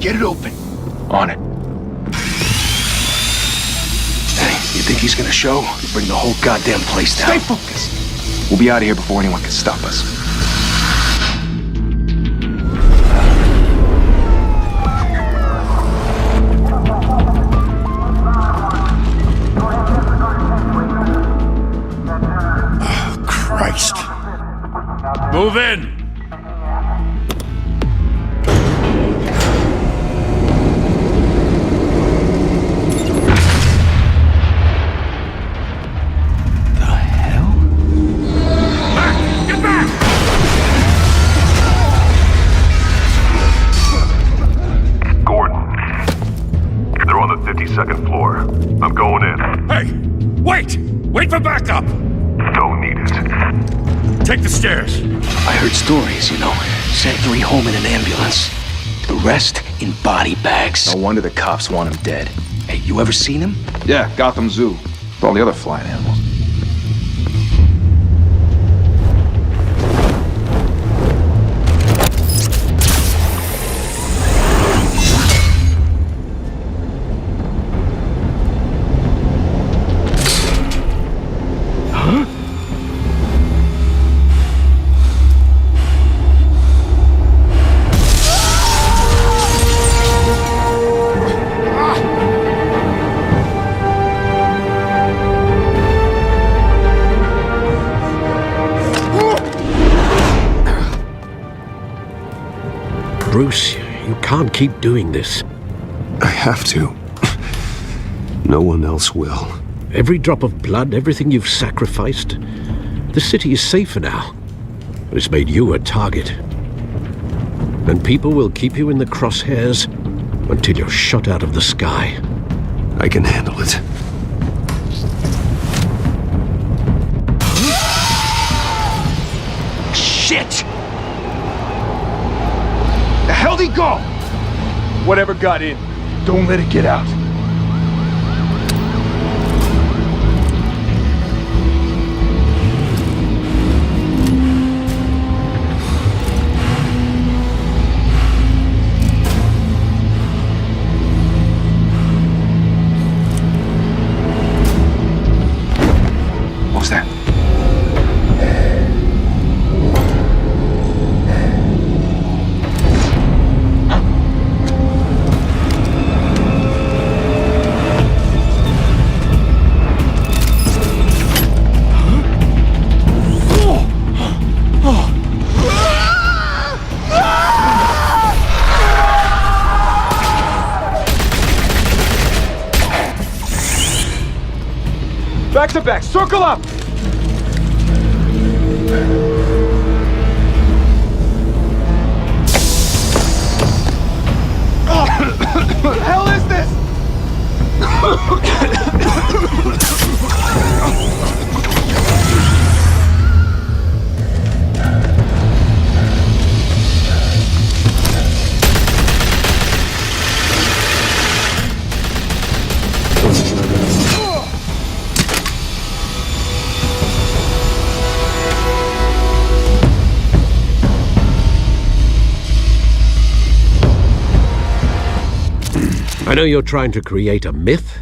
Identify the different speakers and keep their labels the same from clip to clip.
Speaker 1: Get it open. On it. Hey, you think he's gonna show? Bring the whole goddamn place down.
Speaker 2: Stay focused. We'll be out of here before anyone can stop us.
Speaker 1: Christ.
Speaker 3: Move in!
Speaker 4: Second floor. I'm going in.
Speaker 3: Hey! Wait! Wait for backup!
Speaker 4: Don't need it.
Speaker 3: Take the stairs.
Speaker 1: I heard stories, you know. Sent 3 home in an ambulance. The rest in body bags.
Speaker 2: No wonder the cops want him dead.
Speaker 1: Hey, you ever seen him?
Speaker 2: Yeah, Gotham Zoo. With all the other flying animals.
Speaker 5: Bruce, you can't keep doing this.
Speaker 6: I have to. No one else will.
Speaker 5: Every drop of blood, everything you've sacrificed. The city is safer now. It's made you a target. And people will keep you in the crosshairs until you're shot out of the sky.
Speaker 6: I can handle it.
Speaker 1: Shit! The hell'd he go?
Speaker 2: Whatever got in.
Speaker 1: Don't let it get out.
Speaker 2: What was that? Back to back, circle up! What the hell is this?
Speaker 5: I know you're trying to create a myth,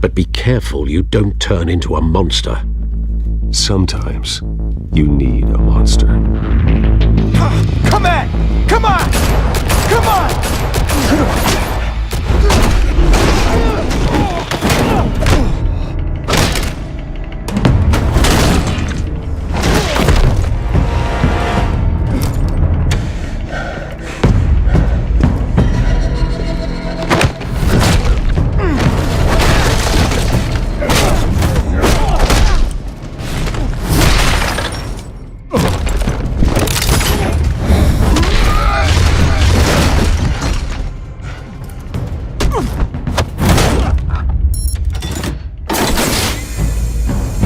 Speaker 5: but be careful you don't turn into a monster.
Speaker 6: Sometimes you need a monster.
Speaker 2: Come on! Come on! Come on!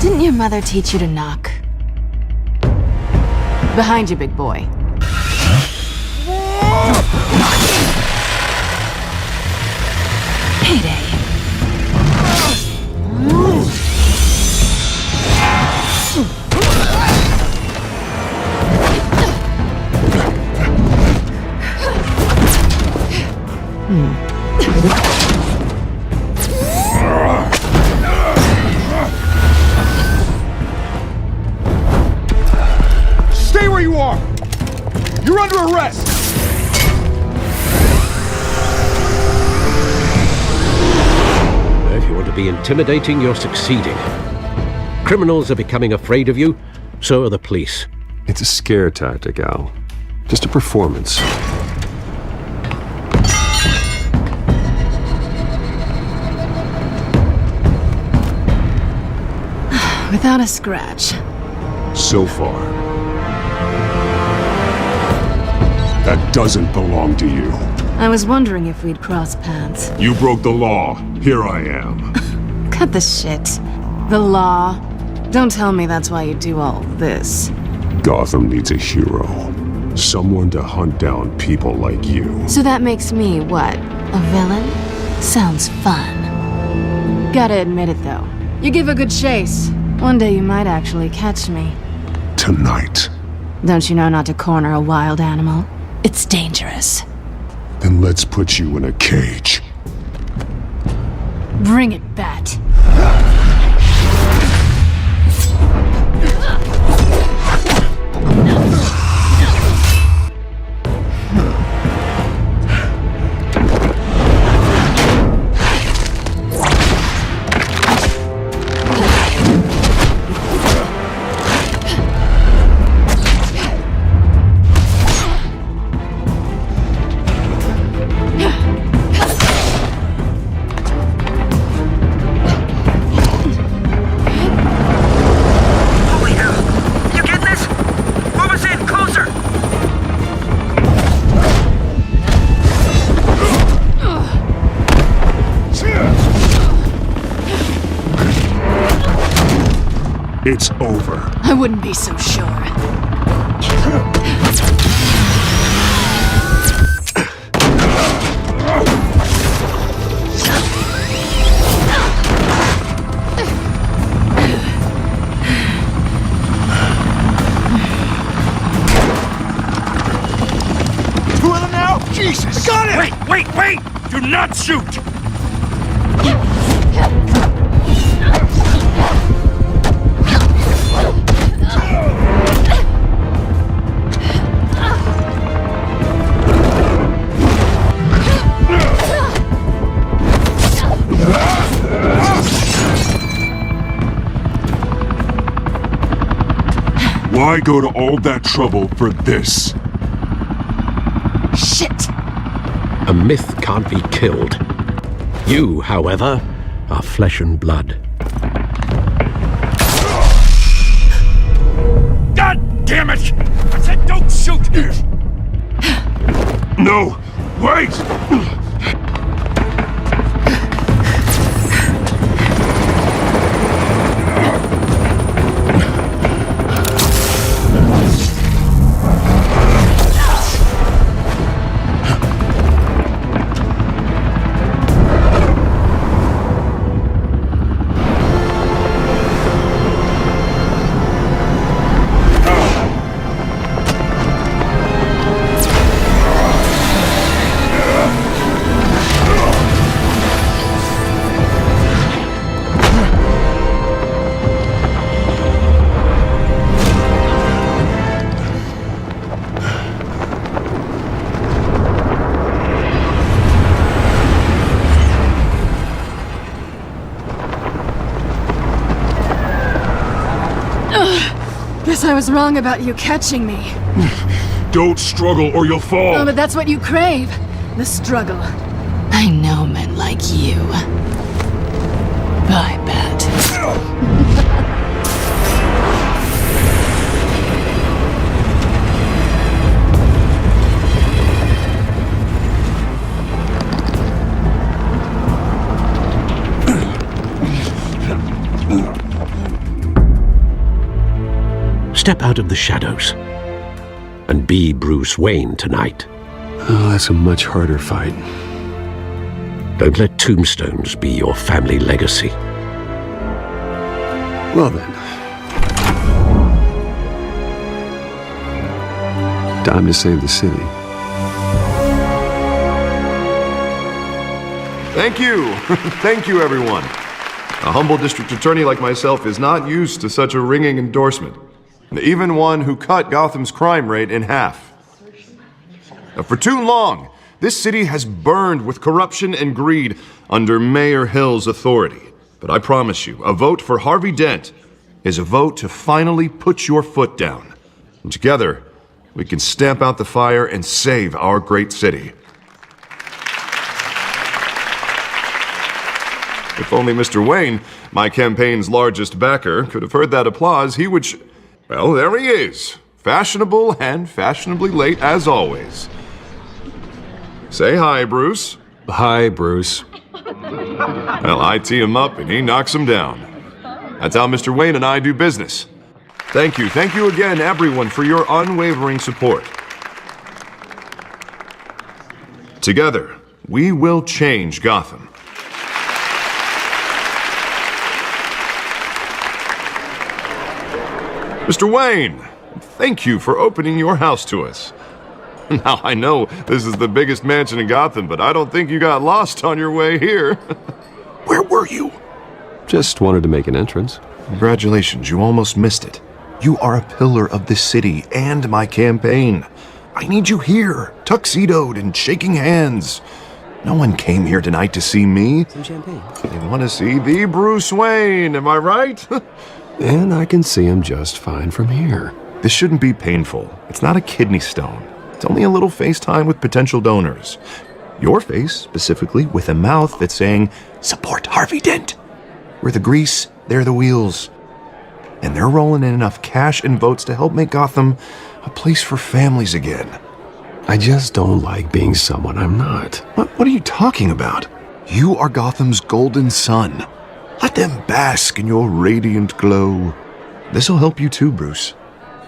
Speaker 7: Didn't your mother teach you to knock? Behind you, big boy. Payday.
Speaker 2: Stay where you are! You're under arrest!
Speaker 5: If you want to be intimidating, you're succeeding. Criminals are becoming afraid of you, so are the police.
Speaker 6: It's a scare tactic, Al. Just a performance.
Speaker 7: Without a scratch.
Speaker 8: So far. That doesn't belong to you.
Speaker 7: I was wondering if we'd cross paths.
Speaker 8: You broke the law. Here I am.
Speaker 7: Cut the shit. The law. Don't tell me that's why you do all this.
Speaker 8: Gotham needs a hero. Someone to hunt down people like you.
Speaker 7: So that makes me, what, a villain? Sounds fun. Gotta admit it, though. You give a good chase. One day you might actually catch me.
Speaker 8: Tonight.
Speaker 7: Don't you know not to corner a wild animal? It's dangerous.
Speaker 8: Then let's put you in a cage.
Speaker 7: Bring it, Bat.
Speaker 8: It's over.
Speaker 7: I wouldn't be so sure.
Speaker 2: Two of them now? Jesus! Got it!
Speaker 3: Wait! Do not shoot!
Speaker 8: Why go to all that trouble for this?
Speaker 7: Shit!
Speaker 5: A myth can't be killed. You, however, are flesh and blood.
Speaker 3: God damn it! I said don't shoot!
Speaker 8: No! Wait!
Speaker 7: Guess I was wrong about you catching me.
Speaker 8: Don't struggle or you'll fall!
Speaker 7: Oh, but that's what you crave. The struggle. I know men like you. Bye, Bat.
Speaker 5: Step out of the shadows and be Bruce Wayne tonight.
Speaker 6: Oh, that's a much harder fight.
Speaker 5: Don't let tombstones be your family legacy.
Speaker 6: Well then. Time to save the city.
Speaker 9: Thank you. Thank you, everyone. A humble district attorney like myself is not used to such a ringing endorsement. Even one who cut Gotham's crime rate in half. For too long, this city has burned with corruption and greed under Mayor Hill's authority. But I promise you, a vote for Harvey Dent is a vote to finally put your foot down. And together, we can stamp out the fire and save our great city. If only Mr. Wayne, my campaign's largest backer, could have heard that applause, he would well, there he is. Fashionable and fashionably late as always. Say hi, Bruce.
Speaker 6: Hi, Bruce.
Speaker 9: Well, I tee him up and he knocks him down. That's how Mr. Wayne and I do business. Thank you again, everyone, for your unwavering support. Together, we will change Gotham. Mr. Wayne, thank you for opening your house to us. Now, I know this is the biggest mansion in Gotham, but I don't think you got lost on your way here.
Speaker 6: Where were you? Just wanted to make an entrance.
Speaker 9: Congratulations, you almost missed it. You are a pillar of this city and my campaign. I need you here, tuxedoed and shaking hands. No one came here tonight to see me.
Speaker 6: Some champagne.
Speaker 9: They want to see the Bruce Wayne, am I right?
Speaker 6: And I can see him just fine from here.
Speaker 9: This shouldn't be painful. It's not a kidney stone. It's only a little FaceTime with potential donors. Your face, specifically, with a mouth that's saying, "Support Harvey Dent." We're the grease, they're the wheels. And they're rolling in enough cash and votes to help make Gotham a place for families again.
Speaker 6: I just don't like being someone I'm not.
Speaker 9: What are you talking about? You are Gotham's golden sun. Let them bask in your radiant glow. This'll help you too, Bruce.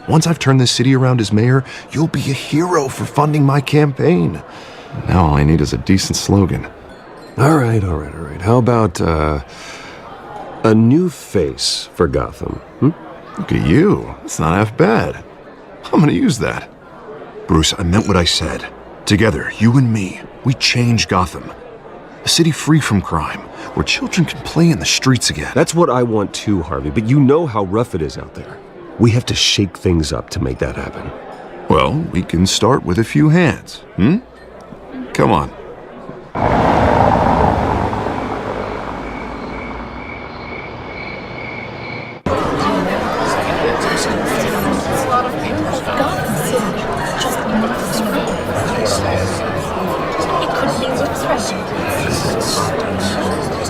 Speaker 9: Once I've turned this city around as mayor, you'll be a hero for funding my campaign. Now all I need is a decent slogan.
Speaker 6: All right. How about, a new face for Gotham?
Speaker 9: Look at you. That's not half bad. I'm gonna use that. Bruce, I meant what I said. Together, you and me, we change Gotham. A city free from crime, where children can play in the streets again.
Speaker 6: That's what I want too, Harvey, but you know how rough it is out there. We have to shake things up to make that happen.
Speaker 9: Well, we can start with a few hands, Come on.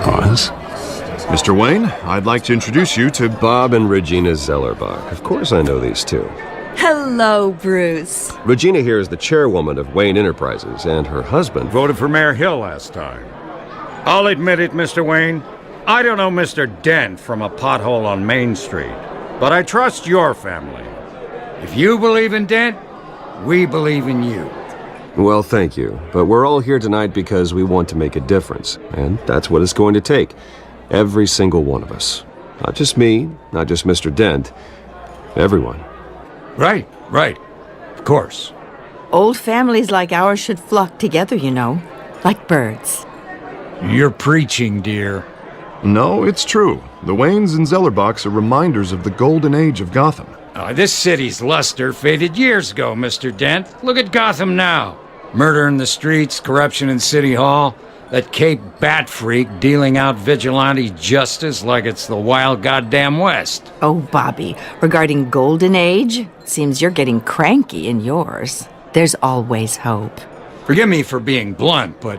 Speaker 6: Pause.
Speaker 9: Mr. Wayne, I'd like to introduce you to
Speaker 6: Bob and Regina Zellerbach. Of course I know these two.
Speaker 10: Hello, Bruce.
Speaker 6: Regina here is the chairwoman of Wayne Enterprises, and her husband
Speaker 3: Voted for Mayor Hill last time. I'll admit it, Mr. Wayne. I don't know Mr. Dent from a pothole on Main Street, but I trust your family. If you believe in Dent, we believe in you.
Speaker 6: Well, thank you. But we're all here tonight because we want to make a difference, and that's what it's going to take. Every single one of us. Not just me, not just Mr. Dent. Everyone.
Speaker 3: Right. Of course.
Speaker 10: Old families like ours should flock together, you know, like birds.
Speaker 3: You're preaching, dear.
Speaker 9: No, it's true. The Waynes and Zellerbachs are reminders of the golden age of Gotham.
Speaker 3: This city's luster faded years ago, Mr. Dent. Look at Gotham now. Murder in the streets, corruption in City Hall, that Cape Bat freak dealing out vigilante justice like it's the wild goddamn West.
Speaker 10: Oh, Bobby, regarding Golden Age, seems you're getting cranky in yours. There's always hope.
Speaker 3: Forgive me for being blunt, but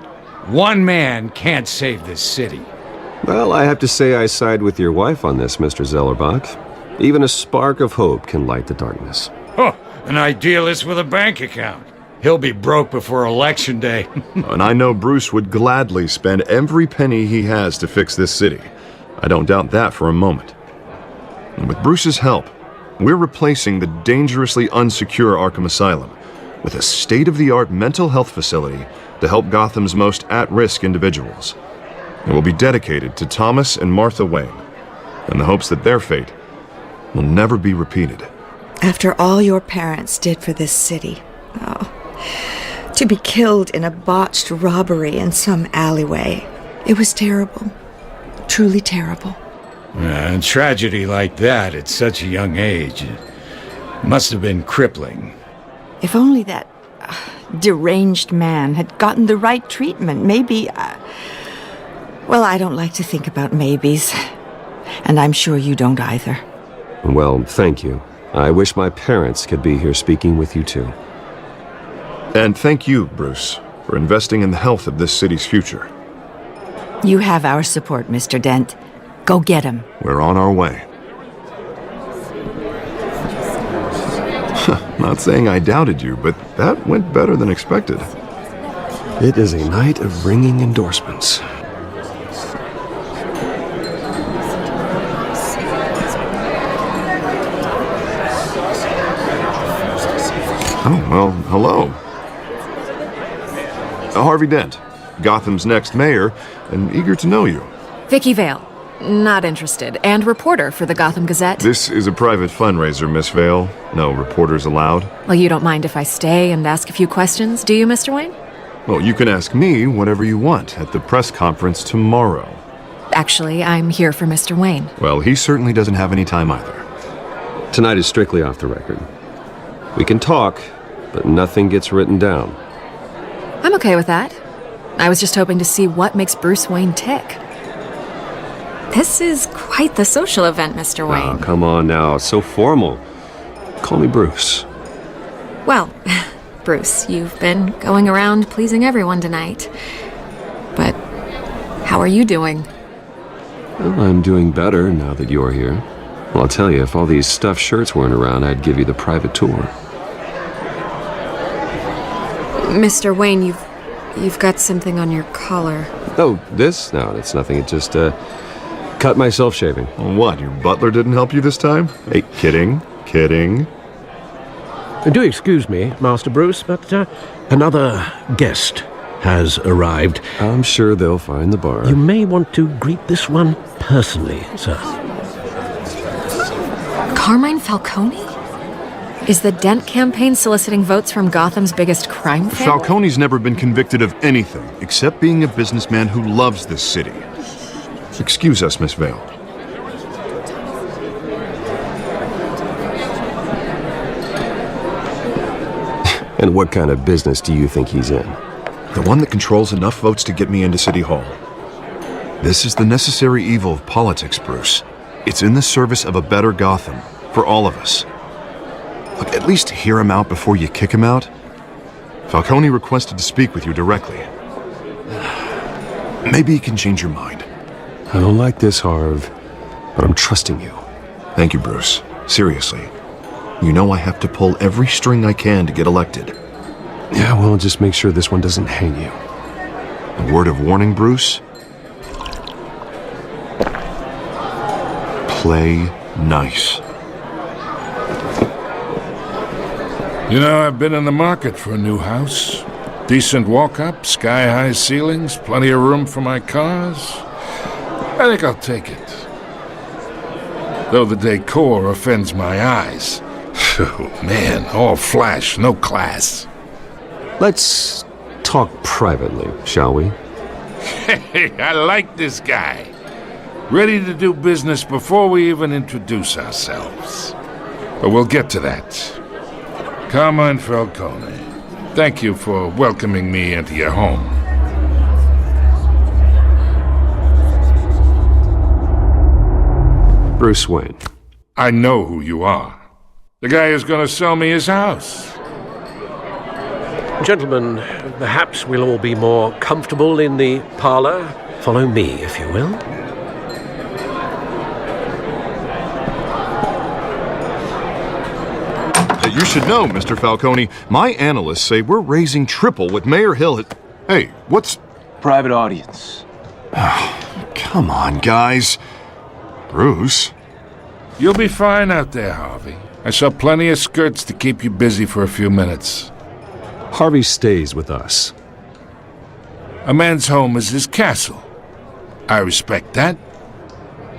Speaker 3: one man can't save this city.
Speaker 6: Well, I have to say I side with your wife on this, Mr. Zellerbach. Even a spark of hope can light the darkness.
Speaker 3: Oh, an idealist with a bank account. He'll be broke before Election Day.
Speaker 9: And I know Bruce would gladly spend every penny he has to fix this city. I don't doubt that for a moment. And with Bruce's help, we're replacing the dangerously unsecure Arkham Asylum with a state-of-the-art mental health facility to help Gotham's most at-risk individuals. It will be dedicated to Thomas and Martha Wayne, in the hopes that their fate will never be repeated.
Speaker 11: After all your parents did for this city, to be killed in a botched robbery in some alleyway, It was terrible. Truly terrible.
Speaker 3: A tragedy like that at such a young age must have been crippling.
Speaker 10: If only that deranged man had gotten the right treatment, maybe... well, I don't like to think about maybes. And I'm sure you don't either.
Speaker 6: Well, thank you. I wish my parents could be here speaking with you too.
Speaker 9: And thank you, Bruce, for investing in the health of this city's future.
Speaker 10: You have our support, Mr. Dent. Go get him.
Speaker 9: We're on our way. Not saying I doubted you, but that went better than expected.
Speaker 6: It is a night of ringing endorsements.
Speaker 9: Oh, well, hello. Harvey Dent, Gotham's next mayor, and eager to know you.
Speaker 12: Vicky Vale. Not interested. And reporter for the Gotham Gazette.
Speaker 9: This is a private fundraiser, Miss Vale. No reporters allowed.
Speaker 12: Well, you don't mind if I stay and ask a few questions, do you, Mr. Wayne?
Speaker 9: Well, you can ask me whatever you want at the press conference tomorrow.
Speaker 12: Actually, I'm here for Mr. Wayne.
Speaker 9: Well, he certainly doesn't have any time either.
Speaker 6: Tonight is strictly off the record. We can talk, but nothing gets written down.
Speaker 12: I'm okay with that. I was just hoping to see what makes Bruce Wayne tick. This is quite the social event, Mr. Wayne.
Speaker 6: Oh, come on now. It's so formal. Call me Bruce.
Speaker 12: Well, Bruce, you've been going around pleasing everyone tonight. But how are you doing?
Speaker 6: Well, I'm doing better now that you're here. Well, I'll tell you, if all these stuffed shirts weren't around, I'd give you the private tour.
Speaker 12: Mr. Wayne, you've got something on your collar.
Speaker 6: Oh, this? No, it's nothing. It just, cut myself shaving.
Speaker 9: What, your butler didn't help you this time? Hey, kidding.
Speaker 5: Do excuse me, Master Bruce, but another guest has arrived.
Speaker 6: I'm sure they'll find the bar.
Speaker 5: You may want to greet this one personally, sir.
Speaker 12: Carmine Falcone? Is the Dent campaign soliciting votes from Gotham's biggest crime family?
Speaker 9: Falcone's never been convicted of anything except being a businessman who loves this city. Excuse us, Miss Vale.
Speaker 6: And what kind of business do you think he's in?
Speaker 9: The one that controls enough votes to get me into City Hall. This is the necessary evil of politics, Bruce. It's in the service of a better Gotham, for all of us. Look, at least hear him out before you kick him out. Falcone requested to speak with you directly. Maybe he can change your mind.
Speaker 6: I don't like this, Harv, but I'm trusting you.
Speaker 9: Thank you, Bruce. Seriously. You know I have to pull every string I can to get elected.
Speaker 6: Yeah, well, just make sure this one doesn't hang you.
Speaker 9: A word of warning, Bruce? Play nice.
Speaker 2: You know, I've been in the market for a new house. Decent walk-up, sky-high ceilings, plenty of room for my cars. I think I'll take it. Though the decor offends my eyes. Oh, man, all flash, no class.
Speaker 6: Let's talk privately, shall we?
Speaker 2: Hey, I like this guy. Ready to do business before we even introduce ourselves. But we'll get to that. Carmine Falcone, thank you for welcoming me into your home.
Speaker 6: Bruce Wayne.
Speaker 2: I know who you are. The guy who's going to sell me his house.
Speaker 5: Gentlemen, perhaps we'll all be more comfortable in the parlor. Follow me, if you will.
Speaker 9: You should know, Mr. Falcone, my analysts say we're raising triple what Mayor Hill had... Hey, what's...
Speaker 1: Private audience.
Speaker 9: Come on, guys. Bruce?
Speaker 2: You'll be fine out there, Harvey. I saw plenty of skirts to keep you busy for a few minutes.
Speaker 6: Harvey stays with us.
Speaker 2: A man's home is his castle. I respect that.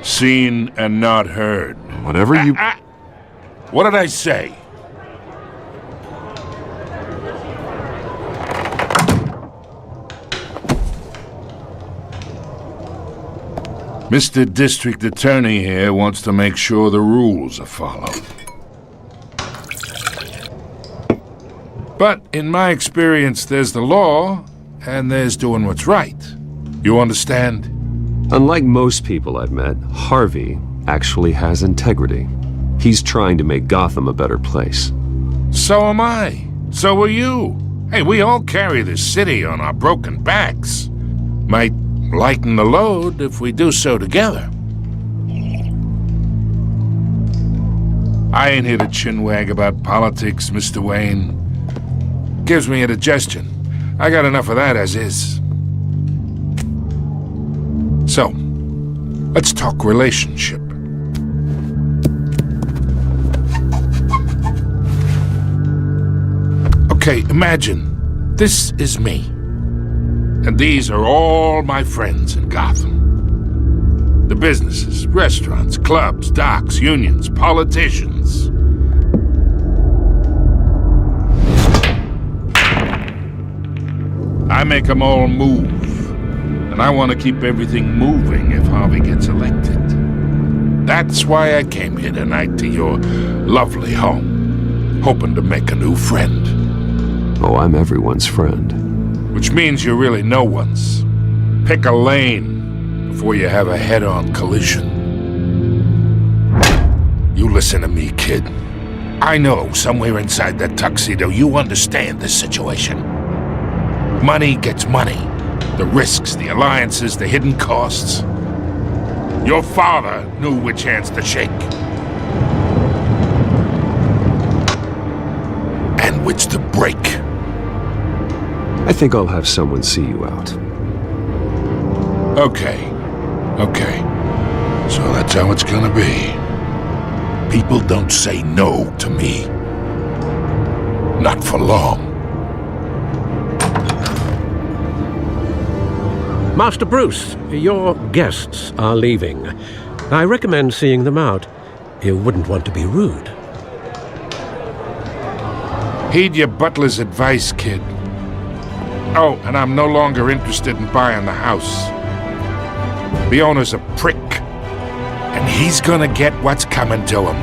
Speaker 2: Seen and not heard.
Speaker 9: Whatever you...
Speaker 2: What did I say? Mr. District Attorney here wants to make sure the rules are followed. But in my experience, there's the law, and there's doing what's right. You understand?
Speaker 6: Unlike most people I've met, Harvey actually has integrity. He's trying to make Gotham a better place.
Speaker 2: So am I. So are you. Hey, we all carry this city on our broken backs. Might lighten the load if we do so together. I ain't here to chinwag about politics, Mr. Wayne. Gives me indigestion. I got enough of that as is. So, let's talk relationship. Okay, imagine this is me. And these are all my friends in Gotham. The businesses, restaurants, clubs, docks, unions, politicians. I make them all move. And I want to keep everything moving if Harvey gets elected. That's why I came here tonight to your lovely home, hoping to make a new friend.
Speaker 6: Oh, I'm everyone's friend.
Speaker 2: Which means you're really no one's. Pick a lane before you have a head-on collision. You listen to me, kid. I know somewhere inside that tuxedo you understand this situation. Money gets money. The risks, the alliances, the hidden costs. Your father knew which hands to shake. And which to break.
Speaker 6: I think I'll have someone see you out.
Speaker 2: Okay. So that's how it's gonna be. People don't say no to me. Not for long.
Speaker 5: Master Bruce, your guests are leaving. I recommend seeing them out. You wouldn't want to be rude.
Speaker 2: Heed your butler's advice, kid. Oh, and I'm no longer interested in buying the house. The owner's a prick, and he's gonna get what's coming to him.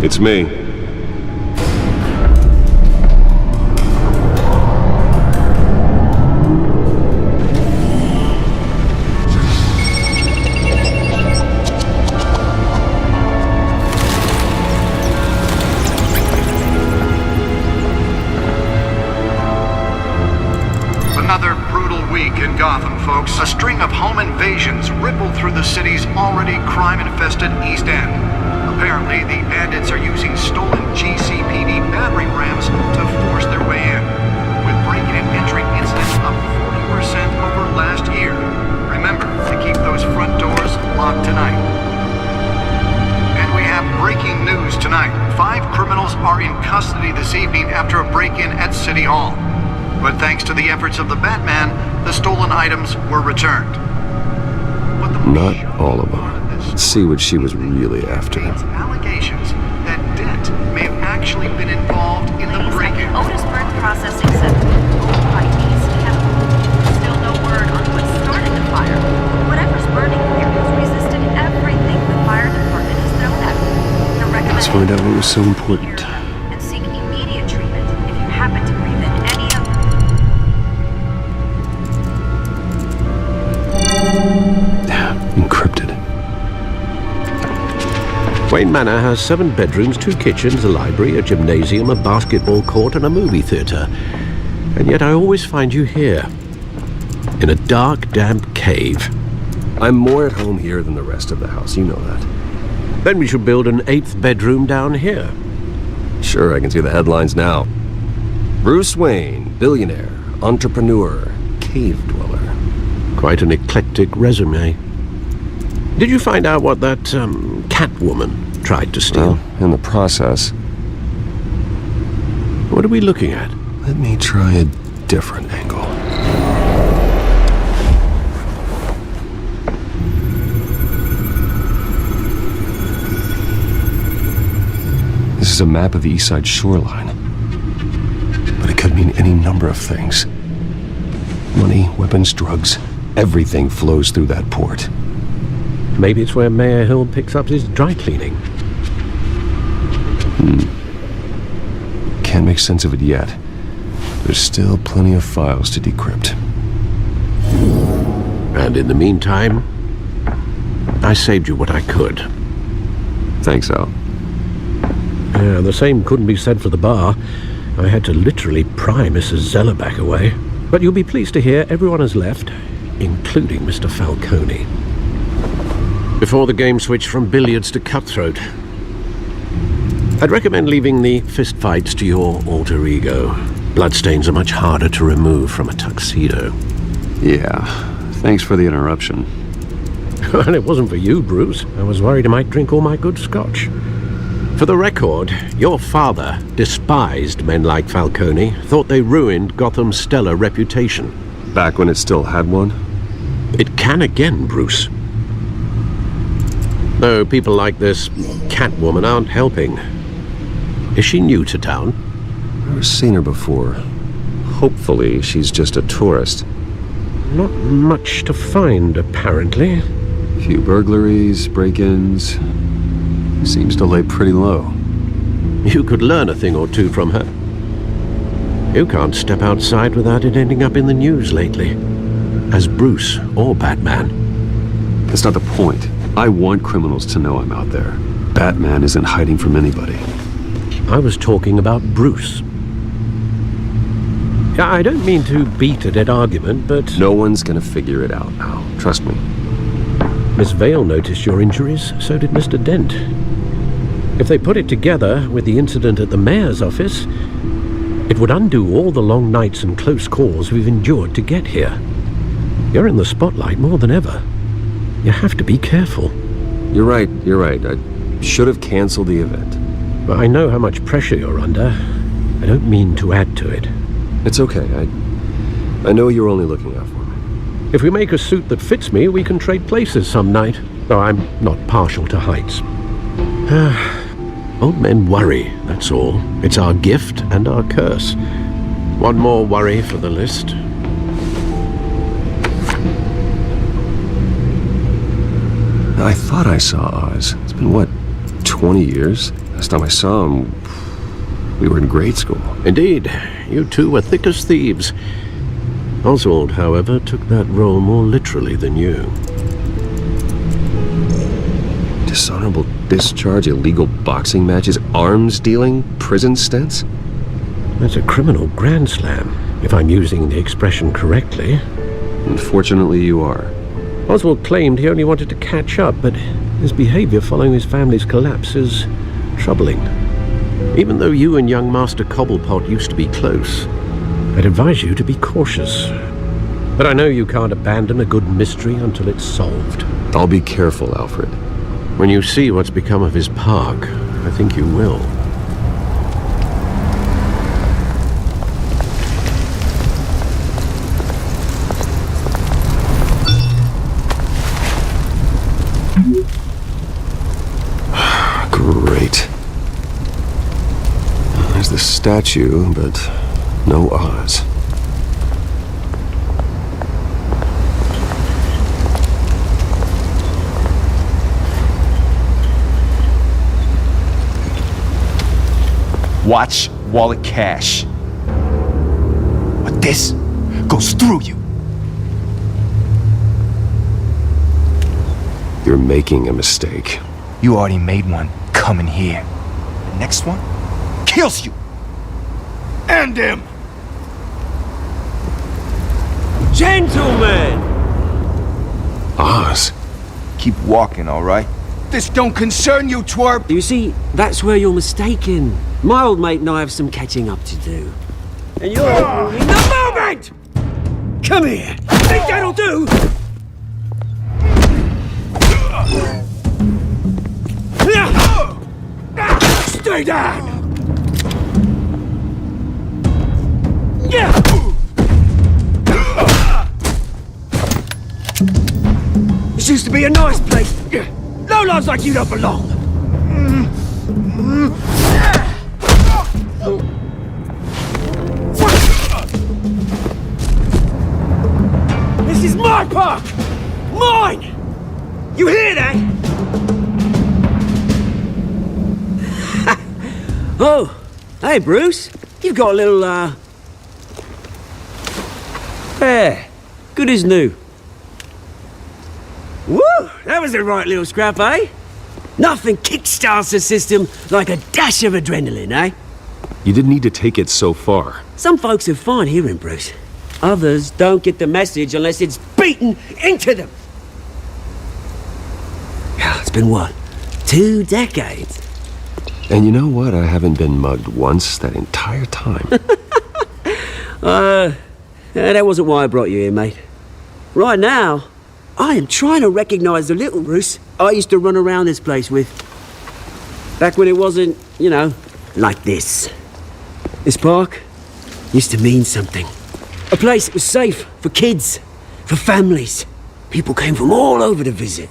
Speaker 6: It's me.
Speaker 13: Another brutal week in Gotham, folks. A string of home invasions rippled through the city's already crime-infested East End. Apparently, the bandits are using stolen GCPD battering rams to force their way in, with breaking and entering incidents up 40% over last year. Remember to keep those front doors locked tonight. And we have breaking news tonight. 5 criminals are in custody this evening after a break-in at City Hall. But thanks to the efforts of the Batman, the stolen items were returned.
Speaker 6: Not all of them. Let's see what she was really after.
Speaker 13: Allegations that Dent may have actually been involved in the break-in.
Speaker 14: Otisburg Processing Center, owned by East Chemical. Still no word on what started the fire. Whatever's burning here has resisted everything the fire department has thrown at it.
Speaker 6: Let's find out what was so important.
Speaker 14: And seek immediate treatment if you happen to breathe in any of
Speaker 6: Encrypted.
Speaker 5: Wayne Manor has 7 bedrooms, 2 kitchens, a library, a gymnasium, a basketball court, and a movie theater. And yet I always find you here, in a dark, damp cave.
Speaker 6: I'm more at home here than the rest of the house, you know that.
Speaker 5: Then we should build an 8th bedroom down here.
Speaker 6: Sure, I can see the headlines now. Bruce Wayne, billionaire, entrepreneur, cave dweller.
Speaker 5: Quite an eclectic resume. Did you find out what that, Catwoman tried to steal?
Speaker 6: Well, in the process.
Speaker 5: What are we looking at?
Speaker 6: Let me try a different angle. This is a map of the East Side shoreline. But it could mean any number of things. Money, weapons, drugs, everything flows through that port.
Speaker 5: Maybe it's where Mayor Hill picks up his dry cleaning.
Speaker 6: Can't make sense of it yet. There's still plenty of files to decrypt.
Speaker 5: And in the meantime, I saved you what I could.
Speaker 6: Thanks, Al.
Speaker 5: The same couldn't be said for the bar. I had to literally pry Mrs. Zellerback away. But you'll be pleased to hear everyone has left, including Mr. Falcone. Before the game switched from billiards to cutthroat. I'd recommend leaving the fistfights to your alter ego. Bloodstains are much harder to remove from a tuxedo.
Speaker 6: Yeah, thanks for the interruption.
Speaker 5: And it wasn't for you, Bruce. I was worried I might drink all my good scotch. For the record, your father despised men like Falcone, thought they ruined Gotham's stellar reputation.
Speaker 6: Back when it still had one?
Speaker 5: It can again, Bruce. Though people like this Catwoman aren't helping. Is she new to town?
Speaker 6: Never seen her before. Hopefully, she's just a tourist.
Speaker 5: Not much to find, apparently.
Speaker 6: A few burglaries, break-ins. Seems to lay pretty low.
Speaker 5: You could learn a thing or two from her. You can't step outside without it ending up in the news lately. As Bruce or Batman.
Speaker 6: That's not the point. I want criminals to know I'm out there. Batman isn't hiding from anybody.
Speaker 5: I was talking about Bruce. I don't mean to beat a dead argument, but...
Speaker 6: No one's gonna figure it out now. Trust me.
Speaker 5: Miss Vale noticed your injuries, so did Mr. Dent. If they put it together with the incident at the mayor's office, it would undo all the long nights and close calls we've endured to get here. You're in the spotlight more than ever. You have to be careful.
Speaker 6: You're right. I should have canceled the event.
Speaker 5: But I know how much pressure you're under. I don't mean to add to it.
Speaker 6: It's okay. I know you're only looking out for me.
Speaker 5: If we make a suit that fits me, we can trade places some night. Though I'm not partial to heights. Old men worry, that's all. It's our gift and our curse. One more worry for the list.
Speaker 6: I thought I saw Oz. It's been, what, 20 years? Last time I saw him, we were in grade school.
Speaker 5: Indeed. You two were thick as thieves. Oswald, however, took that role more literally than you.
Speaker 6: Dishonorable discharge, illegal boxing matches, arms dealing, prison stints?
Speaker 5: That's a criminal grand slam, if I'm using the expression correctly.
Speaker 6: Unfortunately, you are.
Speaker 5: Oswald claimed he only wanted to catch up, but his behavior following his family's collapse is troubling. Even though you and young Master Cobblepot used to be close, I'd advise you to be cautious. But I know you can't abandon a good mystery until it's solved.
Speaker 6: I'll be careful, Alfred.
Speaker 5: When you see what's become of his park, I think you will.
Speaker 6: Great. There's the statue, but no Oz.
Speaker 1: Watch wallet cash. But this goes through you.
Speaker 6: You're making a mistake.
Speaker 1: You already made one coming here. The next one kills you. And him.
Speaker 5: Gentlemen!
Speaker 6: Oz.
Speaker 1: Keep walking, all right? This don't concern you, twerp!
Speaker 15: You see, that's where you're mistaken. My old mate and I have some catching up to do. And you're ruining the moment! Come here! Think that'll do? Stay down! This used to be a nice place. No lives like you don't belong. This is my park! Mine! You hear that? Oh, hey Bruce. You've got a little, hair. Good as new. Woo! That was a right little scrap, eh? Nothing kickstarts the system like a dash of adrenaline, eh?
Speaker 6: You didn't need to take it so far.
Speaker 15: Some folks are fine hearing, Bruce. Others don't get the message unless it's beaten into them. Yeah, it's been what? 2 decades?
Speaker 6: And you know what? I haven't been mugged once that entire time.
Speaker 15: That wasn't why I brought you here, mate. Right now, I am trying to recognize the little Bruce I used to run around this place with. Back when it wasn't, you know, like this. This park used to mean something. A place that was safe for kids, for families. People came from all over to visit.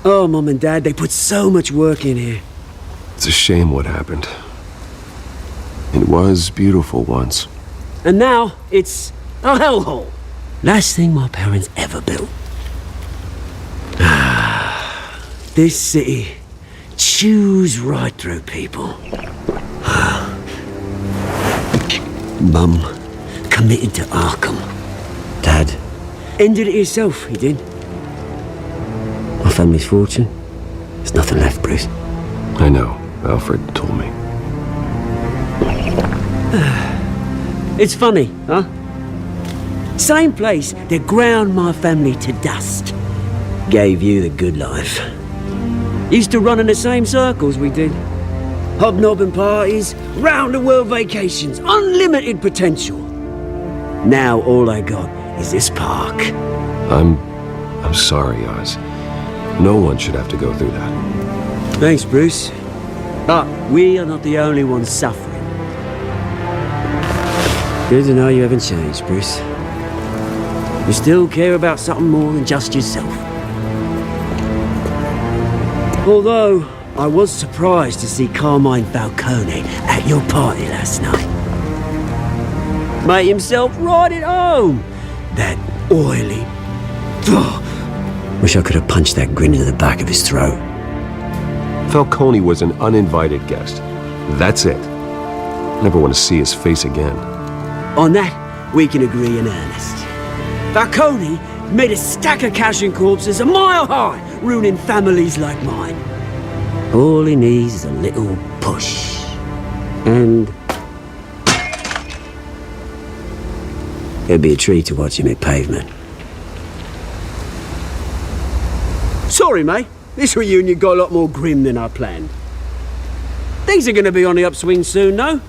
Speaker 15: Oh, Mum and Dad, they put so much work in here.
Speaker 6: It's a shame what happened. It was beautiful once.
Speaker 15: And now, it's a hellhole. Last thing my parents ever built. This city chews right through people. Mum committed to Arkham. Dad ended it himself, he did. My family's fortune, there's nothing left, Bruce.
Speaker 6: I know. Alfred told me.
Speaker 15: It's funny, huh? Same place that ground my family to dust. Gave you the good life. Used to run in the same circles we did. Hobnobbing parties, round-the-world vacations, unlimited potential. Now all I got is this park.
Speaker 6: I'm sorry, Oz. No one should have to go through that.
Speaker 15: Thanks, Bruce. But we are not the only ones suffering. Good to know you haven't changed, Bruce. You still care about something more than just yourself. Although, I was surprised to see Carmine Falcone at your party last night. Made himself right at home. That oily... Wish I could have punched that grin into the back of his throat.
Speaker 6: Falcone was an uninvited guest. That's it. Never want to see his face again.
Speaker 15: On that, we can agree in earnest. Falcone made a stack of cash and corpses a mile high, ruining families like mine. All he needs is a little push. And... it'd be a treat to watch him hit pavement. Sorry, mate. This reunion got a lot more grim than I planned. Things are gonna be on the upswing soon, though.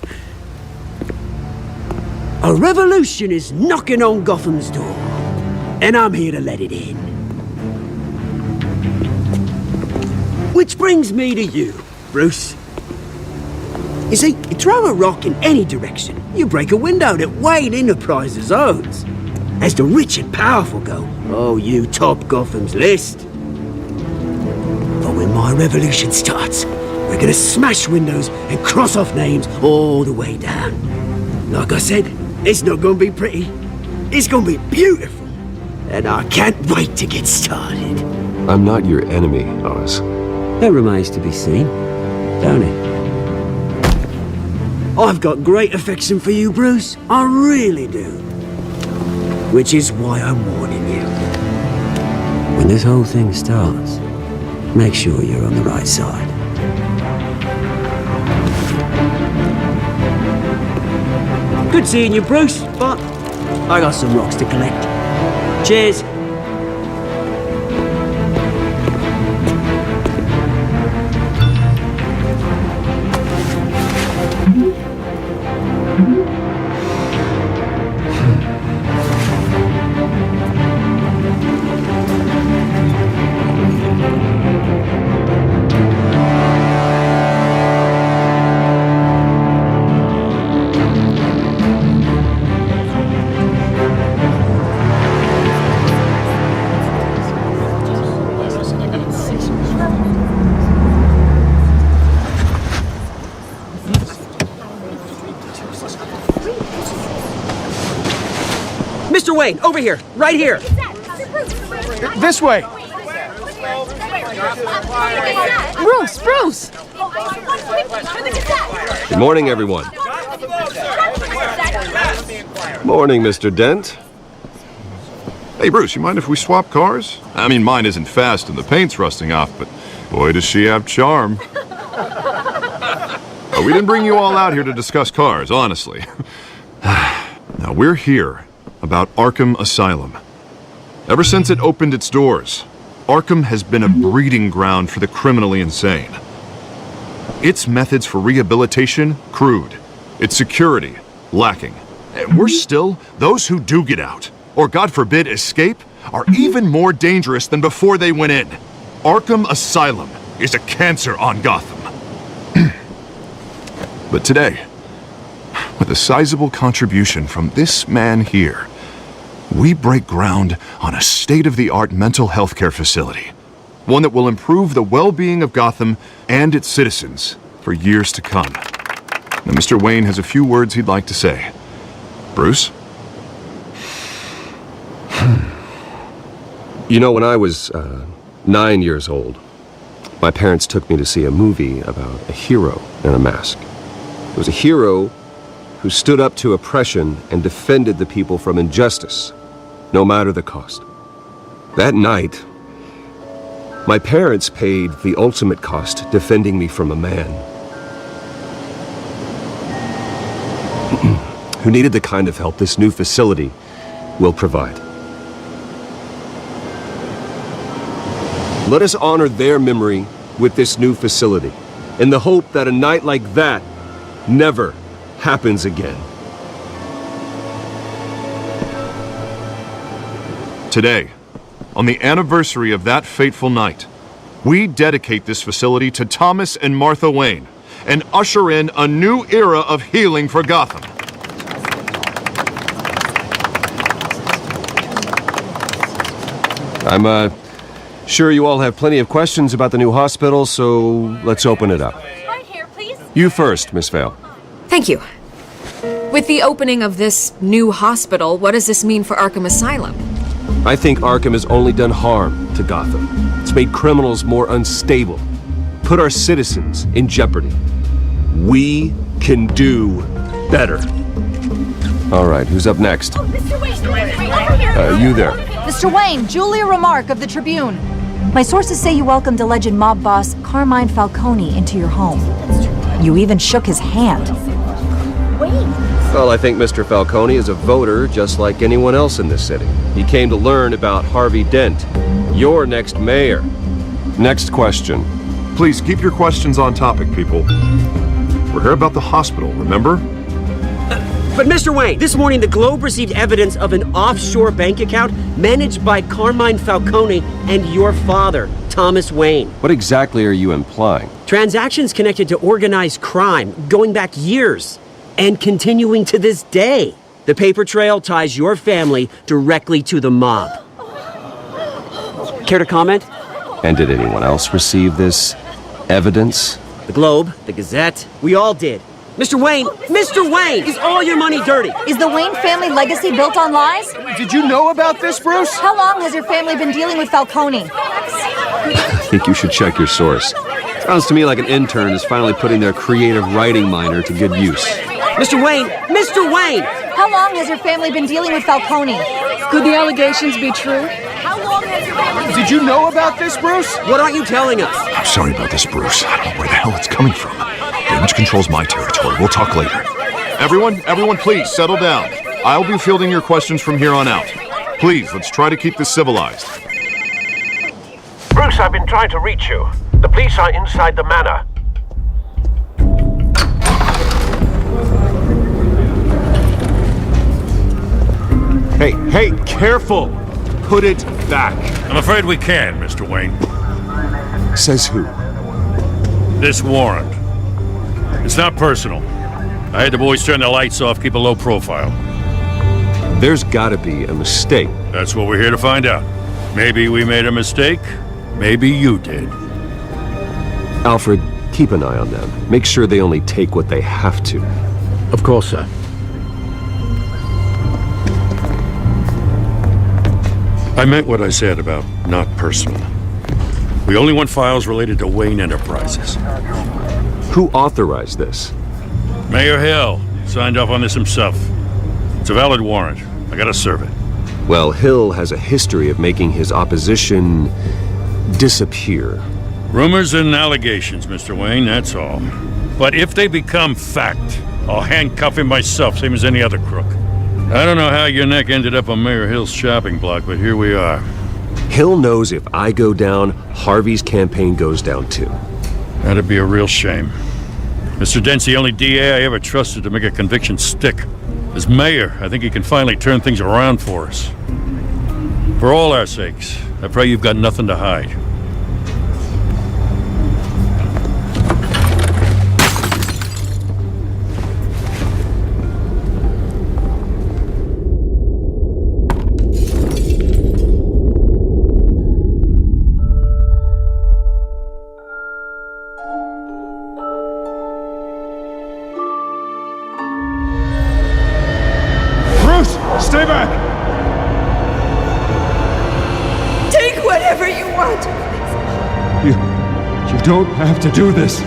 Speaker 15: A revolution is knocking on Gotham's door, and I'm here to let it in. Which brings me to you, Bruce. You see, you throw a rock in any direction, you break a window that Wayne Enterprises owns. As the rich and powerful go, oh, you top Gotham's list. But when my revolution starts, we're gonna smash windows and cross off names all the way down. Like I said, it's not gonna be pretty. It's gonna be beautiful. And I can't wait to get started.
Speaker 6: I'm not your enemy, Oz.
Speaker 15: That remains to be seen, don't it? I've got great affection for you, Bruce. I really do. Which is why I'm warning you. When this whole thing starts, make sure you're on the right side. Good seeing you, Bruce, but I got some rocks to collect. Cheers. Wayne, over here, right here.
Speaker 1: This way!
Speaker 7: Bruce!
Speaker 6: Good morning, everyone. Morning, Mr. Dent.
Speaker 9: Hey, Bruce, you mind if we swap cars? I mean, mine isn't fast and the paint's rusting off, but boy, does she have charm. We didn't bring you all out here to discuss cars, honestly. Now, we're here about Arkham Asylum. Ever since it opened its doors, Arkham has been a breeding ground for the criminally insane. Its methods for rehabilitation, crude. Its security, lacking. And worse still, those who do get out, or God forbid escape, are even more dangerous than before they went in. Arkham Asylum is a cancer on Gotham. But today, with a sizable contribution from this man here, we break ground on a state-of-the-art mental health care facility. One that will improve the well-being of Gotham and its citizens for years to come. Now, Mr. Wayne has a few words he'd like to say. Bruce?
Speaker 6: You know, when I was 9 years old, my parents took me to see a movie about a hero in a mask. It was a hero who stood up to oppression and defended the people from injustice, no matter the cost. That night, my parents paid the ultimate cost defending me from a man who needed the kind of help this new facility will provide. Let us honor their memory with this new facility, in the hope that a night like that never happens again.
Speaker 9: Today, on the anniversary of that fateful night, we dedicate this facility to Thomas and Martha Wayne and usher in a new era of healing for Gotham.
Speaker 6: I'm sure you all have plenty of questions about the new hospital, so let's open it up.
Speaker 14: Right here, please.
Speaker 6: You first, Miss Vale.
Speaker 12: Thank you. With the opening of this new hospital, what does this mean for Arkham Asylum?
Speaker 6: I think Arkham has only done harm to Gotham. It's made criminals more unstable, put our citizens in jeopardy. We can do better. All right, who's up next?
Speaker 14: Mr. Wayne,
Speaker 6: You there.
Speaker 16: Mr. Wayne, Julia Remark of the Tribune. My sources say you welcomed alleged mob boss Carmine Falcone into your home. You even shook his hand.
Speaker 6: Well, I think Mr. Falcone is a voter just like anyone else in this city. He came to learn about Harvey Dent, your next mayor. Next question.
Speaker 9: Please keep your questions on topic, people. We're here about the hospital, remember?
Speaker 15: But Mr. Wayne, this morning the Globe received evidence of an offshore bank account managed by Carmine Falcone and your father, Thomas Wayne.
Speaker 6: What exactly are you implying?
Speaker 15: Transactions connected to organized crime going back years and continuing to this day. The paper trail ties your family directly to the mob. Care to comment?
Speaker 6: And did anyone else receive this evidence?
Speaker 15: The Globe, the Gazette, we all did. Mr. Wayne, is all your money dirty?
Speaker 16: Is the Wayne family legacy built on lies?
Speaker 1: Did you know about this, Bruce?
Speaker 16: How long has your family been dealing with Falcone?
Speaker 6: I think you should check your source. Sounds to me like an intern is finally putting their creative writing minor to good use.
Speaker 15: Mr. Wayne!
Speaker 16: How long has your family been dealing with Falcone?
Speaker 11: Could the allegations be true?
Speaker 14: how long has your family...
Speaker 1: Did you know about this, Bruce?
Speaker 15: What aren't you telling us?
Speaker 9: I'm sorry about this, Bruce. I don't know where the hell it's coming from. Damage control's my territory. We'll talk later. Everyone, please, settle down. I'll be fielding your questions from here on out. Please, let's try to keep this civilized.
Speaker 17: Bruce, I've been trying to reach you. The police are inside the manor.
Speaker 8: Hey, careful! Put it back.
Speaker 2: I'm afraid we can, Mr. Wayne.
Speaker 8: Says who?
Speaker 2: This warrant. It's not personal. I had the boys turn the lights off, keep a low profile.
Speaker 6: There's gotta be a mistake.
Speaker 2: That's what we're here to find out. Maybe we made a mistake. Maybe you did.
Speaker 6: Alfred, keep an eye on them. Make sure they only take what they have to.
Speaker 5: Of course, sir.
Speaker 18: I meant what I said about not personal. We only want files related to Wayne Enterprises.
Speaker 6: Who authorized this?
Speaker 18: Mayor Hill signed off on this himself. It's a valid warrant. I gotta serve it.
Speaker 6: Well, Hill has a history of making his opposition disappear.
Speaker 18: Rumors and allegations, Mr. Wayne, that's all. But if they become fact, I'll handcuff him myself, same as any other crook. I don't know how your neck ended up on Mayor Hill's shopping block, but here we are.
Speaker 6: Hill knows if I go down, Harvey's campaign goes down too.
Speaker 18: That'd be a real shame. Mr. Dent's the only DA I ever trusted to make a conviction stick. As mayor, I think he can finally turn things around for us. For all our sakes, I pray you've got nothing to hide.
Speaker 1: Stay back!
Speaker 10: Take whatever you want.
Speaker 1: You don't have to do this.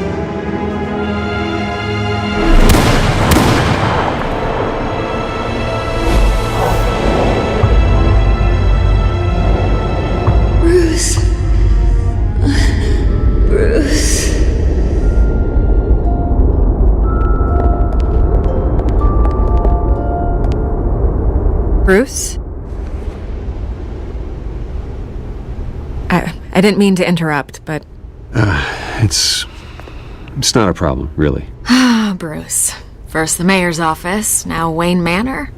Speaker 10: Bruce. Bruce.
Speaker 12: Bruce? I didn't mean to interrupt, but...
Speaker 6: It's not a problem, really.
Speaker 12: Bruce. First the mayor's office, now Wayne Manor.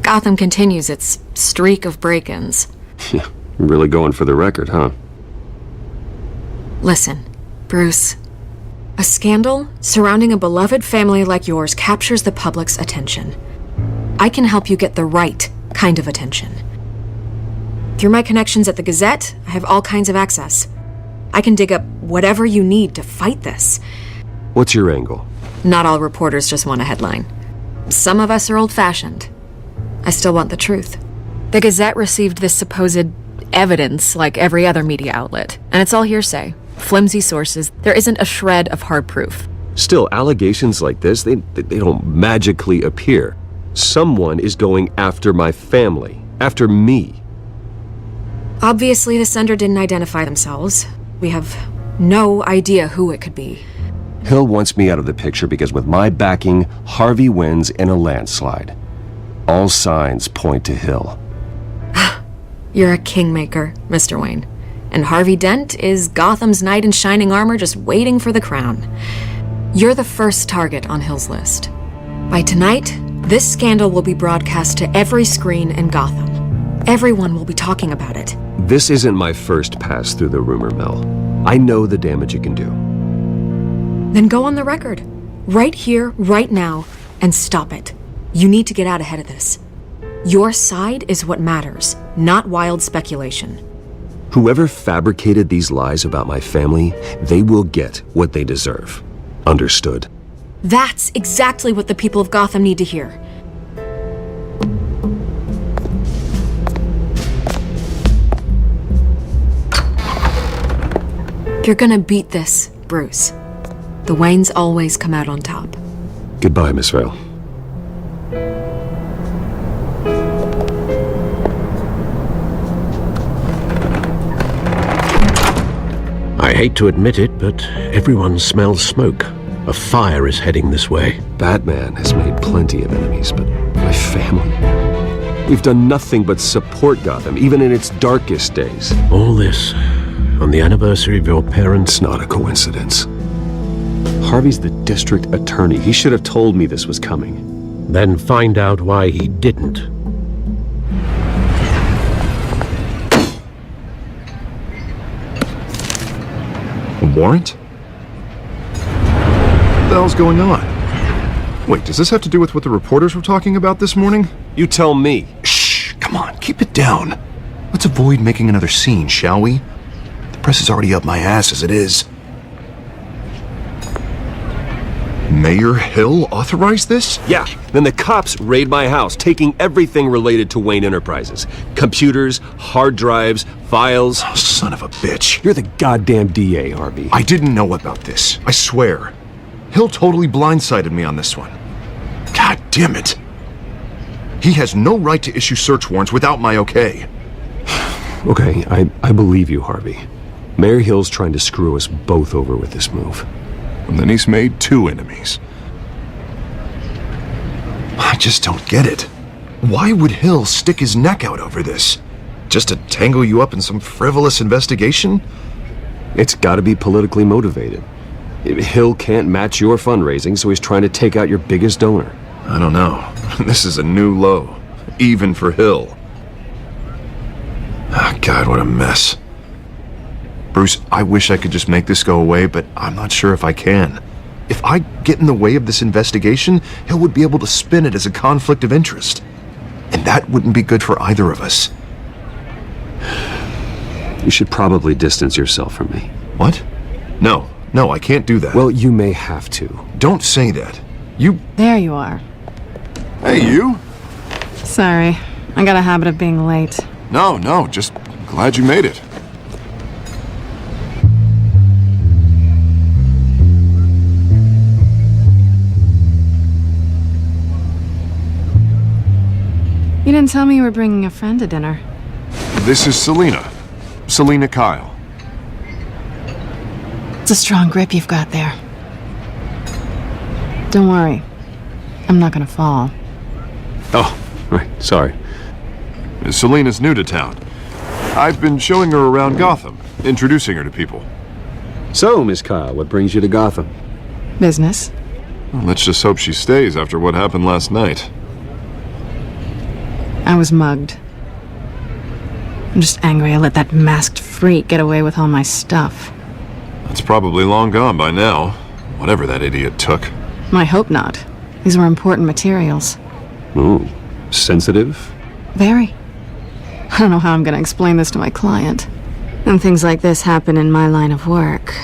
Speaker 12: Gotham continues its streak of break-ins.
Speaker 6: Yeah, you're really going for the record, huh?
Speaker 12: Listen, Bruce. A scandal surrounding a beloved family like yours captures the public's attention. I can help you get the right kind of attention. Through my connections at the Gazette, I have all kinds of access. I can dig up whatever you need to fight this.
Speaker 6: What's your angle?
Speaker 12: Not all reporters just want a headline. Some of us are old-fashioned. I still want the truth. The Gazette received this supposed evidence like every other media outlet, and it's all hearsay. Flimsy sources. There isn't a shred of hard proof.
Speaker 6: Still, allegations like this, they don't magically appear. Someone is going after my family, after me.
Speaker 12: Obviously, the sender didn't identify themselves. We have no idea who it could be.
Speaker 6: Hill wants me out of the picture because with my backing, Harvey wins in a landslide. All signs point to Hill.
Speaker 12: You're a kingmaker, Mr. Wayne. And Harvey Dent is Gotham's knight in shining armor just waiting for the crown. You're the first target on Hill's list. By tonight, this scandal will be broadcast to every screen in Gotham. Everyone will be talking about it.
Speaker 6: This isn't my first pass through the rumor mill. I know the damage it can do.
Speaker 12: Then go on the record. Right here, right now, and stop it. You need to get out ahead of this. Your side is what matters, not wild speculation.
Speaker 6: Whoever fabricated these lies about my family, they will get what they deserve. Understood?
Speaker 12: That's exactly what the people of Gotham need to hear. You're gonna beat this, Bruce. The Waynes always come out on top.
Speaker 6: Goodbye, Miss Vale.
Speaker 5: I hate to admit it, but everyone smells smoke. A fire is heading this way.
Speaker 6: Batman has made plenty of enemies, but my family? We've done nothing but support Gotham, even in its darkest days.
Speaker 5: All this on the anniversary of your parents'...
Speaker 6: Not a coincidence. Harvey's the district attorney. He should have told me this was coming.
Speaker 5: Then find out why he didn't.
Speaker 9: A warrant? What the hell's going on? Wait, does this have to do with what the reporters were talking about this morning?
Speaker 6: You tell me.
Speaker 9: Shh, come on, keep it down. Let's avoid making another scene, shall we? The press is already up my ass as it is. Mayor Hill authorized this?
Speaker 6: Yeah, then the cops raid my house, taking everything related to Wayne Enterprises. Computers, hard drives, files.
Speaker 9: Oh, son of a bitch.
Speaker 6: You're the goddamn DA, Harvey.
Speaker 9: I didn't know about this. I swear. Hill totally blindsided me on this one. God damn it. He has no right to issue search warrants without my okay.
Speaker 6: Okay, I believe you, Harvey. Mayor Hill's trying to screw us both over with this move.
Speaker 9: And then he's made 2 enemies. I just don't get it. Why would Hill stick his neck out over this? Just to tangle you up in some frivolous investigation?
Speaker 6: It's gotta be politically motivated. Hill can't match your fundraising, so he's trying to take out your biggest donor.
Speaker 9: I don't know. This is a new low. Even for Hill. Ah, God, what a mess. Bruce, I wish I could just make this go away, but I'm not sure if I can. If I get in the way of this investigation, Hill would be able to spin it as a conflict of interest. And that wouldn't be good for either of us.
Speaker 6: You should probably distance yourself from me.
Speaker 9: What? No, I can't do that.
Speaker 6: Well, you may have to.
Speaker 9: Don't say that. You...
Speaker 7: There you are.
Speaker 9: Hey, you?
Speaker 7: Sorry, I got a habit of being late.
Speaker 9: No, just glad you made it.
Speaker 7: You didn't tell me you were bringing a friend to dinner.
Speaker 9: This is Selina. Selina Kyle.
Speaker 7: It's a strong grip you've got there. Don't worry. I'm not gonna fall.
Speaker 6: Oh, right, sorry.
Speaker 9: Selina's new to town. I've been showing her around Gotham, introducing her to people.
Speaker 6: So, Miss Kyle, what brings you to Gotham?
Speaker 7: Business.
Speaker 9: Well, let's just hope she stays after what happened last night.
Speaker 7: I was mugged. I'm just angry I let that masked freak get away with all my stuff.
Speaker 9: That's probably long gone by now, whatever that idiot took.
Speaker 7: I hope not. These were important materials.
Speaker 6: Ooh, sensitive?
Speaker 7: Very. I don't know how I'm gonna explain this to my client. When things like this happen in my line of work,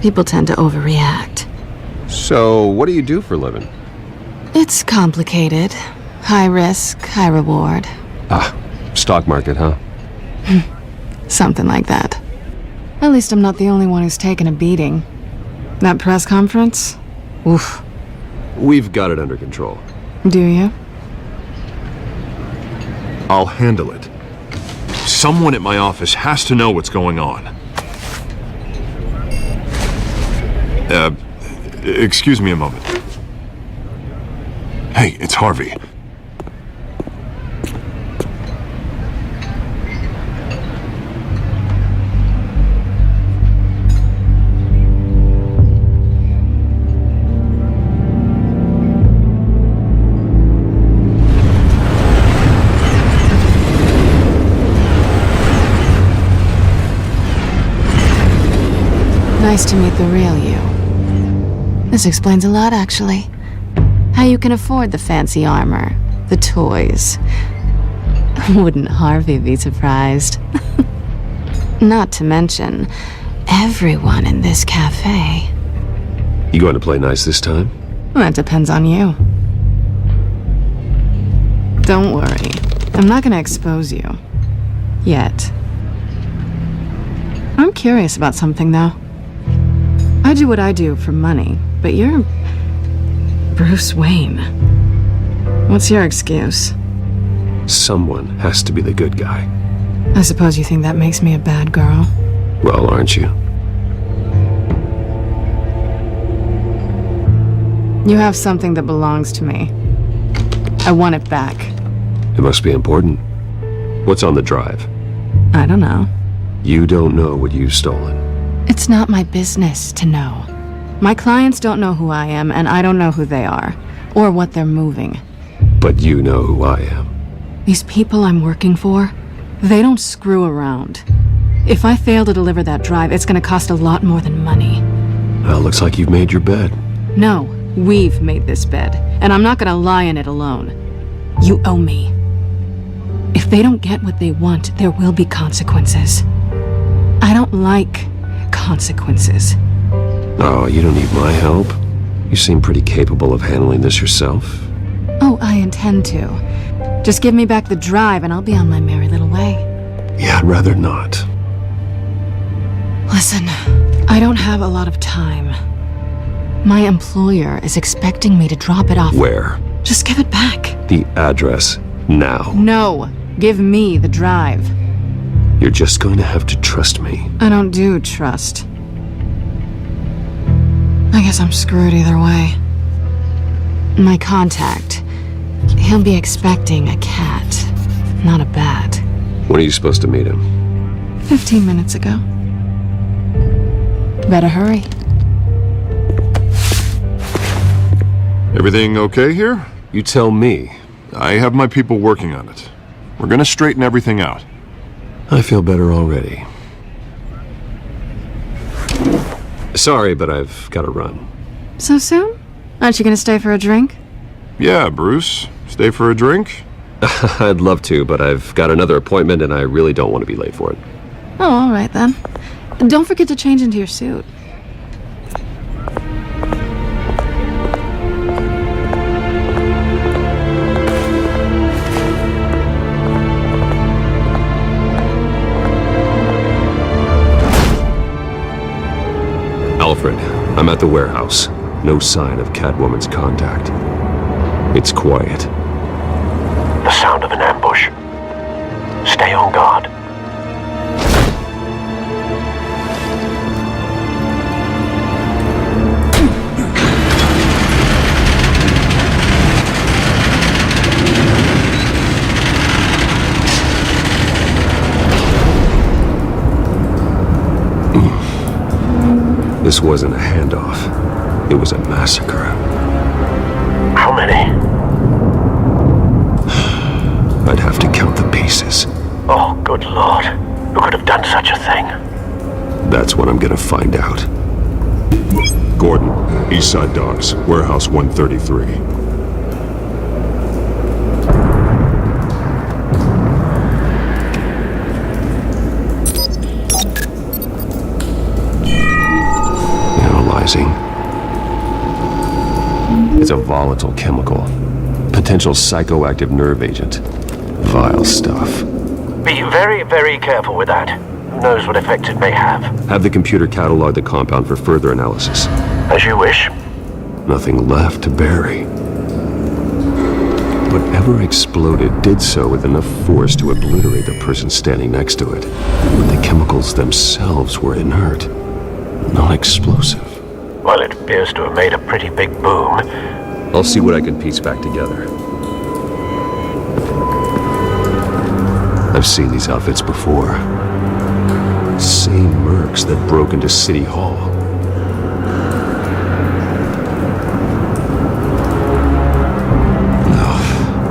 Speaker 7: people tend to overreact.
Speaker 6: So, what do you do for a living?
Speaker 7: It's complicated. High risk, high reward.
Speaker 6: Ah, stock market, huh?
Speaker 7: Something like that. At least I'm not the only one who's taken a beating. That press conference? Oof.
Speaker 6: We've got it under control.
Speaker 7: Do you?
Speaker 9: I'll handle it. Someone at my office has to know what's going on. Excuse me a moment. Hey, it's Harvey.
Speaker 7: Nice to meet the real you. This explains a lot, actually. How you can afford the fancy armor, the toys. Wouldn't Harvey be surprised? Not to mention, everyone in this cafe.
Speaker 6: You going to play nice this time?
Speaker 7: That depends on you. Don't worry. I'm not gonna expose you. Yet. I'm curious about something, though. I do what I do for money, but you're Bruce Wayne. What's your excuse?
Speaker 6: Someone has to be the good guy.
Speaker 7: I suppose you think that makes me a bad girl.
Speaker 6: Well, aren't you?
Speaker 7: You have something that belongs to me. I want it back.
Speaker 6: It must be important. What's on the drive?
Speaker 7: I don't know.
Speaker 6: You don't know what you've stolen.
Speaker 7: It's not my business to know. My clients don't know who I am, and I don't know who they are, or what they're moving.
Speaker 6: But you know who I am.
Speaker 7: These people I'm working for, they don't screw around. If I fail to deliver that drive, it's gonna cost a lot more than money.
Speaker 6: Well, looks like you've made your bed.
Speaker 7: No, we've made this bed, and I'm not gonna lie in it alone. You owe me. If they don't get what they want, there will be consequences. I don't like consequences.
Speaker 6: Oh, you don't need my help. You seem pretty capable of handling this yourself.
Speaker 7: Oh, I intend to. Just give me back the drive and I'll be on my merry little way.
Speaker 6: Yeah, I'd rather not.
Speaker 7: Listen, I don't have a lot of time. My employer is expecting me to drop it off.
Speaker 6: Where?
Speaker 7: Just give it back.
Speaker 6: The address, now.
Speaker 7: No, give me the drive.
Speaker 6: You're just going to have to trust me.
Speaker 7: I don't do trust. I guess I'm screwed either way. My contact, he'll be expecting a cat, not a bat.
Speaker 6: When are you supposed to meet him?
Speaker 7: 15 minutes ago. Better hurry.
Speaker 9: Everything okay here?
Speaker 6: You tell me.
Speaker 9: I have my people working on it. We're gonna straighten everything out.
Speaker 6: I feel better already. Sorry, but I've got to run.
Speaker 7: So soon? Aren't you gonna stay for a drink?
Speaker 9: Yeah, Bruce. Stay for a drink?
Speaker 6: I'd love to, but I've got another appointment and I really don't want to be late for it.
Speaker 7: Oh, all right then. Don't forget to change into your suit.
Speaker 6: Alfred, I'm at the warehouse. No sign of Catwoman's contact. It's quiet.
Speaker 17: The sound of an ambush. Stay on guard.
Speaker 6: This wasn't a handoff. It was a massacre.
Speaker 17: How many?
Speaker 6: I'd have to count the pieces.
Speaker 17: Oh, good lord. Who could have done such a thing?
Speaker 6: That's what I'm gonna find out.
Speaker 8: Gordon, Eastside Docks, Warehouse 133.
Speaker 6: Analyzing. It's a volatile chemical. Potential psychoactive nerve agent. Vile stuff.
Speaker 17: Be very, very careful with that. Who knows what effect it may have?
Speaker 6: Have the computer catalog the compound for further analysis.
Speaker 17: As you wish.
Speaker 6: Nothing left to bury. Whatever exploded did so with enough force to obliterate the person standing next to it. But the chemicals themselves were inert, non-explosive.
Speaker 17: Well, it appears to have made a pretty big boom.
Speaker 6: I'll see what I can piece back together. I've seen these outfits before. Same mercs that broke into City Hall.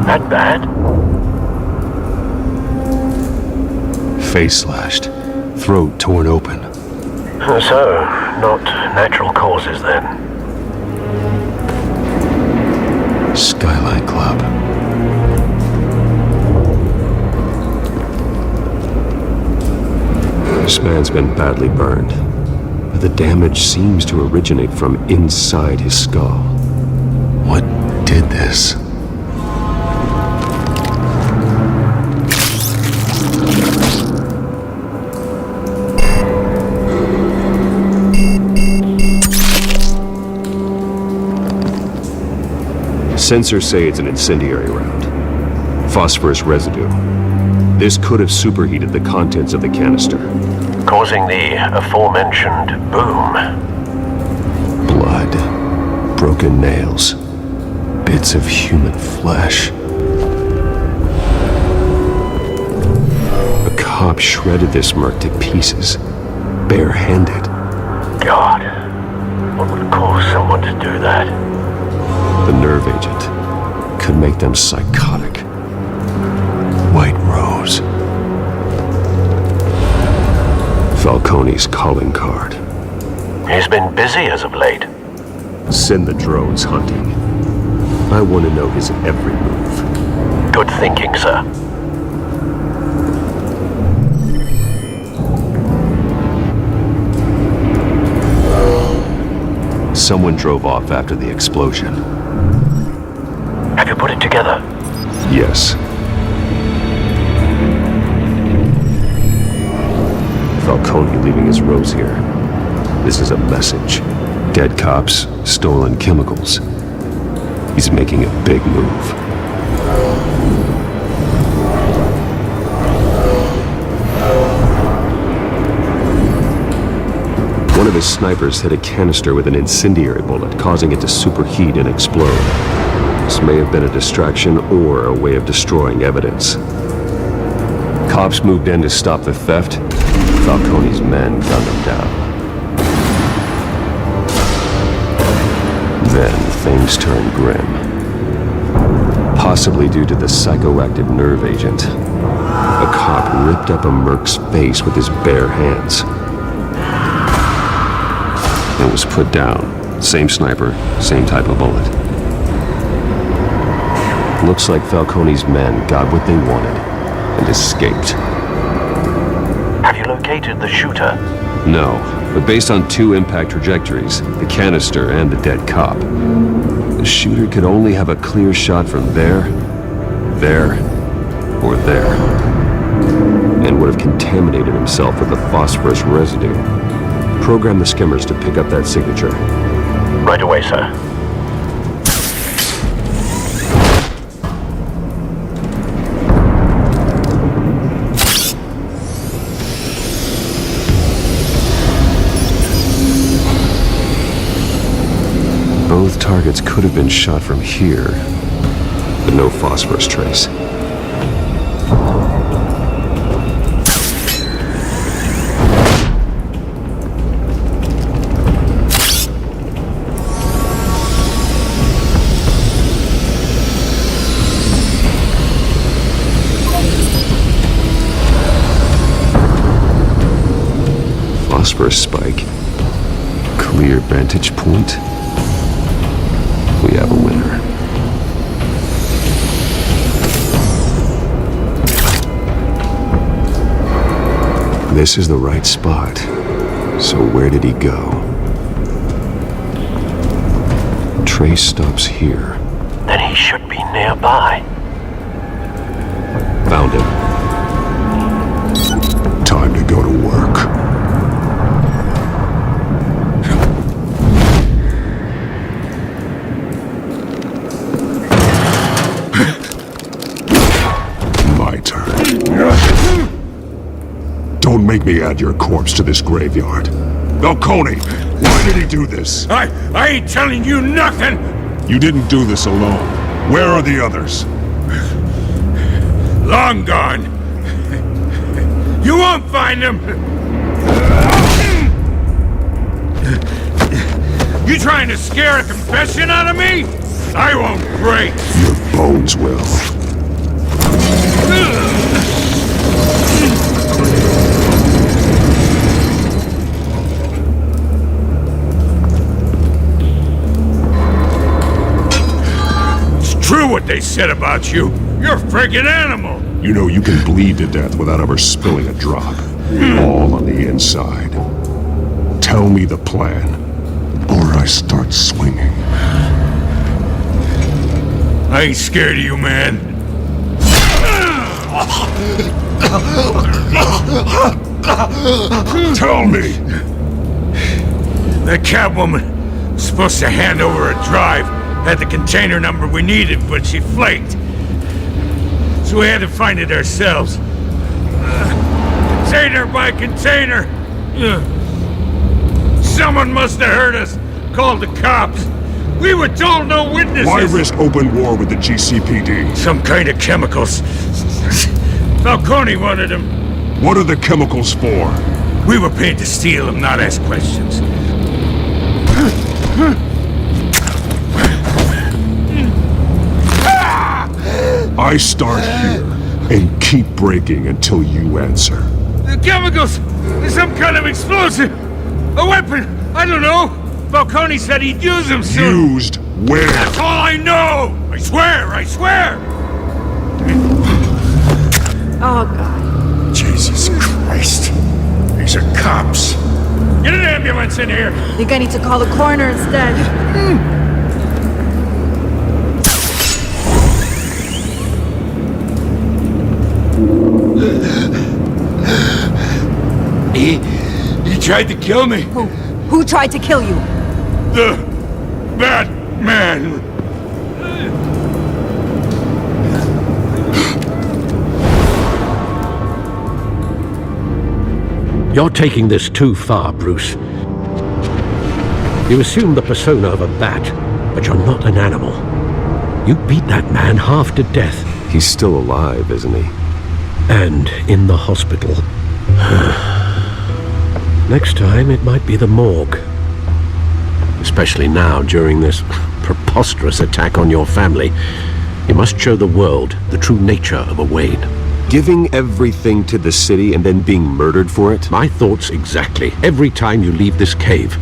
Speaker 17: That bad?
Speaker 6: Face slashed, throat torn open.
Speaker 17: So, not natural causes then.
Speaker 6: Skyline Club. This man's been badly burned, but the damage seems to originate from inside his skull. What did this? Sensors say it's an incendiary round. Phosphorus residue. This could have superheated the contents of the canister.
Speaker 17: Causing the aforementioned boom.
Speaker 6: Blood. Broken nails. Bits of human flesh. A cop shredded this merc to pieces. Bare-handed.
Speaker 17: God. What would cause someone to do that?
Speaker 6: The nerve agent could make them psychotic. White Rose. Falcone's calling card.
Speaker 17: He's been busy as of late.
Speaker 6: Send the drones hunting. I want to know his every move.
Speaker 17: Good thinking, sir.
Speaker 6: someone drove off after the explosion.
Speaker 17: Have you put it together?
Speaker 6: Yes. Falcone leaving his rose here. This is a message. Dead cops, stolen chemicals. He's making a big move. One of his snipers hit a canister with an incendiary bullet, causing it to superheat and explode. This may have been a distraction or a way of destroying evidence. Cops moved in to stop the theft. Falcone's men gunned them down. Then things turned grim. Possibly due to the psychoactive nerve agent. A cop ripped up a merc's face with his bare hands. It was put down. Same sniper, same type of bullet. Looks like Falcone's men got what they wanted and escaped.
Speaker 17: Have you located the shooter?
Speaker 6: No, but based on two impact trajectories, the canister and the dead cop, the shooter could only have a clear shot from there, or there, and would have contaminated himself with the phosphorus residue. Program the skimmers to pick up that signature.
Speaker 17: Right away, sir.
Speaker 6: Both targets could have been shot from here, but no phosphorus trace. Phosphorus spike. Clear vantage point. We have a winner. This is the right spot. So where did he go? Trace stops here.
Speaker 17: Then he should be nearby.
Speaker 6: Found him.
Speaker 8: Time to go to work. Don't make me add your corpse to this graveyard. Falcone, why did he do this?
Speaker 2: I ain't telling you nothing!
Speaker 8: You didn't do this alone. Where are the others?
Speaker 2: Long gone. You won't find them! You trying to scare a confession out of me? I won't break!
Speaker 8: Your bones will.
Speaker 2: True what they said about you. You're a friggin' animal.
Speaker 8: You know you can bleed to death without ever spilling a drop. All on the inside. Tell me the plan, or I start swinging.
Speaker 2: I ain't scared of you, man.
Speaker 8: Tell me!
Speaker 2: That Catwoman was supposed to hand over a drive. Had the container number we needed, but she flaked. So we had to find it ourselves. Container by container. Someone must have heard us. Called the cops. We were told no witnesses.
Speaker 8: Why risk open war with the GCPD?
Speaker 2: Some kind of chemicals. Falcone wanted them.
Speaker 8: What are the chemicals for?
Speaker 2: We were paid to steal them, not ask questions.
Speaker 8: I start here and keep breaking until you answer.
Speaker 2: The chemicals! There's some kind of explosive! A weapon! I don't know! Falcone said he'd use them soon!
Speaker 8: Used where?
Speaker 2: That's all I know! I swear!
Speaker 10: Oh, God.
Speaker 2: Jesus Christ. These are cops.
Speaker 18: Get an ambulance in here!
Speaker 11: I think I need to call the coroner instead.
Speaker 1: He tried to kill me.
Speaker 16: Who tried to kill you?
Speaker 1: The Batman.
Speaker 5: You're taking this too far, Bruce. You assume the persona of a bat, but you're not an animal. You beat that man half to death.
Speaker 6: He's still alive, isn't he?
Speaker 5: And in the hospital. Next time, it might be the morgue. Especially now, during this preposterous attack on your family. You must show the world the true nature of a Wayne.
Speaker 6: Giving everything to the city and then being murdered for it?
Speaker 5: My thoughts exactly. Every time you leave this cave.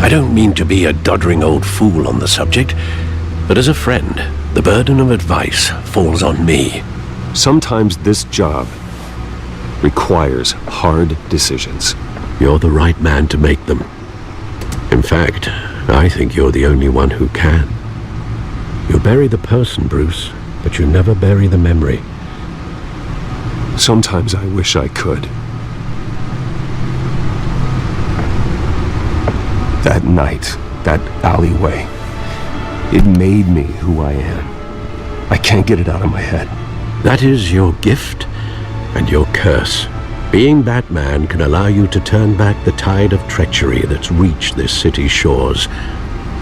Speaker 5: I don't mean to be a doddering old fool on the subject, but as a friend, the burden of advice falls on me.
Speaker 6: Sometimes this job requires hard decisions.
Speaker 5: You're the right man to make them. In fact, I think you're the only one who can. You bury the person, Bruce, but you never bury the memory.
Speaker 6: Sometimes I wish I could. That night, that alleyway, it made me who I am. I can't get it out of my head.
Speaker 5: That is your gift and your curse. Being Batman can allow you to turn back the tide of treachery that's reached this city's shores,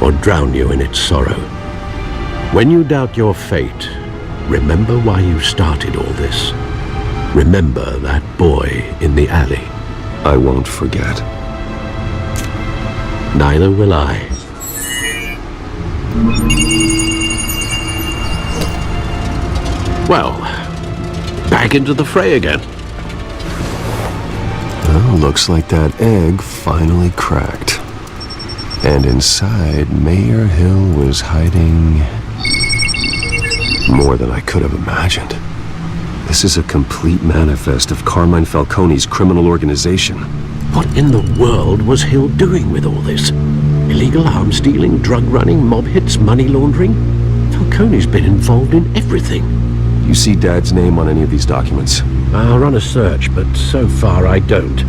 Speaker 5: or drown you in its sorrow. When you doubt your fate, remember why you started all this. Remember that boy in the alley.
Speaker 6: I won't forget.
Speaker 5: Neither will I. Well, back into the fray again.
Speaker 6: Well, looks like that egg finally cracked. And inside, Mayor Hill was hiding more than I could have imagined. This is a complete manifest of Carmine Falcone's criminal organization.
Speaker 5: What in the world was Hill doing with all this? Illegal arms dealing, drug running, mob hits, money laundering? Falcone's been involved in everything.
Speaker 6: You see Dad's name on any of these documents?
Speaker 5: I'll run a search, but so far I don't.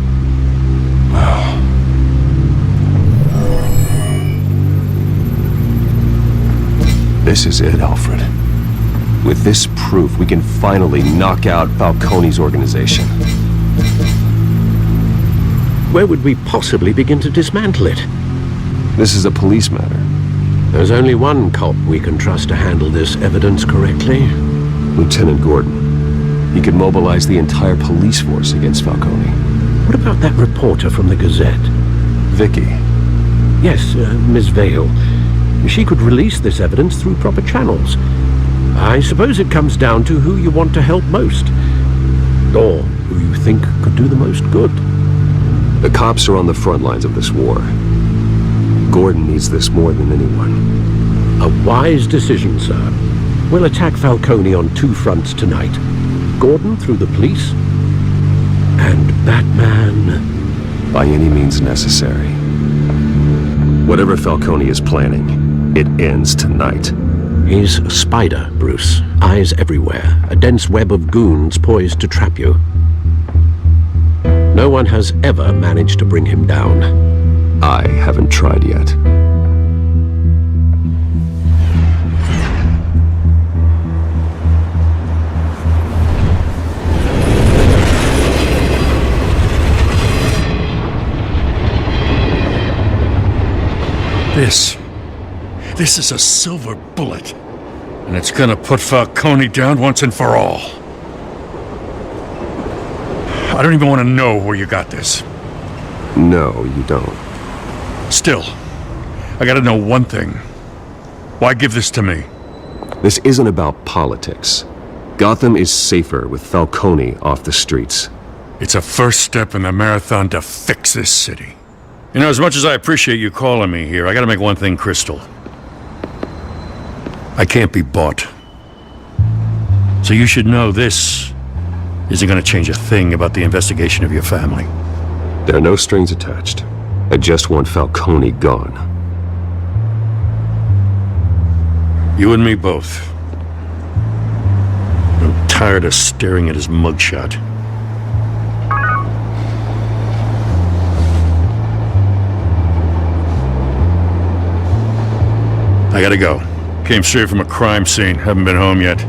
Speaker 6: This is it, Alfred. With this proof, we can finally knock out Falcone's organization.
Speaker 5: Where would we possibly begin to dismantle it?
Speaker 6: This is a police matter.
Speaker 5: There's only one cop we can trust to handle this evidence correctly.
Speaker 6: Lieutenant Gordon. He could mobilize the entire police force against Falcone.
Speaker 5: What about that reporter from the Gazette?
Speaker 6: Vicky.
Speaker 5: Yes, Miss Vale. She could release this evidence through proper channels. I suppose it comes down to who you want to help most. Or who you think could do the most good.
Speaker 6: The cops are on the front lines of this war. Gordon needs this more than anyone.
Speaker 5: A wise decision, sir. We'll attack Falcone on two fronts tonight. Gordon through the police, and Batman...
Speaker 6: by any means necessary. Whatever Falcone is planning, it ends tonight.
Speaker 5: He's a spider, Bruce. Eyes everywhere. A dense web of goons poised to trap you. No one has ever managed to bring him down.
Speaker 6: I haven't tried yet.
Speaker 18: This is a silver bullet. And it's gonna put Falcone down once and for all. I don't even want to know where you got this.
Speaker 6: No, you don't.
Speaker 18: Still, I gotta know one thing. Why give this to me?
Speaker 6: This isn't about politics. Gotham is safer with Falcone off the streets.
Speaker 18: It's a first step in the marathon to fix this city. You know, as much as I appreciate you calling me here, I gotta make one thing crystal. I can't be bought. So you should know this isn't going to change a thing about the investigation of your family.
Speaker 6: There are no strings attached. I just want Falcone gone.
Speaker 18: You and me both. I'm tired of staring at his mugshot. I gotta go. Came straight from a crime scene. Haven't been home yet.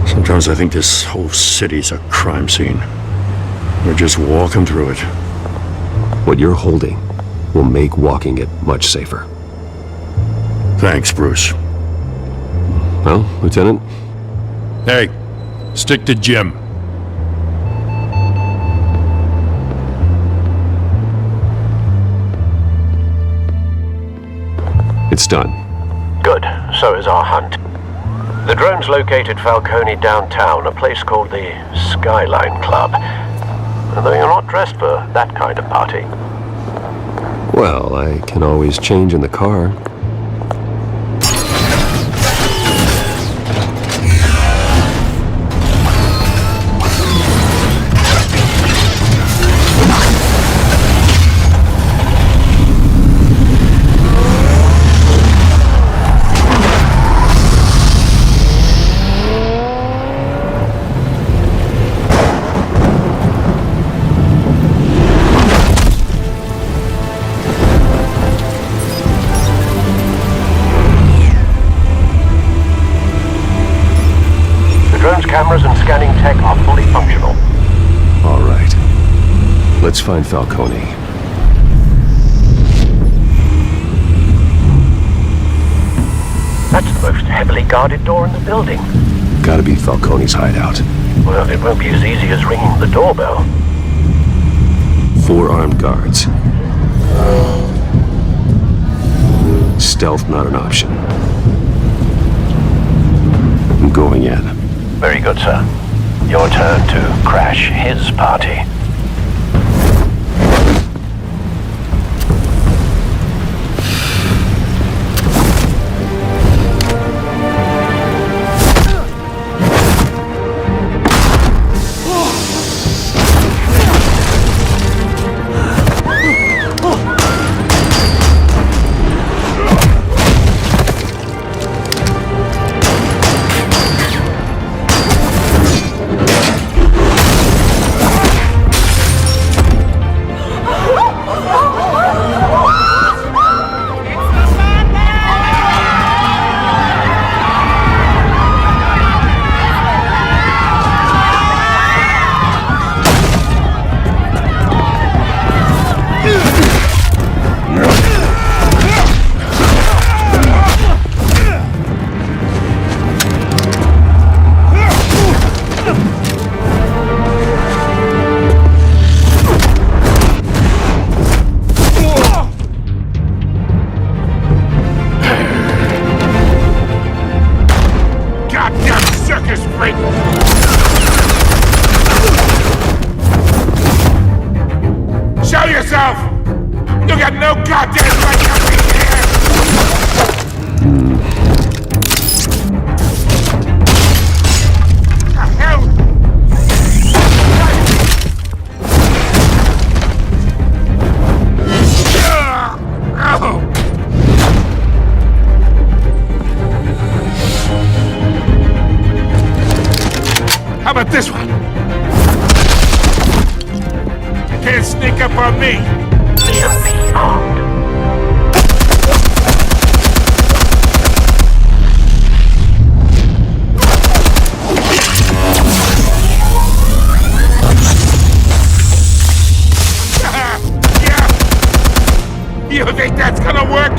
Speaker 18: Sometimes I think this whole city's a crime scene. We're just walking through it.
Speaker 6: What you're holding will make walking it much safer.
Speaker 18: Thanks, Bruce.
Speaker 6: Well, Lieutenant?
Speaker 18: Hey, stick to Jim.
Speaker 6: It's done.
Speaker 17: Good. So is our hunt. The drones located Falcone downtown, a place called the Skyline Club. Though you're not dressed for that kind of party.
Speaker 6: Well, I can always change in the car.
Speaker 17: Cameras and scanning tech are fully functional.
Speaker 6: All right. Let's find Falcone.
Speaker 17: That's the most heavily guarded door in the building.
Speaker 6: Gotta be Falcone's hideout.
Speaker 17: Well, it won't be as easy as ringing the doorbell.
Speaker 6: 4 armed guards. Stealth not an option. I'm going in.
Speaker 17: Very good, sir. Your turn to crash his party.
Speaker 2: How about this one? You can't sneak up on me.
Speaker 17: EMP armed.
Speaker 2: You think that's gonna work?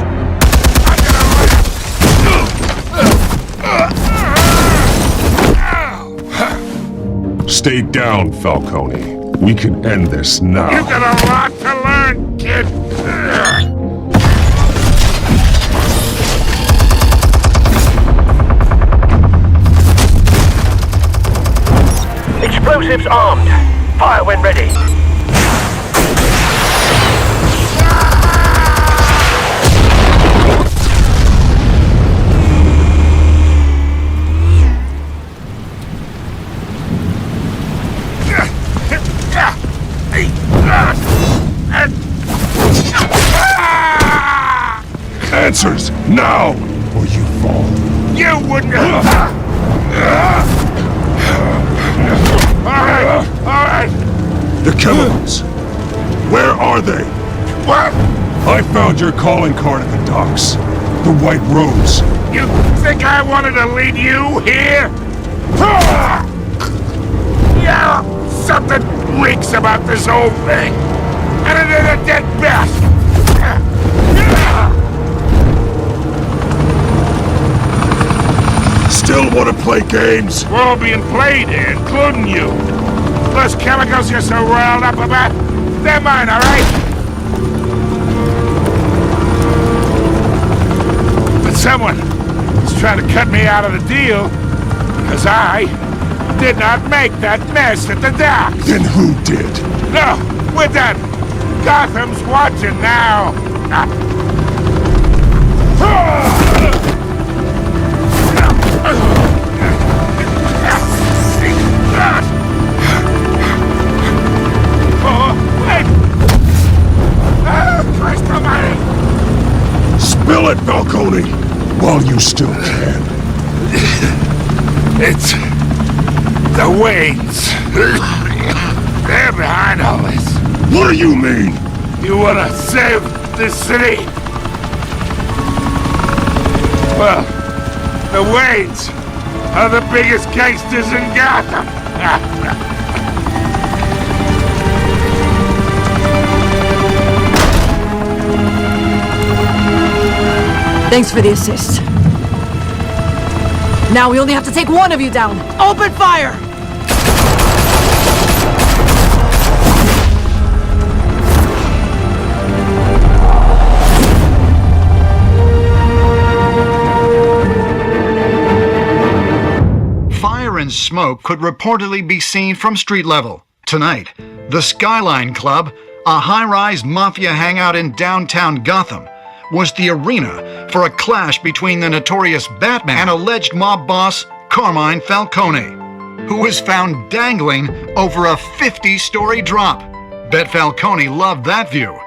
Speaker 8: Stay down, Falcone. We can end this now.
Speaker 2: You got a lot to learn, kid.
Speaker 17: Explosives armed. Fire when ready.
Speaker 8: answers, now, or you fall.
Speaker 2: You wouldn't. All right.
Speaker 8: The chemicals. Where are they?
Speaker 2: What?
Speaker 8: I found your calling card at the docks. The White Rose.
Speaker 2: You think I wanted to lead you here? Yeah, something reeks about this whole thing. And it is a dead best.
Speaker 8: Still want to play games?
Speaker 2: We're all being played here, including you. Those chemicals you're so riled up about, they're mine, all right? But someone is trying to cut me out of the deal because I did not make that mess at the docks.
Speaker 8: Then who did?
Speaker 2: No, we're done. Gotham's watching now.
Speaker 8: Spill it, Falcone, while you still can.
Speaker 2: It's the Waynes. They're behind all this.
Speaker 8: What do you mean?
Speaker 2: You want to save this city? Well, the Waynes are the biggest gangsters in Gotham.
Speaker 11: Thanks for the assist. Now we only have to take one of you down. Open fire!
Speaker 13: Fire and smoke could reportedly be seen from street level. Tonight, the Skyline Club, a high-rise mafia hangout in downtown Gotham, was the arena for a clash between the notorious Batman and alleged mob boss Carmine Falcone, who was found dangling over a 50-story drop. Bet Falcone loved that view.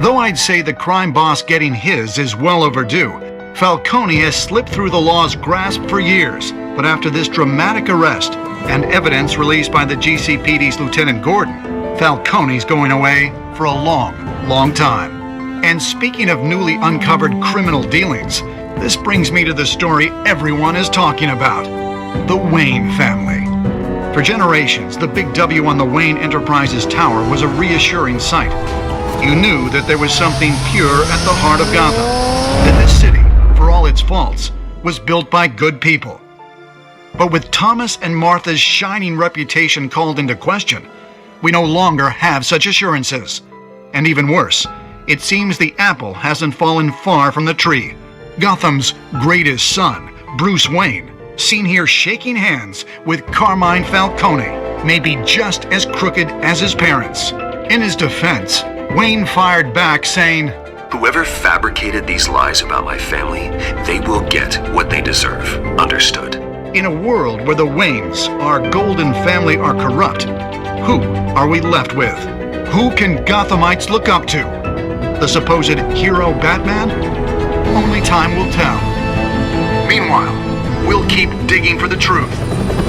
Speaker 13: Though I'd say the crime boss getting his is well overdue, Falcone has slipped through the law's grasp for years, but after this dramatic arrest and evidence released by the GCPD's Lieutenant Gordon, Falcone's going away for a long time. And speaking of newly uncovered criminal dealings, this brings me to the story everyone is talking about: the Wayne family. For generations, the big W on the Wayne Enterprises tower was a reassuring sight. You knew that there was something pure at the heart of Gotham, that this city, for all its faults, was built by good people. But with Thomas and Martha's shining reputation called into question, we no longer have such assurances. And even worse, it seems the apple hasn't fallen far from the tree. Gotham's greatest son, Bruce Wayne, seen here shaking hands with Carmine Falcone, may be just as crooked as his parents. In his defense, Wayne fired back saying,
Speaker 19: "Whoever fabricated these lies about my family, they will get what they deserve. Understood?"
Speaker 13: In a world where the Waynes, our golden family, are corrupt, who are we left with? Who can Gothamites look up to? The supposed hero Batman? Only time will tell. Meanwhile, we'll keep digging for the truth.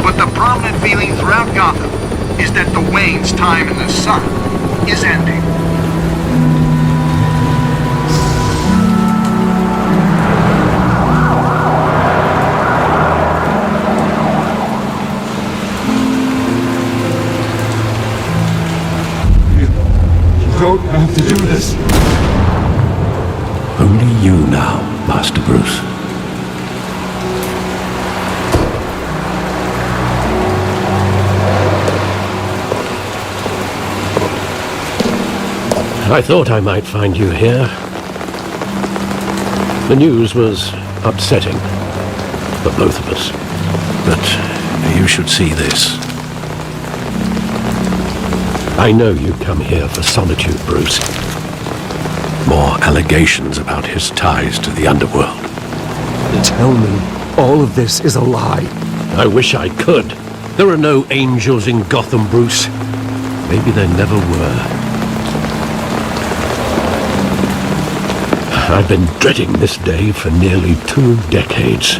Speaker 13: But the prominent feeling throughout Gotham is that the Waynes' time in the sun is ending.
Speaker 8: You don't have to do this.
Speaker 5: Only you now, Master Bruce. I thought I might find you here. The news was upsetting for both of us. But you should see this. I know you come here for solitude, Bruce. More allegations about his ties to the underworld.
Speaker 20: Tell me, all of this is a lie.
Speaker 5: I wish I could. There are no angels in Gotham, Bruce. Maybe there never were. I've been dreading this day for nearly 2 decades.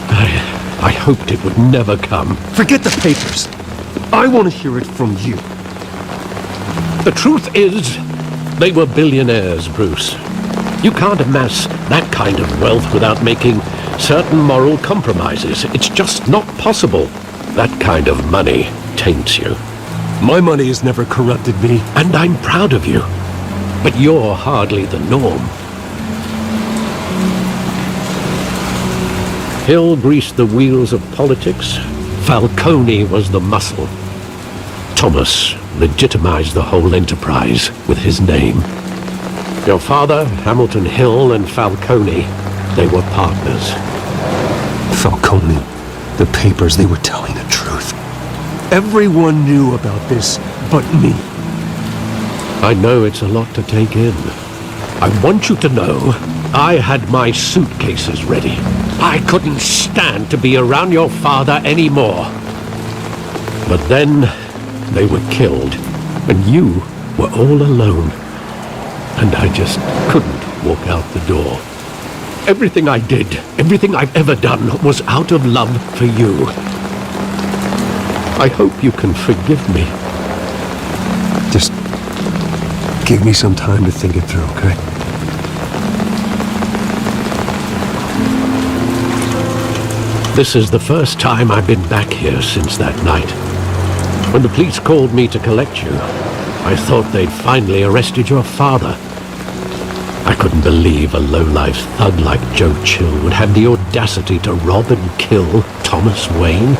Speaker 5: I hoped it would never come.
Speaker 20: Forget the papers. I want to hear it from you.
Speaker 5: The truth is, they were billionaires, Bruce. You can't amass that kind of wealth without making certain moral compromises. It's just not possible. That kind of money taints you.
Speaker 20: My money has never corrupted me.
Speaker 5: And I'm proud of you. But you're hardly the norm. Hill greased the wheels of politics. Falcone was the muscle. Thomas legitimized the whole enterprise with his name. Your father, Hamilton Hill, and Falcone, they were partners.
Speaker 20: Falcone, the papers, they were telling the truth. Everyone knew about this but me.
Speaker 5: I know it's a lot to take in. I want you to know I had my suitcases ready. I couldn't stand to be around your father anymore. But then they were killed, and you were all alone. And I just couldn't walk out the door. Everything I did, everything I've ever done, was out of love for you. I hope you can forgive me.
Speaker 20: Just give me some time to think it through, okay?
Speaker 5: This is the first time I've been back here since that night. When the police called me to collect you, I thought they'd finally arrested your father. I couldn't believe a low-life thug like Joe Chill would have the audacity to rob and kill Thomas Wayne.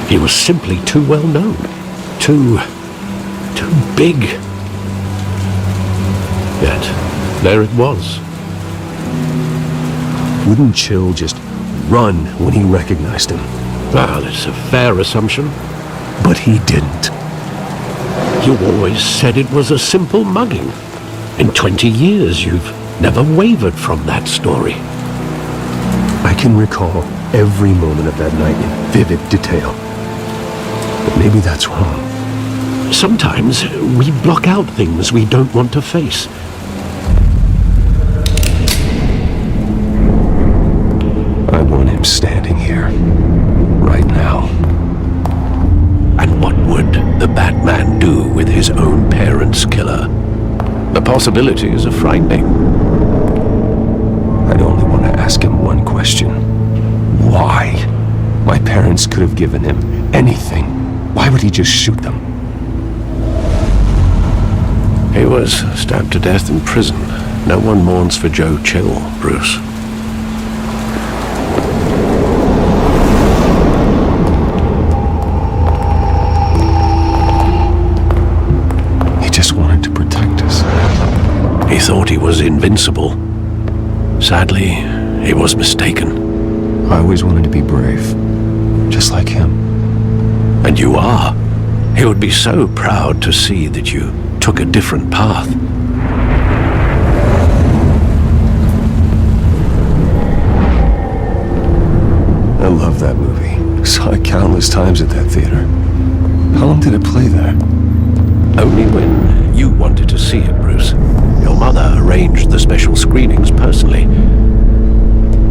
Speaker 5: He was simply too well known. Too big. Yet, there it was.
Speaker 20: Wouldn't Chill just run when he recognized him?
Speaker 5: Well, it's a fair assumption.
Speaker 20: But he didn't.
Speaker 5: You always said it was a simple mugging. In 20 years, you've never wavered from that story.
Speaker 20: I can recall every moment of that night in vivid detail. But maybe that's wrong.
Speaker 5: Sometimes we block out things we don't want to face.
Speaker 20: I want him standing here, right now.
Speaker 5: And what would the Batman do with his own parents' killer? The possibilities are frightening.
Speaker 20: I'd only want to ask him one question. Why? My parents could have given him anything. Why would he just shoot them?
Speaker 5: He was stabbed to death in prison. No one mourns for Joe Chill, Bruce. He thought he was invincible. Sadly, he was mistaken.
Speaker 20: I always wanted to be brave, just like him.
Speaker 5: And you are. He would be so proud to see that you took a different path.
Speaker 20: I love that movie. Saw it countless times at that theater. How long did it play there?
Speaker 5: Only when you wanted to see it, Bruce. Your mother arranged the special screenings personally.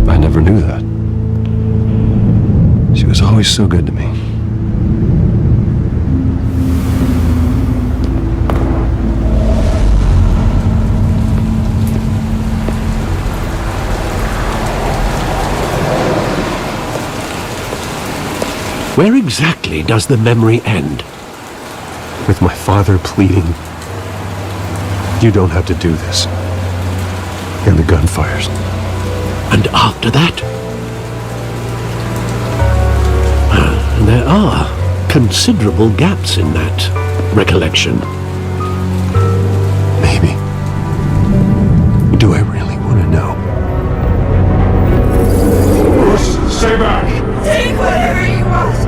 Speaker 20: I never knew that. She was always so good to me.
Speaker 5: Where exactly does the memory end?
Speaker 20: With my father pleading, "You don't have to do this." And the gun fires.
Speaker 5: And after that? There are considerable gaps in that recollection.
Speaker 20: Maybe. Do I really want to know?
Speaker 2: Bruce, stay back!
Speaker 11: Take whatever you want!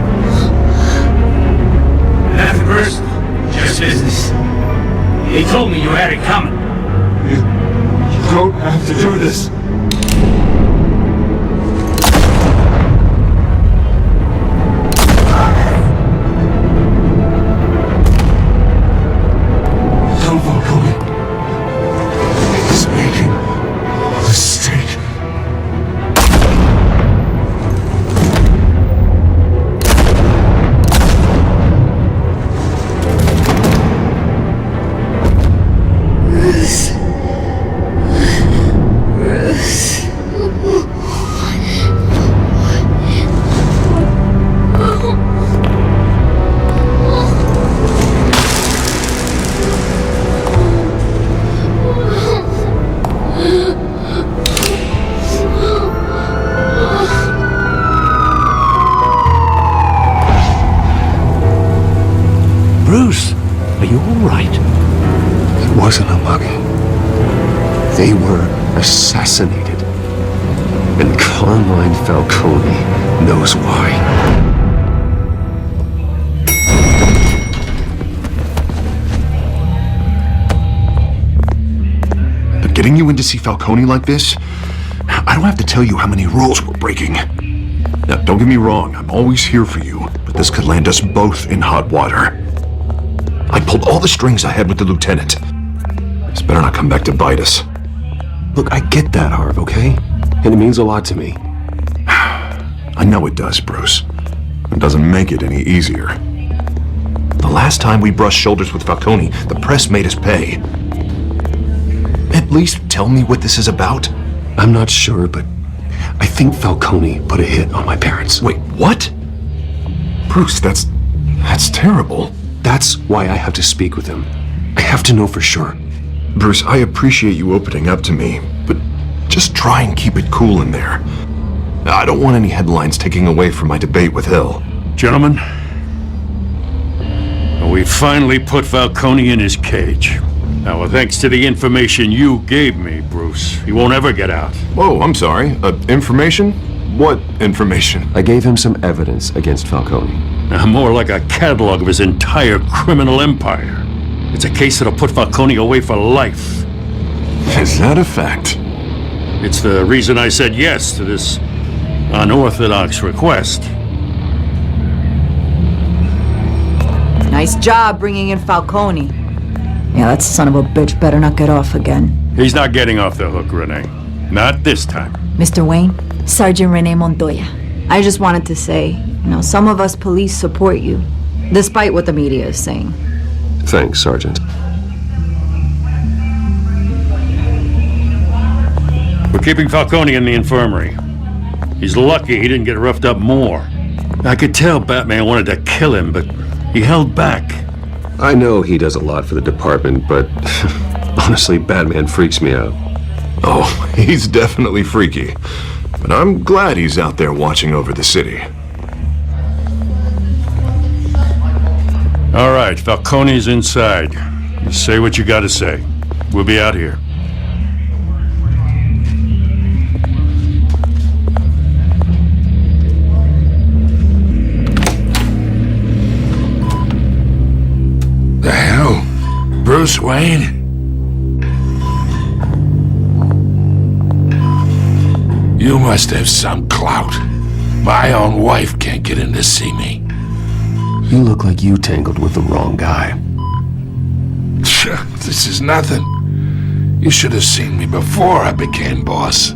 Speaker 21: Nothing personal, just business. He told me you had it coming.
Speaker 2: You don't have to do this.
Speaker 20: Tom Falcone. He's making Bruce, are you all right?
Speaker 8: It wasn't a mugging. They were assassinated. And Carmine Falcone knows why.
Speaker 9: But getting you in to see Falcone like this, I don't have to tell you how many rules we're breaking. Now, don't get me wrong, I'm always here for you, but this could land us both in hot water. I pulled all the strings I had with the lieutenant. This better not come back to bite us.
Speaker 8: Look, I get that, Harv, okay? And it means a lot to me.
Speaker 9: I know it does, Bruce. It doesn't make it any easier. The last time we brushed shoulders with Falcone, the press made us pay. At least tell me what this is about.
Speaker 8: I'm not sure, but I think Falcone put a hit on my parents.
Speaker 9: Wait, what? Bruce, that's terrible.
Speaker 8: That's why I have to speak with him. I have to know for sure.
Speaker 9: Bruce, I appreciate you opening up to me, but just try and keep it cool in there. I don't want any headlines taking away from my debate with Hill.
Speaker 18: Gentlemen, we finally put Falcone in his cage. Now, thanks to the information you gave me, Bruce, he won't ever get out.
Speaker 9: Whoa, I'm sorry. Information? What information?
Speaker 6: I gave him some evidence against Falcone.
Speaker 18: More like a catalog of his entire criminal empire. It's a case that'll put Falcone away for life.
Speaker 9: Is that a fact?
Speaker 18: It's the reason I said yes to this unorthodox request.
Speaker 16: Nice job bringing in Falcone. Yeah, that son of a bitch better not get off again.
Speaker 18: He's not getting off the hook, Renee. Not this time.
Speaker 16: Mr. Wayne, Sergeant Renee Montoya. I just wanted to say, some of us police support you, despite what the media is saying.
Speaker 6: Thanks, Sergeant.
Speaker 18: We're keeping Falcone in the infirmary. He's lucky he didn't get roughed up more. I could tell Batman wanted to kill him, but he held back.
Speaker 6: I know he does a lot for the department, but honestly, Batman freaks me out.
Speaker 9: Oh, he's definitely freaky. But I'm glad he's out there watching over the city.
Speaker 18: All right, Falcone's inside. You say what you gotta say. We'll be out here.
Speaker 2: The hell? Bruce Wayne? You must have some clout. My own wife can't get in to see me.
Speaker 8: You look like you tangled with the wrong guy.
Speaker 2: This is nothing. You should have seen me before I became boss.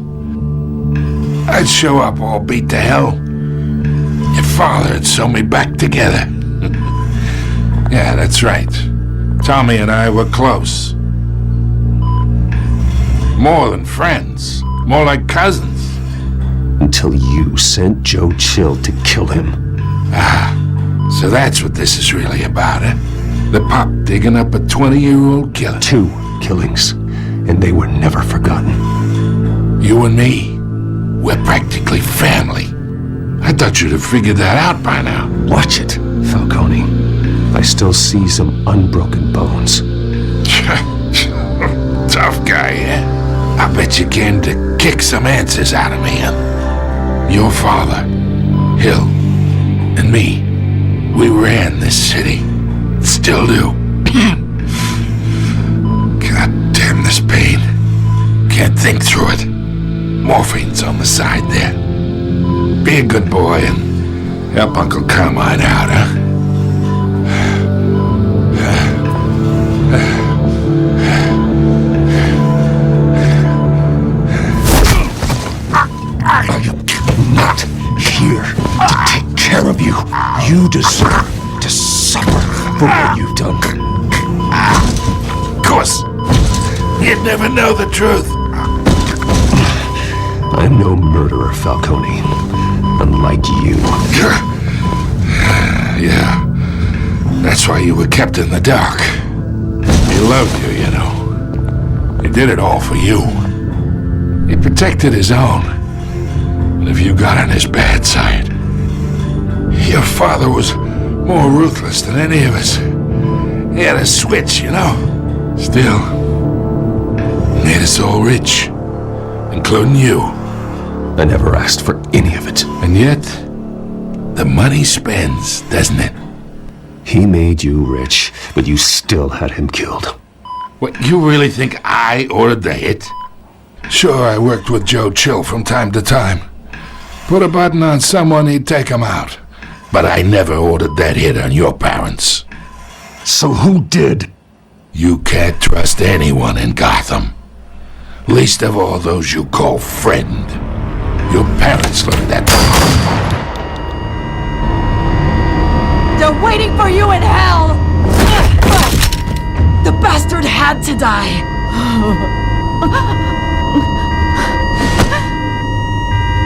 Speaker 2: I'd show up all beat to hell. Your father had sewn me back together. Yeah, that's right. Tommy and I were close. More than friends. More like cousins.
Speaker 8: Until you sent Joe Chill to kill him.
Speaker 2: So that's what this is really about, eh? The pop digging up a 20-year-old killer.
Speaker 8: 2 killings, and they were never forgotten.
Speaker 2: You and me, we're practically family. I thought you'd have figured that out by now.
Speaker 8: Watch it, Falcone. I still see some unbroken bones.
Speaker 2: Tough guy, eh? I bet you came to kick some answers out of me, huh? Your father, Hill, and me, we ran this city. Still do. God damn this pain. Can't think through it. Morphine's on the side there. Be a good boy and help Uncle Carmine out, huh?
Speaker 8: Not here to take care of you. You deserve to suffer for what you've done.
Speaker 2: Of course. You'd never know the truth.
Speaker 8: I'm no murderer, Falcone. Unlike you.
Speaker 2: Yeah. That's why you were kept in the dark. He loved you, you know. He did it all for you. He protected his own. And if you got on his bad side, your father was more ruthless than any of us. He had a switch, you know. Still, made us all rich, including you.
Speaker 20: I never asked for any of it.
Speaker 2: And yet, the money spends, doesn't it?
Speaker 20: He made you rich, but you still had him killed.
Speaker 2: What, you really think I ordered the hit? Sure, I worked with Joe Chill from time to time. Put a button on someone, he'd take him out. But I never ordered that hit on your parents.
Speaker 20: So who did?
Speaker 2: You can't trust anyone in Gotham. Least of all those you call friend. Your parents learned that.
Speaker 11: They're waiting for you in hell! The bastard had to die!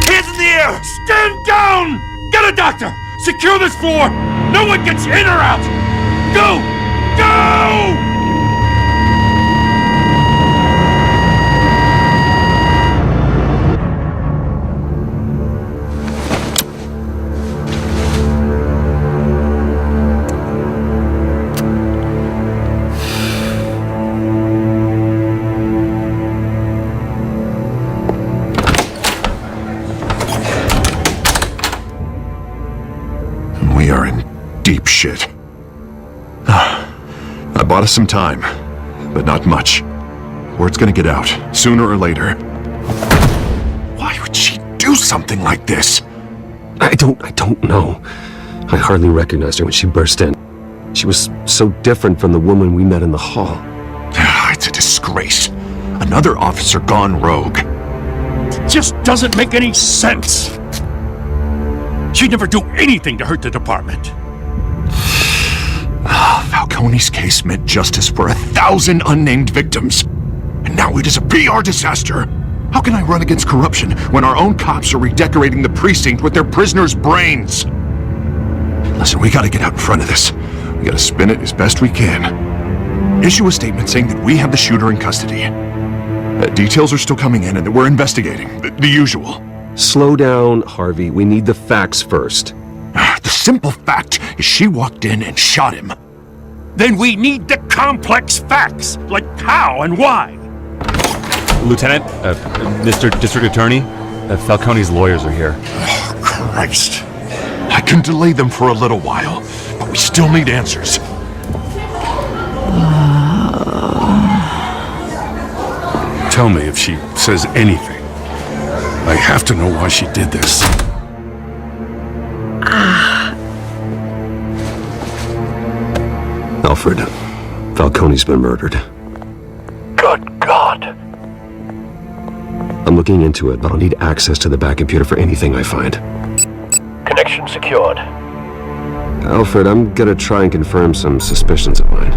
Speaker 18: Hands in the air! Stand down! Get a doctor! Secure this floor! No one gets in or out! Go! Go!
Speaker 9: We are in deep shit. I bought us some time, but not much. Word's gonna get out, sooner or later. Why would she do something like this?
Speaker 20: I don't know. I hardly recognized her when she burst in. She was so different from the woman we met in the hall.
Speaker 9: It's a disgrace. Another officer gone rogue.
Speaker 18: It just doesn't make any sense. She'd never do anything to hurt the department.
Speaker 9: Falcone's case meant justice for 1,000 unnamed victims. And now it is a PR disaster. How can I run against corruption when our own cops are redecorating the precinct with their prisoners' brains? Listen, we gotta get out in front of this. We gotta spin it as best we can. Issue a statement saying that we have the shooter in custody. Details are still coming in and that we're investigating. The usual.
Speaker 20: Slow down, Harvey. We need the facts first.
Speaker 9: The simple fact is she walked in and shot him.
Speaker 18: Then we need the complex facts, like how and why.
Speaker 4: Lieutenant, Mr. District Attorney, Falcone's lawyers are here.
Speaker 9: Oh, Christ. I can delay them for a little while, but we still need answers.
Speaker 2: Tell me if she says anything. I have to know why she did this.
Speaker 20: Alfred, Falcone's been murdered.
Speaker 17: Good God.
Speaker 20: I'm looking into it, but I'll need access to the back computer for anything I find.
Speaker 17: Connection secured.
Speaker 20: Alfred, I'm gonna try and confirm some suspicions of mine.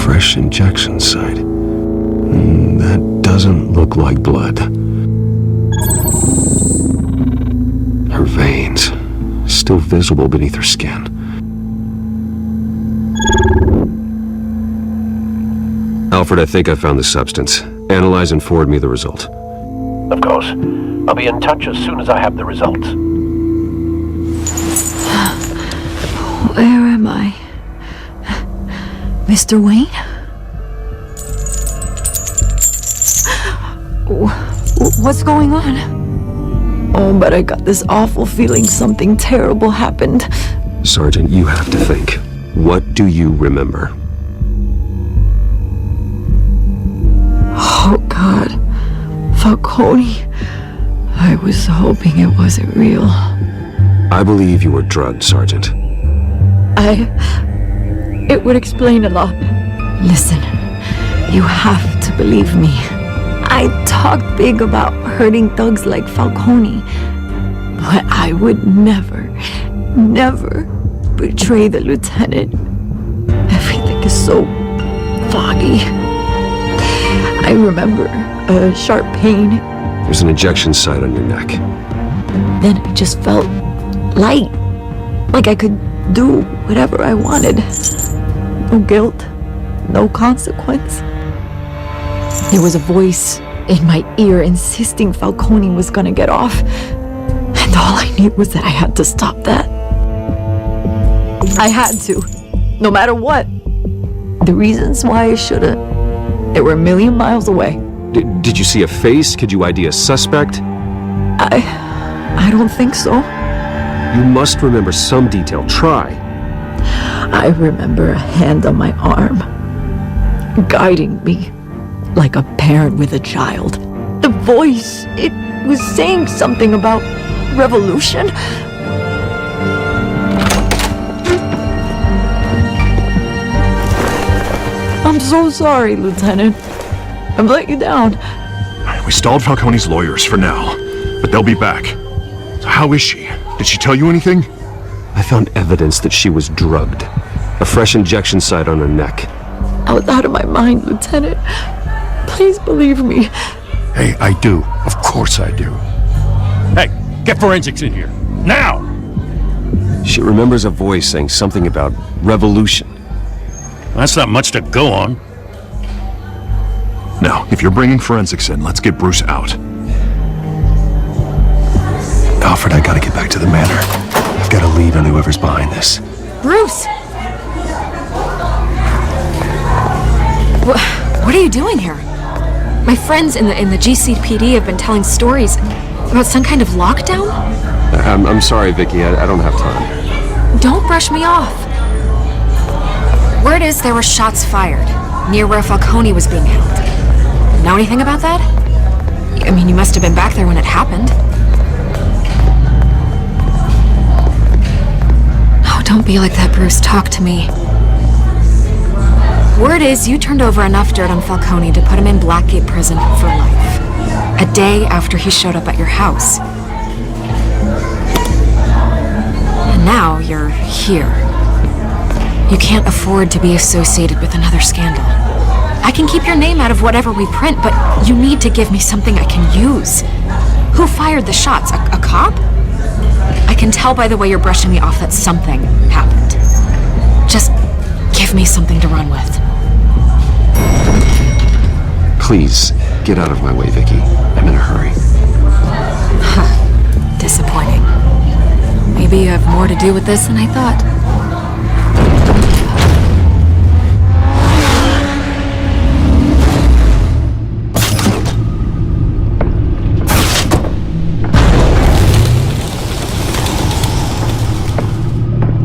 Speaker 20: Fresh injection site. That doesn't look like blood. Her veins, still visible beneath her skin. Alfred, I think I found the substance. Analyze and forward me the result.
Speaker 17: Of course. I'll be in touch as soon as I have the results.
Speaker 16: Where am I? Mr. Wayne? What's going on? Oh, but I got this awful feeling something terrible happened.
Speaker 20: Sergeant, you have to think. What do you remember?
Speaker 16: Oh, God. Falcone. I was hoping it wasn't real.
Speaker 20: I believe you were drugged, Sergeant.
Speaker 16: It would explain a lot. Listen, you have to believe me. I talked big about hurting thugs like Falcone, but I would never betray the lieutenant. Everything is so foggy. I remember a sharp pain.
Speaker 20: There's an injection site on your neck.
Speaker 16: Then I just felt light, like I could do whatever I wanted. No guilt, no consequence. There was a voice in my ear insisting Falcone was gonna get off, and all I knew was that I had to stop that. I had to. No matter what. The reasons why I shouldn't, they were a million miles away.
Speaker 6: Did you see a face? Could you ID a suspect?
Speaker 16: I don't think so.
Speaker 6: You must remember some detail. Try.
Speaker 16: I remember a hand on my arm, guiding me like a parent with a child. The voice, it was saying something about revolution. I'm so sorry, Lieutenant. I've let you down.
Speaker 8: We stalled Falcone's lawyers for now, but they'll be back. So how is she? Did she tell you anything?
Speaker 6: I found evidence that she was drugged. A fresh injection site on her neck.
Speaker 16: I was out of my mind, Lieutenant. Please believe me.
Speaker 8: Hey, I do. Of course I do.
Speaker 18: Hey, get forensics in here. Now!
Speaker 6: She remembers a voice saying something about revolution.
Speaker 18: That's not much to go on.
Speaker 8: Now, if you're bringing forensics in, let's get Bruce out. Alfred, I gotta get back to the manor. I've got a lead on whoever's behind this.
Speaker 12: Bruce! What are you doing here? My friends in the GCPD have been telling stories about some kind of lockdown?
Speaker 6: I'm sorry, Vicky. I don't have time.
Speaker 12: Don't brush me off. Word is there were shots fired near where Falcone was being held. Know anything about that? I mean, you must have been back there when it happened. Oh, don't be like that, Bruce. Talk to me. Word is you turned over enough dirt on Falcone to put him in Blackgate Prison for life. A day after he showed up at your house. And now you're here. You can't afford to be associated with another scandal. I can keep your name out of whatever we print, but you need to give me something I can use. Who fired the shots? A cop? I can tell by the way you're brushing me off that something happened. Just give me something to run with.
Speaker 6: Please, get out of my way, Vicky. I'm in a hurry.
Speaker 12: Disappointing. Maybe you have more to do with this than I thought.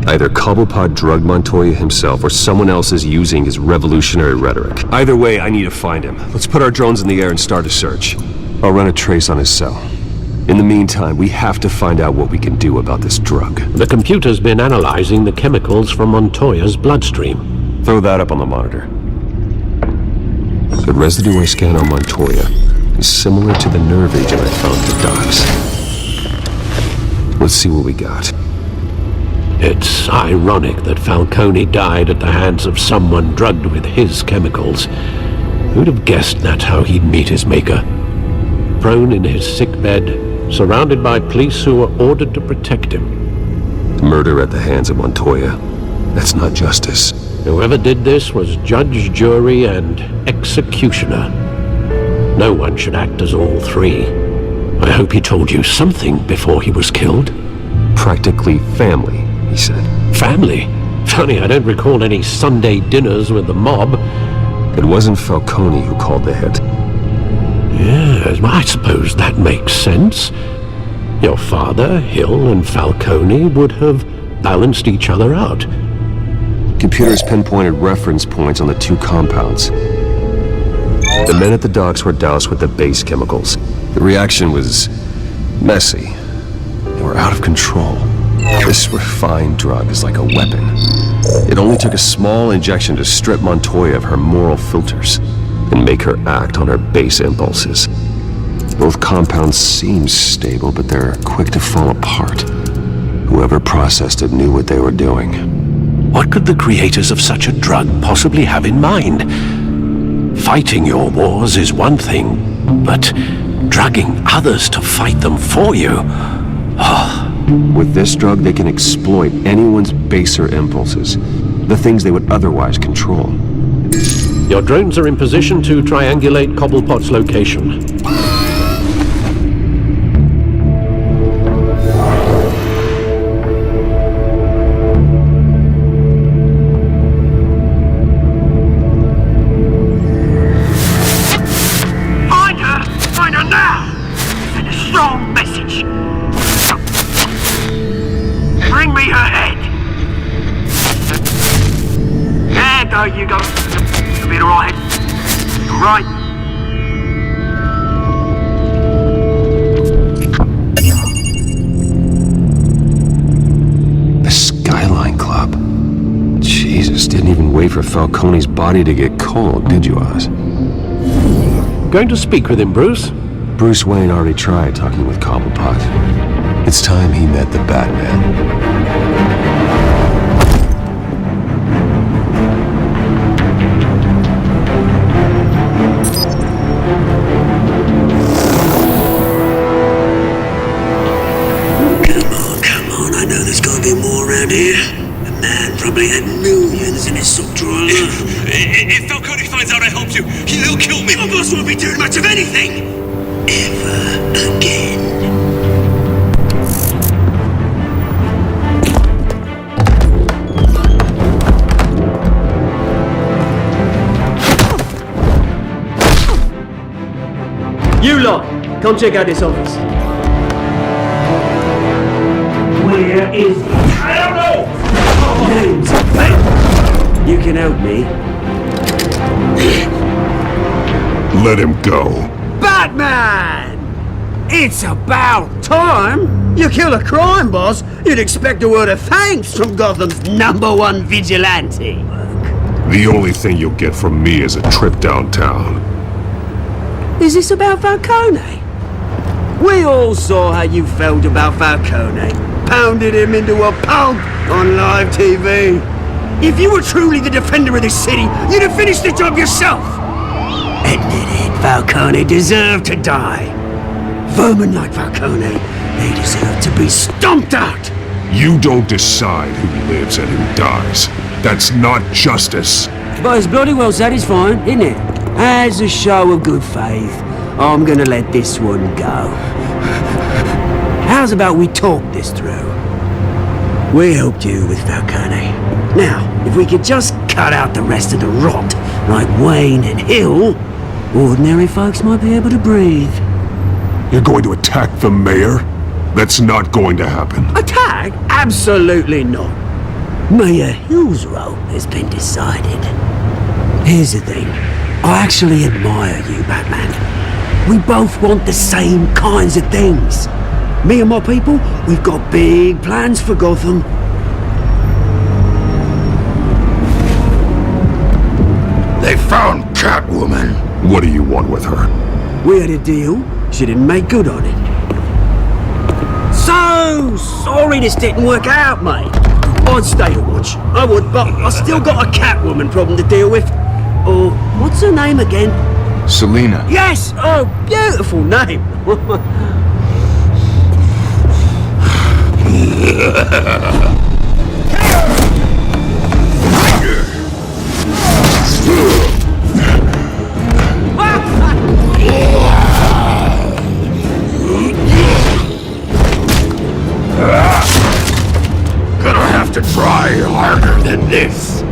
Speaker 6: Either Cobblepot drugged Montoya himself or someone else is using his revolutionary rhetoric. Either way, I need to find him. Let's put our drones in the air and start a search. I'll run a trace on his cell. In the meantime, we have to find out what we can do about this drug.
Speaker 5: The computer's been analyzing the chemicals from Montoya's bloodstream.
Speaker 6: Throw that up on the monitor. The residue I scan on Montoya is similar to the nerve agent I found at the docks. Let's see what we got.
Speaker 5: It's ironic that Falcone died at the hands of someone drugged with his chemicals. Who'd have guessed that's how he'd meet his maker? Prone in his sickbed, surrounded by police who were ordered to protect him.
Speaker 6: Murder at the hands of Montoya. That's not justice.
Speaker 5: Whoever did this was judge, jury, and executioner. No one should act as all three. I hope he told you something before he was killed.
Speaker 6: Practically family, he said.
Speaker 5: Family? Funny, I don't recall any Sunday dinners with the mob.
Speaker 6: It wasn't Falcone who called the hit.
Speaker 5: Yes, well, I suppose that makes sense. Your father, Hill, and Falcone would have balanced each other out.
Speaker 6: Computers pinpointed reference points on the two compounds. The men at the docks were doused with the base chemicals. The reaction was messy. They were out of control. This refined drug is like a weapon. It only took a small injection to strip Montoya of her moral filters and make her act on her base impulses. Both compounds seem stable, but they're quick to fall apart. Whoever processed it knew what they were doing.
Speaker 5: What could the creators of such a drug possibly have in mind? Fighting your wars is one thing, but drugging others to fight them for you?
Speaker 6: With this drug, they can exploit anyone's baser impulses, the things they would otherwise control.
Speaker 5: Your drones are in position to triangulate Cobblepot's location.
Speaker 15: me her head! There you go. You'll be alright. Right.
Speaker 20: The Skyline Club. Jesus, didn't even wait for Falcone's body to get cold, did you, Oz?
Speaker 5: Going to speak with him, Bruce?
Speaker 20: Bruce Wayne already tried talking with Cobblepot. It's time he met the Batman.
Speaker 15: Come on, I know there's gotta be more around here. The man probably had millions in his sock drawer. If Falcone finds out I helped you, he'll kill me. Your boss won't be doing much of anything. Ever again. You lot, come check out this office. Where is he? I don't know! Name's Ben. You can help me.
Speaker 8: Let him go.
Speaker 15: Batman! It's about time! You kill a crime boss, you'd expect a word of thanks from Gotham's #1 vigilante.
Speaker 8: The only thing you'll get from me is a trip downtown.
Speaker 15: Is this about Falcone? We all saw how you felt about Falcone. Pounded him into a pulp on live TV. If you were truly the defender of this city, you'd have finished the job yourself. Admit it, Falcone deserved to die. Vermin like Falcone, they deserve to be stomped out.
Speaker 8: You don't decide who lives and who dies. That's not justice.
Speaker 15: But it's bloody well satisfying, isn't it? As a show of good faith, I'm gonna let this one go. How's about we talk this through? We helped you with Falcone. Now, if we could just cut out the rest of the rot, like Wayne and Hill, ordinary folks might be able to breathe.
Speaker 8: You're going to attack the mayor? That's not going to happen.
Speaker 15: Attack? Absolutely not. Mayor Hill's role has been decided. Here's the thing. I actually admire you, Batman. We both want the same kinds of things. Me and my people, we've got big plans for Gotham.
Speaker 8: They found Catwoman. What do you want with her?
Speaker 15: We had a deal. She didn't make good on it. So sorry this didn't work out, mate. I'd stay to watch. I would, but I still got a Catwoman problem to deal with. Oh, what's her name again?
Speaker 1: Selina.
Speaker 15: Yes! Oh, beautiful name.
Speaker 8: Gonna have to try harder than this.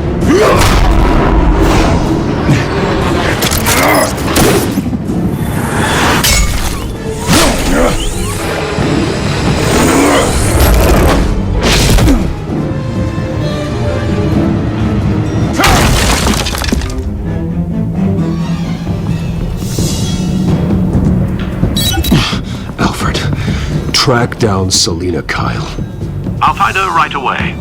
Speaker 20: Alfred, track down Selina Kyle.
Speaker 17: I'll find her right away.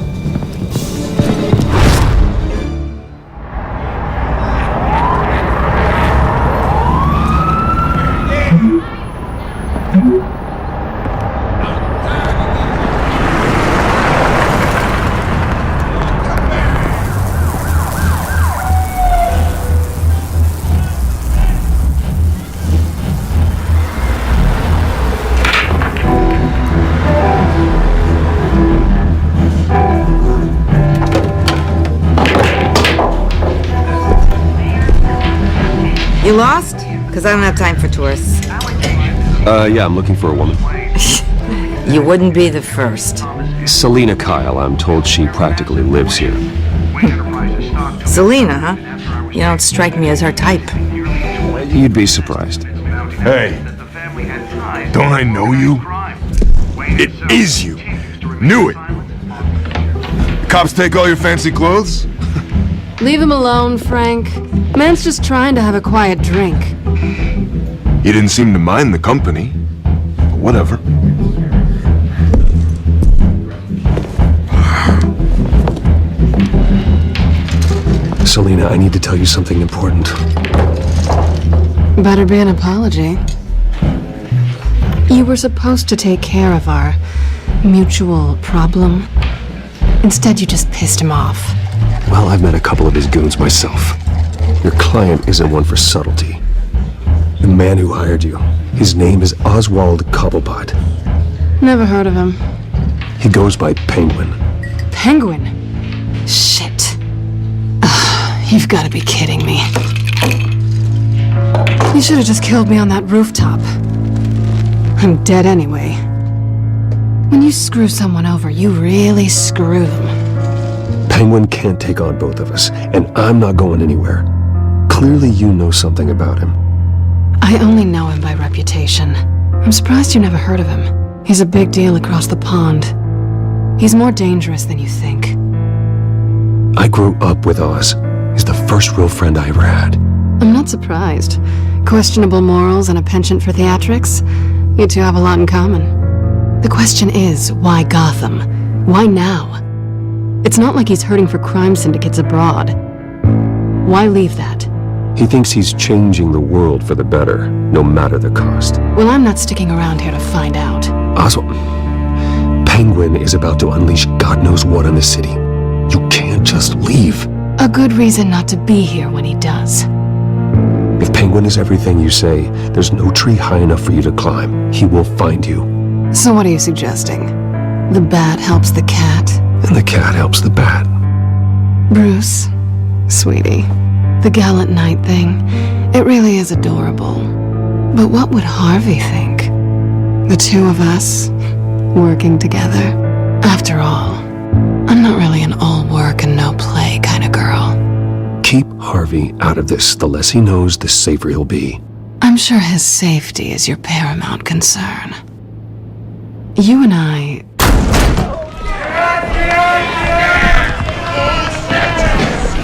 Speaker 10: You lost? Because I don't have time for tourists.
Speaker 6: Yeah, I'm looking for a woman.
Speaker 10: You wouldn't be the first.
Speaker 6: Selina Kyle, I'm told she practically lives here.
Speaker 10: Selina, huh? You don't strike me as her type.
Speaker 6: You'd be surprised.
Speaker 1: Hey, don't I know you? It is you. Knew it.
Speaker 8: Cops take all your fancy clothes?
Speaker 7: Leave him alone, Frank. Man's just trying to have a quiet drink.
Speaker 8: You didn't seem to mind the company. But whatever.
Speaker 20: Selina, I need to tell you something important.
Speaker 7: Better be an apology. You were supposed to take care of our mutual problem. Instead, you just pissed him off.
Speaker 20: Well, I've met a couple of his goons myself. Your client isn't one for subtlety. The man who hired you, his name is Oswald Cobblepot.
Speaker 7: Never heard of him.
Speaker 20: He goes by Penguin.
Speaker 7: Penguin? Shit. Ugh, you've got to be kidding me. You should have just killed me on that rooftop. I'm dead anyway. When you screw someone over, you really screw them.
Speaker 20: Penguin can't take on both of us, and I'm not going anywhere. Clearly you know something about him.
Speaker 7: I only know him by reputation. I'm surprised you never heard of him. He's a big deal across the pond. He's more dangerous than you think.
Speaker 20: I grew up with Oz. He's the first real friend I ever had.
Speaker 7: I'm not surprised. Questionable morals and a penchant for theatrics. You two have a lot in common. The question is, why Gotham? Why now? It's not like he's hurting for crime syndicates abroad. Why leave that?
Speaker 20: He thinks he's changing the world for the better, no matter the cost.
Speaker 7: Well, I'm not sticking around here to find out.
Speaker 20: Oswald, Penguin is about to unleash God knows what on the city. You can't just leave.
Speaker 7: A good reason not to be here when he does.
Speaker 20: If Penguin is everything you say, there's no tree high enough for you to climb. He will find you.
Speaker 7: So what are you suggesting? The bat helps the cat?
Speaker 20: And the cat helps the bat.
Speaker 7: Bruce, sweetie, the gallant knight thing, it really is adorable. But what would Harvey think? The two of us, working together? After all, I'm not really an all work and no play kind of girl.
Speaker 20: Keep Harvey out of this. The less he knows, the safer he'll be.
Speaker 7: I'm sure his safety is your paramount concern. You and I...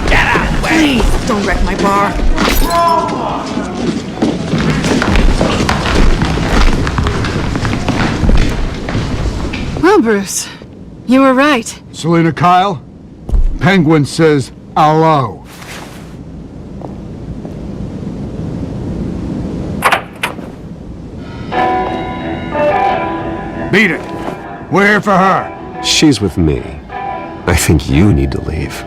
Speaker 10: Get out of the way! Please, don't wreck my bar.
Speaker 7: Well, Bruce, you were right.
Speaker 3: Selina Kyle, Penguin says hello. Beat it. We're here for her.
Speaker 20: She's with me. I think you need to leave.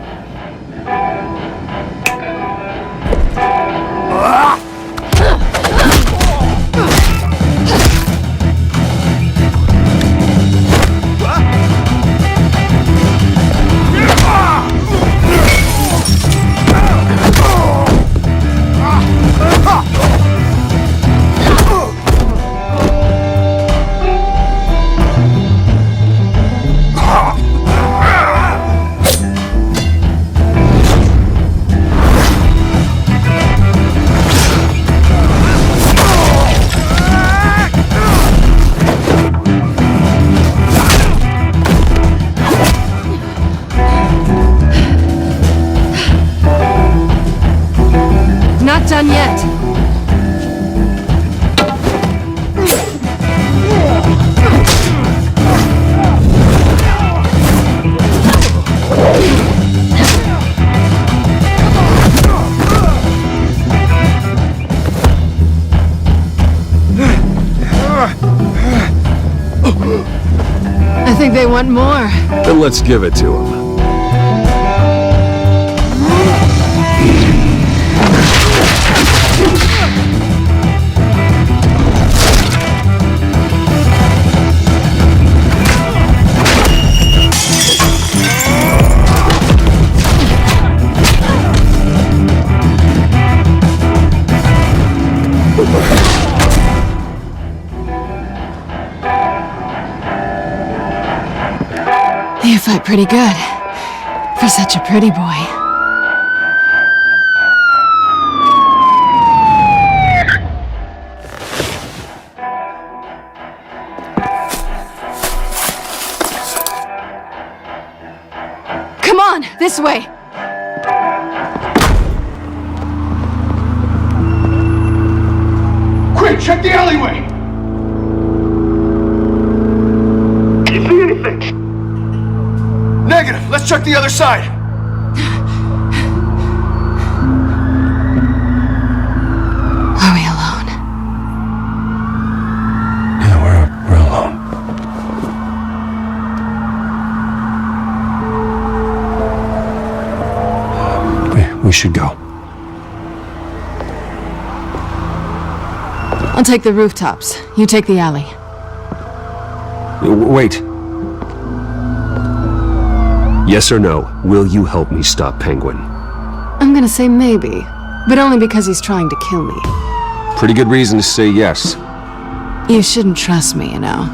Speaker 7: Not done yet. I think they want more.
Speaker 20: Then let's give it to him.
Speaker 7: You fight pretty good. For such a pretty boy. on, this way.
Speaker 3: Quick, check the alleyway!
Speaker 9: You see anything?
Speaker 1: Negative. Let's check the other side.
Speaker 7: Are we alone?
Speaker 20: Yeah, we're alone. We should go.
Speaker 7: I'll take the rooftops. You take the alley.
Speaker 20: Wait. Yes or no, will you help me stop Penguin?
Speaker 7: I'm gonna say maybe, but only because he's trying to kill me.
Speaker 20: Pretty good reason to say yes.
Speaker 7: You shouldn't trust me, you know.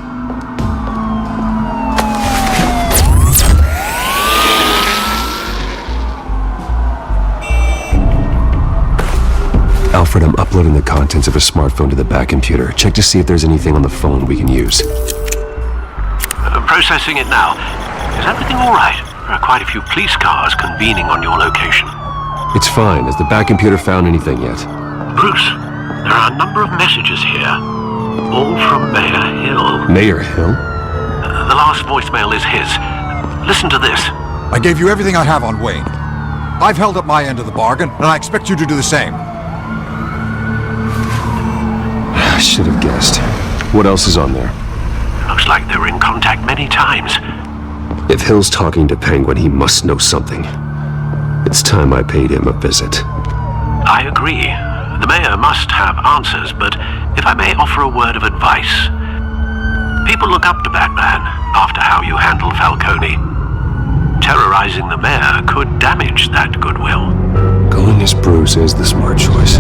Speaker 20: Alfred, I'm uploading the contents of a smartphone to the back computer. Check to see if there's anything on the phone we can use.
Speaker 17: Processing it now. Is everything all right? There are quite a few police cars convening on your location.
Speaker 20: It's fine. Has the back computer found anything yet?
Speaker 17: Bruce, there are a number of messages here. All from Mayor Hill.
Speaker 20: Mayor Hill?
Speaker 17: The last voicemail is his. Listen to this.
Speaker 1: I gave you everything I have on Wayne. I've held up my end of the bargain, and I expect you to do the same.
Speaker 20: I should have guessed. What else is on there?
Speaker 17: Looks like they were in contact many times.
Speaker 20: If Hill's talking to Penguin, he must know something. It's time I paid him a visit.
Speaker 17: I agree. The mayor must have answers, but if I may offer a word of advice. People look up to Batman after how you handled Falcone. Terrorizing the mayor could damage that goodwill.
Speaker 20: Going as Bruce is the smart choice.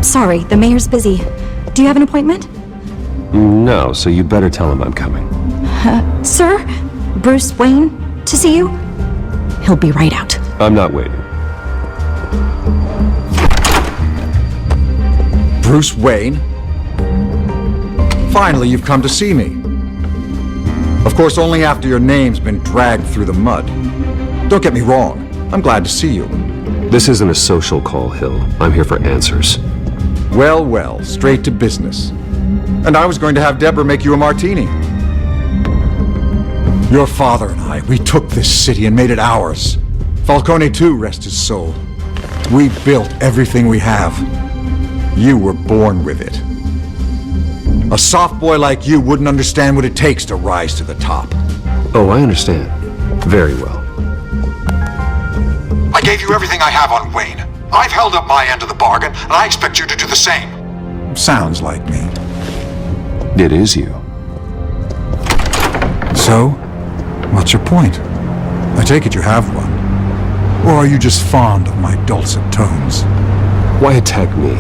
Speaker 16: Sorry, the mayor's busy. Do you have an appointment?
Speaker 20: No, so you better tell him I'm coming.
Speaker 16: Sir? Bruce Wayne? To see you? He'll be right out.
Speaker 20: I'm not waiting.
Speaker 1: Bruce Wayne? Finally, you've come to see me. Of course, only after your name's been dragged through the mud. Don't get me wrong. I'm glad to see you.
Speaker 20: This isn't a social call, Hill. I'm here for answers.
Speaker 1: Well, well, straight to business. And I was going to have Deborah make you a martini. Your father and I, we took this city and made it ours. Falcone too, rest his soul. We built everything we have. You were born with it. A soft boy like you wouldn't understand what it takes to rise to the top.
Speaker 20: Oh, I understand. Very well.
Speaker 1: I gave you everything I have on Wayne. I've held up my end of the bargain, and I expect you to do the same. Sounds like me.
Speaker 20: It is you.
Speaker 1: So, what's your point? I take it you have one. Or are you just fond of my dulcet tones?
Speaker 20: Why attack me?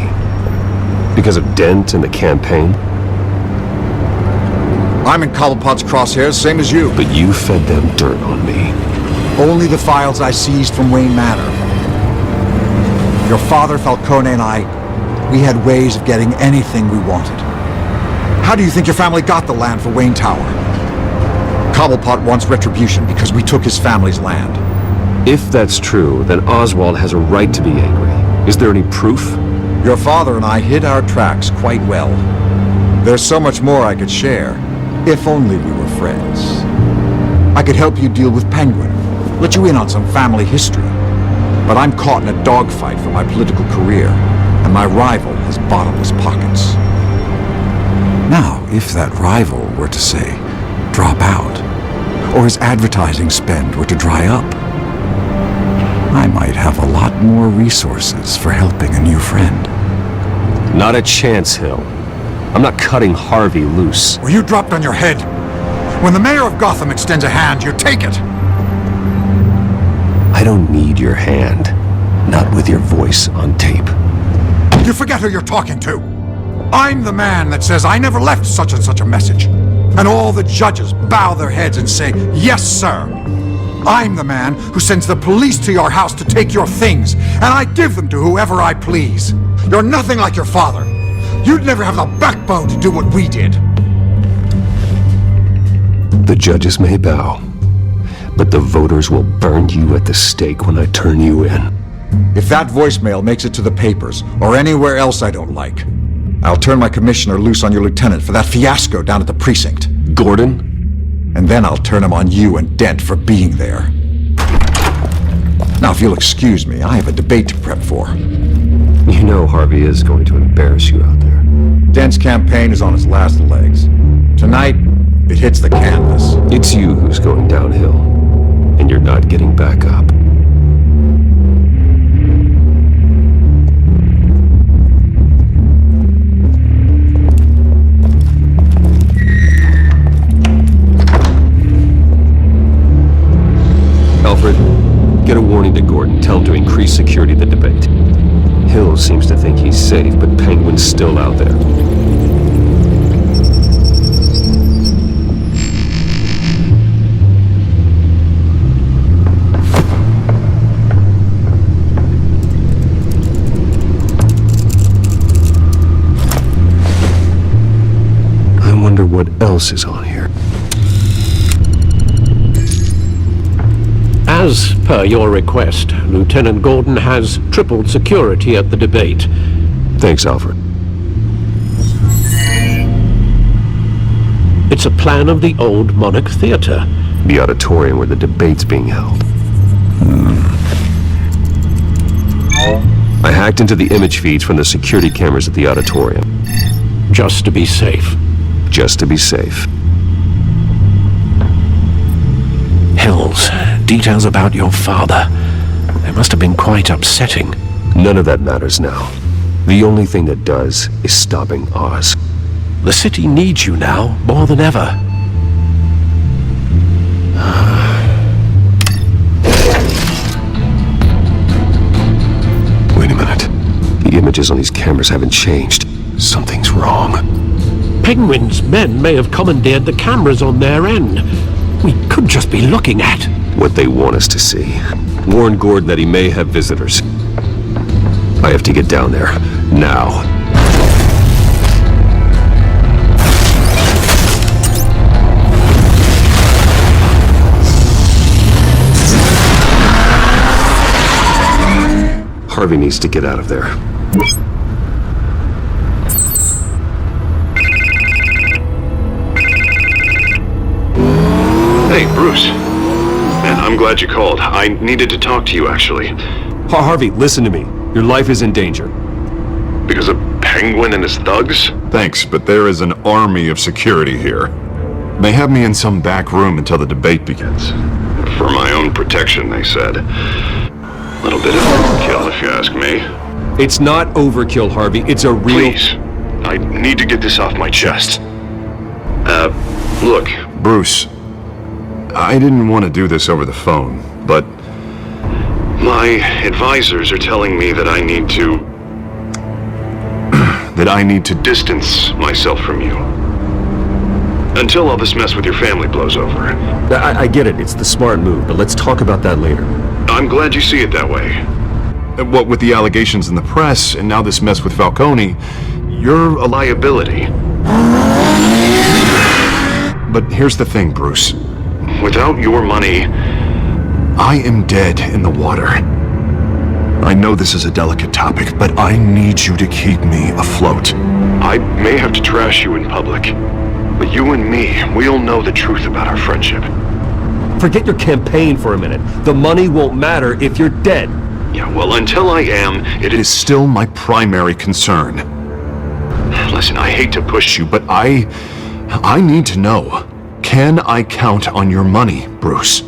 Speaker 20: Because of Dent and the campaign?
Speaker 1: I'm in Cobblepot's crosshairs, same as you.
Speaker 20: But you fed them dirt on me.
Speaker 1: Only the files I seized from Wayne Manor. Your father, Falcone, and I, we had ways of getting anything we wanted. How do you think your family got the land for Wayne Tower? Cobblepot wants retribution because we took his family's land.
Speaker 20: If that's true, then Oswald has a right to be angry. Is there any proof?
Speaker 1: Your father and I hid our tracks quite well. There's so much more I could share, if only we were friends. I could help you deal with Penguin, let you in on some family history. But I'm caught in a dogfight for my political career, and my rival has bottomless pockets. Now, if that rival were to, say, drop out, or his advertising spend were to dry up, I might have a lot more resources for helping a new friend.
Speaker 20: Not a chance, Hill. I'm not cutting Harvey loose.
Speaker 1: Were you dropped on your head? When the mayor of Gotham extends a hand, you take it!
Speaker 20: I don't need your hand. Not with your voice on tape.
Speaker 1: You forget who you're talking to. I'm the man that says I never left such and such a message. And all the judges bow their heads and say, "Yes, sir." I'm the man who sends the police to your house to take your things, and I give them to whoever I please. You're nothing like your father. You'd never have the backbone to do what we did.
Speaker 20: The judges may bow, but the voters will burn you at the stake when I turn you in.
Speaker 1: If that voicemail makes it to the papers, or anywhere else I don't like, I'll turn my commissioner loose on your lieutenant for that fiasco down at the precinct.
Speaker 20: Gordon?
Speaker 1: And then I'll turn him on you and Dent for being there. Now, if you'll excuse me, I have a debate to prep for.
Speaker 20: You know Harvey is going to embarrass you out there.
Speaker 1: Dent's campaign is on its last legs. Tonight, it hits the canvas.
Speaker 20: It's you who's going downhill, and you're not getting back up. Alfred, get a warning to Gordon. Tell him to increase security at the debate. Hill seems to think he's safe, but Penguin's still out there. I wonder what else is on here.
Speaker 5: As per your request, Lieutenant Gordon has tripled security at the debate.
Speaker 20: Thanks, Alfred.
Speaker 5: It's a plan of the old Monarch Theater.
Speaker 20: The auditorium where the debate's being held. I hacked into the image feeds from the security cameras at the auditorium.
Speaker 5: Just to be safe.
Speaker 20: Just to be safe.
Speaker 5: Hills, details about your father. They must have been quite upsetting.
Speaker 20: None of that matters now. The only thing that does is stopping Oz.
Speaker 5: The city needs you now, more than ever.
Speaker 20: Wait a minute. The images on these cameras haven't changed. Something's wrong.
Speaker 5: Penguin's men may have commandeered the cameras on their end. We could just be looking at
Speaker 20: what they want us to see. Warn Gordon that he may have visitors. I have to get down there. Now. Harvey needs to get out of there.
Speaker 19: Hey, Bruce. Man, I'm glad you called. I needed to talk to you, actually.
Speaker 20: Harvey, listen to me. Your life is in danger.
Speaker 19: Because of Penguin and his thugs?
Speaker 9: Thanks, but there is an army of security here. They have me in some back room until the debate begins.
Speaker 19: For my own protection, they said. A little bit of overkill, if you ask me.
Speaker 20: It's not overkill, Harvey. It's a real...
Speaker 19: Please. I need to get this off my chest. Look.
Speaker 9: Bruce, I didn't want to do this over the phone, but...
Speaker 19: My advisors are telling me that I need to... that I need to distance myself from you. Until all this mess with your family blows over.
Speaker 20: I get it. It's the smart move, but let's talk about that later.
Speaker 19: I'm glad you see it that way.
Speaker 9: What with the allegations in the press, and now this mess with Falcone,
Speaker 19: you're a liability.
Speaker 9: But here's the thing, Bruce.
Speaker 19: Without your money...
Speaker 9: I am dead in the water. I know this is a delicate topic, but I need you to keep me afloat.
Speaker 19: I may have to trash you in public, but you and me, we'll know the truth about our friendship.
Speaker 20: Forget your campaign for a minute. The money won't matter if you're dead.
Speaker 19: Yeah, well, until I am,
Speaker 9: it is still my primary concern.
Speaker 19: Listen, I hate to push you,
Speaker 9: but I need to know. Can I count on your money, Bruce?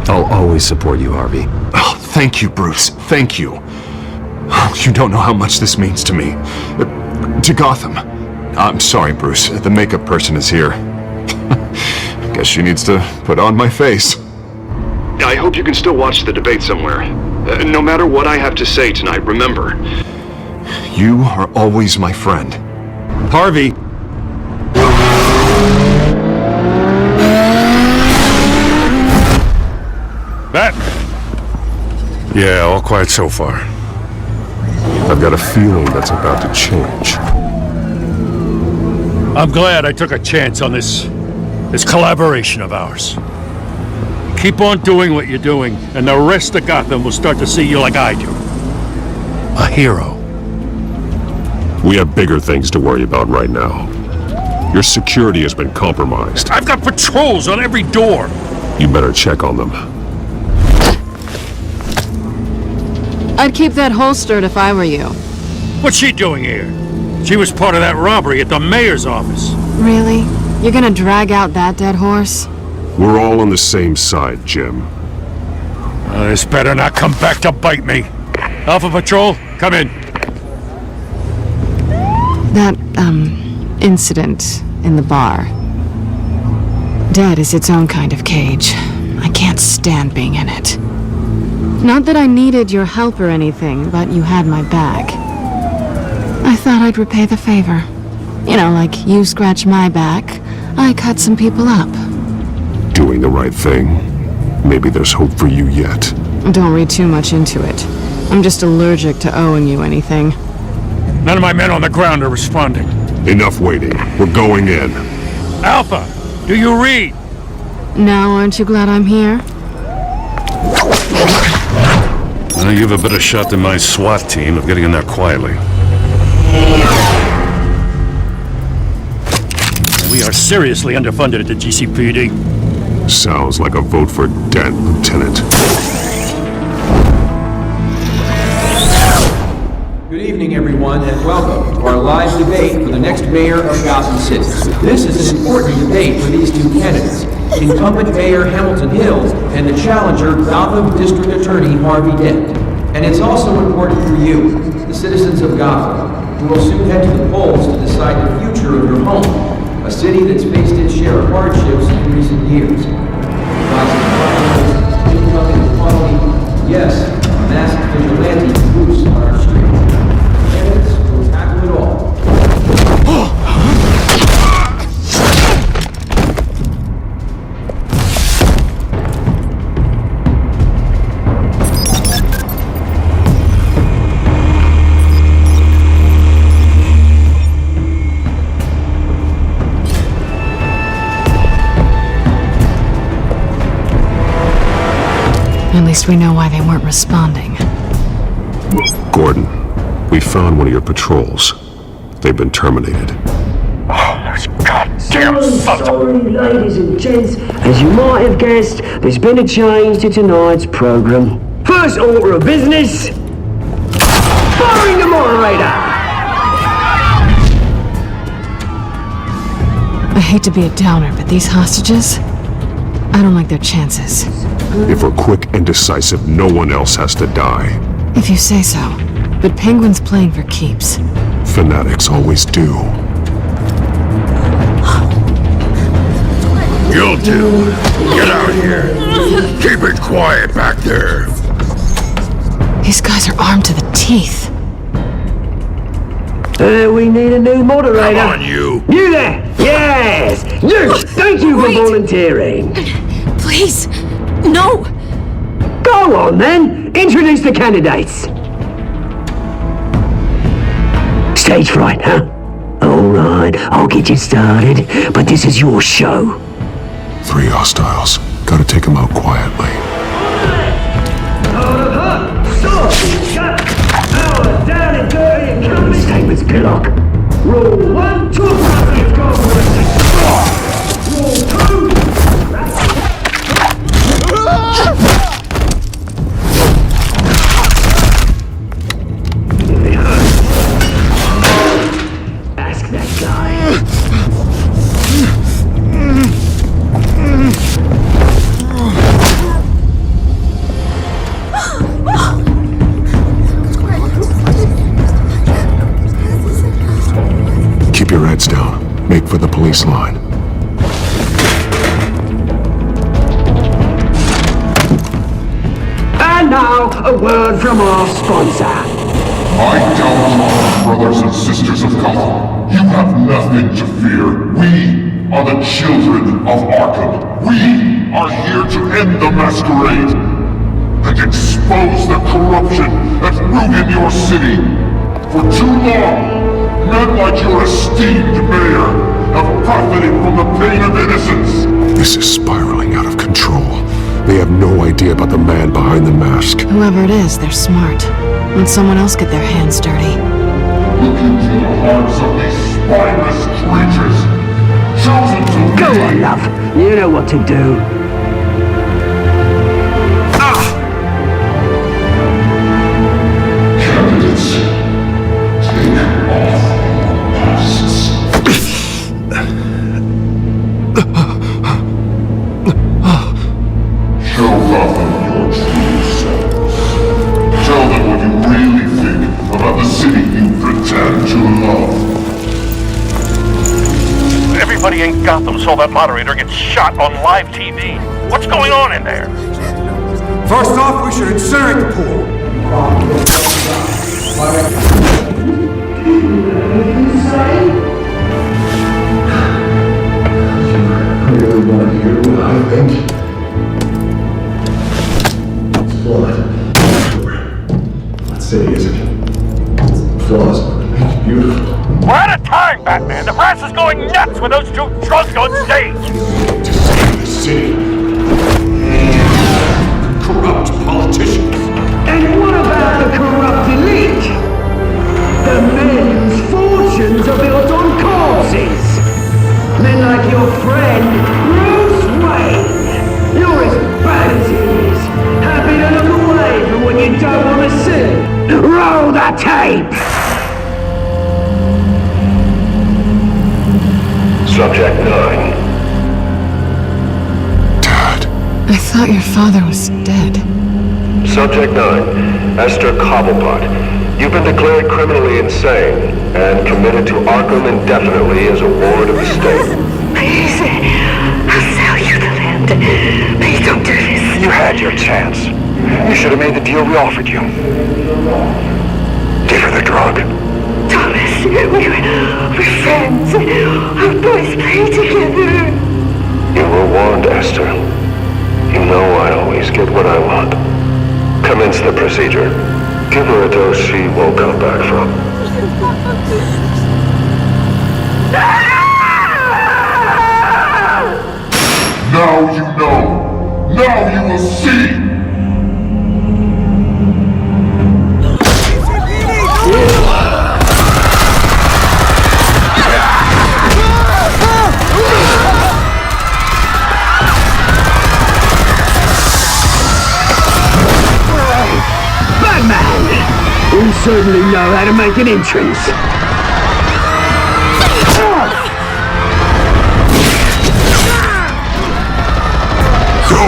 Speaker 20: I'll always support you, Harvey.
Speaker 9: Oh, thank you, Bruce. Thank you. You don't know how much this means to me. To Gotham. I'm sorry, Bruce. The makeup person is here. Guess she needs to put on my face.
Speaker 19: I hope you can still watch the debate somewhere. No matter what I have to say tonight, remember.
Speaker 9: You are always my friend.
Speaker 20: Harvey!
Speaker 2: Yeah, all quiet so far.
Speaker 8: I've got a feeling that's about to change.
Speaker 18: I'm glad I took a chance on this collaboration of ours. Keep on doing what you're doing, and the rest of Gotham will start to see you like I do. A hero.
Speaker 8: We have bigger things to worry about right now. Your security has been compromised.
Speaker 18: I've got patrols on every door.
Speaker 8: You better check on them.
Speaker 7: I'd keep that holstered if I were you.
Speaker 18: What's she doing here? She was part of that robbery at the mayor's office.
Speaker 7: Really? You're gonna drag out that dead horse?
Speaker 8: We're all on the same side, Jim.
Speaker 18: This better not come back to bite me. Alpha Patrol, come in.
Speaker 7: That, incident in the bar. Dead is its own kind of cage. I can't stand being in it. Not that I needed your help or anything, but you had my back. I thought I'd repay the favor. You know, like you scratch my back, I cut some people up.
Speaker 8: Doing the right thing. Maybe there's hope for you yet.
Speaker 7: Don't read too much into it. I'm just allergic to owing you anything.
Speaker 18: None of my men on the ground are responding.
Speaker 8: Enough waiting. We're going in.
Speaker 18: Alpha, do you read?
Speaker 7: Now aren't you glad I'm here?
Speaker 2: You have a better shot than my SWAT team of getting in there quietly.
Speaker 18: We are seriously underfunded at the GCPD.
Speaker 8: Sounds like a vote for Dent, Lieutenant.
Speaker 14: Good evening, everyone, and welcome to our live debate for the next mayor of Gotham City. This is an important debate for these two candidates, incumbent Mayor Hamilton Hills and the challenger Gotham District Attorney Harvey Dent. And it's also important for you, the citizens of Gotham, who will soon head to the polls to decide the future of your home, a city that's faced its share of hardships in recent years. Rising income inequality, yes, masked vigilante groups on our streets. Candidates will tackle it all.
Speaker 7: At least we know why they weren't responding.
Speaker 8: Gordon, we found one of your patrols. They've been terminated.
Speaker 18: Oh, those goddamn
Speaker 15: Sorry, ladies and gents. As you might have guessed, there's been a change to tonight's program. First order of business, firing the moderator.
Speaker 7: I hate to be a downer, but these hostages, I don't like their chances.
Speaker 8: If we're quick and decisive, no one else has to die.
Speaker 7: If you say so. But Penguin's playing for keeps.
Speaker 8: Fanatics always do.
Speaker 2: You'll do. Get out of here. Keep it quiet back there.
Speaker 7: These guys are armed to the teeth.
Speaker 15: We need a new moderator.
Speaker 2: Come on, you.
Speaker 15: You there! Yes! You! Thank you for volunteering.
Speaker 12: Please, no!
Speaker 15: Go on then! Introduce the candidates. Stage fright, huh? Alright, I'll get you started, but this is your show.
Speaker 8: 3 hostiles. Gotta take them out quietly.
Speaker 15: Down and dirty and company statements, Pillock. Rule 1, 2, 3, go. Rule 2. Ask that guy.
Speaker 8: Keep your heads down. Make for the police line.
Speaker 15: And now, a word from our sponsor.
Speaker 22: My downfall, brothers and sisters of Gotham, you have nothing to fear. We are the children of Arkham. We are here to end the masquerade. and expose the corruption that's rooted your city. For too long, men like your esteemed mayor have profited from the pain of innocence.
Speaker 8: This is spiraling out of control. They have no idea about the man behind the mask.
Speaker 7: Whoever it is, they're smart. Let someone else get their hands dirty.
Speaker 22: Look into the hearts of these spineless creatures, chosen to
Speaker 15: Go on, love. You know what to do.
Speaker 22: Candidates, take off masks. Show Gotham your true selves. Tell them what you really think about the city you pretend to love.
Speaker 17: Everybody in Gotham saw that moderator get shot on live TV. What's going on in there?
Speaker 3: First off, we should incinerate the pool.
Speaker 8: Really want to hear what I think? It's blood. That city isn't. It's flaws, but it's beautiful.
Speaker 17: We're out of time, Batman. The press is going nuts with those two drunks on stage.
Speaker 8: To save the city. Corrupt politicians.
Speaker 15: And what about the corrupt elite? The men whose fortunes are built on corpses. Men like your friend, Bruce Wayne. You're as bad as he is. Happy to look away from what you don't want to see. Roll the tape!
Speaker 22: Subject 9.
Speaker 7: I thought your father was dead.
Speaker 22: Subject 9, Esther Cobblepot. You've been declared criminally insane and committed to Arkham indefinitely as a ward of the state.
Speaker 11: Please, I'll sell you the land. Please don't do this.
Speaker 22: You had your chance. You should have made the deal we offered you. Give her the drug.
Speaker 11: Thomas, we're friends. Our boys play together.
Speaker 22: You were warned, Esther. You know I always get what I want. Commence the procedure. Give her a dose she won't come back from. Now you know. Now you will see.
Speaker 15: We certainly know how to make an entrance.
Speaker 8: Go!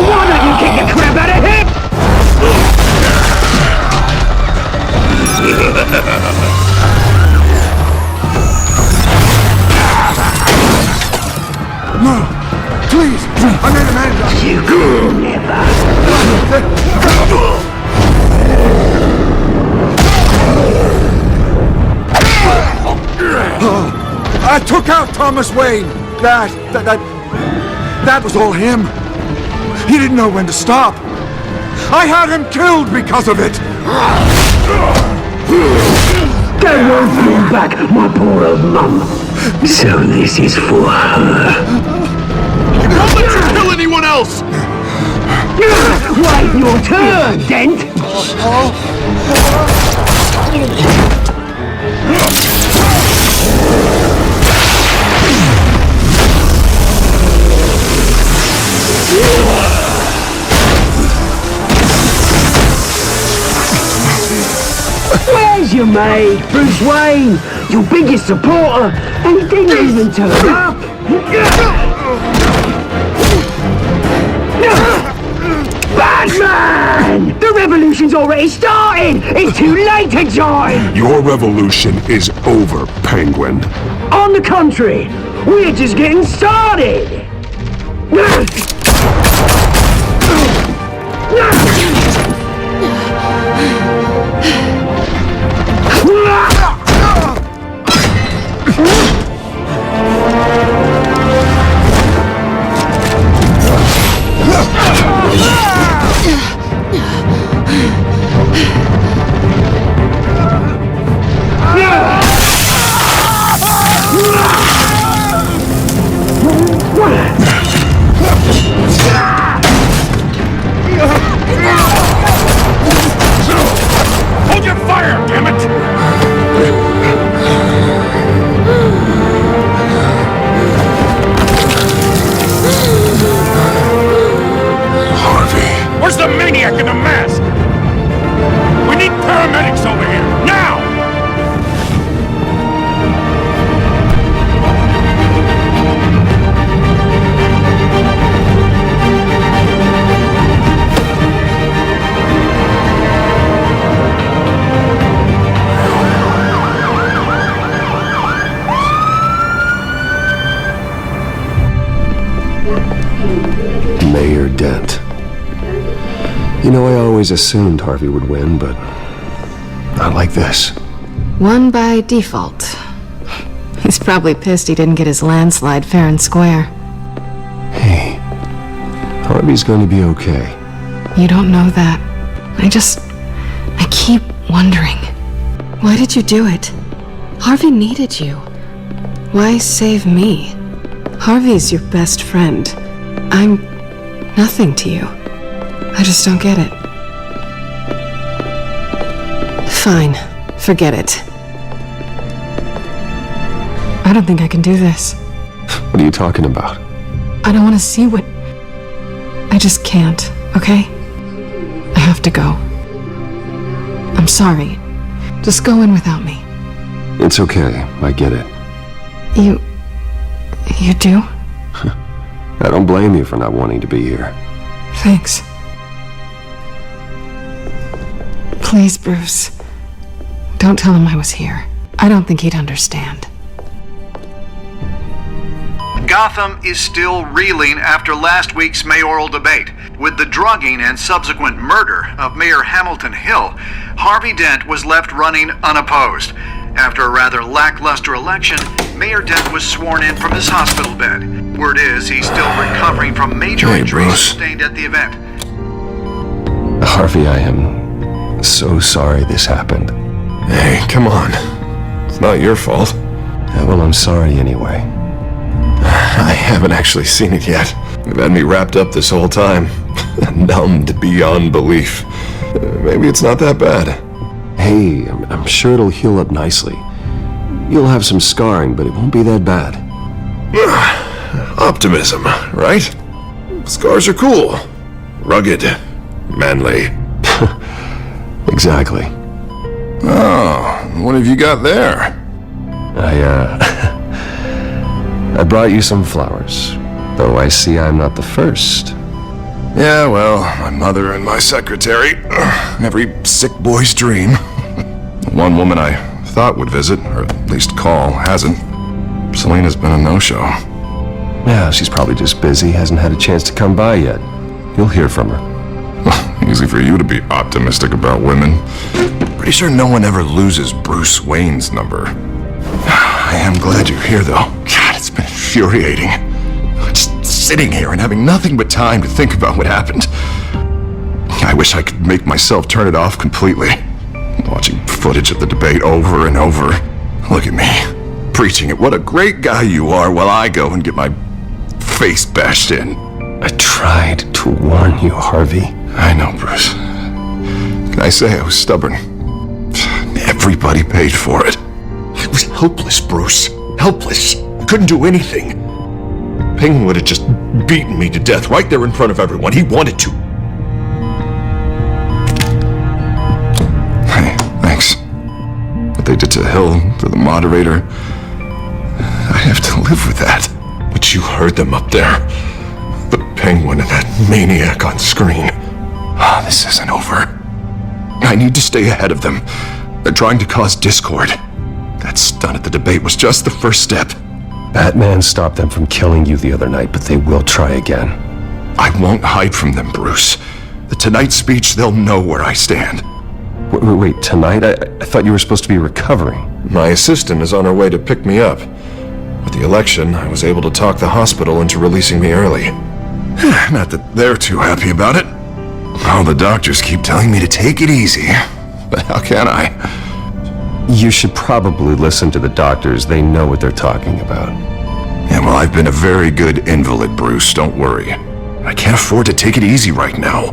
Speaker 15: Why don't you kick the crap out of him?
Speaker 3: No! Please! I made a man!
Speaker 15: You could never!
Speaker 3: I took out Thomas Wayne! That was all him! He didn't know when to stop! I had him killed because of it!
Speaker 15: They won't bring back my poor old mum. So this is for her.
Speaker 8: Don't let you kill anyone else!
Speaker 15: Wait your turn, Dent! Where's your mate, Bruce Wayne? Your biggest supporter, and he didn't even turn up! Batman! The revolution's already started! It's too late to join!
Speaker 8: Your revolution is over, Penguin.
Speaker 15: On the contrary, we're just getting started!
Speaker 20: You know, I always assumed Harvey would win, but not like this.
Speaker 7: Won by default. He's probably pissed he didn't get his landslide fair and square.
Speaker 20: Hey, Harvey's going to be okay.
Speaker 7: You don't know that. I keep wondering. Why did you do it? Harvey needed you. Why save me? Harvey's your best friend. I'm nothing to you. I just don't get it. Fine. Forget it. I don't think I can do this.
Speaker 20: What are you talking about?
Speaker 7: I don't want to see what... I just can't, okay? I have to go. I'm sorry. Just go in without me.
Speaker 20: It's okay. I get it.
Speaker 7: You do?
Speaker 20: I don't blame you for not wanting to be here.
Speaker 7: Thanks. Please, Bruce. Don't tell him I was here. I don't think he'd understand.
Speaker 13: Gotham is still reeling after last week's mayoral debate. With the drugging and subsequent murder of Mayor Hamilton Hill, Harvey Dent was left running unopposed. After a rather lackluster election, Mayor Dent was sworn in from his hospital bed. Word is he's still recovering from major injuries sustained at the event.
Speaker 20: Harvey, I am so sorry this happened.
Speaker 8: Hey, come on. It's not your fault.
Speaker 20: Yeah, well, I'm sorry anyway.
Speaker 8: I haven't actually seen it yet. You've had me wrapped up this whole time. Numbed beyond belief. Maybe it's not that bad.
Speaker 20: Hey, I'm sure it'll heal up nicely. You'll have some scarring, but it won't be that bad.
Speaker 8: Optimism, right? Scars are cool. Rugged. Manly.
Speaker 20: Exactly.
Speaker 8: Oh, what have you got there?
Speaker 20: I brought you some flowers. Though I see I'm not the first.
Speaker 8: Yeah, well, my mother and my secretary. Every sick boy's dream. One woman I thought would visit, or at least call, hasn't. Selena's been a no-show.
Speaker 20: Yeah, she's probably just busy, hasn't had a chance to come by yet. You'll hear from her.
Speaker 8: Easy for you to be optimistic about women. Pretty sure no one ever loses Bruce Wayne's number. I am glad you're here, though. God, it's been infuriating. Just sitting here and having nothing but time to think about what happened. I wish I could make myself turn it off completely. Watching footage of the debate over and over. Look at me, preaching it. What a great guy you are, while I go and get my face bashed in.
Speaker 20: I tried to warn you, Harvey.
Speaker 8: I know, Bruce. Can I say I was stubborn? Everybody paid for it. I was helpless, Bruce. Helpless. I couldn't do anything. Penguin would have just beaten me to death right there in front of everyone. He wanted to. Hey, thanks. What they did to Hill, to the moderator, I have to live with that. But you heard them up there. The Penguin and that maniac on screen. This isn't over. I need to stay ahead of them. They're trying to cause discord. That stunt at the debate was just the first step.
Speaker 20: Batman stopped them from killing you the other night, but they will try again.
Speaker 8: I won't hide from them, Bruce. The Tonight speech, they'll know where I stand.
Speaker 20: Wait, tonight? I thought you were supposed to be recovering.
Speaker 8: My assistant is on her way to pick me up. With the election, I was able to talk the hospital into releasing me early. Not that they're too happy about it. All the doctors keep telling me to take it easy. But how can I?
Speaker 20: You should probably listen to the doctors. They know what they're talking about.
Speaker 8: Yeah, well, I've been a very good invalid, Bruce. Don't worry. I can't afford to take it easy right now.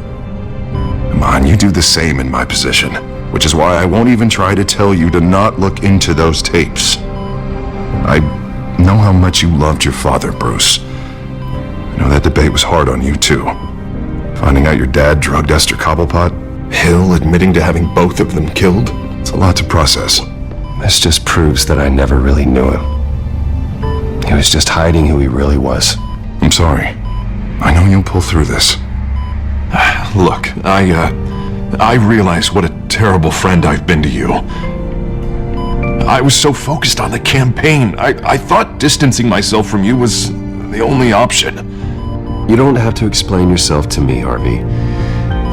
Speaker 8: Come on, you do the same in my position. Which is why I won't even try to tell you to not look into those tapes. I know how much you loved your father, Bruce. I know that debate was hard on you, too. Finding out your dad drugged Esther Cobblepot, Hill admitting to having both of them killed, it's a lot to process.
Speaker 20: This just proves that I never really knew him. He was just hiding who he really was.
Speaker 8: I'm sorry. I know you'll pull through this. Look, I realize what a terrible friend I've been to you. I was so focused on the campaign. I thought distancing myself from you was the only option.
Speaker 20: You don't have to explain yourself to me, Harvey.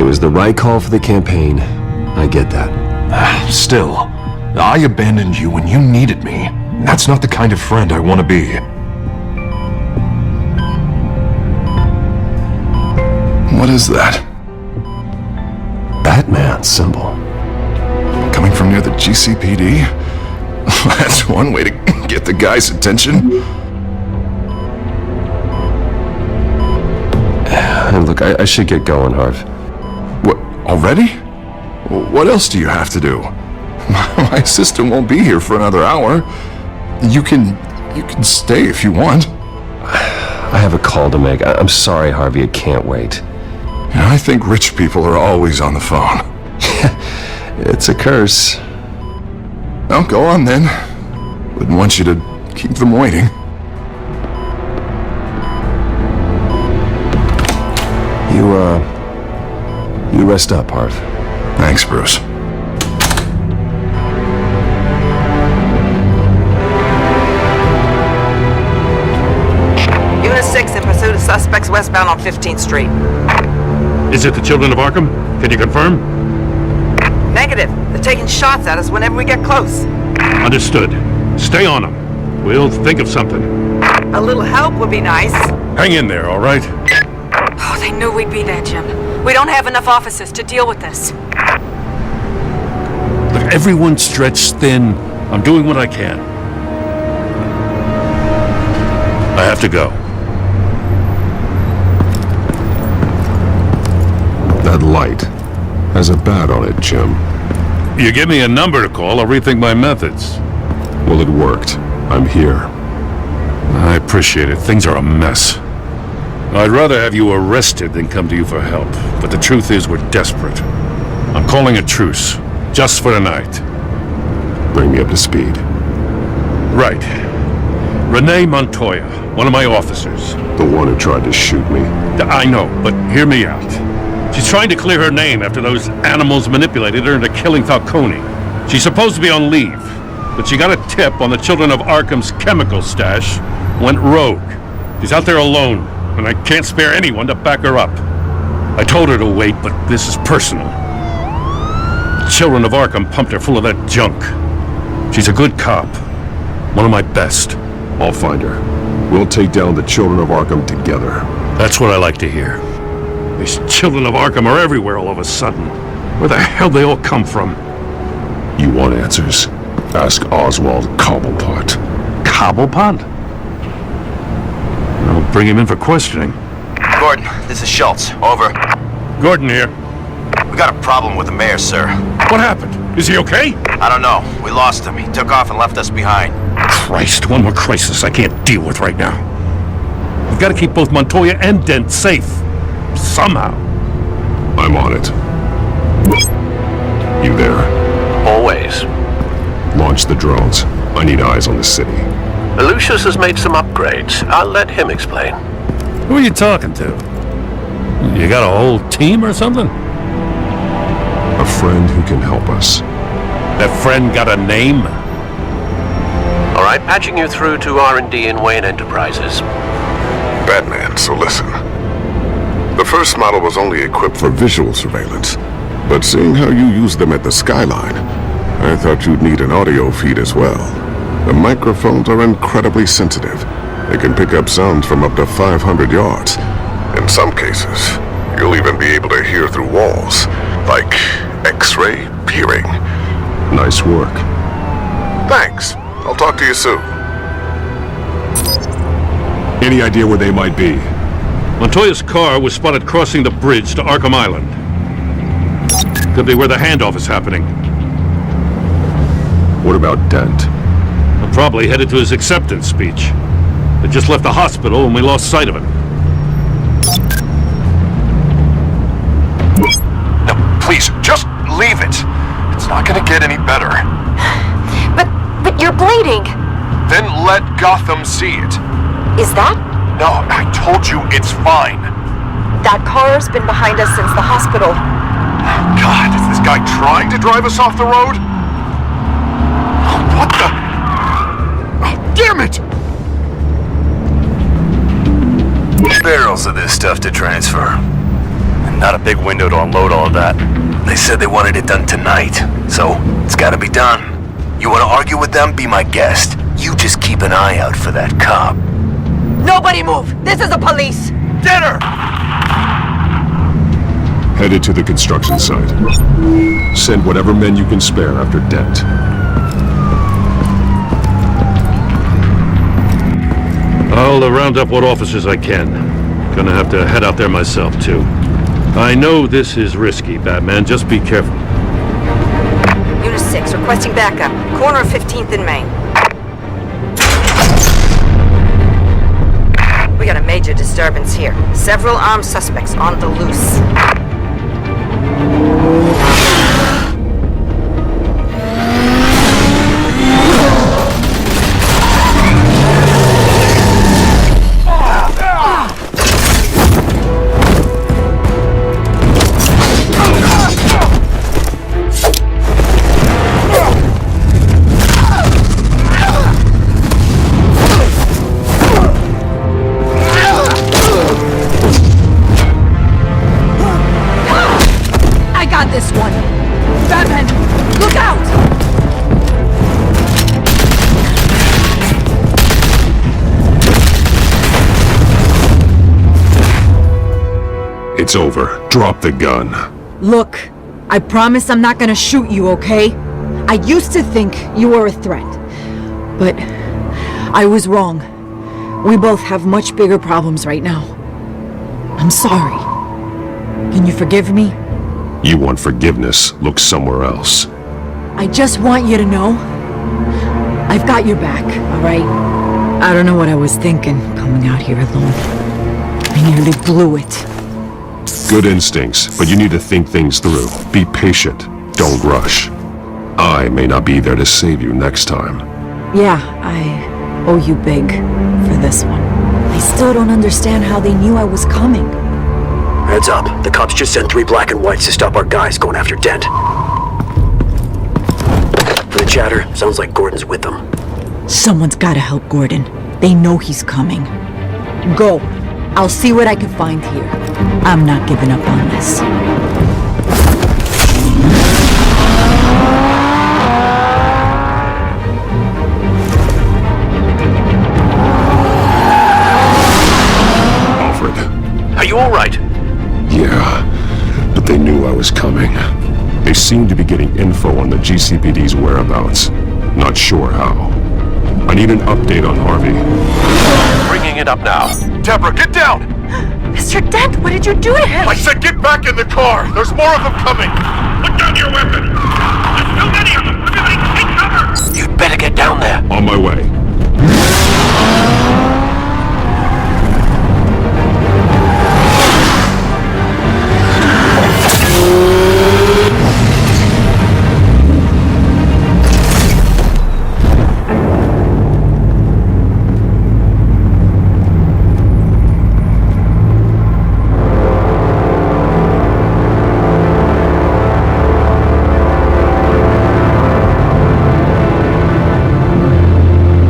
Speaker 6: It was the right call for the campaign. I get that.
Speaker 8: Still, I abandoned you when you needed me. That's not the kind of friend I want to be. What is that?
Speaker 6: Batman symbol.
Speaker 8: Coming from near the GCPD? That's one way to get the guy's attention.
Speaker 6: Look, I should get going, Harv.
Speaker 8: What, already? What else do you have to do? My assistant won't be here for another hour. You can stay if you want.
Speaker 6: I have a call to make. I'm sorry, Harvey, I can't wait.
Speaker 8: I think rich people are always on the phone.
Speaker 6: It's a curse.
Speaker 8: Well, go on then. Wouldn't want you to keep them waiting.
Speaker 6: You rest up, Harv.
Speaker 8: Thanks, Bruce.
Speaker 4: Unit 6 in pursuit of suspects westbound on 15th Street.
Speaker 18: Is it the Children of Arkham? Can you confirm?
Speaker 4: Negative. They're taking shots at us whenever we get close.
Speaker 18: Understood. Stay on them. We'll think of something.
Speaker 4: A little help would be nice.
Speaker 18: Hang in there, all right?
Speaker 12: Oh, they knew we'd be there, Jim. We don't have enough officers to deal with this.
Speaker 18: Look, everyone's stretched thin. I'm doing what I can. I have to go.
Speaker 8: That light has a bat on it, Jim.
Speaker 18: You give me a number to call, I'll rethink my methods.
Speaker 8: Well, it worked. I'm here.
Speaker 18: I appreciate it. Things are a mess. I'd rather have you arrested than come to you for help. But the truth is, we're desperate. I'm calling a truce. Just for tonight.
Speaker 8: Bring me up to speed.
Speaker 18: Right. Renee Montoya, one of my officers.
Speaker 8: The one who tried to shoot me.
Speaker 18: I know, but hear me out. She's trying to clear her name after those animals manipulated her into killing Falcone. She's supposed to be on leave, but she got a tip on the Children of Arkham's chemical stash, went rogue. She's out there alone, and I can't spare anyone to back her up. I told her to wait, but this is personal. The Children of Arkham pumped her full of that junk. She's a good cop. One of my best.
Speaker 8: I'll find her. We'll take down the Children of Arkham together.
Speaker 18: That's what I like to hear. These Children of Arkham are everywhere all of a sudden. Where the hell they all come from?
Speaker 8: You want answers? Ask Oswald Cobblepot.
Speaker 18: Cobblepot? I'll bring him in for questioning.
Speaker 21: Gordon, this is Schultz. Over.
Speaker 18: Gordon here.
Speaker 21: We got a problem with the mayor, sir.
Speaker 18: What happened? Is he okay?
Speaker 21: I don't know. We lost him. He took off and left us behind.
Speaker 18: Christ, one more crisis I can't deal with right now. We've got to keep both Montoya and Dent safe. Somehow.
Speaker 8: I'm on it. You there?
Speaker 17: Always.
Speaker 8: Launch the drones. I need eyes on the city.
Speaker 17: Lucius has made some upgrades. I'll let him explain.
Speaker 18: Who are you talking to? You got a whole team or something?
Speaker 8: A friend who can help us.
Speaker 18: That friend got a name?
Speaker 17: All right, patching you through to R&D in Wayne Enterprises.
Speaker 22: Batman, so listen. The first model was only equipped for visual surveillance, but seeing how you use them at the Skyline, I thought you'd need an audio feed as well. The microphones are incredibly sensitive. They can pick up sounds from up to 500 yards. In some cases, you'll even be able to hear through walls, like X-ray peering.
Speaker 8: Nice work.
Speaker 22: Thanks. I'll talk to you soon.
Speaker 8: Any idea where they might be?
Speaker 18: Montoya's car was spotted crossing the bridge to Arkham Island. Could be where the handoff is happening.
Speaker 8: What about Dent?
Speaker 18: I'm probably headed to his acceptance speech. They just left the hospital and we lost sight of him.
Speaker 8: No, please, just leave it. It's not gonna get any better.
Speaker 12: But you're bleeding.
Speaker 8: Then let Gotham see it.
Speaker 12: Is that?
Speaker 8: No, I told you it's fine.
Speaker 16: That car's been behind us since the hospital.
Speaker 8: God, is this guy trying to drive us off the road? What the? Oh, damn it!
Speaker 21: Barrels of this stuff to transfer. and not a big window to unload all of that. They said they wanted it done tonight, so it's gotta be done. You wanna argue with them? Be my guest. You just keep an eye out for that cop.
Speaker 11: Nobody move! This is the police!
Speaker 21: Dinner!
Speaker 22: Headed to the construction site. Send whatever men you can spare after Dent.
Speaker 18: I'll round up what officers I can. Gonna have to head out there myself, too. I know this is risky, Batman. Just be careful.
Speaker 4: Unit 6, requesting backup. Corner of 15th and Main. We got a major disturbance here. Several armed suspects on the loose.
Speaker 11: This one! Batman, look out!
Speaker 22: It's over. Drop the gun.
Speaker 16: Look, I promise I'm not gonna shoot you, okay? I used to think you were a threat, but I was wrong. We both have much bigger problems right now. I'm sorry. Can you forgive me?
Speaker 22: You want forgiveness, look somewhere else.
Speaker 16: I just want you to know, I've got your back, alright? I don't know what I was thinking, coming out here alone. I nearly blew it.
Speaker 22: Good instincts, but you need to think things through. Be patient. Don't rush. I may not be there to save you next time.
Speaker 16: Yeah, I owe you big for this one. I still don't understand how they knew I was coming.
Speaker 20: Heads up. The cops just sent 3 black and whites to stop our guys going after Dent. For the chatter, sounds like Gordon's with them.
Speaker 16: Someone's gotta help Gordon. They know he's coming. Go. I'll see what I can find here. I'm not giving up on this.
Speaker 22: Alfred.
Speaker 17: Are you all right?
Speaker 22: Yeah, but they knew I was coming. They seem to be getting info on the GCPD's whereabouts. Not sure how. I need an update on Harvey.
Speaker 17: Bringing it up now.
Speaker 21: Deborah, get down!
Speaker 11: Mr. Dent, what did you do to him?
Speaker 8: I said get back in the car! There's more of them coming! Put down your weapon! There's too many of them! Everybody take cover!
Speaker 17: You'd better get down there.
Speaker 22: On my way.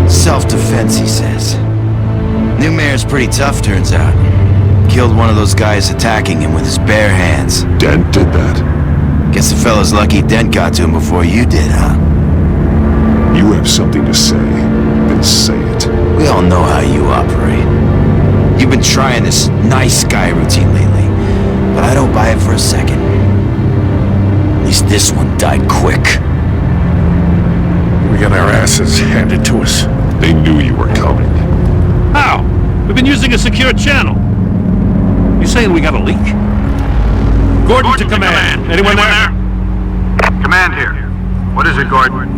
Speaker 21: Self-defense, he says. New mayor's pretty tough, turns out. Killed one of those guys attacking him with his bare hands.
Speaker 22: Dent did that?
Speaker 21: Guess the fella's lucky Dent got to him before you did, huh?
Speaker 22: You have something to say, then say it.
Speaker 21: We all know how you operate. You've been trying this nice guy routine lately, but I don't buy it for a second. At least this one died quick.
Speaker 2: We got our asses handed to us.
Speaker 22: They knew you were coming.
Speaker 18: How? We've been using a secure channel. You saying we got a leak? Gordon to command. Anyone there?
Speaker 13: Command here. What is it, Gordon?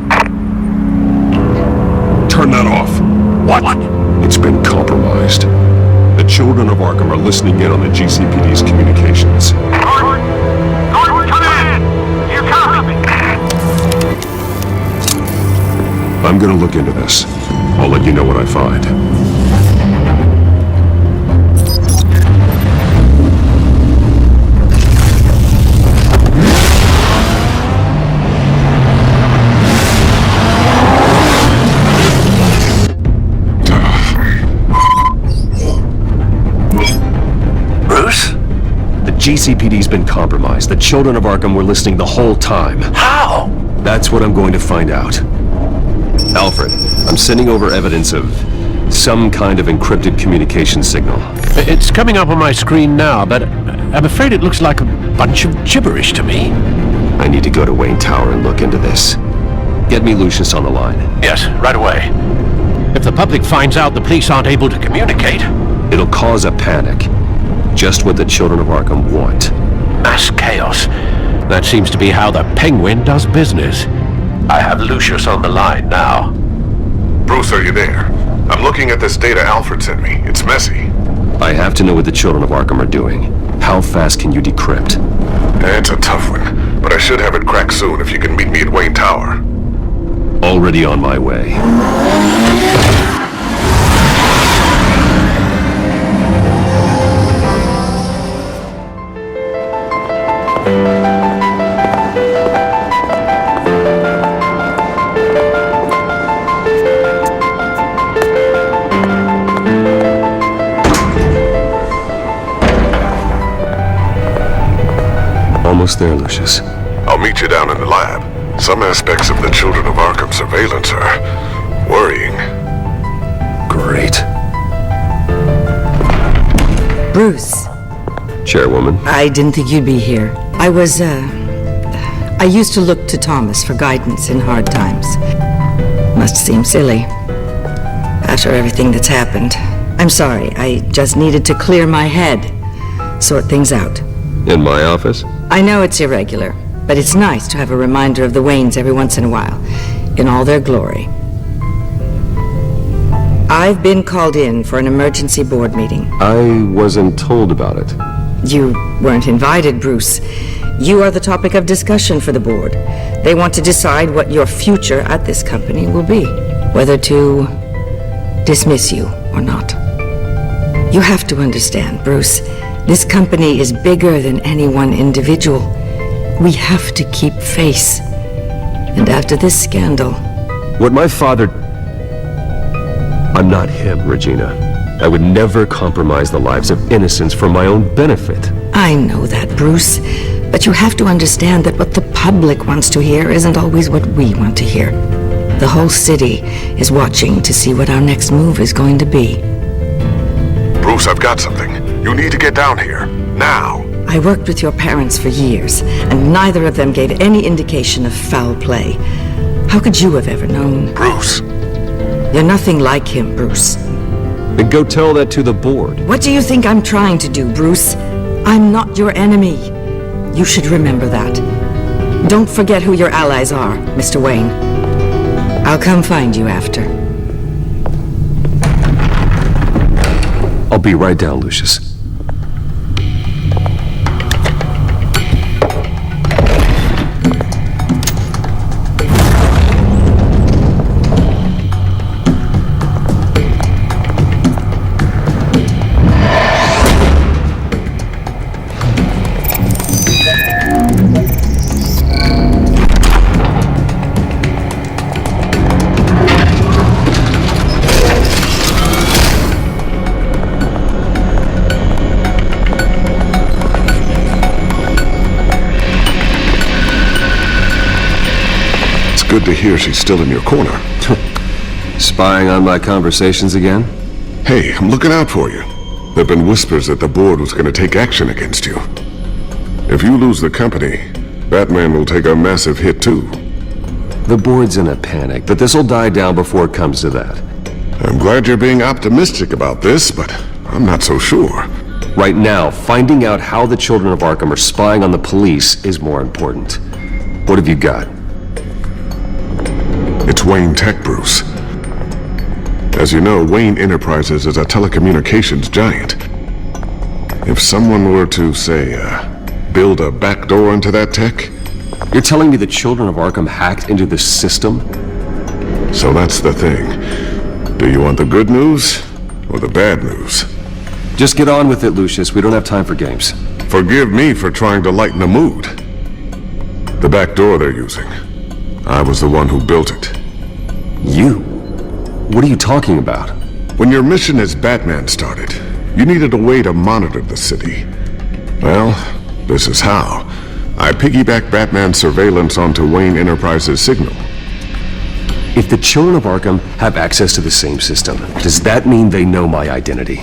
Speaker 22: Turn that off.
Speaker 18: What?
Speaker 22: It's been compromised. The children of Arkham are listening in on the GCPD's communications.
Speaker 13: Gordon, come in! You copy me?
Speaker 22: I'm gonna look into this. I'll let you know what I find.
Speaker 21: Bruce? The
Speaker 20: GCPD's been compromised. The children of Arkham were listening the whole time.
Speaker 17: How?
Speaker 20: That's what I'm going to find out. Alfred, I'm sending over evidence of some kind of encrypted communication signal.
Speaker 5: It's coming up on my screen now, but I'm afraid it looks like a bunch of gibberish to me.
Speaker 20: I need to go to Wayne Tower and look into this. Get me Lucius on the line.
Speaker 17: Yes, right away.
Speaker 5: If the public finds out the police aren't able to communicate...
Speaker 20: It'll cause a panic. Just what the children of Arkham want.
Speaker 5: Mass chaos. That seems to be how the Penguin does business.
Speaker 17: I have Lucius on the line now.
Speaker 22: Bruce, are you there? I'm looking at this data Alfred sent me. It's messy.
Speaker 20: I have to know what the children of Arkham are doing. How fast can you decrypt?
Speaker 22: It's a tough one, but I should have it cracked soon if you can meet me at Wayne Tower.
Speaker 20: Already on my way. Almost there, Lucius.
Speaker 22: I'll meet you down in the lab. Some aspects of the Children of Arkham surveillance are worrying.
Speaker 20: Great.
Speaker 4: Bruce.
Speaker 20: Chairwoman.
Speaker 4: I didn't think you'd be here. I used to look to Thomas for guidance in hard times. Must seem silly. After everything that's happened. I'm sorry, I just needed to clear my head. Sort things out.
Speaker 20: In my office?
Speaker 4: I know it's irregular, but it's nice to have a reminder of the Waynes every once in a while, in all their glory. I've been called in for an emergency board meeting.
Speaker 20: I wasn't told about it.
Speaker 4: You weren't invited, Bruce. You are the topic of discussion for the board. They want to decide what your future at this company will be, whether to dismiss you or not. You have to understand, Bruce. This company is bigger than any one individual. We have to keep face. And after this scandal...
Speaker 20: What my father... I'm not him, Regina. I would never compromise the lives of innocents for my own benefit.
Speaker 4: I know that, Bruce. But you have to understand that what the public wants to hear isn't always what we want to hear. The whole city is watching to see what our next move is going to be.
Speaker 22: Bruce, I've got something. You need to get down here. Now.
Speaker 4: I worked with your parents for years, and neither of them gave any indication of foul play. How could you have ever known?
Speaker 22: Bruce.
Speaker 4: You're nothing like him, Bruce.
Speaker 20: Then go tell that to the board.
Speaker 4: What do you think I'm trying to do, Bruce? I'm not your enemy. You should remember that. Don't forget who your allies are, Mr. Wayne. I'll come find you after.
Speaker 20: I'll be right down, Lucius.
Speaker 22: Good to hear she's still in your corner.
Speaker 20: Spying on my conversations again?
Speaker 22: Hey, I'm looking out for you. There've been whispers that the board was going to take action against you. If you lose the company, Batman will take a massive hit too.
Speaker 20: The board's in a panic, but this'll die down before it comes to that.
Speaker 22: I'm glad you're being optimistic about this, but I'm not so sure.
Speaker 20: Right now, finding out how the children of Arkham are spying on the police is more important. What have you got?
Speaker 22: It's Wayne Tech, Bruce. As you know, Wayne Enterprises is a telecommunications giant. If someone were to, say, build a backdoor into that tech...
Speaker 20: You're telling me the children of Arkham hacked into the system?
Speaker 22: So that's the thing. Do you want the good news or the bad news?
Speaker 20: Just get on with it, Lucius. We don't have time for games.
Speaker 22: Forgive me for trying to lighten the mood. The backdoor they're using. I was the one who built it.
Speaker 20: You? What are you talking about?
Speaker 22: When your mission as Batman started, you needed a way to monitor the city. Well, this is how. I piggyback Batman's surveillance onto Wayne Enterprises' signal.
Speaker 20: If the Children of Arkham have access to the same system, does that mean they know my identity?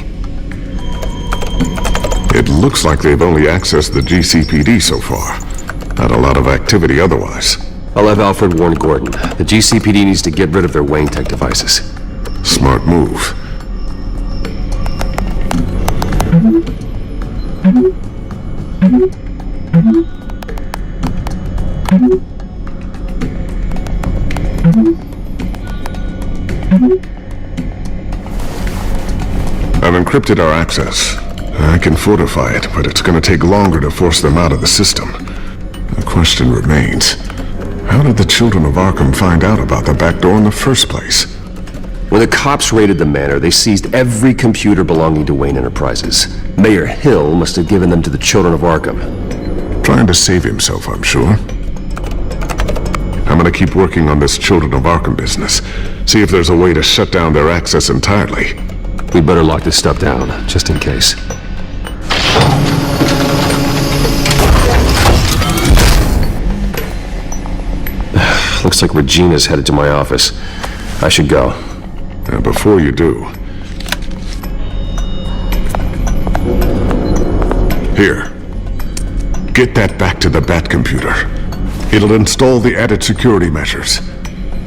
Speaker 22: It looks like they've only accessed the GCPD so far. Not a lot of activity otherwise.
Speaker 20: I'll have Alfred warn Gordon. The GCPD needs to get rid of their Wayne Tech devices.
Speaker 22: Smart move. I've encrypted our access. I can fortify it, but it's going to take longer to force them out of the system. The question remains, how did the Children of Arkham find out about the back door in the first place?
Speaker 20: When the cops raided the manor, they seized every computer belonging to Wayne Enterprises. Mayor Hill must have given them to the Children of Arkham.
Speaker 22: Trying to save himself, I'm sure. I'm gonna keep working on this Children of Arkham business. See if there's a way to shut down their access entirely.
Speaker 20: We better lock this stuff down, just in case. Looks like Regina's headed to my office. I should go.
Speaker 22: And before you do... Here. Get that back to the Bat computer. It'll install the added security measures.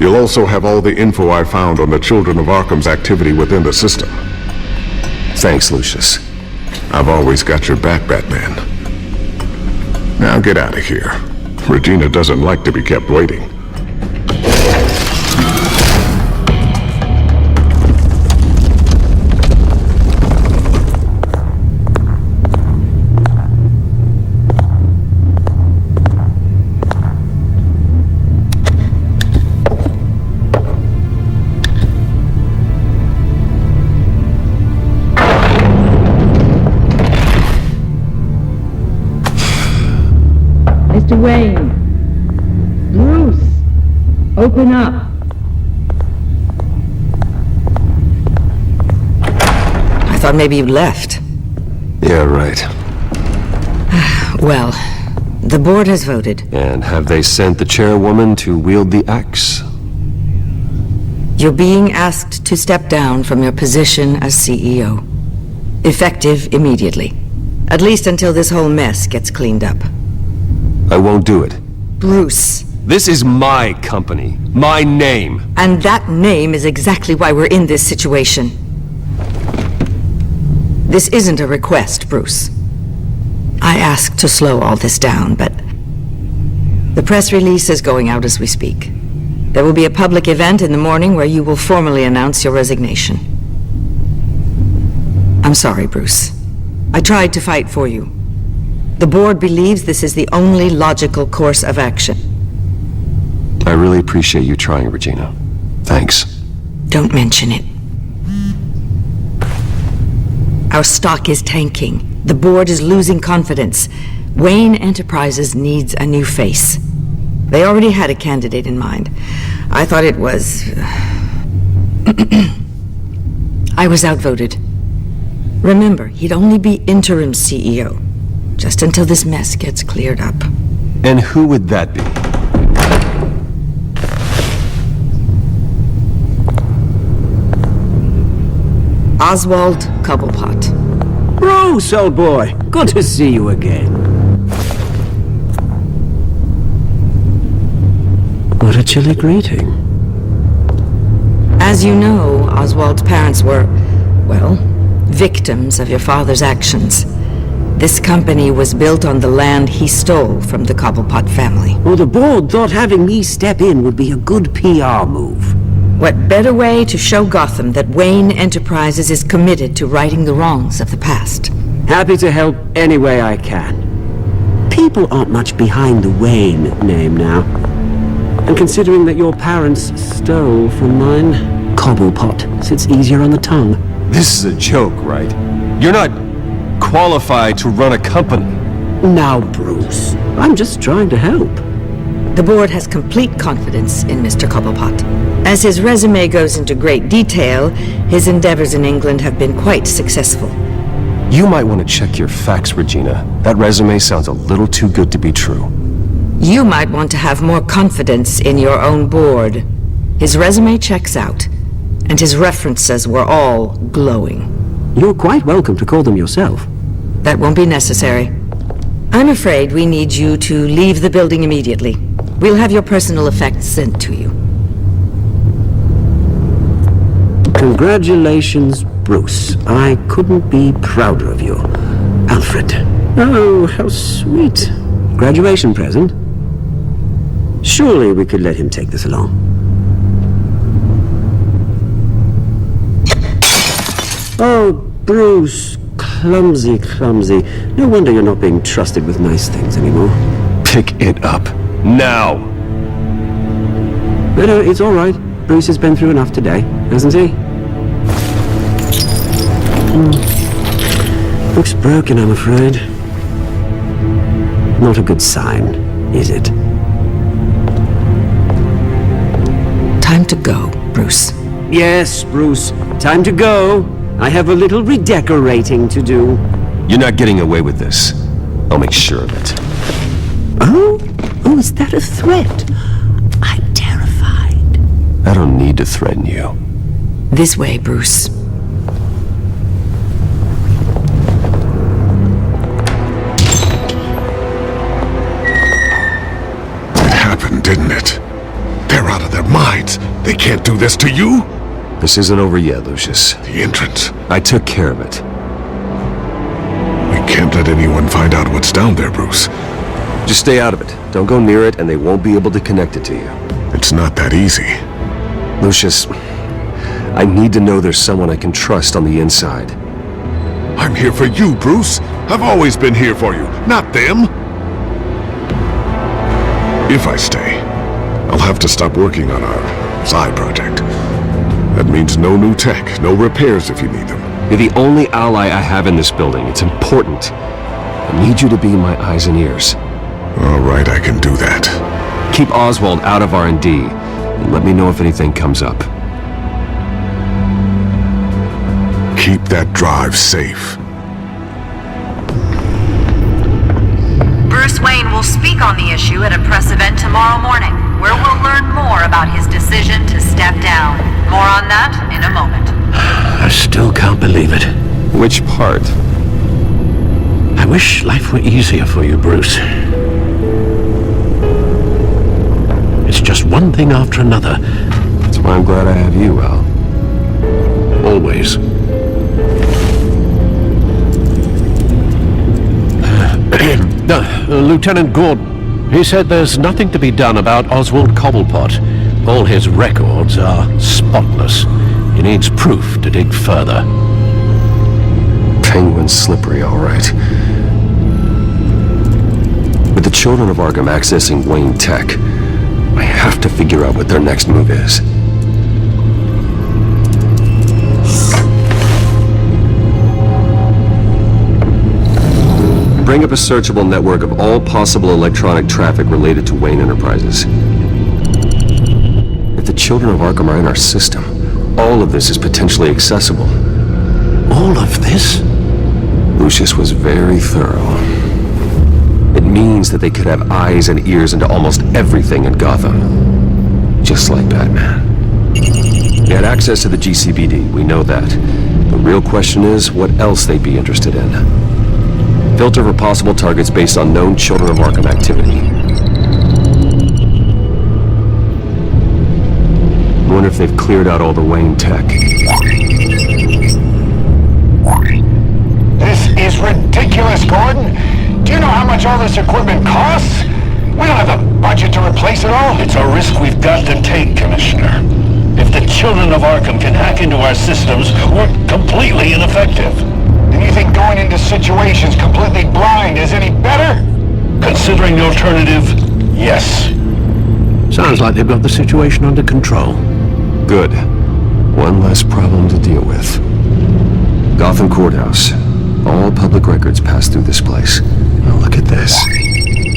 Speaker 22: You'll also have all the info I found on the Children of Arkham's activity within the system.
Speaker 20: Thanks, Lucius.
Speaker 22: I've always got your back, Batman. Now get out of here. Regina doesn't like to be kept waiting.
Speaker 4: Mr. Wayne. Bruce. Open up. I thought maybe you left.
Speaker 20: Yeah, right.
Speaker 4: Well, the board has voted.
Speaker 20: And have they sent the chairwoman to wield the axe?
Speaker 4: You're being asked to step down from your position as CEO. Effective immediately. At least until this whole mess gets cleaned up.
Speaker 20: I won't do it.
Speaker 4: Bruce.
Speaker 20: This is my company. My name.
Speaker 4: And that name is exactly why we're in this situation. This isn't a request, Bruce. I asked to slow all this down, but the press release is going out as we speak. There will be a public event in the morning where you will formally announce your resignation. I'm sorry, Bruce. I tried to fight for you. The board believes this is the only logical course of action.
Speaker 20: I really appreciate you trying, Regina. Thanks.
Speaker 4: Don't mention it. Our stock is tanking. The board is losing confidence. Wayne Enterprises needs a new face. They already had a candidate in mind. I thought it was... I was outvoted. Remember, he'd only be interim CEO. Just until this mess gets cleared up.
Speaker 20: And who would that be?
Speaker 4: Oswald Cobblepot.
Speaker 15: Bruce, old boy. Good to see you again. What a chilly greeting.
Speaker 4: As you know, Oswald's parents were, well, victims of your father's actions. This company was built on the land he stole from the Cobblepot family.
Speaker 15: Well, the board thought having me step in would be a good PR move.
Speaker 4: What better way to show Gotham that Wayne Enterprises is committed to righting the wrongs of the past?
Speaker 15: Happy to help any way I can. People aren't much behind the Wayne name now. And considering that your parents stole from mine, Cobblepot sits easier on the tongue.
Speaker 20: This is a joke, right? You're not qualified to run a company.
Speaker 15: Now, Bruce, I'm just trying to help.
Speaker 4: The board has complete confidence in Mr. Cobblepot. As his resume goes into great detail, his endeavors in England have been quite successful.
Speaker 20: You might want to check your facts, Regina. That resume sounds a little too good to be true.
Speaker 4: You might want to have more confidence in your own board. His resume checks out, and his references were all glowing.
Speaker 15: You're quite welcome to call them yourself.
Speaker 4: That won't be necessary. I'm afraid we need you to leave the building immediately. We'll have your personal effects sent to you.
Speaker 15: Congratulations, Bruce. I couldn't be prouder of you. Alfred. Oh, how sweet. Graduation present? Surely we could let him take this along. Oh, Bruce. Clumsy, clumsy. No wonder you're not being trusted with nice things anymore.
Speaker 20: Pick it up. Now!
Speaker 15: No, it's all right. Bruce has been through enough today, hasn't he? Looks broken, I'm afraid. Not a good sign, is it?
Speaker 4: Time to go, Bruce.
Speaker 15: Yes, Bruce. Time to go. I have a little redecorating to do.
Speaker 20: You're not getting away with this. I'll make sure of it.
Speaker 15: Oh? Oh, is that a threat? I'm terrified.
Speaker 20: I don't need to threaten you.
Speaker 4: This way, Bruce.
Speaker 8: It happened, didn't it? They're out of their minds. They can't do this to you.
Speaker 20: This isn't over yet, Lucius.
Speaker 8: The entrance.
Speaker 20: I took care of it.
Speaker 8: We can't let anyone find out what's down there, Bruce.
Speaker 20: Just stay out of it. Don't go near it, and they won't be able to connect it to you.
Speaker 8: It's not that easy.
Speaker 20: Lucius, I need to know there's someone I can trust on the inside.
Speaker 8: I'm here for you, Bruce. I've always been here for you, not them. If I stay, I'll have to stop working on our side project. That means no new tech, no repairs if you need them.
Speaker 20: You're the only ally I have in this building. It's important. I need you to be my eyes and ears.
Speaker 8: All right, I can do that.
Speaker 20: Keep Oswald out of R&D, and let me know if anything comes up.
Speaker 8: Keep that drive safe.
Speaker 1: Bruce Wayne will speak on the issue at a press event tomorrow morning, where we'll learn more about his decision to step down. More on that in a moment.
Speaker 5: I still can't believe it.
Speaker 20: Which part?
Speaker 5: I wish life were easier for you, Bruce. It's just one thing after another.
Speaker 20: That's why I'm glad I have you, Al.
Speaker 5: Always. Lieutenant Gordon, he said there's nothing to be done about Oswald Cobblepot. All his records are spotless. He needs proof to dig further.
Speaker 20: Penguin's slippery, all right. With the children of Arkham accessing Wayne Tech, I have to figure out what their next move is. Bring up a searchable network of all possible electronic traffic related to Wayne Enterprises. If the children of Arkham are in our system, all of this is potentially accessible.
Speaker 5: All of this?
Speaker 20: Lucius was very thorough. It means that they could have eyes and ears into almost everything in Gotham. Just like Batman. They had access to the GCPD, we know that. The real question is what else they'd be interested in. Filter for possible targets based on known Children of Arkham activity. I wonder if they've cleared out all the Wayne tech.
Speaker 10: This is ridiculous, Gordon. Do you know how much all this equipment costs? We don't have the budget to replace it all. It's a risk we've got to take, Commissioner. If the Children of Arkham can hack into our systems, we're completely ineffective. Do you think going into situations completely blind is any better? Considering the alternative, yes.
Speaker 5: Sounds like they've got the situation under control.
Speaker 20: Good. One less problem to deal with. Gotham Courthouse. All public records pass through this place. Now look at this.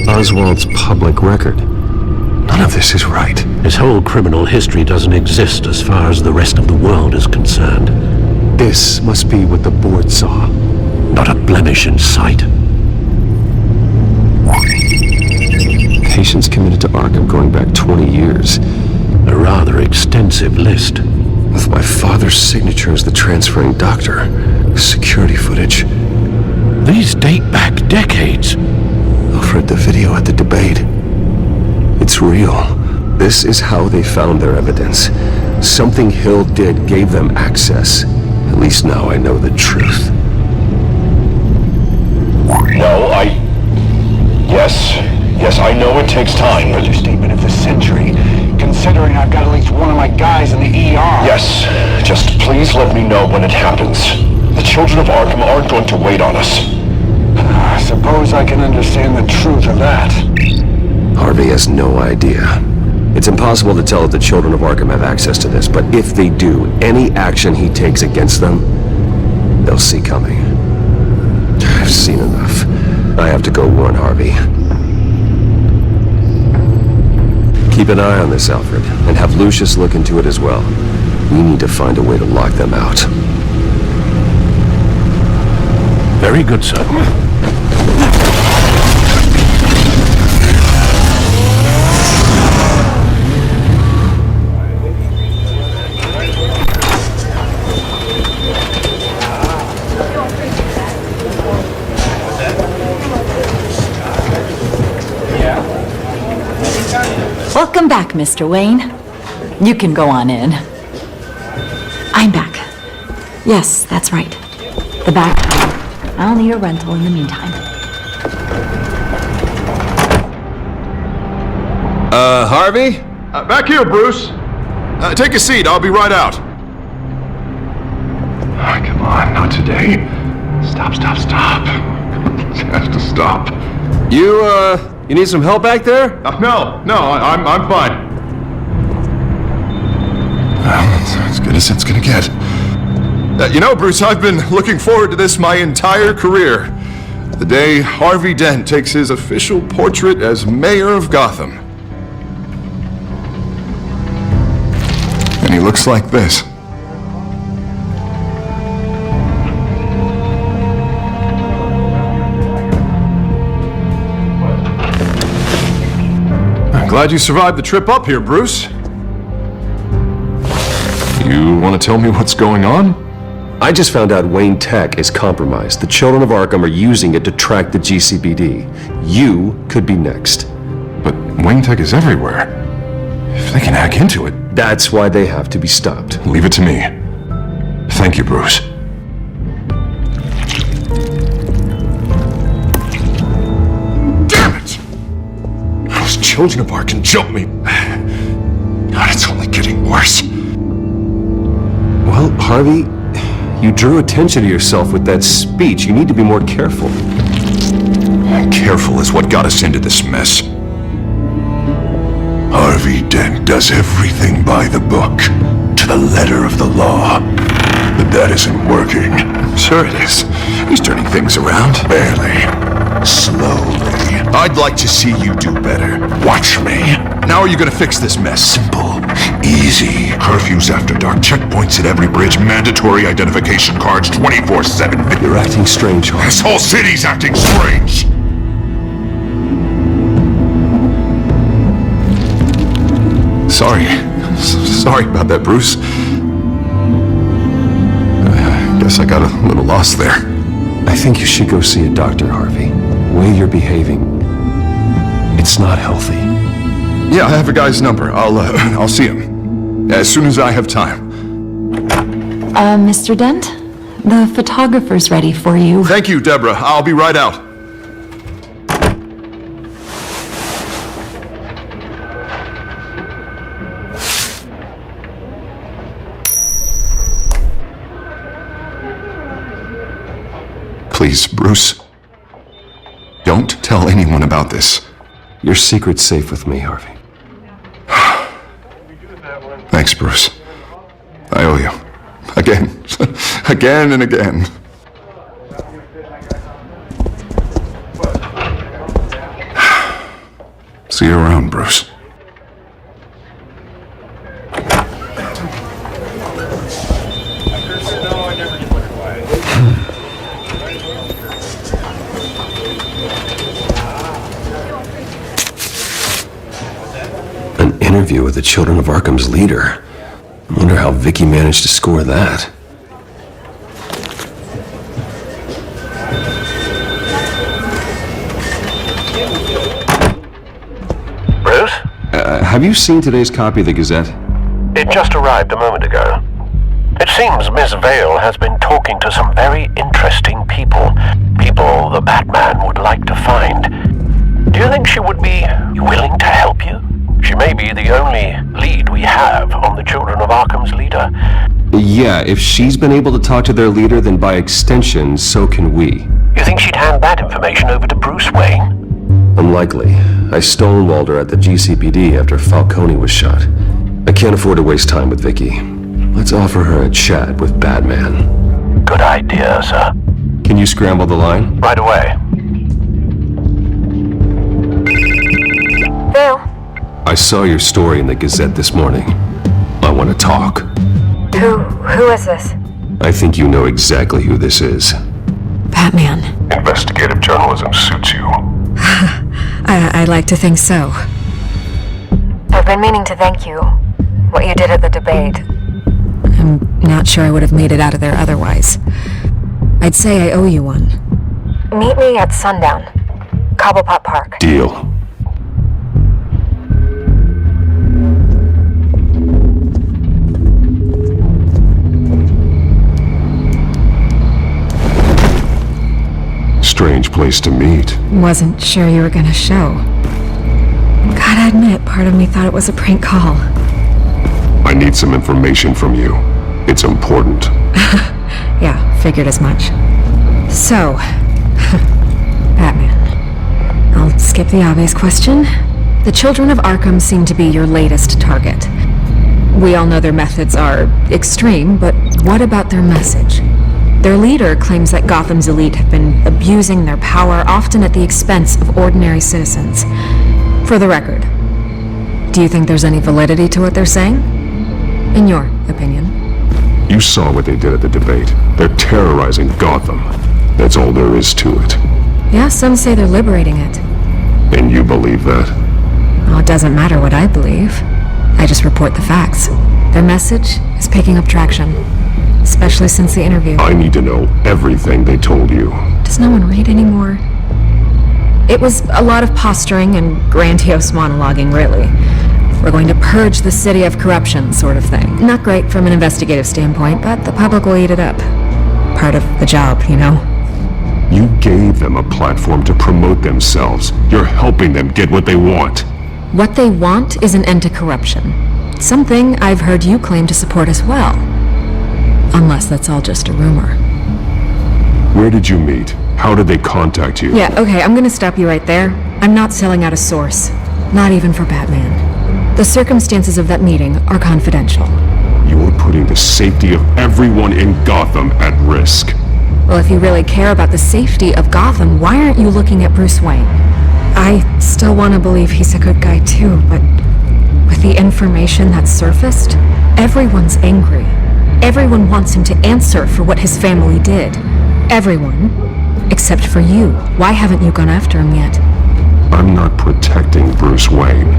Speaker 20: Oswald's public record. None of this is right.
Speaker 5: His whole criminal history doesn't exist as far as the rest of the world is concerned.
Speaker 20: This must be what the board saw.
Speaker 5: Not a blemish in sight.
Speaker 20: Patients committed to Arkham going back 20 years.
Speaker 5: A rather extensive list.
Speaker 20: With my father's signature as the transferring doctor. Security footage.
Speaker 5: These date back decades.
Speaker 20: I've read the video at the debate. It's real. This is how they found their evidence. Something Hill did gave them access. At least now I know the truth.
Speaker 10: No, Yes, I know it takes time. Understatement of the century, considering I've got at least one of my guys in the ER. Yes, just please let me know when it happens. The children of Arkham aren't going to wait on us. I suppose I can understand the truth of that.
Speaker 20: Harvey has no idea. It's impossible to tell if the children of Arkham have access to this, but if they do, any action he takes against them, they'll see coming. I've seen enough. I have to go warn Harvey. Keep an eye on this, Alfred, and have Lucius look into it as well. We need to find a way to lock them out.
Speaker 5: Very good, sir.
Speaker 16: Welcome back, Mr. Wayne. You can go on in.
Speaker 12: I'm back. Yes, that's right. The back.
Speaker 16: I'll need a rental in the meantime.
Speaker 3: Harvey? Back here, Bruce. Take a seat, I'll be right out.
Speaker 8: Oh, come on, not today. Stop. It has to stop.
Speaker 20: You need some help back there?
Speaker 3: No, I'm fine.
Speaker 8: Well, that's as good as it's gonna get.
Speaker 3: You know, Bruce, I've been looking forward to this my entire career. The day Harvey Dent takes his official portrait as mayor of Gotham.
Speaker 8: And he looks like this.
Speaker 3: I'm glad you survived the trip up here, Bruce.
Speaker 8: You want to tell me what's going on?
Speaker 20: I just found out Wayne Tech is compromised. The children of Arkham are using it to track the GCPD. You could be next.
Speaker 8: But Wayne Tech is everywhere. If they can hack into it...
Speaker 20: That's why they have to be stopped.
Speaker 8: Leave it to me. Thank you, Bruce.
Speaker 3: Damn it! Those children of Arkham jumped me. God, it's only getting worse.
Speaker 20: Well, Harvey, you drew attention to yourself with that speech. You need to be more careful.
Speaker 8: Careful is what got us into this mess. Harvey Dent does everything by the book, to the letter of the law. But that isn't working.
Speaker 3: Sure it is. He's turning things around.
Speaker 8: Barely. Slowly.
Speaker 3: I'd like to see you do better.
Speaker 8: Watch me.
Speaker 3: Now are you gonna fix this mess?
Speaker 8: Simple. Easy. Curfews after dark, checkpoints at every bridge, mandatory identification cards 24/7.
Speaker 20: You're acting strange, Harvey.
Speaker 8: This whole city's acting strange.
Speaker 3: Sorry about that, Bruce. I guess I got a little lost there.
Speaker 20: I think you should go see a doctor, Harvey. The way you're behaving, it's not healthy.
Speaker 3: Yeah, I have a guy's number. I'll see him as soon as I have time.
Speaker 16: Mr. Dent? The photographer's ready for you.
Speaker 3: Thank you, Deborah. I'll be right out.
Speaker 8: Please, Bruce. Don't tell anyone about this.
Speaker 20: Your secret's safe with me, Harvey.
Speaker 8: Thanks, Bruce. I owe you. Again. Again and again. See you around, Bruce.
Speaker 20: interview with the Children of Arkham's leader. I wonder how Vicky managed to score that.
Speaker 17: Bruce?
Speaker 20: Have you seen today's copy of the Gazette?
Speaker 17: It just arrived a moment ago. It seems Miss Vale has been talking to some very interesting people. People the Batman would like to find. Do you think she would be willing to help you? She may be the only lead we have on the Children of Arkham's leader.
Speaker 20: Yeah, if she's been able to talk to their leader, then by extension, so can we.
Speaker 17: You think she'd hand that information over to Bruce Wayne?
Speaker 20: Unlikely. I stonewalled her at the GCPD after Falcone was shot. I can't afford to waste time with Vicky. Let's offer her a chat with Batman.
Speaker 17: Good idea, sir.
Speaker 20: Can you scramble the line?
Speaker 17: Right away.
Speaker 9: Bill.
Speaker 20: I saw your story in the Gazette this morning. I want to talk.
Speaker 9: Who is this?
Speaker 20: I think you know exactly who this is.
Speaker 12: Batman.
Speaker 22: Investigative journalism suits you.
Speaker 12: I'd like to think so.
Speaker 9: I've been meaning to thank you. What you did at the debate.
Speaker 12: I'm not sure I would have made it out of there otherwise. I'd say I owe you one.
Speaker 9: Meet me at sundown. Cobblepot Park.
Speaker 20: Deal.
Speaker 22: Strange place to meet.
Speaker 12: Wasn't sure you were gonna show. Gotta admit, part of me thought it was a prank call.
Speaker 22: I need some information from you. It's important.
Speaker 12: Yeah, figured as much. So, Batman. I'll skip the obvious question. The Children of Arkham seem to be your latest target. We all know their methods are extreme, but what about their message? Their leader claims that Gotham's elite have been abusing their power, often at the expense of ordinary citizens. For the record, do you think there's any validity to what they're saying? In your opinion?
Speaker 22: You saw what they did at the debate. They're terrorizing Gotham. That's all there is to it.
Speaker 12: Yeah, some say they're liberating it.
Speaker 22: And you believe that?
Speaker 12: Well, it doesn't matter what I believe. I just report the facts. Their message is picking up traction, especially since the interview.
Speaker 22: I need to know everything they told you.
Speaker 12: Does no one read anymore? It was a lot of posturing and grandiose monologuing, really. We're going to purge the city of corruption, sort of thing. Not great from an investigative standpoint, but the public will eat it up. Part of the job, you know?
Speaker 22: You gave them a platform to promote themselves. You're helping them get what they want.
Speaker 12: What they want is an end to corruption. Something I've heard you claim to support as well. Unless that's all just a rumor.
Speaker 22: Where did you meet? How did they contact you?
Speaker 12: Yeah, okay, I'm gonna stop you right there. I'm not selling out a source. Not even for Batman. The circumstances of that meeting are confidential.
Speaker 22: You're putting the safety of everyone in Gotham at risk.
Speaker 12: Well, if you really care about the safety of Gotham, why aren't you looking at Bruce Wayne? I still want to believe he's a good guy too, but with the information that's surfaced, everyone's angry. Everyone wants him to answer for what his family did. Everyone, except for you. Why haven't you gone after him yet?
Speaker 22: I'm not protecting Bruce Wayne.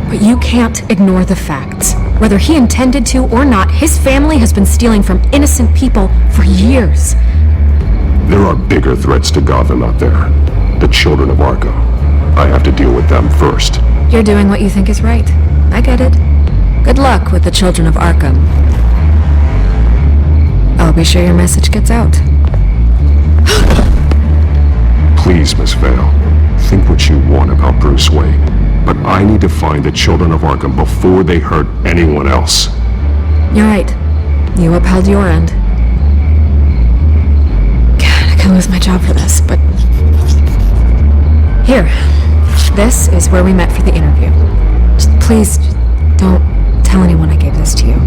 Speaker 12: But you can't ignore the facts. Whether he intended to or not, his family has been stealing from innocent people for years.
Speaker 22: There are bigger threats to Gotham out there. The Children of Arkham. I have to deal with them first.
Speaker 12: You're doing what you think is right. I get it. Good luck with the Children of Arkham. I'll be sure your message gets out.
Speaker 22: Please, Miss Vale. Think what you want about Bruce Wayne. But I need to find the Children of Arkham before they hurt anyone else.
Speaker 12: You're right. You upheld your end. God, I could lose my job for this, but... Here. This is where we met for the interview. Just please, don't tell anyone I gave this to you.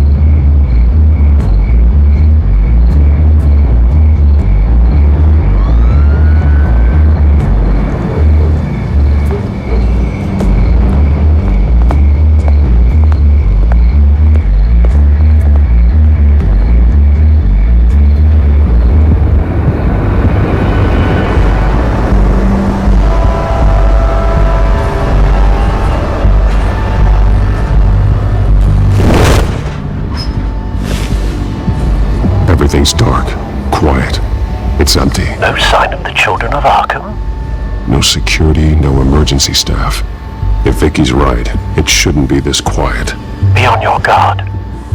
Speaker 22: It's empty.
Speaker 17: No sign of the children of Arkham?
Speaker 22: No security, no emergency staff. If Vicky's right, it shouldn't be this quiet.
Speaker 17: Be on your guard.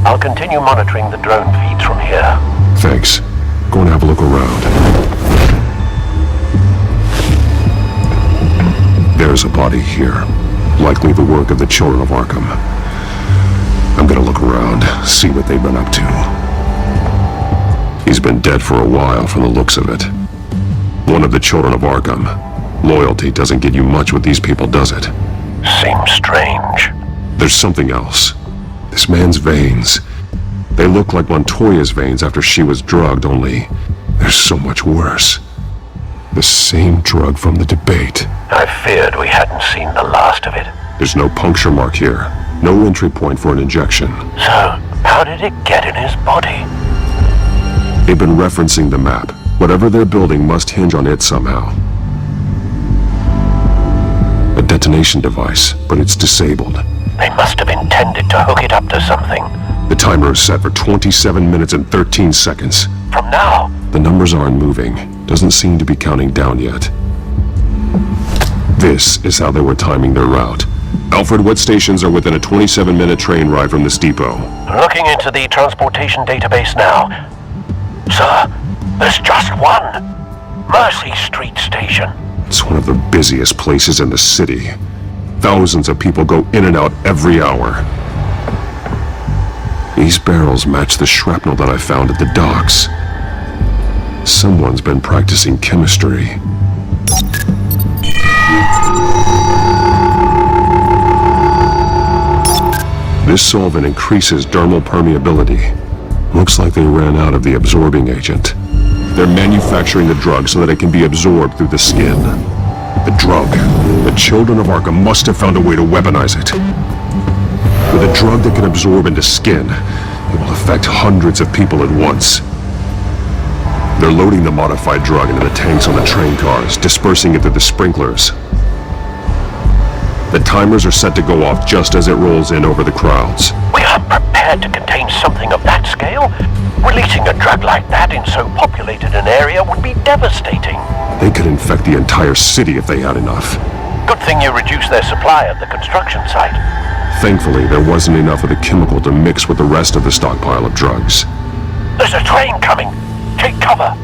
Speaker 17: I'll continue monitoring the drone feeds from here.
Speaker 22: Thanks. Go and have a look around. There's a body here. Likely the work of the children of Arkham. I'm gonna look around, see what they've been up to. He's been dead for a while from the looks of it. One of the children of Arkham. Loyalty doesn't get you much with these people, does it?
Speaker 17: Seems strange.
Speaker 22: There's something else. This man's veins. They look like Montoya's veins after she was drugged, only they're so much worse. The same drug from the debate.
Speaker 17: I feared we hadn't seen the last of it.
Speaker 22: There's no puncture mark here. No entry point for an injection.
Speaker 17: So, how did it get in his body?
Speaker 22: They've been referencing the map. Whatever they're building must hinge on it somehow. A detonation device, but it's disabled.
Speaker 17: They must have intended to hook it up to something.
Speaker 22: The timer is set for 27 minutes and 13 seconds.
Speaker 17: From now?
Speaker 22: The numbers aren't moving. Doesn't seem to be counting down yet. This is how they were timing their route. Alfred, what stations are within a 27-minute train ride from this depot?
Speaker 17: Looking into the transportation database now. Sir, there's just one. Mercy Street Station.
Speaker 22: It's one of the busiest places in the city. Thousands of people go in and out every hour. These barrels match the shrapnel that I found at the docks. Someone's been practicing chemistry. This solvent increases dermal permeability. Looks like they ran out of the absorbing agent. They're manufacturing the drug so that it can be absorbed through the skin. The drug. The children of Arkham must have found a way to weaponize it. With a drug that can absorb into skin, it will affect hundreds of people at once. They're loading the modified drug into the tanks on the train cars, dispersing it through the sprinklers. The timers are set to go off just as it rolls in over the crowds.
Speaker 17: We aren't prepared to contain something of that scale. Releasing a drug like that in so populated an area would be devastating.
Speaker 22: They could infect the entire city if they had enough.
Speaker 17: Good thing you reduced their supply at the construction site.
Speaker 22: Thankfully, there wasn't enough of the chemical to mix with the rest of the stockpile of drugs.
Speaker 17: There's a train coming. Take cover.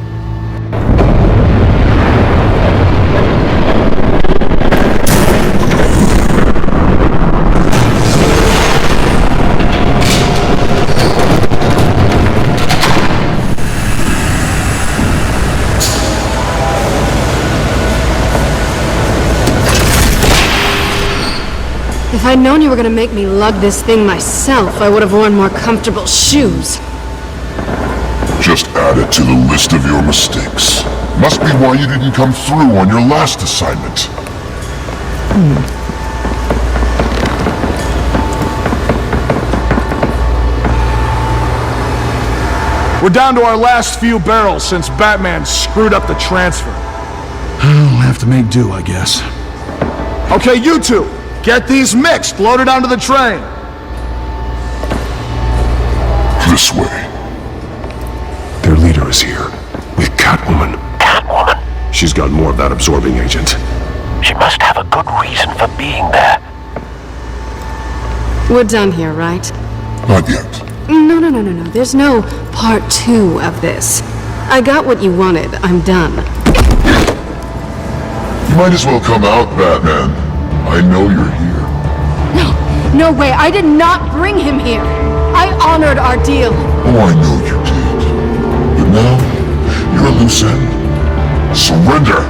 Speaker 7: If I'd known you were gonna make me lug this thing myself, I would have worn more comfortable shoes.
Speaker 22: Just add it to the list of your mistakes. Must be why you didn't come through on your last assignment.
Speaker 14: We're down to our last few barrels since Batman screwed up the transfer.
Speaker 19: I'll have to make do, I guess.
Speaker 14: Okay, you two, get these mixed, loaded onto the train.
Speaker 22: This way. Their leader is here, with Catwoman.
Speaker 17: Catwoman?
Speaker 22: She's got more of that absorbing agent.
Speaker 17: She must have a good reason for being there.
Speaker 7: We're done here, right?
Speaker 22: Not yet.
Speaker 7: No. There's no part 2 of this. I got what you wanted. I'm done.
Speaker 22: You might as well come out, Batman. I know you're here.
Speaker 7: No way. I did not bring him here. I honored our deal.
Speaker 22: Oh, I know you did. But now, you're a loose end. Surrender!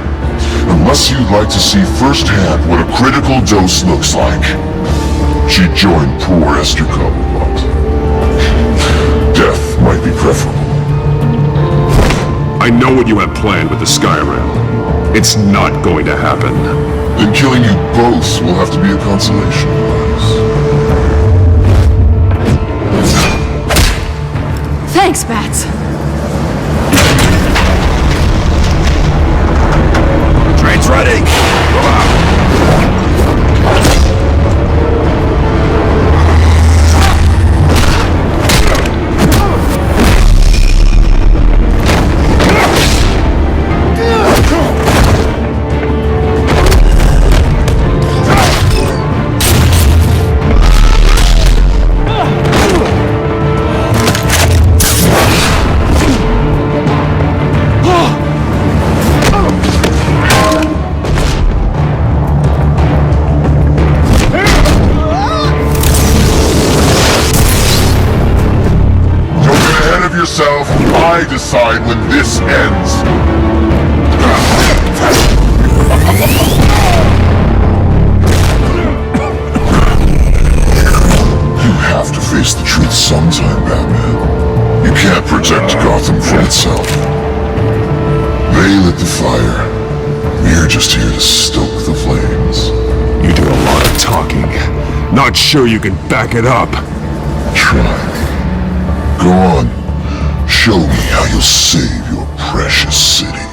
Speaker 22: Unless you'd like to see firsthand what a critical dose looks like. She joined poor Esther Cobblepot. Death might be preferable. I know what you have planned with the Skyrail. It's not going to happen. Then killing you both will have to be a consolation prize.
Speaker 7: Thanks, Bats.
Speaker 14: Train's ready. Go out.
Speaker 22: I decide when this ends. You have to face the truth sometime, Batman. You can't protect Gotham from itself. They lit the fire. We're just here to stoke the flames.
Speaker 8: You do a lot of talking. Not sure you can back it up.
Speaker 22: Try. Go on. Show me how you'll save your precious city.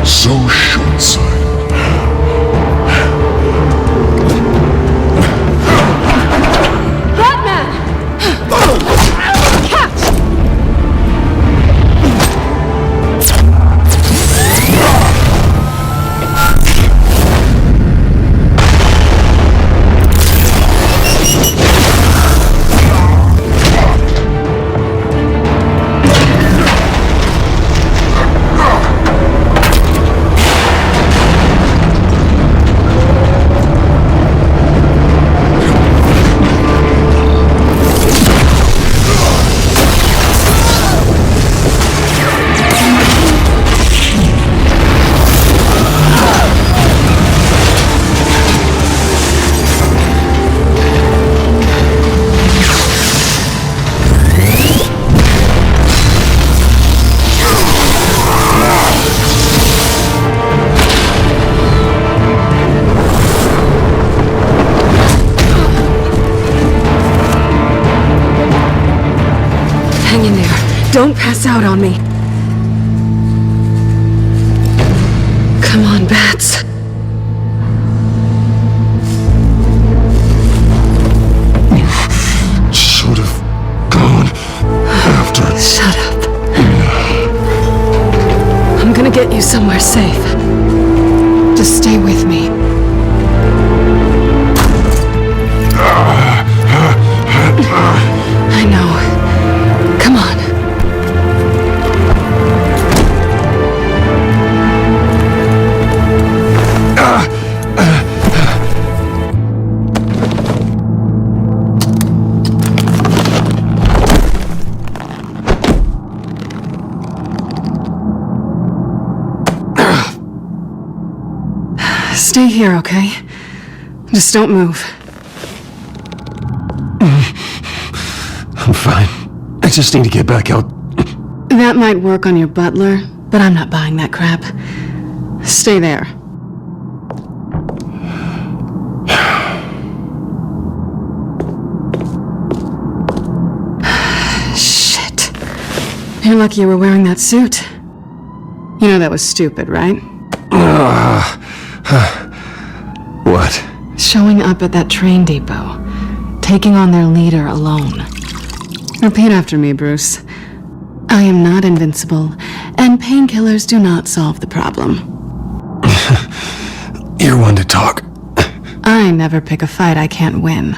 Speaker 22: So short-sighted.
Speaker 7: Hang in there. Don't pass out on me. Come on, Bats.
Speaker 22: Should have gone after.
Speaker 7: Shut up. I'm gonna get you somewhere safe. Just stay with me. I know. Come on. Stay here, okay? Just don't move.
Speaker 8: I'm fine. I just need to get back out.
Speaker 7: That might work on your butler, but I'm not buying that crap. Stay there. Shit. You're lucky you were wearing that suit. You know that was stupid, right?
Speaker 8: What?
Speaker 7: Showing up at that train depot. Taking on their leader alone. Repeat after me, Bruce. I am not invincible, and painkillers do not solve the problem.
Speaker 8: You're one to talk.
Speaker 7: I never pick a fight I can't win.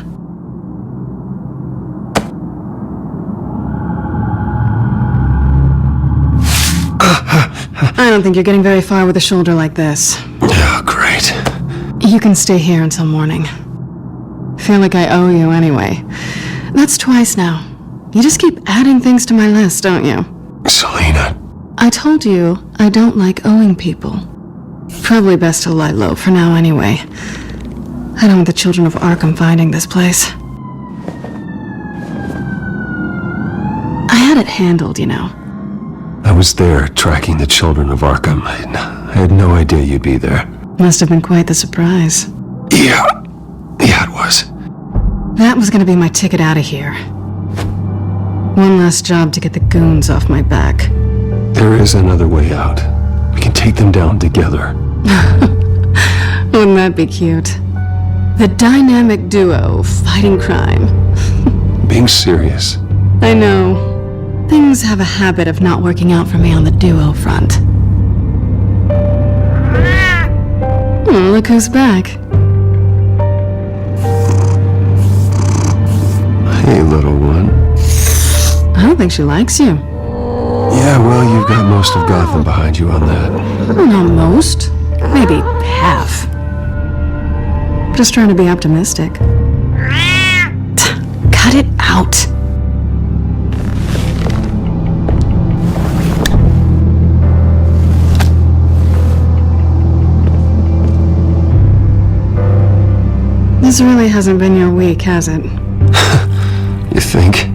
Speaker 7: I don't think you're getting very far with a shoulder like this.
Speaker 8: Oh, great.
Speaker 7: You can stay here until morning. Feel like I owe you anyway. That's twice now. You just keep adding things to my list, don't you?
Speaker 8: Selina.
Speaker 7: I told you I don't like owing people. Probably best to lie low for now anyway. I don't want the children of Arkham finding this place. I had it handled, you know.
Speaker 8: I was there tracking the children of Arkham. I had no idea you'd be there.
Speaker 7: Must have been quite the surprise.
Speaker 8: Yeah, it was.
Speaker 7: That was gonna be my ticket out of here. One last job to get the goons off my back.
Speaker 8: There is another way out. We can take them down together.
Speaker 7: Wouldn't that be cute? The dynamic duo fighting crime.
Speaker 8: Being serious.
Speaker 7: I know. Things have a habit of not working out for me on the duo front. Look who's back.
Speaker 20: Hey, little one.
Speaker 7: I don't think she likes you.
Speaker 20: Yeah, well, you've got most of Gotham behind you on that.
Speaker 7: Not most. Maybe half. Just trying to be optimistic. Cut it out. This really hasn't been your week, has it?
Speaker 20: You think?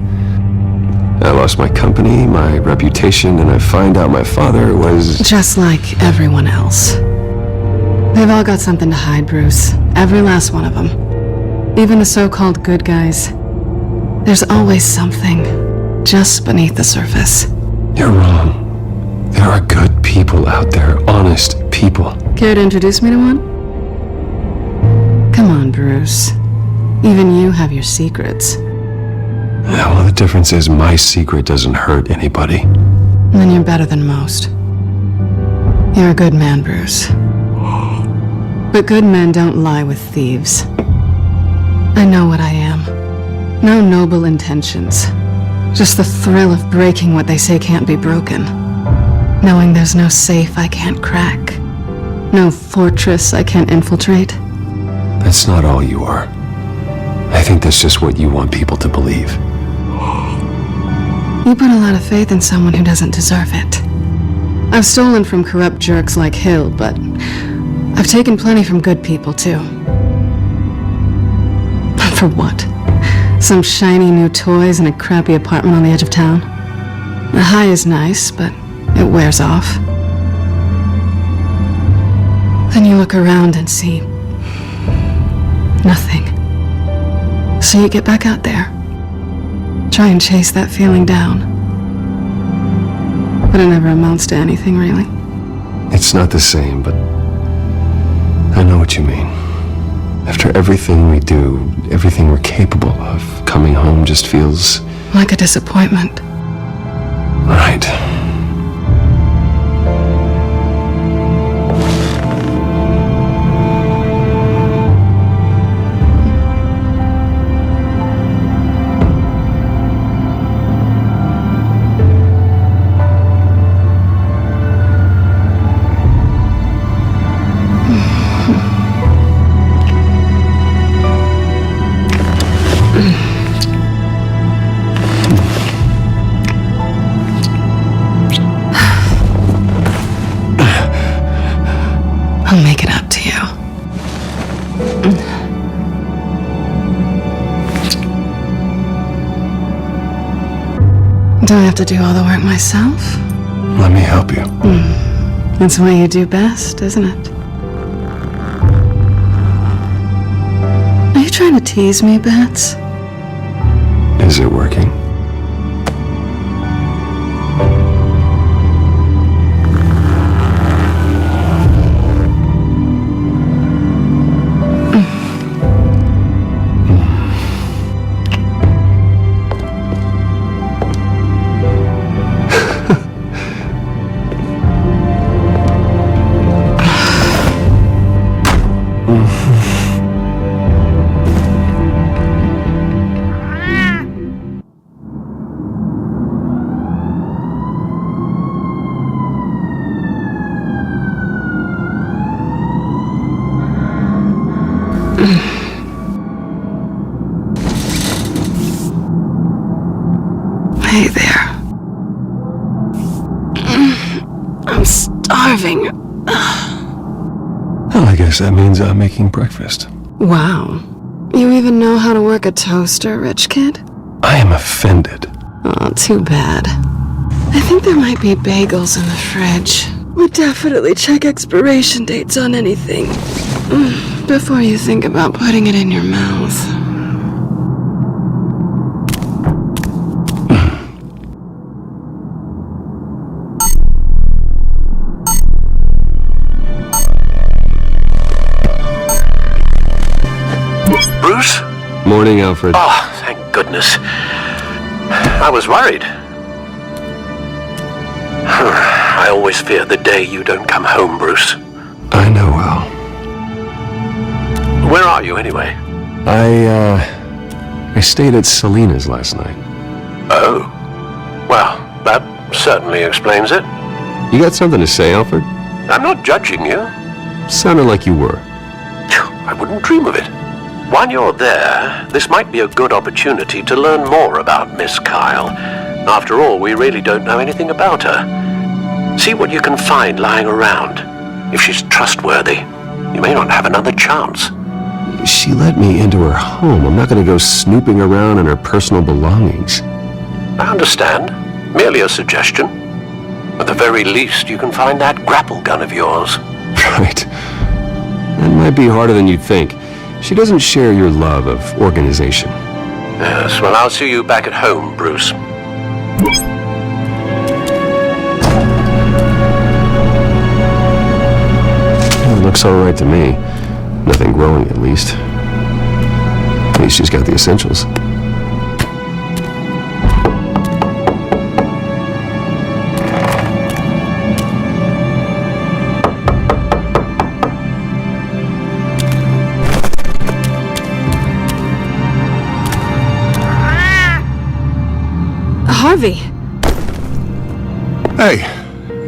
Speaker 20: I lost my company, my reputation, and I find out my father was...
Speaker 7: Just like everyone else. They've all got something to hide, Bruce. Every last one of them. Even the so-called good guys. There's always something just beneath the surface.
Speaker 20: You're wrong. There are good people out there, honest people.
Speaker 7: Care to introduce me to one? Come on, Bruce. Even you have your secrets.
Speaker 20: Yeah, well, the difference is my secret doesn't hurt anybody.
Speaker 7: Then you're better than most. You're a good man, Bruce. But good men don't lie with thieves. I know what I am. No noble intentions. Just the thrill of breaking what they say can't be broken. Knowing there's no safe I can't crack. No fortress I can't infiltrate.
Speaker 20: That's not all you are. I think that's just what you want people to believe.
Speaker 7: You put a lot of faith in someone who doesn't deserve it. I've stolen from corrupt jerks like Hill, but I've taken plenty from good people, too. For what? Some shiny new toys in a crappy apartment on the edge of town? The high is nice, but it wears off. Then you look around and see nothing. So you get back out there. Try and chase that feeling down. But it never amounts to anything, really.
Speaker 20: It's not the same, but I know what you mean. After everything we do, everything we're capable of, coming home just feels...
Speaker 7: like a disappointment.
Speaker 20: Right.
Speaker 7: I'll make it up to you. Do I have to do all the work myself?
Speaker 20: Let me help you.
Speaker 7: That's what you do best, isn't it? Are you trying to tease me, Bats?
Speaker 20: Is it working?
Speaker 7: Hey there. I'm starving.
Speaker 20: Well, I guess that means I'm making breakfast.
Speaker 7: Wow. You even know how to work a toaster, rich kid?
Speaker 20: I am offended.
Speaker 7: Oh, too bad. I think there might be bagels in the fridge. Would definitely check expiration dates on anything before you think about putting it in your mouth.
Speaker 17: Bruce?
Speaker 20: Morning, Alfred.
Speaker 17: Oh, thank goodness. I was worried. I always fear the day you don't come home, Bruce.
Speaker 20: I know, Al.
Speaker 17: Where are you, anyway?
Speaker 20: I stayed at Selena's last night.
Speaker 17: Oh. Well, that certainly explains it.
Speaker 20: You got something to say, Alfred?
Speaker 17: I'm not judging you.
Speaker 20: Sounded like you were.
Speaker 17: I wouldn't dream of it. While you're there, this might be a good opportunity to learn more about Miss Kyle. After all, we really don't know anything about her. See what you can find lying around. If she's trustworthy, you may not have another chance.
Speaker 20: She let me into her home. I'm not going to go snooping around in her personal belongings.
Speaker 17: I understand. Merely a suggestion. At the very least, you can find that grapple gun of yours.
Speaker 20: Right. That might be harder than you'd think. She doesn't share your love of organization.
Speaker 17: Yes, well, I'll see you back at home, Bruce.
Speaker 20: It looks all right to me. Nothing growing, at least. At least she's got the essentials.
Speaker 7: Harvey!
Speaker 3: Hey,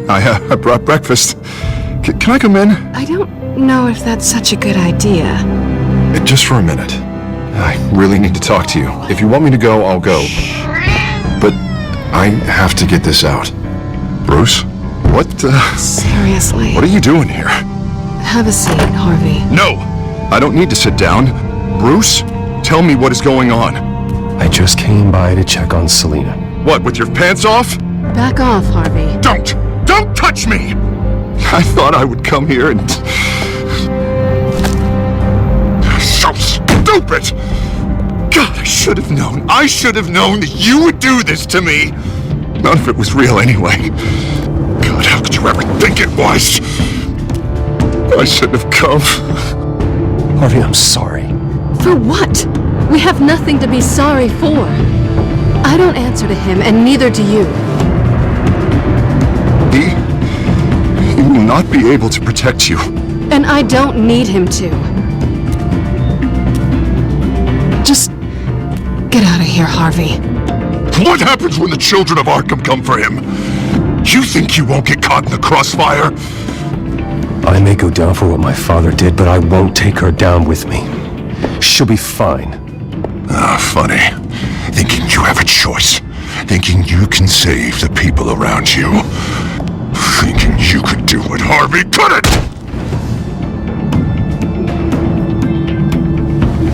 Speaker 3: I brought breakfast. Can I come in?
Speaker 7: I don't know if that's such a good idea.
Speaker 3: Just for a minute. I really need to talk to you. If you want me to go, I'll go. But I have to get this out. Bruce? What,
Speaker 7: Seriously.
Speaker 3: What are you doing here?
Speaker 7: Have a seat, Harvey.
Speaker 3: No! I don't need to sit down. Bruce, tell me what is going on.
Speaker 20: I just came by to check on Selena.
Speaker 3: What, with your pants off?
Speaker 7: Back off, Harvey.
Speaker 3: Don't touch me! I thought I would come here and... So stupid! God, I should have known. I should have known that you would do this to me. None of it was real anyway. God, how could you ever think it was? I shouldn't have come.
Speaker 20: Harvey, I'm sorry.
Speaker 7: For what? We have nothing to be sorry for. I don't answer to him, and neither do you.
Speaker 3: He will not be able to protect you.
Speaker 7: And I don't need him to. Just get out of here, Harvey.
Speaker 3: What happens when the children of Arkham come for him? You think you won't get caught in the crossfire?
Speaker 20: I may go down for what my father did, but I won't take her down with me. She'll be fine.
Speaker 3: Funny. Thinking you have a choice. Thinking you can save the people around you. Thinking you could do what Harvey couldn't!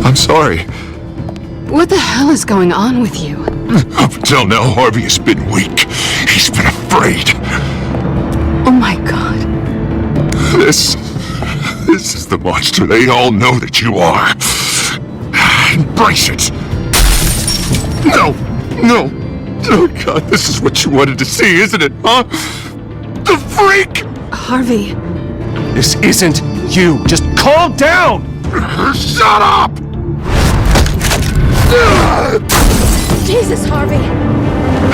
Speaker 3: I'm sorry.
Speaker 7: What the hell is going on with you?
Speaker 3: Up until now, Harvey has been weak. He's been afraid.
Speaker 7: Oh my God.
Speaker 3: This is the monster they all know that you are. Embrace it. No. Oh God, this is what you wanted to see, isn't it, huh? The freak!
Speaker 7: Harvey.
Speaker 20: This isn't you. Just calm down!
Speaker 3: Shut up!
Speaker 7: Jesus, Harvey.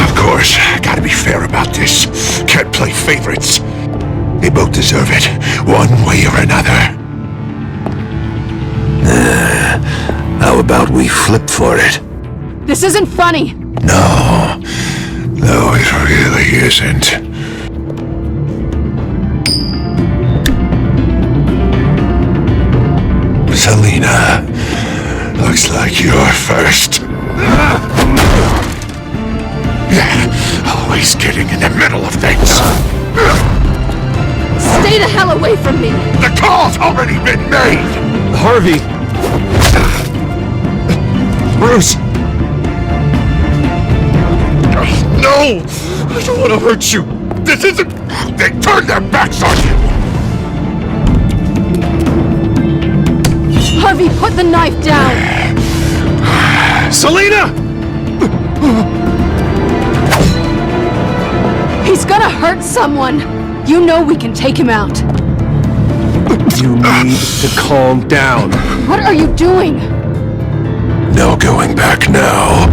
Speaker 3: Of course, gotta be fair about this. Can't play favorites. They both deserve it, one way or another. How about we flip for it?
Speaker 7: This isn't funny.
Speaker 3: No, it really isn't. Selena, looks like you're first. Always getting in the middle of things.
Speaker 7: Stay the hell away from me!
Speaker 3: The call's already been made!
Speaker 20: Harvey!
Speaker 3: Bruce! No! I don't want to hurt you! This isn't... They turned their backs on you!
Speaker 7: Harvey, put the knife down!
Speaker 3: Selena!
Speaker 7: He's gonna hurt someone! You know we can take him out.
Speaker 20: You need to calm down.
Speaker 7: What are you doing?
Speaker 3: No going back now.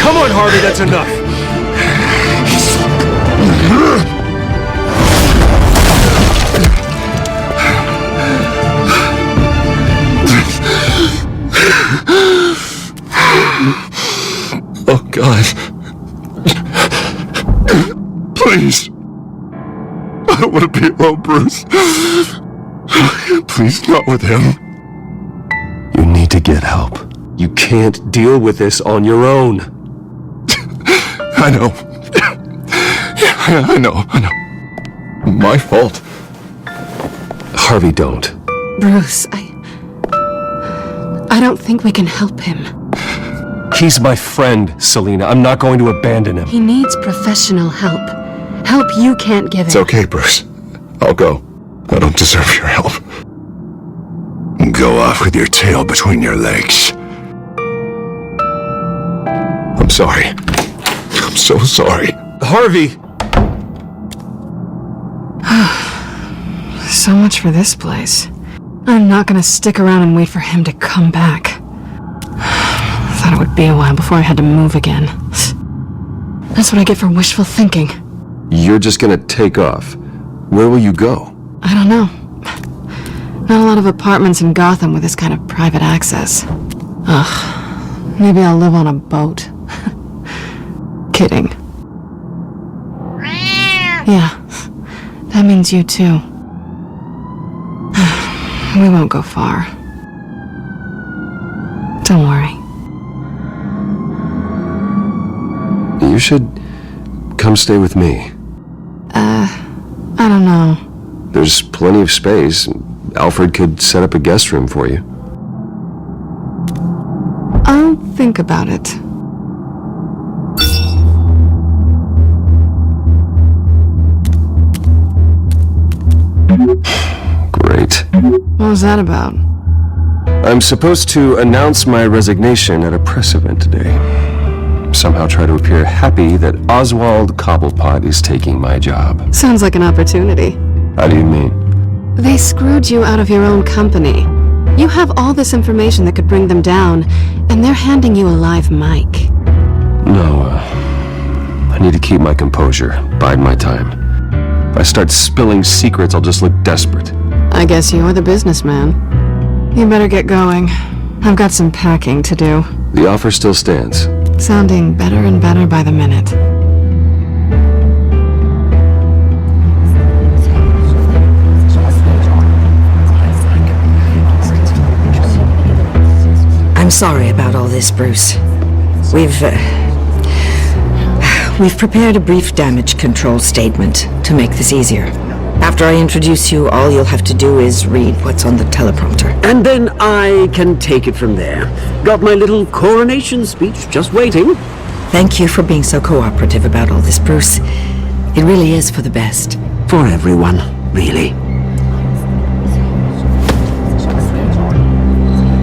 Speaker 20: Come on, Harvey, that's enough!
Speaker 3: Oh, God. Please. I don't want to be alone, Bruce. Please, not with him.
Speaker 20: You need to get help. You can't deal with this on your own.
Speaker 3: I know. Yeah, I know. My fault.
Speaker 20: Harvey, don't.
Speaker 7: Bruce, I don't think we can help him.
Speaker 20: He's my friend, Selina. I'm not going to abandon him.
Speaker 7: He needs professional help. Help you can't give him.
Speaker 3: It's okay, Bruce. I'll go. I don't deserve your help. Go off with your tail between your legs. I'm sorry. I'm so sorry.
Speaker 20: Harvey!
Speaker 7: So much for this place. I'm not gonna stick around and wait for him to come back. Thought it would be a while before I had to move again. That's what I get for wishful thinking.
Speaker 20: You're just gonna take off. Where will you go?
Speaker 7: I don't know. Not a lot of apartments in Gotham with this kind of private access. Ugh. Maybe I'll live on a boat. Kidding. Yeah. That means you too. We won't go far. Don't worry.
Speaker 20: You should come stay with me.
Speaker 7: I don't know.
Speaker 20: There's plenty of space. Alfred could set up a guest room for you.
Speaker 7: I'll think about it.
Speaker 20: Great.
Speaker 7: What was that about?
Speaker 20: I'm supposed to announce my resignation at a press event today. Somehow try to appear happy that Oswald Cobblepot is taking my job.
Speaker 7: Sounds like an opportunity.
Speaker 20: How do you mean?
Speaker 7: They screwed you out of your own company. You have all this information that could bring them down, and they're handing you a live mic.
Speaker 20: No, I need to keep my composure, bide my time. If I start spilling secrets, I'll just look desperate.
Speaker 7: I guess you're the businessman. You better get going. I've got some packing to do.
Speaker 20: The offer still stands.
Speaker 7: Sounding better and better by the minute.
Speaker 4: I'm sorry about all this, Bruce. We've prepared a brief damage control statement to make this easier. After I introduce you, all you'll have to do is read what's on the teleprompter.
Speaker 15: And then I can take it from there. Got my little coronation speech just waiting.
Speaker 4: Thank you for being so cooperative about all this, Bruce. It really is for the best.
Speaker 15: For everyone, really.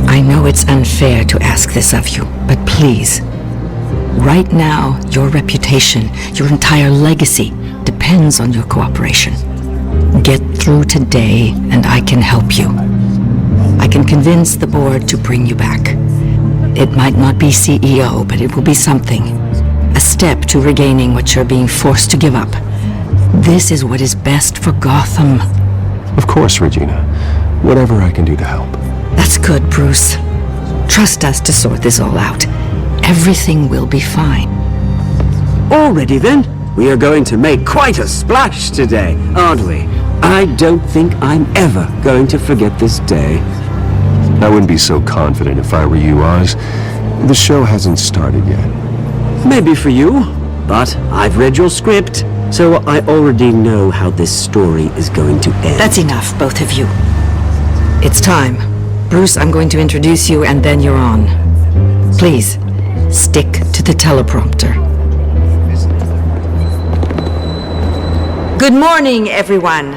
Speaker 4: I know it's unfair to ask this of you, but please, right now, your reputation, your entire legacy, depends on your cooperation. Get through today, and I can help you. I can convince the board to bring you back. It might not be CEO, but it will be something. A step to regaining what you're being forced to give up. This is what is best for Gotham.
Speaker 20: Of course, Regina. Whatever I can do to help.
Speaker 4: That's good, Bruce. Trust us to sort this all out. Everything will be fine.
Speaker 15: Already then, we are going to make quite a splash today, aren't we? I don't think I'm ever going to forget this day.
Speaker 20: I wouldn't be so confident if I were you, Oz. The show hasn't started yet.
Speaker 15: Maybe for you, but I've read your script, so I already know how this story is going to end.
Speaker 4: That's enough, both of you. It's time. Bruce, I'm going to introduce you, and then you're on. Please, stick to the teleprompter. Good morning, everyone,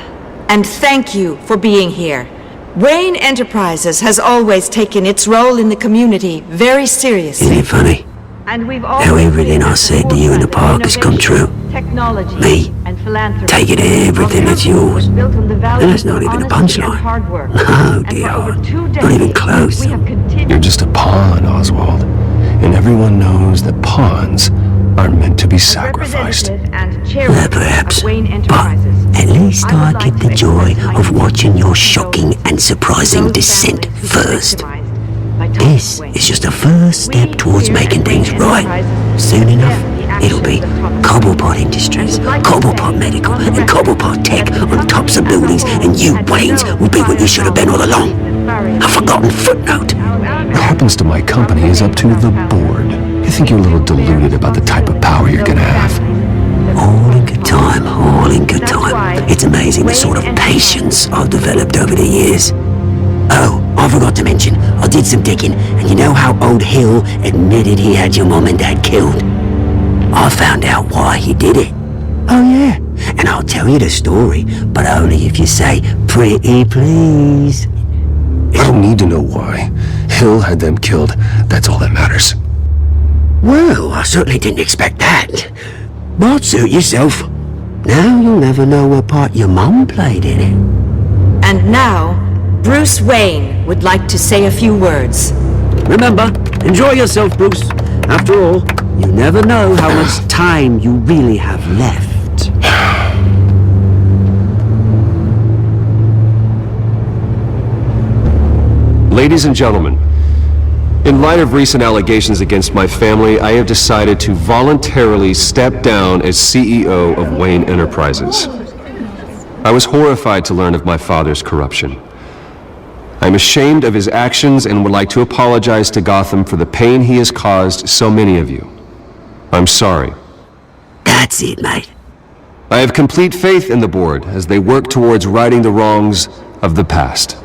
Speaker 4: and thank you for being here. Wayne Enterprises has always taken its role in the community very seriously.
Speaker 15: Isn't it funny?
Speaker 4: And we've
Speaker 15: How everything I said to you in the park has come true.
Speaker 4: Technology
Speaker 15: Me,
Speaker 4: and philanthropy.
Speaker 15: taking everything that's yours.
Speaker 4: Built on the
Speaker 15: And
Speaker 4: values
Speaker 15: that's not
Speaker 4: of
Speaker 15: even a
Speaker 4: honesty and
Speaker 15: punchline.
Speaker 4: hard work.
Speaker 15: No,
Speaker 4: And for
Speaker 15: dear,
Speaker 4: over 2
Speaker 15: not even
Speaker 4: decades,
Speaker 15: close.
Speaker 4: we have continued
Speaker 20: You're just a pawn, Oswald. And everyone knows that pawns pawns are meant to be sacrificed.
Speaker 15: Perhaps, but at least I get the joy of watching your shocking and surprising descent first. This is just a first step towards making things right. Soon enough, it'll be Cobblepot Industries, Cobblepot Medical, and Cobblepot Tech on tops of buildings, and you, Waynes, will be what you should have been all along. A forgotten footnote.
Speaker 20: What happens to my company is up to the board. You think you're a little deluded about the type of power you're gonna have.
Speaker 15: All in good time, all in good time. It's amazing the sort of patience I've developed over the years. Oh, I forgot to mention, I did some digging, and you know how old Hill admitted he had your mom and dad killed? I found out why he did it. Oh yeah, and I'll tell you the story, but only if you say, pretty please.
Speaker 20: I don't need to know why. Hill had them killed. That's all that matters.
Speaker 15: Well, I certainly didn't expect that. But suit yourself. Now you'll never know what part your mum played in it.
Speaker 4: And now, Bruce Wayne would like to say a few words.
Speaker 15: Remember, enjoy yourself, Bruce. After all, you never know how much time you really have left.
Speaker 20: Ladies and gentlemen, in light of recent allegations against my family, I have decided to voluntarily step down as CEO of Wayne Enterprises. I was horrified to learn of my father's corruption. I'm ashamed of his actions and would like to apologize to Gotham for the pain he has caused so many of you. I'm sorry.
Speaker 15: That's it, mate.
Speaker 20: I have complete faith in the board as they work towards righting the wrongs of the past.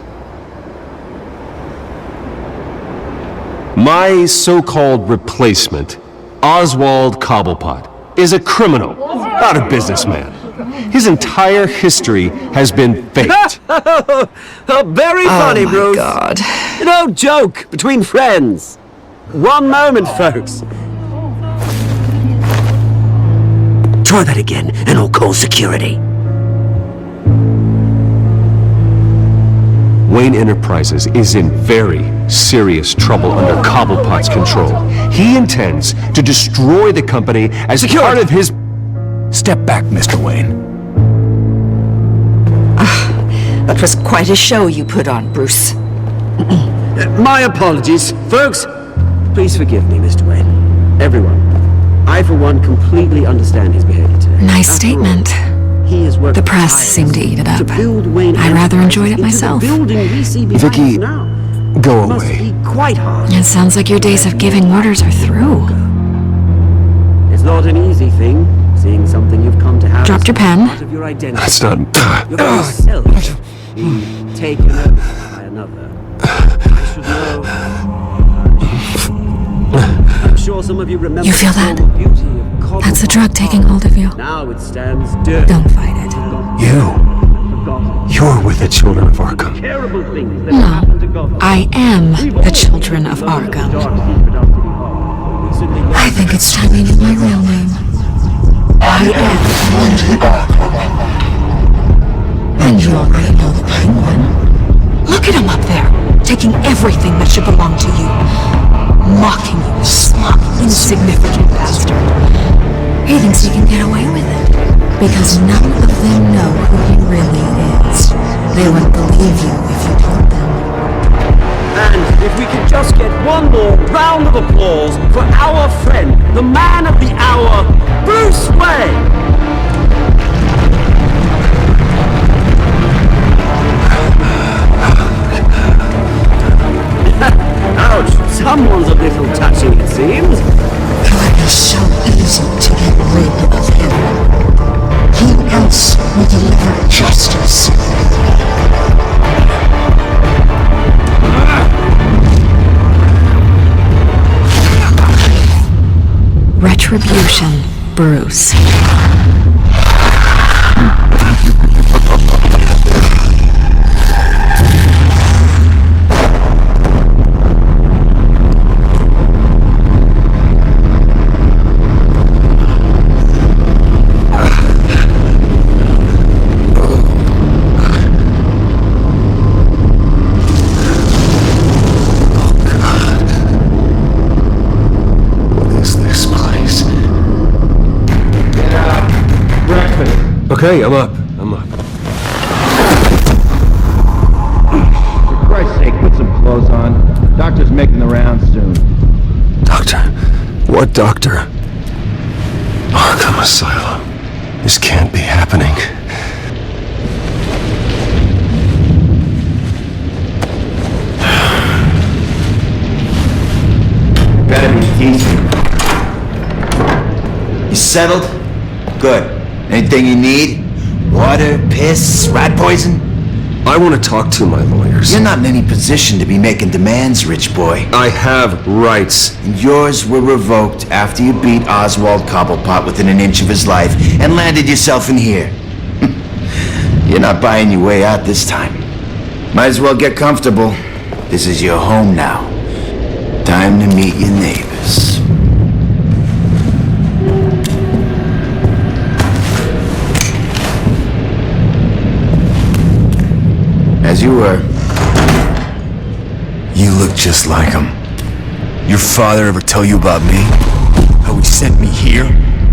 Speaker 20: My so-called replacement, Oswald Cobblepot, is a criminal, not a businessman. His entire history has been faked.
Speaker 15: Very funny, Bruce.
Speaker 4: God.
Speaker 15: No joke between friends. One moment, folks. Try that again, and I'll call security.
Speaker 20: Wayne Enterprises is in very serious trouble under Cobblepot's control. He intends to destroy the company as part of his...
Speaker 19: Step back, Mr. Wayne.
Speaker 4: That was quite a show you put on, Bruce.
Speaker 15: My apologies. Folks, please forgive me, Mr. Wayne. Everyone. I, for one, completely understand his behavior today.
Speaker 12: Nice statement.
Speaker 15: He has worked
Speaker 12: The press seemed to eat it up. I rather enjoyed it myself.
Speaker 20: Vicky, go away.
Speaker 15: Quite hard.
Speaker 12: It sounds like your days of giving orders are through.
Speaker 15: It's not an easy thing, seeing something you've come to have.
Speaker 12: Dropped your pen.
Speaker 15: Part of your identity.
Speaker 20: That's not...
Speaker 15: Your very self being taken over by another. I should know. I'm sure some of you remember.
Speaker 12: You feel that?
Speaker 15: The beauty of Cobblepot.
Speaker 12: That's the drug taking hold of you.
Speaker 15: Now it stands dirty.
Speaker 12: Don't fight it.
Speaker 20: You're with the children of Arkham.
Speaker 12: No, I am the children of Arkham. I think it's time you knew my real name. I am. And you already know the Penguin. Look at him up there, taking everything that should belong to you. Mocking you, smug, insignificant bastard. He thinks he can get away with it. Because none of them know who he really is. They wouldn't believe you if you told them.
Speaker 15: And if we could just get one more round of applause for our friend, the man of the hour, Bruce Wayne! Ouch, someone's a little touchy, it seems.
Speaker 6: It is so easy to get rid of him. Who else will deliver justice?
Speaker 12: Retribution, Bruce.
Speaker 20: What is this place? Okay, I'm up.
Speaker 2: For Christ's sake, put some clothes on. Doctor's making the rounds soon.
Speaker 20: Doctor? What doctor? Arkham Asylum. This can't be happening.
Speaker 21: Better be teasing. You settled? Good. Anything you need? Water, piss, rat poison?
Speaker 20: I want to talk to my lawyers.
Speaker 21: You're not in any position to be making demands, rich boy.
Speaker 20: I have rights.
Speaker 21: And yours were revoked after you beat Oswald Cobblepot within an inch of his life and landed yourself in here. You're not buying your way out this time. Might as well get comfortable. This is your home now. Time to meet your neighbors. As you were. You look just like him. Your father ever tell you about me? How he sent me here?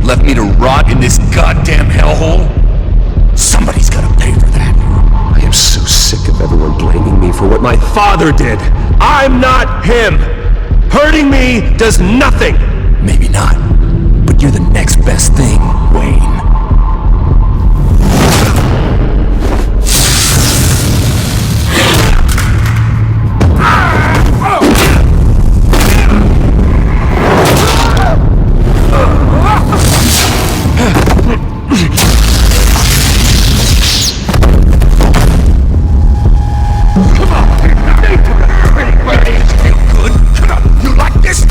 Speaker 21: Left me to rot in this goddamn hellhole? Somebody's gotta pay for that.
Speaker 20: I am so sick of everyone blaming me for what my father did. I'm not him. Hurting me does nothing.
Speaker 21: Maybe not. But you're the next best thing, Wayne.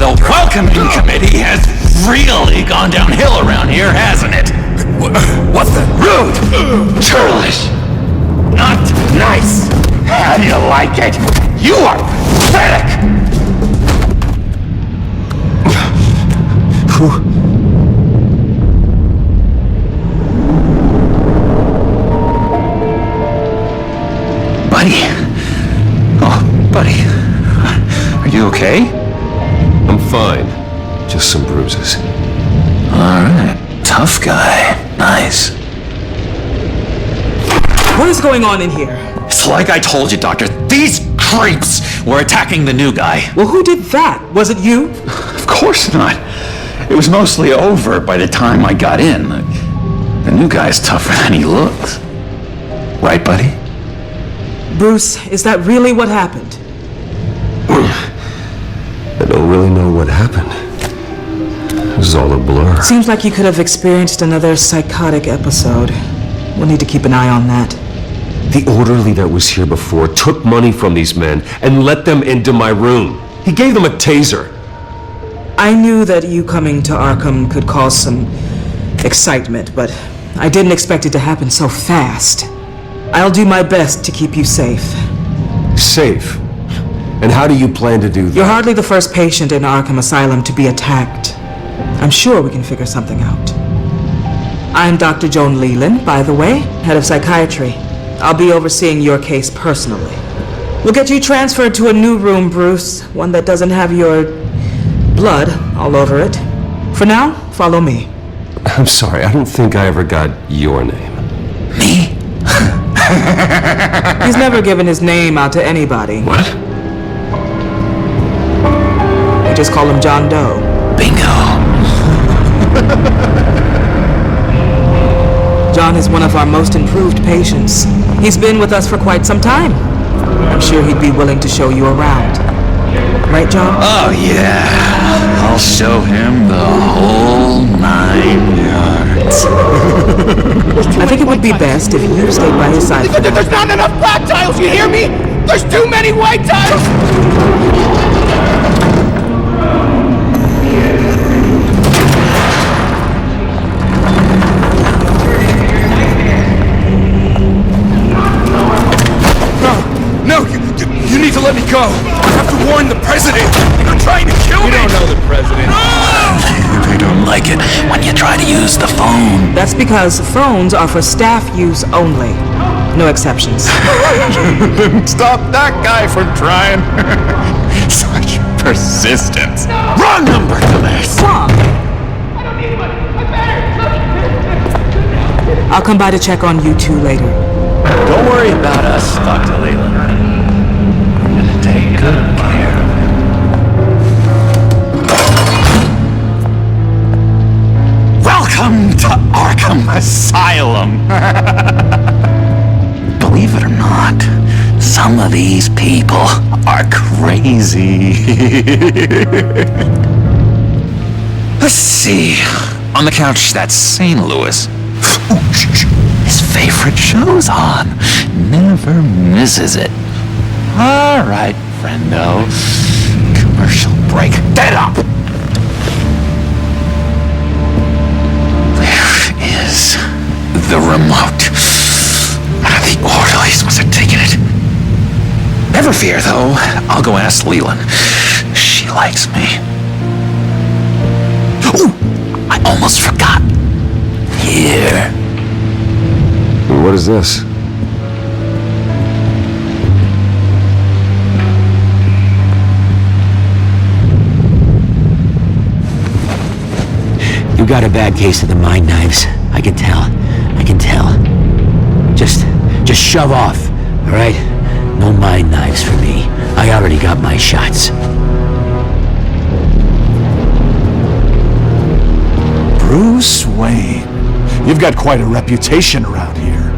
Speaker 10: The welcoming committee has really gone downhill around here, hasn't it?
Speaker 21: What the?
Speaker 10: Rude! Churlish! Not nice! How do you like it? You are pathetic! Buddy. Oh, buddy. Are you okay?
Speaker 20: I'm fine. Just some bruises.
Speaker 21: Alright. Tough guy. Nice.
Speaker 11: What is going on in here?
Speaker 10: It's like I told you, Doctor. These creeps were attacking the new guy.
Speaker 11: Well, who did that? Was it you?
Speaker 10: Of course not. It was mostly over by the time I got in. The new guy's tougher than he looks. Right, buddy?
Speaker 11: Bruce, is that really what happened?
Speaker 20: I don't really know what happened. This is all a blur.
Speaker 11: Seems like you could have experienced another psychotic episode. We'll need to keep an eye on that.
Speaker 20: The orderly that was here before took money from these men and let them into my room. He gave them a taser.
Speaker 11: I knew that you coming to Arkham could cause some excitement, but I didn't expect it to happen so fast. I'll do my best to keep you safe.
Speaker 20: Safe? And how do you plan to do that?
Speaker 11: You're hardly the first patient in Arkham Asylum to be attacked. I'm sure we can figure something out. I'm Dr. Joan Leland, by the way, head of psychiatry. I'll be overseeing your case personally. We'll get you transferred to a new room, Bruce, one that doesn't have your blood all over it. For now, follow me.
Speaker 20: I'm sorry, I don't think I ever got your name.
Speaker 21: Me?
Speaker 11: He's never given his name out to anybody.
Speaker 20: What?
Speaker 11: They just call him John Doe.
Speaker 21: Bingo.
Speaker 11: John is one of our most improved patients. He's been with us for quite some time. I'm sure he'd be willing to show you around. Right, John?
Speaker 10: Oh, yeah. I'll show him the whole 9 yards.
Speaker 11: I think it would be best if you stayed by his side.
Speaker 10: There's not enough black tiles, you hear me? There's too many white tiles!
Speaker 3: No, you need to let me go. I have to warn the president. They're trying to kill me.
Speaker 2: You don't know the president.
Speaker 10: They don't like it when you try to use the phone.
Speaker 11: That's because phones are for staff use only. No exceptions.
Speaker 10: Stop that guy from trying. Such persistence. Wrong number, dumbass.
Speaker 11: Tom! I'll come by to check on you two later.
Speaker 19: Don't worry about us, Dr. Leland. I'm gonna take good care of him. Welcome to Arkham Asylum! Believe it or not, some of these people are crazy. Let's see. On the couch, that's St. Louis. His favorite show's on. Never misses it. All right, friendo. Commercial break. Get up! Where is the remote? One of the orderlies must have taken it. Never fear, though. I'll go ask Leland. She likes me. Ooh! I almost forgot. Here.
Speaker 20: What is this?
Speaker 13: You got a bad case of the mind knives. I can tell. I can tell. Just shove off, all right? No mind knives for me. I already got my shots.
Speaker 14: Bruce Wayne. You've got quite a reputation around here.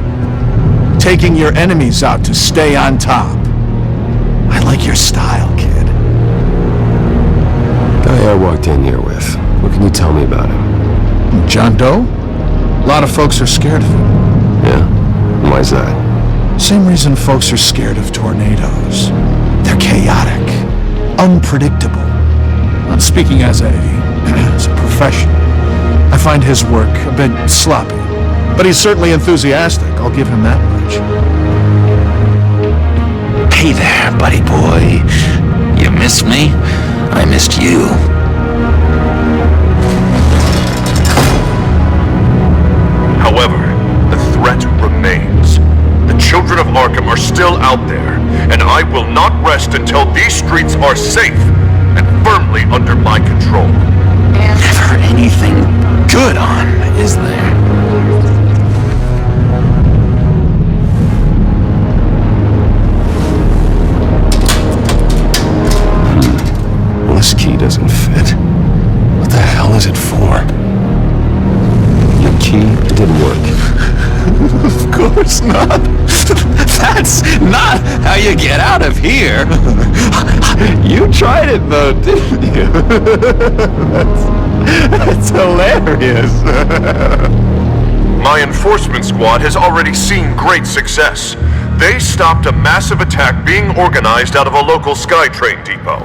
Speaker 14: Taking your enemies out to stay on top. I like your style, kid.
Speaker 20: Guy I walked in here with. What can you tell me about him?
Speaker 14: John Doe? A lot of folks are scared of him.
Speaker 20: Yeah? Why's that?
Speaker 14: Same reason folks are scared of tornadoes. They're chaotic, unpredictable. I'm speaking as a professional. I find his work a bit sloppy, but he's certainly enthusiastic. I'll give him that much.
Speaker 19: Hey there, buddy boy. You missed me? I missed you.
Speaker 3: However, the threat remains. The children of Arkham are still out there, and I will not rest until these streets are safe and firmly under my control.
Speaker 19: Never anything good on, is there?
Speaker 20: Well, this key doesn't fit. What the hell is it for? Your key didn't work.
Speaker 19: Of course not. That's not how you get out of here. You tried it though, didn't you? That's hilarious.
Speaker 3: My enforcement squad has already seen great success. They stopped a massive attack being organized out of a local SkyTrain depot.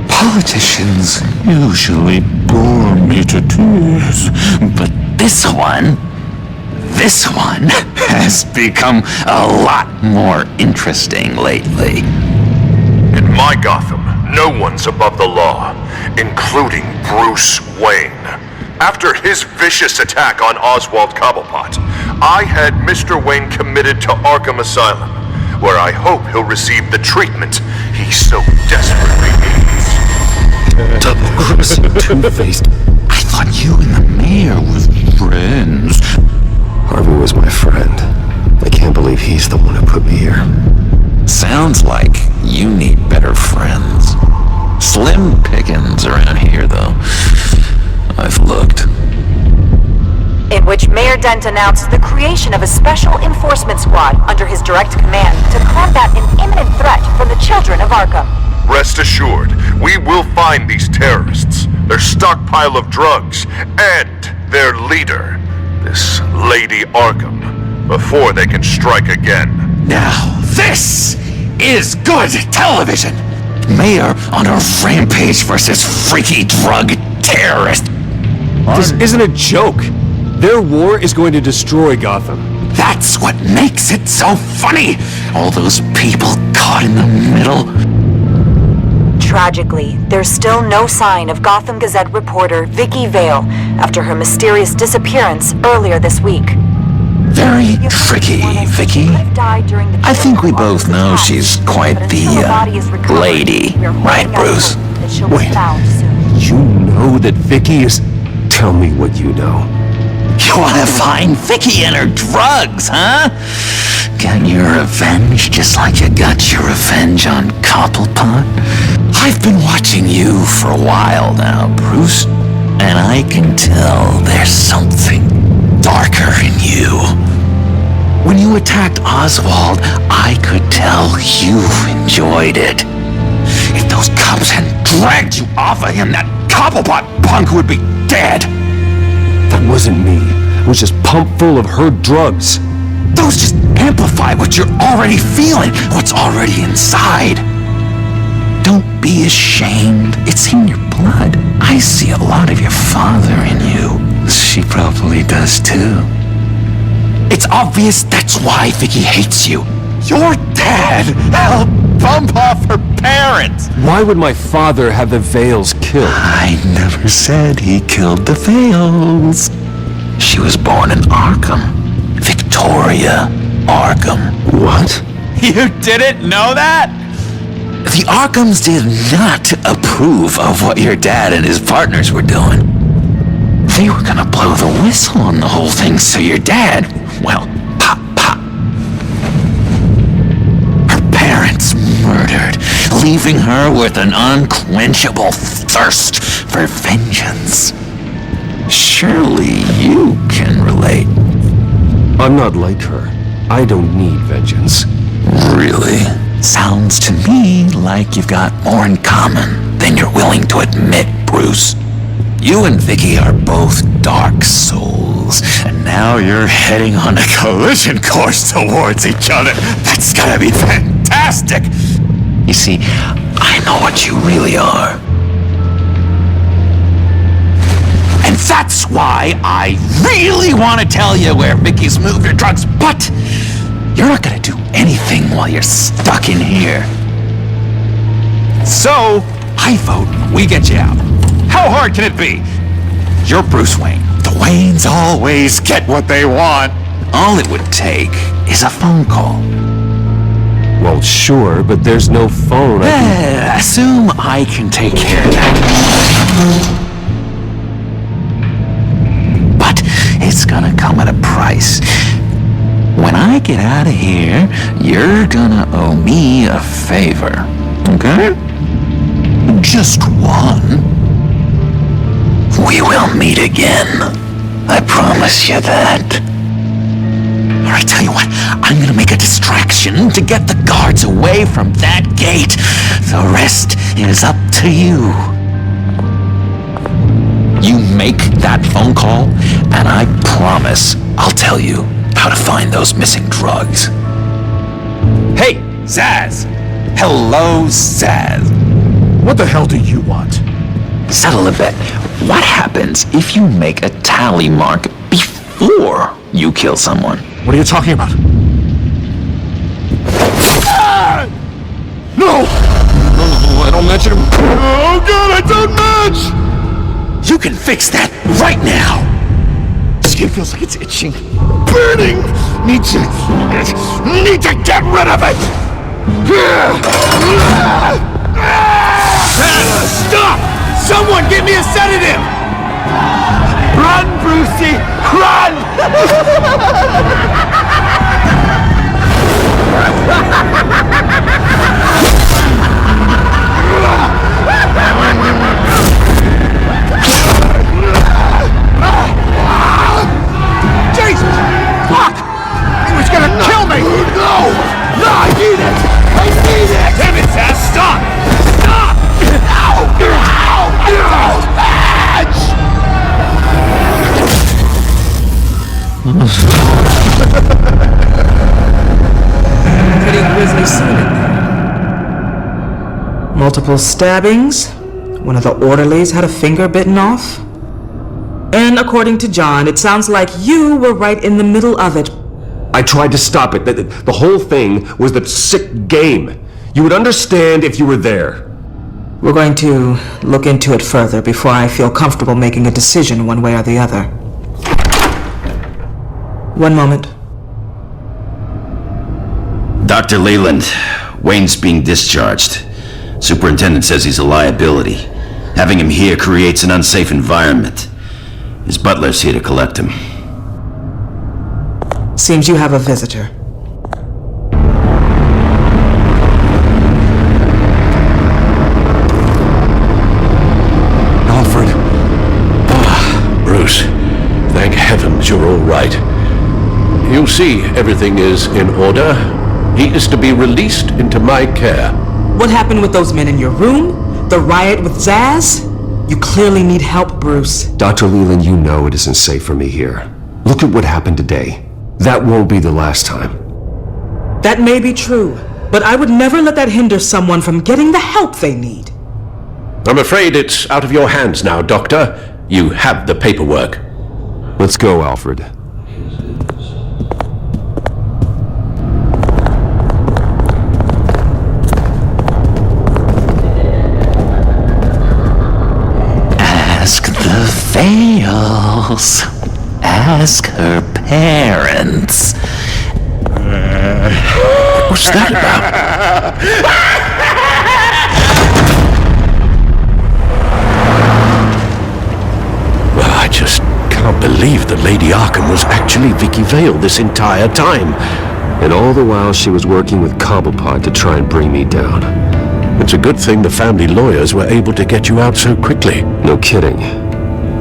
Speaker 19: Politicians usually bore me to tears, but this one has become a lot more interesting lately.
Speaker 3: In my Gotham, no one's above the law, including Bruce Wayne. After his vicious attack on Oswald Cobblepot, I had Mr. Wayne committed to Arkham Asylum, where I hope he'll receive the treatment he so desperately needs.
Speaker 19: Double-crossing Two-Faced. I thought you and the mayor were friends.
Speaker 20: Harvey was my friend. I can't believe he's the one who put me here.
Speaker 19: Sounds like you need better friends. Slim pickings around here, though. I've looked.
Speaker 1: In which Mayor Dent announced the creation of a special enforcement squad under his direct command to combat an imminent threat from the children of Arkham.
Speaker 3: Rest assured, we will find these terrorists, their stockpile of drugs, and their leader, this Lady Arkham, before they can strike again.
Speaker 19: Now, this is good television! Mayor on a rampage versus freaky drug terrorist.
Speaker 18: This isn't a joke. Their war is going to destroy Gotham.
Speaker 19: That's what makes it so funny! All those people caught in the middle.
Speaker 1: Tragically, there's still no sign of Gotham Gazette reporter Vicky Vale after her mysterious disappearance earlier this week.
Speaker 19: Very tricky, Vicky. I think we both know she's quite the, lady. Right, Bruce?
Speaker 18: Wait, you know that Vicky is...
Speaker 20: Tell me what you know.
Speaker 19: You're wanna find Vicky and her drugs, huh? Got your revenge just like you got your revenge on Cobblepot? I've been watching you for a while now, Bruce, and I can tell there's something darker in you. When you attacked Oswald, I could tell you enjoyed it. If those cops hadn't dragged you off of him, that Cobblepot punk would be dead.
Speaker 20: That wasn't me. It was just pumped full of her drugs.
Speaker 19: Those just amplify what you're already feeling, what's already inside. Don't be ashamed. It's in your blood. I see a lot of your father in you. She probably does too. It's obvious that's why Vicky hates you. Your dad helped bump off her parents.
Speaker 20: Why would my father have the Vales killed?
Speaker 19: I never said he killed the Vales. She was born in Arkham. Victoria Arkham.
Speaker 20: What?
Speaker 19: You didn't know that? The Arkhams did not approve of what your dad and his partners were doing. They were gonna blow the whistle on the whole thing, so your dad, well, pop. Her parents murdered, leaving her with an unquenchable thirst for vengeance. Surely you can relate.
Speaker 20: I'm not like her. I don't need vengeance.
Speaker 19: Really? Sounds to me like you've got more in common than you're willing to admit, Bruce. You and Vicky are both dark souls, and now you're heading on a collision course towards each other. That's gotta be fantastic! You see, I know what you really are. And that's why I really want to tell you where Vicky's moved her drugs, but you're not gonna do anything while you're stuck in here. So, I vote we get you out. How hard can it be? You're Bruce Wayne. The Waynes always get what they want. All it would take is a phone call.
Speaker 20: Well, sure, but there's no phone.
Speaker 19: Assume I can take care of that. But it's gonna come at a price. When I get out of here, you're gonna owe me a favor, okay? Just one. We will meet again. I promise you that. Alright, tell you what, I'm gonna make a distraction to get the guards away from that gate. The rest is up to you. You make that phone call, and I promise I'll tell you how to find those missing drugs. Hey, Zsasz! Hello, Zsasz.
Speaker 14: What the hell do you want?
Speaker 19: Settle a bet. What happens if you make a tally mark before you kill someone?
Speaker 14: What are you talking about? No!
Speaker 20: No, I don't match him.
Speaker 14: Oh god, I don't match!
Speaker 19: You can fix that right now!
Speaker 14: Skin feels like it's itching. Burning! Need to get rid of it! Stop! Someone get me a sedative! Run, Brucey! Run! Jesus! Fuck! He was gonna kill me! No! No, I need it! I need it! Damn it, Zsasz! Stop! Stop! Ow! Ow! I don't match!
Speaker 11: Pretty grisly scene in there. Multiple stabbings. One of the orderlies had a finger bitten off. And according to John, it sounds like you were right in the middle of it.
Speaker 20: I tried to stop it. The whole thing was the sick game. You would understand if you were there.
Speaker 11: We're going to look into it further before I feel comfortable making a decision one way or the other. One moment.
Speaker 21: Dr. Leland, Wayne's being discharged. Superintendent says he's a liability. Having him here creates an unsafe environment. His butler's here to collect him.
Speaker 11: Seems you have a visitor.
Speaker 18: Alfred.
Speaker 5: Bruce, thank heavens you're all right. You see, everything is in order. He is to be released into my care.
Speaker 11: What happened with those men in your room? The riot with Zaz? You clearly need help, Bruce.
Speaker 20: Dr. Leland, you know it isn't safe for me here. Look at what happened today. That won't be the last time.
Speaker 11: That may be true, but I would never let that hinder someone from getting the help they need.
Speaker 5: I'm afraid it's out of your hands now, Doctor. You have the paperwork.
Speaker 20: Let's go, Alfred.
Speaker 19: Ask the Vales. Ask her parents.
Speaker 5: What's that about? Well, I just can't believe that Lady Arkham was actually Vicky Vale this entire time.
Speaker 20: And all the while she was working with Cobblepot to try and bring me down.
Speaker 5: It's a good thing the family lawyers were able to get you out so quickly.
Speaker 20: No kidding.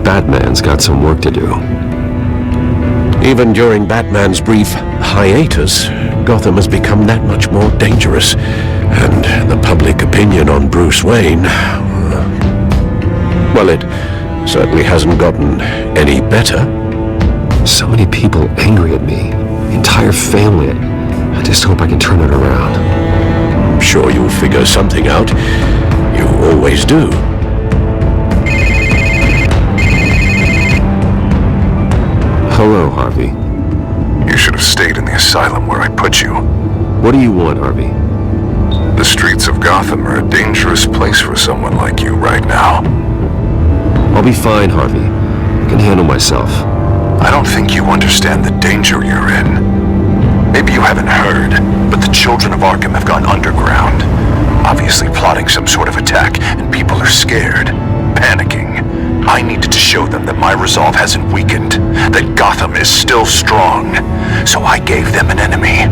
Speaker 20: Batman's got some work to do.
Speaker 5: Even during Batman's brief hiatus, Gotham has become that much more dangerous. And the public opinion on Bruce Wayne... well, it certainly hasn't gotten any better.
Speaker 20: So many people angry at me. Entire family. I just hope I can turn it around.
Speaker 5: I'm sure you'll figure something out. You always do.
Speaker 20: Hello, Harvey.
Speaker 22: You should have stayed in the asylum where I put you.
Speaker 20: What do you want, Harvey?
Speaker 22: The streets of Gotham are a dangerous place for someone like you right now.
Speaker 20: I'll be fine, Harvey. I can handle myself.
Speaker 22: I don't think you understand the danger you're in. Maybe you haven't heard, but the children of Arkham have gone underground. Obviously plotting some sort of attack, and people are scared, panicking. I needed to show them that my resolve hasn't weakened, that Gotham is still strong. So I gave them an enemy.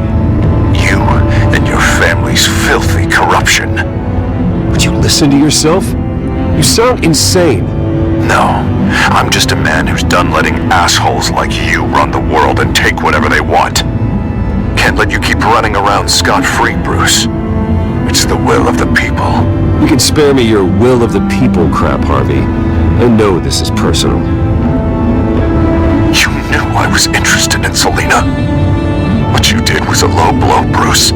Speaker 22: You and your family's filthy corruption.
Speaker 20: Would you listen to yourself? You sound insane.
Speaker 22: No, I'm just a man who's done letting assholes like you run the world and take whatever they want. Can't let you keep running around scot-free, Bruce. It's the will of the people.
Speaker 20: You can spare me your will of the people crap, Harvey. I know this is personal.
Speaker 22: You knew I was interested in Selina. What you did was a low blow, Bruce.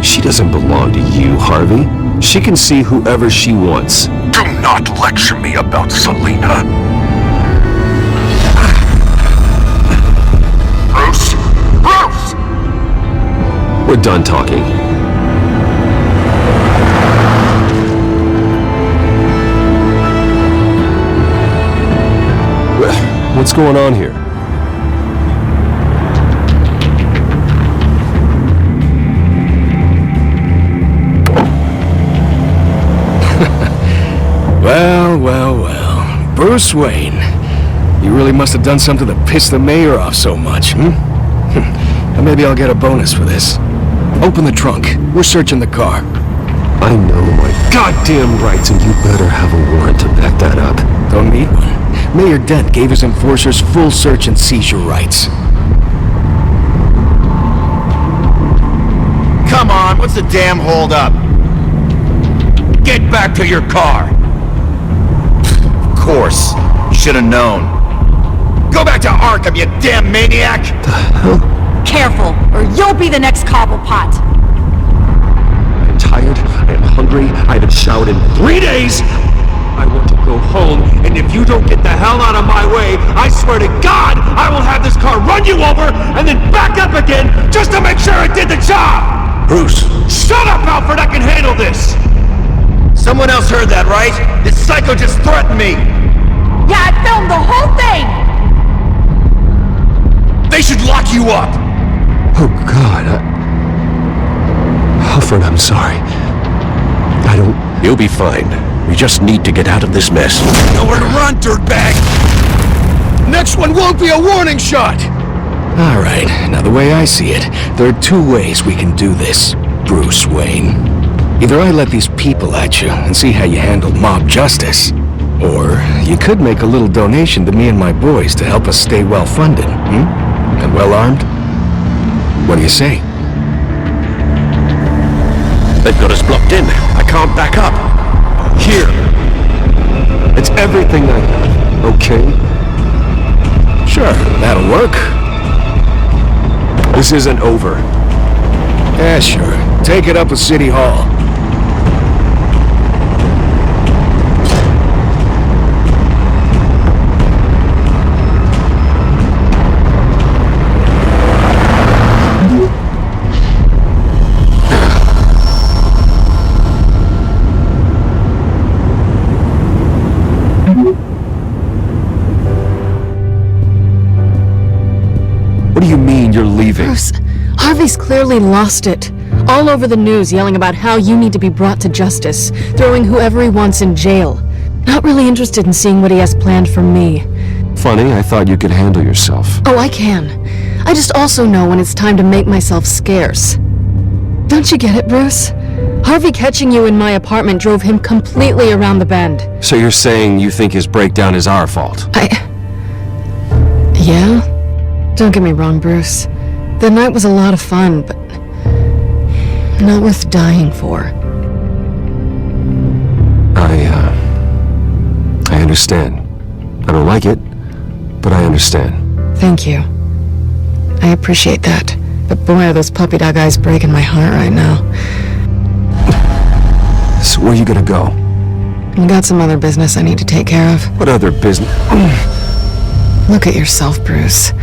Speaker 20: She doesn't belong to you, Harvey. She can see whoever she wants.
Speaker 22: Do not lecture me about Selina. Bruce! Bruce!
Speaker 20: We're done talking. What's going on here?
Speaker 18: Well. Bruce Wayne. You really must have done something to piss the mayor off so much, And maybe I'll get a bonus for this. Open the trunk. We're searching the car.
Speaker 20: I know my goddamn rights, and you better have a warrant to back that up.
Speaker 18: Don't need one. Mayor Dent gave his enforcers full search and seizure rights.
Speaker 21: Come on, what's the damn holdup? Get back to your car! Of course. You should have known. Go back to Arkham, you damn maniac!
Speaker 20: The hell?
Speaker 1: Careful, or you'll be the next Cobblepot.
Speaker 20: I'm tired, I am hungry, I haven't showered in 3 days! I want to go home, and if you don't get the hell out of my way, I swear to God, I will have this car run you over, and then back up again, just to make sure it did the job!
Speaker 5: Bruce!
Speaker 21: Shut up, Alfred, I can handle this! Someone else heard that, right? This psycho just threatened me!
Speaker 1: Yeah, I filmed the whole thing!
Speaker 21: They should lock you up!
Speaker 20: Oh God, Alfred, I'm sorry. I don't...
Speaker 5: You'll be fine. We just need to get out of this mess.
Speaker 21: Nowhere to run, dirtbag!
Speaker 18: Next one won't be a warning shot! Alright, now the way I see it, there are two ways we can do this, Bruce Wayne. Either I let these people at you and see how you handle mob justice, or you could make a little donation to me and my boys to help us stay well-funded, and well-armed? What do you say?
Speaker 5: They've got us blocked in. I can't back up.
Speaker 20: Here. It's everything I have, okay?
Speaker 18: Sure, that'll work.
Speaker 20: This isn't over.
Speaker 18: Yeah, sure. Take it up with City Hall.
Speaker 20: What do you mean you're leaving?
Speaker 7: Bruce, Harvey's clearly lost it. All over the news yelling about how you need to be brought to justice, throwing whoever he wants in jail. Not really interested in seeing what he has planned for me.
Speaker 20: Funny, I thought you could handle yourself.
Speaker 7: Oh, I can. I just also know when it's time to make myself scarce. Don't you get it, Bruce? Harvey catching you in my apartment drove him completely around the bend.
Speaker 20: So you're saying you think his breakdown is our fault?
Speaker 7: Yeah? Don't get me wrong, Bruce. The night was a lot of fun, but not worth dying for.
Speaker 20: I understand. I don't like it, but I understand.
Speaker 7: Thank you. I appreciate that. But boy, are those puppy dog eyes breaking my heart right now.
Speaker 20: So where are you gonna go?
Speaker 7: I got some other business I need to take care of.
Speaker 20: What other business?
Speaker 7: Look at yourself, Bruce.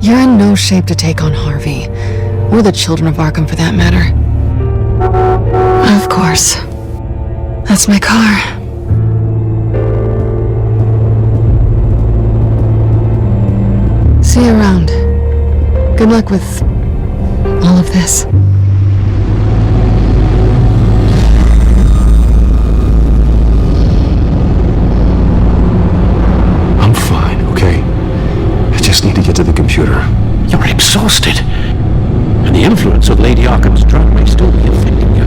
Speaker 7: You're in no shape to take on Harvey. Or the children of Arkham, for that matter. Of course. That's my car. See you around. Good luck with all of this.
Speaker 20: I'm fine, okay? I just need to get to the computer.
Speaker 5: You're exhausted. And the influence of Lady Arkham's drug may still be affecting you.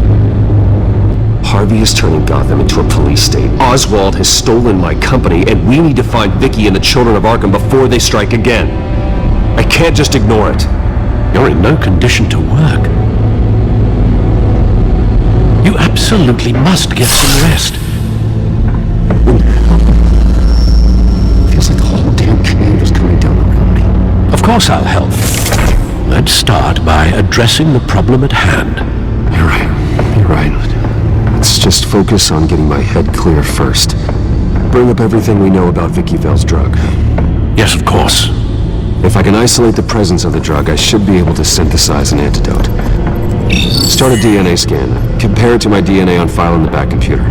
Speaker 20: Harvey is turning Gotham into a police state. Oswald has stolen my company, and we need to find Vicky and the children of Arkham before they strike again. I can't just ignore it.
Speaker 5: You're in no condition to work. You absolutely must get some rest.
Speaker 20: Feels like the whole damn cave is coming down around me.
Speaker 5: Of course I'll help. Let's start by addressing the problem at hand.
Speaker 20: You're right. Let's just focus on getting my head clear first. Bring up everything we know about Vicky Vale's drug.
Speaker 5: Yes, of course.
Speaker 20: If I can isolate the presence of the drug, I should be able to synthesize an antidote. Start a DNA scan. Compare it to my DNA on file in the back computer.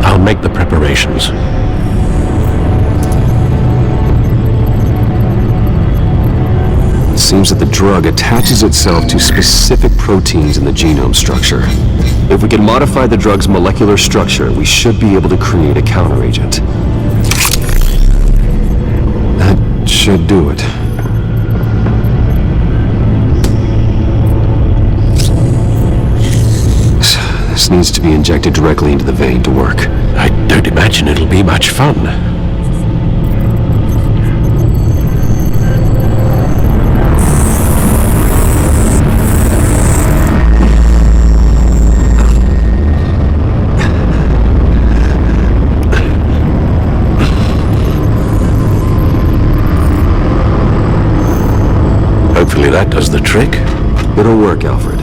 Speaker 5: I'll make the preparations.
Speaker 20: It seems that the drug attaches itself to specific proteins in the genome structure. If we can modify the drug's molecular structure, we should be able to create a counteragent. That should do it. This needs to be injected directly into the vein to work.
Speaker 5: I don't imagine it'll be much fun. Hopefully that does the trick.
Speaker 20: It'll work, Alfred.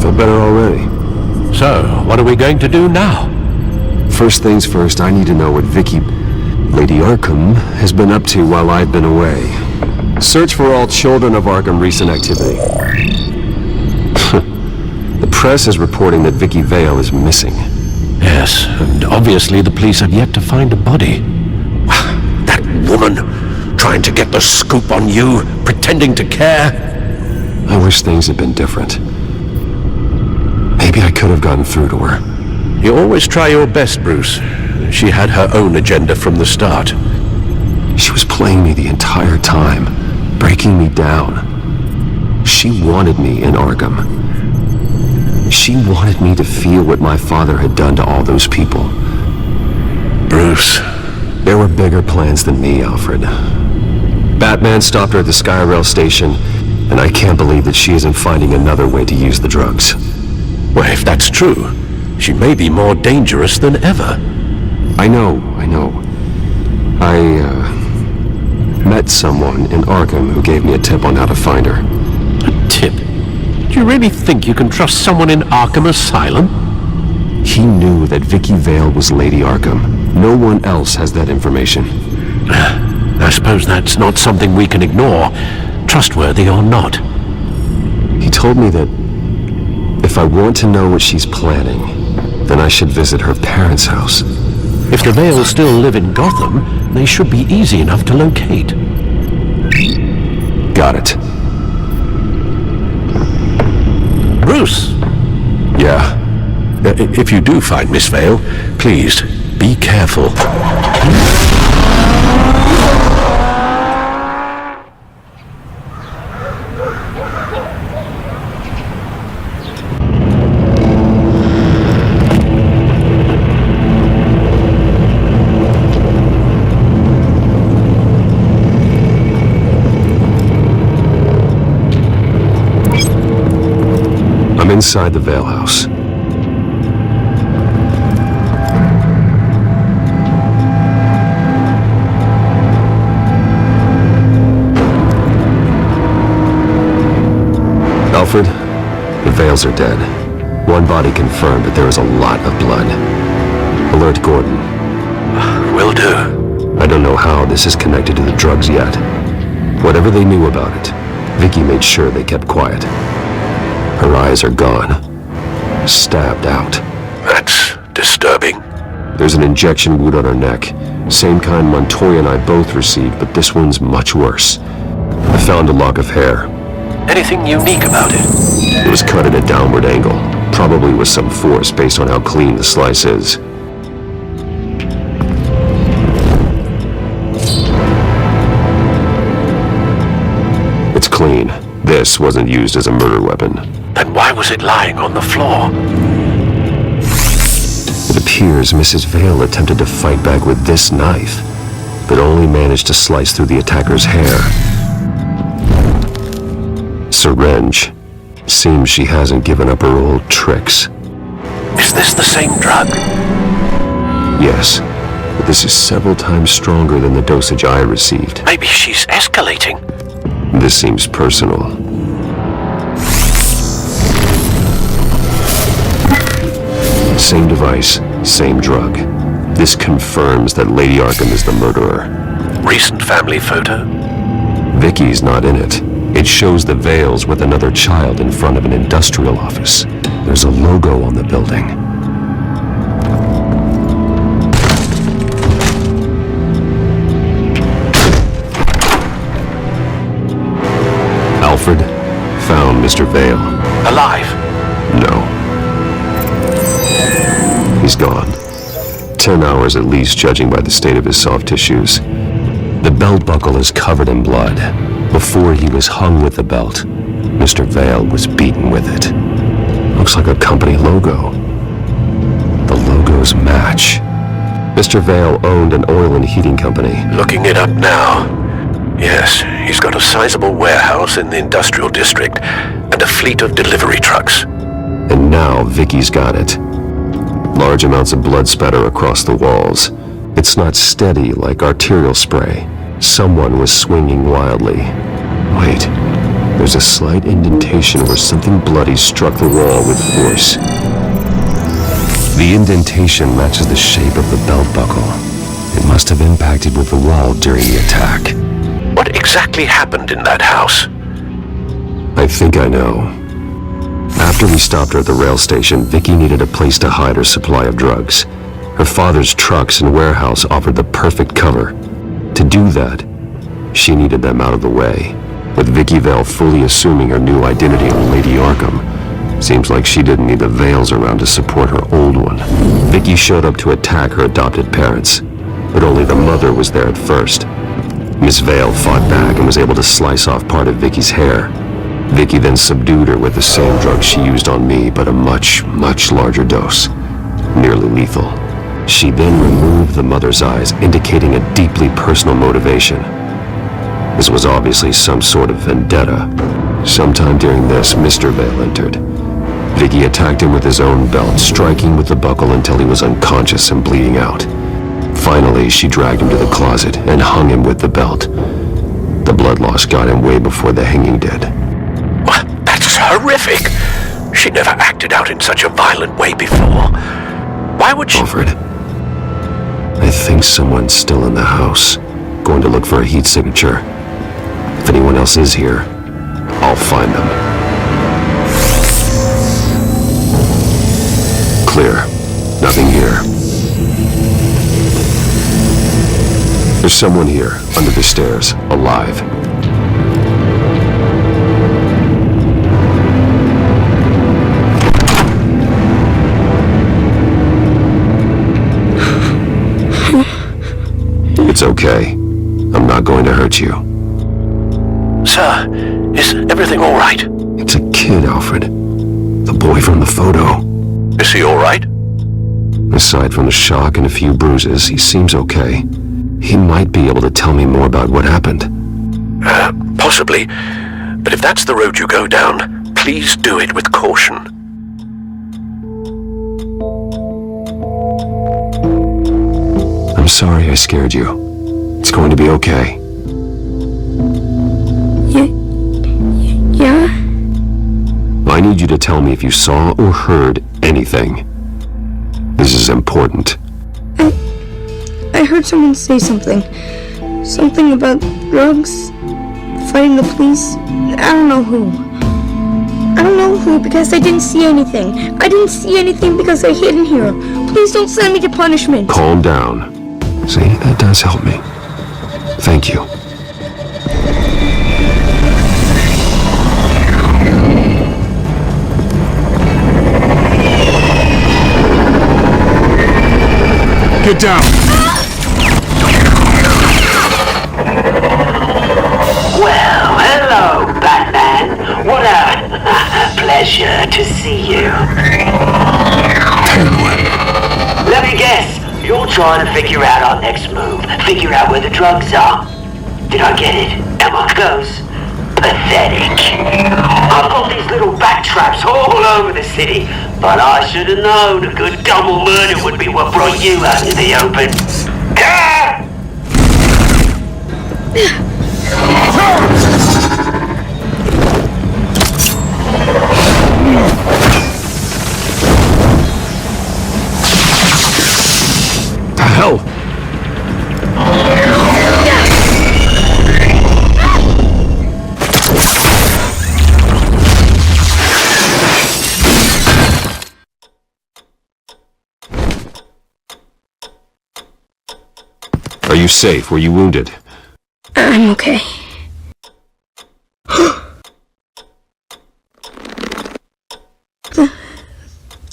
Speaker 20: Feel better already.
Speaker 5: So, what are we going to do now?
Speaker 20: First things first, I need to know what Vicky, Lady Arkham, has been up to while I've been away. Search for all children of Arkham recent activity. The press is reporting that Vicky Vale is missing.
Speaker 5: Yes, and obviously the police have yet to find a body. That woman, trying to get the scoop on you, pretending to care.
Speaker 20: I wish things had been different. Maybe I could have gotten through to her.
Speaker 5: You always try your best, Bruce. She had her own agenda from the start.
Speaker 20: She was playing me the entire time, breaking me down. She wanted me in Arkham. She wanted me to feel what my father had done to all those people.
Speaker 5: Bruce.
Speaker 20: There were bigger plans than me, Alfred. Batman stopped her at the Skyrail station, and I can't believe that she isn't finding another way to use the drugs.
Speaker 5: Well, if that's true, she may be more dangerous than ever.
Speaker 20: I know. I met someone in Arkham who gave me a tip on how to find her.
Speaker 5: A tip? Do you really think you can trust someone in Arkham Asylum?
Speaker 20: He knew that Vicky Vale was Lady Arkham. No one else has that information.
Speaker 5: I suppose that's not something we can ignore, trustworthy or not.
Speaker 20: He told me that if I want to know what she's planning, then I should visit her parents' house.
Speaker 5: If the Vales still live in Gotham, they should be easy enough to locate.
Speaker 20: Got it.
Speaker 5: Bruce!
Speaker 20: Yeah?
Speaker 5: If you do find Miss Vale, please, be careful.
Speaker 20: I'm inside the Vale house. Alfred, the Vales are dead. One body confirmed, but there is a lot of blood. Alert Gordon.
Speaker 5: Will do.
Speaker 20: I don't know how this is connected to the drugs yet. Whatever they knew about it, Vicky made sure they kept quiet. Her eyes are gone. Stabbed out.
Speaker 5: That's disturbing.
Speaker 20: There's an injection wound on her neck. Same kind Montoya and I both received, but this one's much worse. I found a lock of hair.
Speaker 5: Anything unique about it?
Speaker 20: It was cut at a downward angle. Probably with some force based on how clean the slice is. It's clean. This wasn't used as a murder weapon.
Speaker 5: Then why was it lying on the floor?
Speaker 20: It appears Mrs. Vale attempted to fight back with this knife, but only managed to slice through the attacker's hair. Syringe. Seems she hasn't given up her old tricks.
Speaker 5: Is this the same drug?
Speaker 20: Yes, but this is several times stronger than the dosage I received.
Speaker 5: Maybe she's escalating.
Speaker 20: This seems personal. Same device, same drug. This confirms that Lady Arkham is the murderer.
Speaker 5: Recent family photo?
Speaker 20: Vicky's not in it. It shows the Vales with another child in front of an industrial office. There's a logo on the building. Alfred found Mr. Vale.
Speaker 5: Alive?
Speaker 20: No. He's gone. 10 hours at least, judging by the state of his soft tissues. The belt buckle is covered in blood. Before he was hung with the belt, Mr. Vale was beaten with it. Looks like a company logo. The logos match. Mr. Vale owned an oil and heating company.
Speaker 5: Looking it up now. Yes, he's got a sizable warehouse in the industrial district and a fleet of delivery trucks.
Speaker 20: And now Vicky's got it. Large amounts of blood spatter across the walls. It's not steady like arterial spray. Someone was swinging wildly. Wait, there's a slight indentation where something bloody struck the wall with force. The indentation matches the shape of the belt buckle. It must have impacted with the wall during the attack.
Speaker 5: What exactly happened in that house?
Speaker 20: I think I know. After we stopped her at the rail station, Vicky needed a place to hide her supply of drugs. Her father's trucks and warehouse offered the perfect cover. To do that, she needed them out of the way. With Vicky Vale fully assuming her new identity of Lady Arkham, seems like she didn't need the Vales around to support her old one. Vicky showed up to attack her adopted parents, but only the mother was there at first. Miss Vale fought back and was able to slice off part of Vicky's hair. Vicky then subdued her with the same drug she used on me, but a much, much larger dose. Nearly lethal. She then removed the mother's eyes, indicating a deeply personal motivation. This was obviously some sort of vendetta. Sometime during this, Mr. Vale entered. Vicky attacked him with his own belt, striking with the buckle until he was unconscious and bleeding out. Finally, she dragged him to the closet and hung him with the belt. The blood loss got him way before the hanging did.
Speaker 5: That's horrific. She never acted out in such a violent way before. Why would she...
Speaker 20: Alfred, I think someone's still in the house. Going to look for a heat signature. If anyone else is here, I'll find them. Clear. Nothing here. There's someone here, under the stairs, alive. It's okay. I'm not going to hurt you.
Speaker 5: Sir, is everything all right?
Speaker 20: It's a kid, Alfred. The boy from the photo.
Speaker 5: Is he all right?
Speaker 20: Aside from the shock and a few bruises, he seems okay. He might be able to tell me more about what happened.
Speaker 5: Possibly. But if that's the road you go down, please do it with caution.
Speaker 20: I'm sorry I scared you. It's going to be okay.
Speaker 9: Yeah?
Speaker 20: I need you to tell me if you saw or heard anything. This is important.
Speaker 9: I heard someone say something. Something about drugs, fighting the police. I don't know who. I don't know who because I didn't see anything. I didn't see anything because I hid in here. Please don't send me to punishment.
Speaker 20: Calm down. See, that does help me. Thank you.
Speaker 14: Get down!
Speaker 16: Well, hello, Batman. What a pleasure to see you. Let me guess. You're trying to figure out our next move. Figure out where the drugs are. Did I get it? Am I close? Pathetic. I've got these little bat traps all over the city, but I should have known a good double murder would be what brought you out in the open. Ah!
Speaker 20: The hell? Are you safe? Were you wounded?
Speaker 9: I'm okay.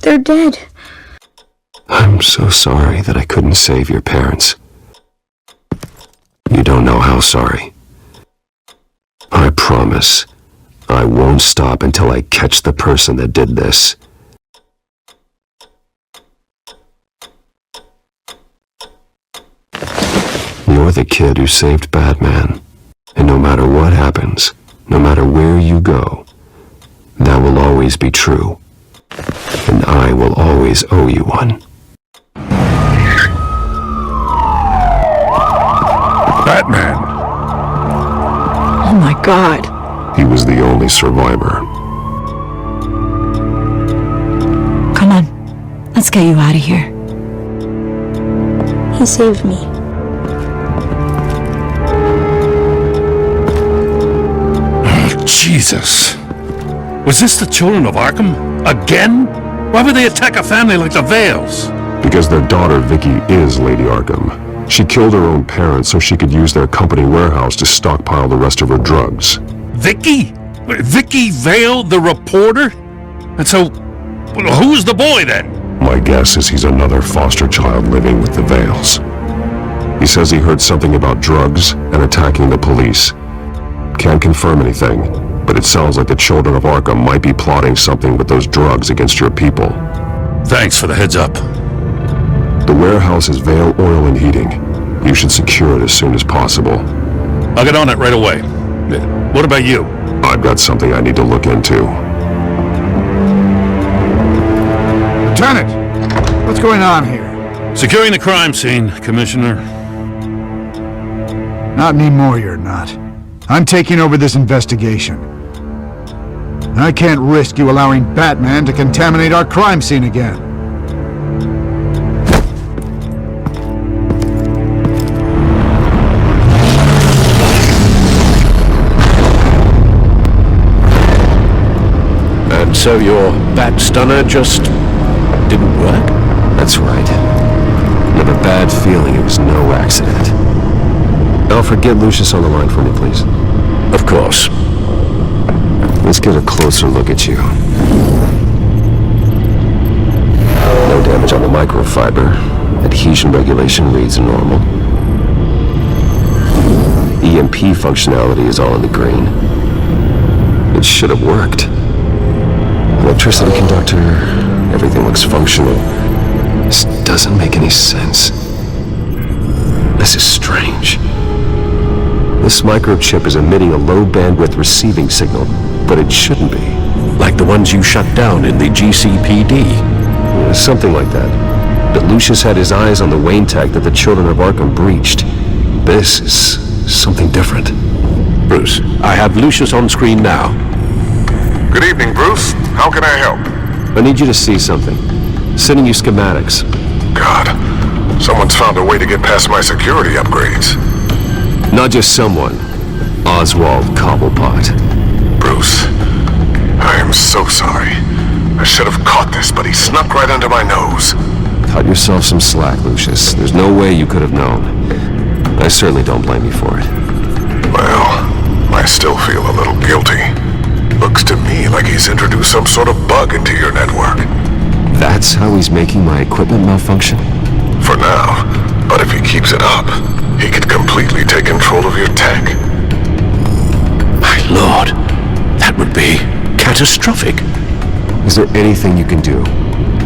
Speaker 9: They're dead.
Speaker 20: I'm so sorry that I couldn't save your parents. You don't know how sorry. I promise, I won't stop until I catch the person that did this. You're the kid who saved Batman. And no matter what happens, no matter where you go, that will always be true. And I will always owe you one.
Speaker 14: Batman!
Speaker 7: Oh my god.
Speaker 20: He was the only survivor.
Speaker 9: Come on. Let's get you out of here. He saved me.
Speaker 14: Jesus. Was this the children of Arkham? Again? Why would they attack a family like the Vales?
Speaker 20: Because their daughter, Vicky, is Lady Arkham. She killed her own parents so she could use their company warehouse to stockpile the rest of her drugs.
Speaker 14: Vicky? Vicky Vale, the reporter? And so, who's the boy then?
Speaker 20: My guess is he's another foster child living with the Vales. He says he heard something about drugs and attacking the police. Can't confirm anything, but it sounds like the Children of Arkham might be plotting something with those drugs against your people.
Speaker 5: Thanks for the heads up.
Speaker 20: The warehouse is Vale Oil and Heating. You should secure it as soon as possible.
Speaker 5: I'll get on it right away. What about you?
Speaker 20: I've got something I need to look into.
Speaker 14: Lieutenant! What's going on here?
Speaker 5: Securing the crime scene, Commissioner.
Speaker 14: Not anymore, you're not. I'm taking over this investigation. I can't risk you allowing Batman to contaminate our crime scene again.
Speaker 5: And so your bat stunner just didn't work?
Speaker 20: That's right. I have a bad feeling it was no accident. Alfred, get Lucius on the line for me, please.
Speaker 5: Of course.
Speaker 20: Let's get a closer look at you. No damage on the microfiber. Adhesion regulation reads normal. EMP functionality is all in the green. It should have worked. Electricity conductor, everything looks functional. This doesn't make any sense. This is strange. This microchip is emitting a low-bandwidth receiving signal, but it shouldn't be.
Speaker 5: Like the ones you shut down in the GCPD?
Speaker 20: Something like that. But Lucius had his eyes on the Wayne tag that the Children of Arkham breached. This is something different.
Speaker 5: Bruce, I have Lucius on screen now.
Speaker 22: Good evening, Bruce. How can I help?
Speaker 20: I need you to see something. Sending you schematics.
Speaker 22: God, someone's found a way to get past my security upgrades.
Speaker 20: Not just someone. Oswald Cobblepot.
Speaker 22: Bruce, I am so sorry. I should have caught this, but he snuck right under my nose.
Speaker 20: Cut yourself some slack, Lucius. There's no way you could have known. I certainly don't blame you for it.
Speaker 22: Well, I still feel a little guilty. Looks to me like he's introduced some sort of bug into your network.
Speaker 20: That's how he's making my equipment malfunction?
Speaker 22: For now, but if he keeps it up, he could completely take control of your tech.
Speaker 5: My lord, that would be catastrophic.
Speaker 20: Is there anything you can do?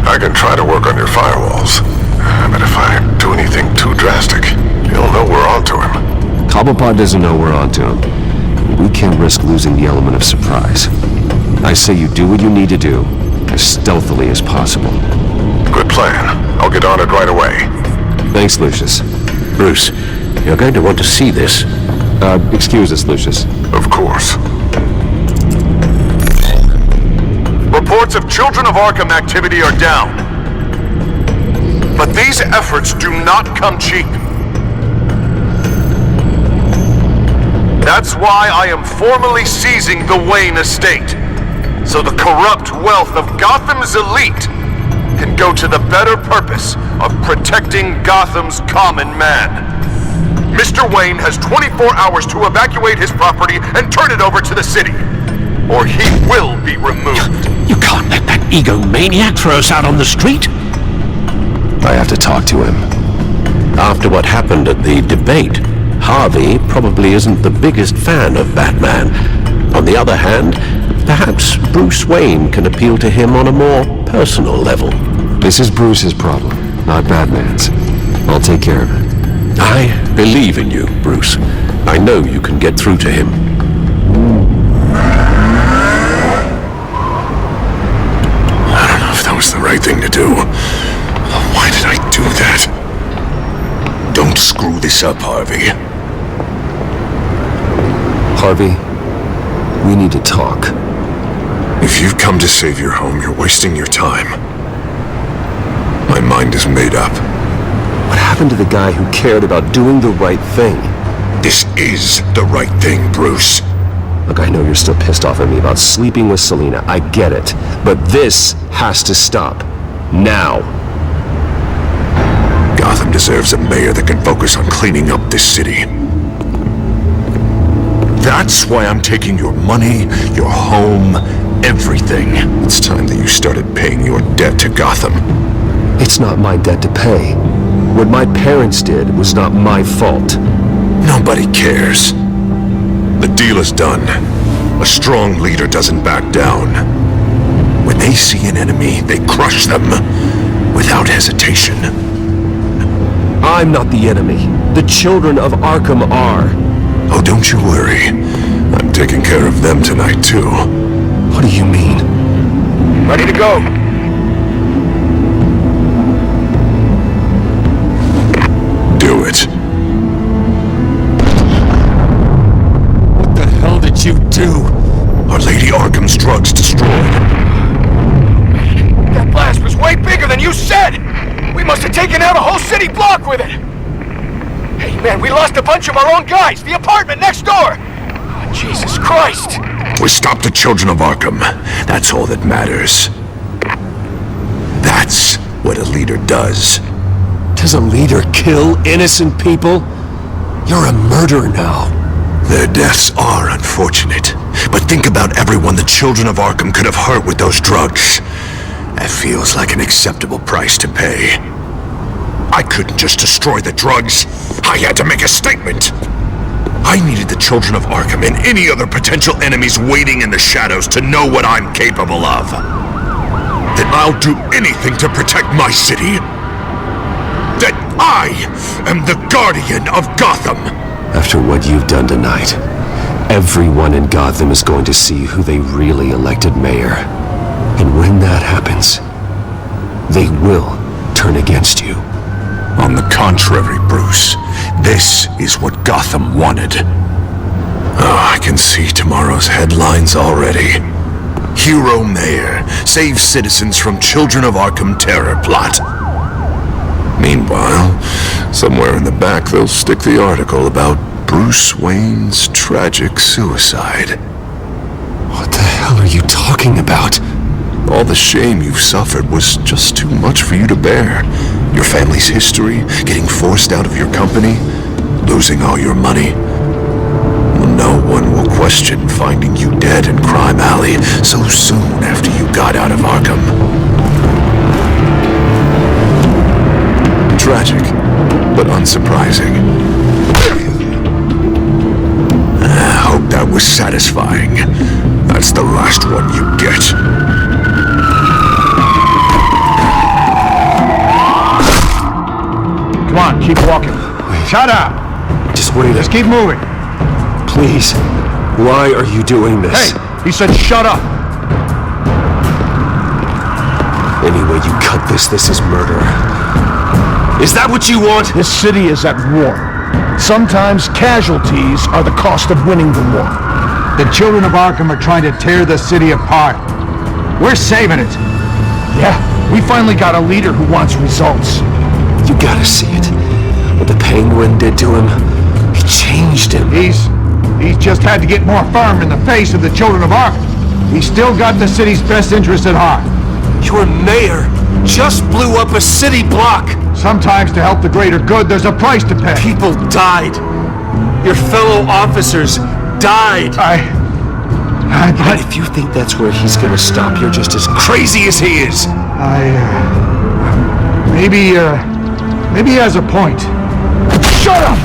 Speaker 22: I can try to work on your firewalls, but if I do anything too drastic, he'll know we're onto him.
Speaker 20: Cobblepot doesn't know we're onto him. We can't risk losing the element of surprise. I say you do what you need to do, as stealthily as possible.
Speaker 22: Good plan. I'll get on it right away.
Speaker 20: Thanks, Lucius.
Speaker 5: Bruce, you're going to want to see this.
Speaker 20: Excuse us, Lucius.
Speaker 22: Of course.
Speaker 8: Reports of Children of Arkham activity are down. But these efforts do not come cheap. That's why I am formally seizing the Wayne estate, so the corrupt wealth of Gotham's elite can go to the better purpose of protecting Gotham's common man. Mr. Wayne has 24 hours to evacuate his property and turn it over to the city, or he will be removed.
Speaker 5: You can't let that egomaniac throw us out on the street.
Speaker 20: I have to talk to him.
Speaker 5: After what happened at the debate, Harvey probably isn't the biggest fan of Batman. On the other hand, perhaps Bruce Wayne can appeal to him on a more personal level.
Speaker 20: This is Bruce's problem, not Batman's. I'll take care of it.
Speaker 5: I believe in you, Bruce. I know you can get through to him.
Speaker 3: I don't know if that was the right thing to do. Why did I do that? Don't screw this up, Harvey.
Speaker 20: Harvey, we need to talk.
Speaker 3: If you've come to save your home, you're wasting your time. My mind is made up.
Speaker 20: What happened to the guy who cared about doing the right thing?
Speaker 3: This is the right thing, Bruce.
Speaker 20: Look, I know you're still pissed off at me about sleeping with Selina. I get it. But this has to stop. Now.
Speaker 3: Gotham deserves a mayor that can focus on cleaning up this city. That's why I'm taking your money, your home, everything. It's time that you started paying your debt to Gotham.
Speaker 20: It's not my debt to pay. What my parents did was not my fault.
Speaker 3: Nobody cares. The deal is done. A strong leader doesn't back down. When they see an enemy, they crush them without hesitation.
Speaker 20: I'm not the enemy. The children of Arkham are.
Speaker 3: Oh, don't you worry. I'm taking care of them tonight, too.
Speaker 20: What do you mean?
Speaker 3: Ready to go. Do it.
Speaker 20: What the hell did you do?
Speaker 3: Are Lady Arkham's drugs destroyed?
Speaker 10: That blast was way bigger than you said! We must have taken out a whole city block with it! Hey man, we lost a bunch of our own guys! The apartment next door! Oh, Jesus Christ!
Speaker 3: We stopped the children of Arkham. That's all that matters. That's what a leader does.
Speaker 20: Does a leader kill innocent people? You're a murderer now.
Speaker 3: Their deaths are unfortunate. But think about everyone the children of Arkham could have hurt with those drugs. That feels like an acceptable price to pay. I couldn't just destroy the drugs. I had to make a statement. I needed the children of Arkham and any other potential enemies waiting in the shadows to know what I'm capable of. That I'll do anything to protect my city. That I am the guardian of Gotham.
Speaker 20: After what you've done tonight, everyone in Gotham is going to see who they really elected mayor. And when that happens, they will turn against you.
Speaker 3: On the contrary, Bruce, this is what Gotham wanted. Oh, I can see tomorrow's headlines already. Hero Mayor saves citizens from Children of Arkham terror plot. Meanwhile, somewhere in the back they'll stick the article about Bruce Wayne's tragic suicide.
Speaker 20: What the hell are you talking about?
Speaker 3: All the shame you've suffered was just too much for you to bear. Your family's history, getting forced out of your company, losing all your money. No one will question finding you dead in Crime Alley so soon after you got out of Arkham. Tragic, but unsurprising. I hope that was satisfying. That's the last one you get.
Speaker 14: Come on, keep walking. Shut up!
Speaker 20: Just wait.
Speaker 14: Just keep moving.
Speaker 20: Please. Why are you doing this?
Speaker 14: Hey, he said shut up!
Speaker 20: Any way you cut this is murder. Is that what you want?
Speaker 14: This city is at war. Sometimes casualties are the cost of winning the war. The children of Arkham are trying to tear the city apart. We're saving it. Yeah, we finally got a leader who wants results.
Speaker 20: You gotta see it. What the Penguin did to him, he changed him.
Speaker 14: He's just had to get more firm in the face of the children of Arkham. He's still got the city's best interest at heart.
Speaker 20: Your mayor just blew up a city block.
Speaker 14: Sometimes to help the greater good, there's a price to pay.
Speaker 20: People died. Your fellow officers died.
Speaker 14: And
Speaker 20: if you think that's where he's gonna stop, you're just as crazy as he is.
Speaker 14: Maybe he has a point. Shut up!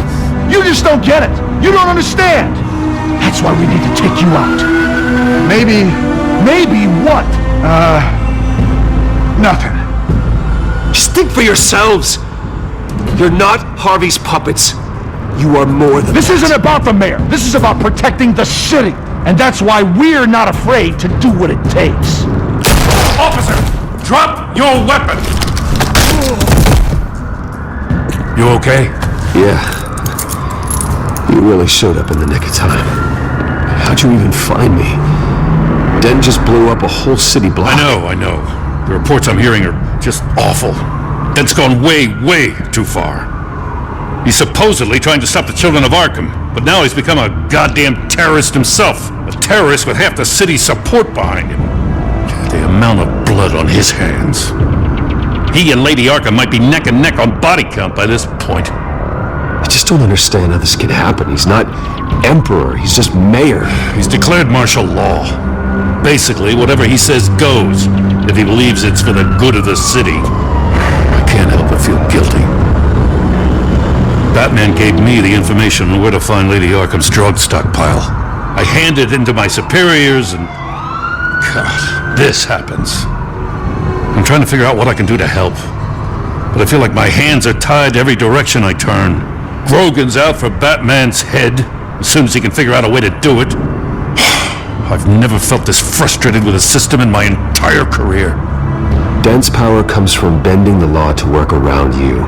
Speaker 14: You just don't get it. You don't understand. That's why we need to take you out. Maybe what? Nothing.
Speaker 20: Just think for yourselves. You're not Harvey's puppets. You are more than
Speaker 14: This
Speaker 20: that.
Speaker 14: isn't about the mayor. This is about protecting the city. And that's why we're not afraid to do what it takes.
Speaker 10: Officer, drop your weapon! You okay?
Speaker 20: Yeah. You really showed up in the nick of time. How'd you even find me? Den just blew up a whole city block.
Speaker 10: I know. The reports I'm hearing are just awful. Den's gone way, way too far. He's supposedly trying to stop the children of Arkham, but now he's become a goddamn terrorist himself. A terrorist with half the city's support behind him. The amount of blood on his hands. He and Lady Arkham might be neck and neck on body count by this point.
Speaker 20: I just don't understand how this could happen. He's not emperor, he's just mayor.
Speaker 10: He's declared martial law. Basically, whatever he says goes, if he believes it's for the good of the city. I can't help but feel guilty.
Speaker 4: Batman gave me the information on where to find Lady Arkham's drug stockpile. I handed it into my superiors and... God, this happens. I'm trying to figure out what I can do to help. But I feel like my hands are tied every direction I turn. Grogan's out for Batman's head as soon as he can figure out a way to do it. I've never felt this frustrated with a system in my entire career.
Speaker 20: Dent's power comes from bending the law to work around you.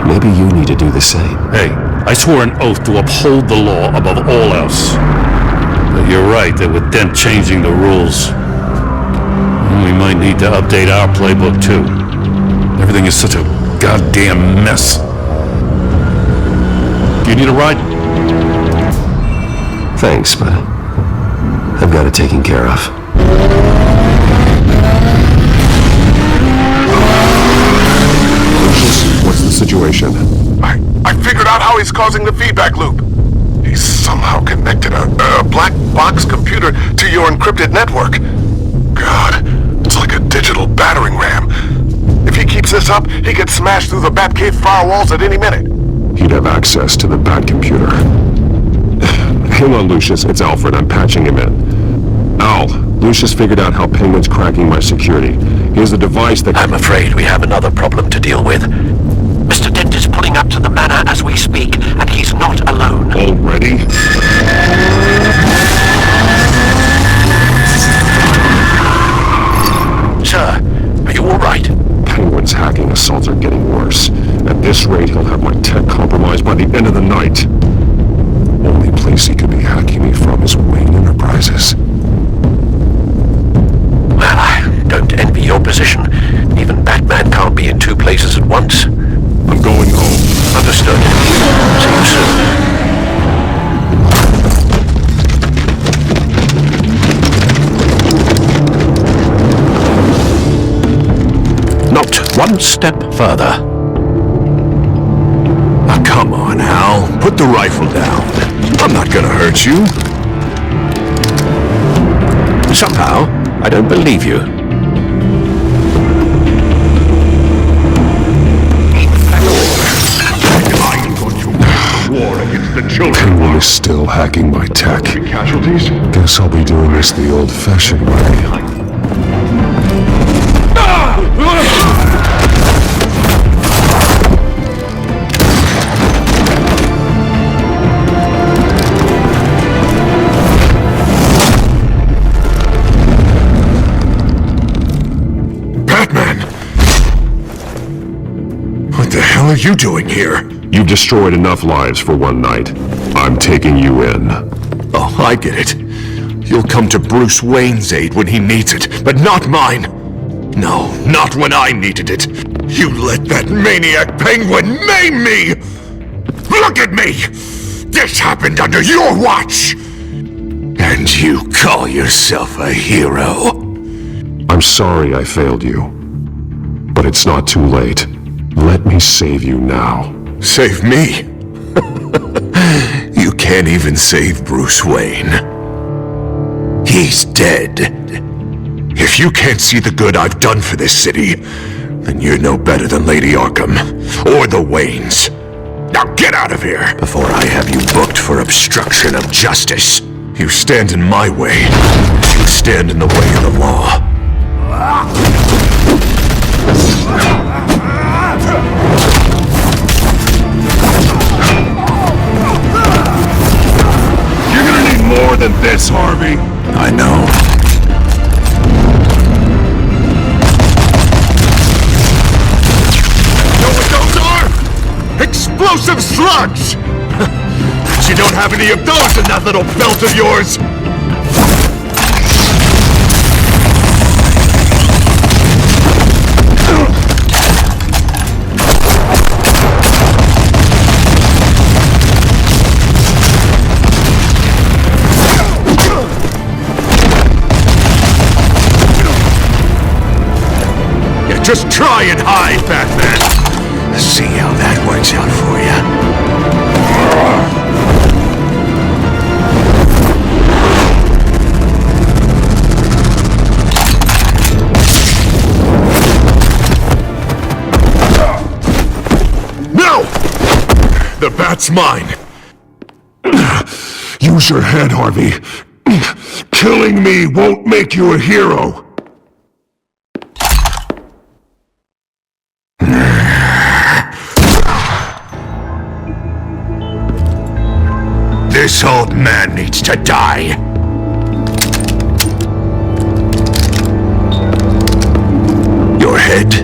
Speaker 20: Maybe you need to do the same.
Speaker 4: Hey, I swore an oath to uphold the law above all else. But you're right that with Dent changing the rules, we might need to update our playbook too. Everything is such a goddamn mess. You need a ride?
Speaker 20: Thanks, but I've got it taken care of.
Speaker 22: What's the situation? I figured out how he's causing the feedback loop. He's somehow connected a black box computer to your encrypted network. God, it's like a digital battering ram. If he keeps this up, he could smash through the Batcave firewalls at any minute.
Speaker 20: He'd have access to the Bat computer. Hang on, Lucius. It's Alfred. I'm patching him in. Al, Lucius figured out how Penguin's cracking my security. He has a device that...
Speaker 5: I'm afraid we have another problem to deal with. Mr. Dent is pulling up to the manor as we speak, and he's not alone.
Speaker 22: Already?
Speaker 5: Sir, are you all right?
Speaker 20: Penguin's hacking assaults are getting worse. At this rate, he'll have my tech compromised by the end of the night. Only place he could be hacking me from is Wayne Enterprises.
Speaker 5: Well, I don't envy your position. Even Batman can't be in two places at once.
Speaker 22: I'm going home.
Speaker 5: Understood. See you soon. Not one step further.
Speaker 8: Oh, come on, Al. Put the rifle down. I'm not gonna hurt you.
Speaker 5: Somehow, I don't believe you.
Speaker 22: War against the children.
Speaker 20: Penguin is still hacking my tech.
Speaker 22: Casualties?
Speaker 20: Guess I'll be doing this the old-fashioned way.
Speaker 22: What the hell are you doing here?
Speaker 20: You've destroyed enough lives for one night. I'm taking you in.
Speaker 8: Oh, I get it. You'll come to Bruce Wayne's aid when he needs it, but not mine. No, not when I needed it. You let that maniac Penguin maim me! Look at me! This happened under your watch! And you call yourself a hero?
Speaker 20: I'm sorry I failed you. But it's not too late. Let me save you now.
Speaker 8: Save me? You can't even save Bruce Wayne. He's dead. If you can't see the good I've done for this city, then you're no better than Lady Arkham, or the Waynes. Now get out of here, before I have you booked for obstruction of justice. You stand in my way, you stand in the way of the law.
Speaker 22: You're gonna need more than this, Harvey.
Speaker 8: I know. Know what those are? Explosive slugs! But you don't have any of those in that little belt of yours! Just try and hide, Batman. See how that works out for you. No!
Speaker 3: That's mine. Use your head, Harvey. Killing me won't make you a hero. This old man needs to die. Your head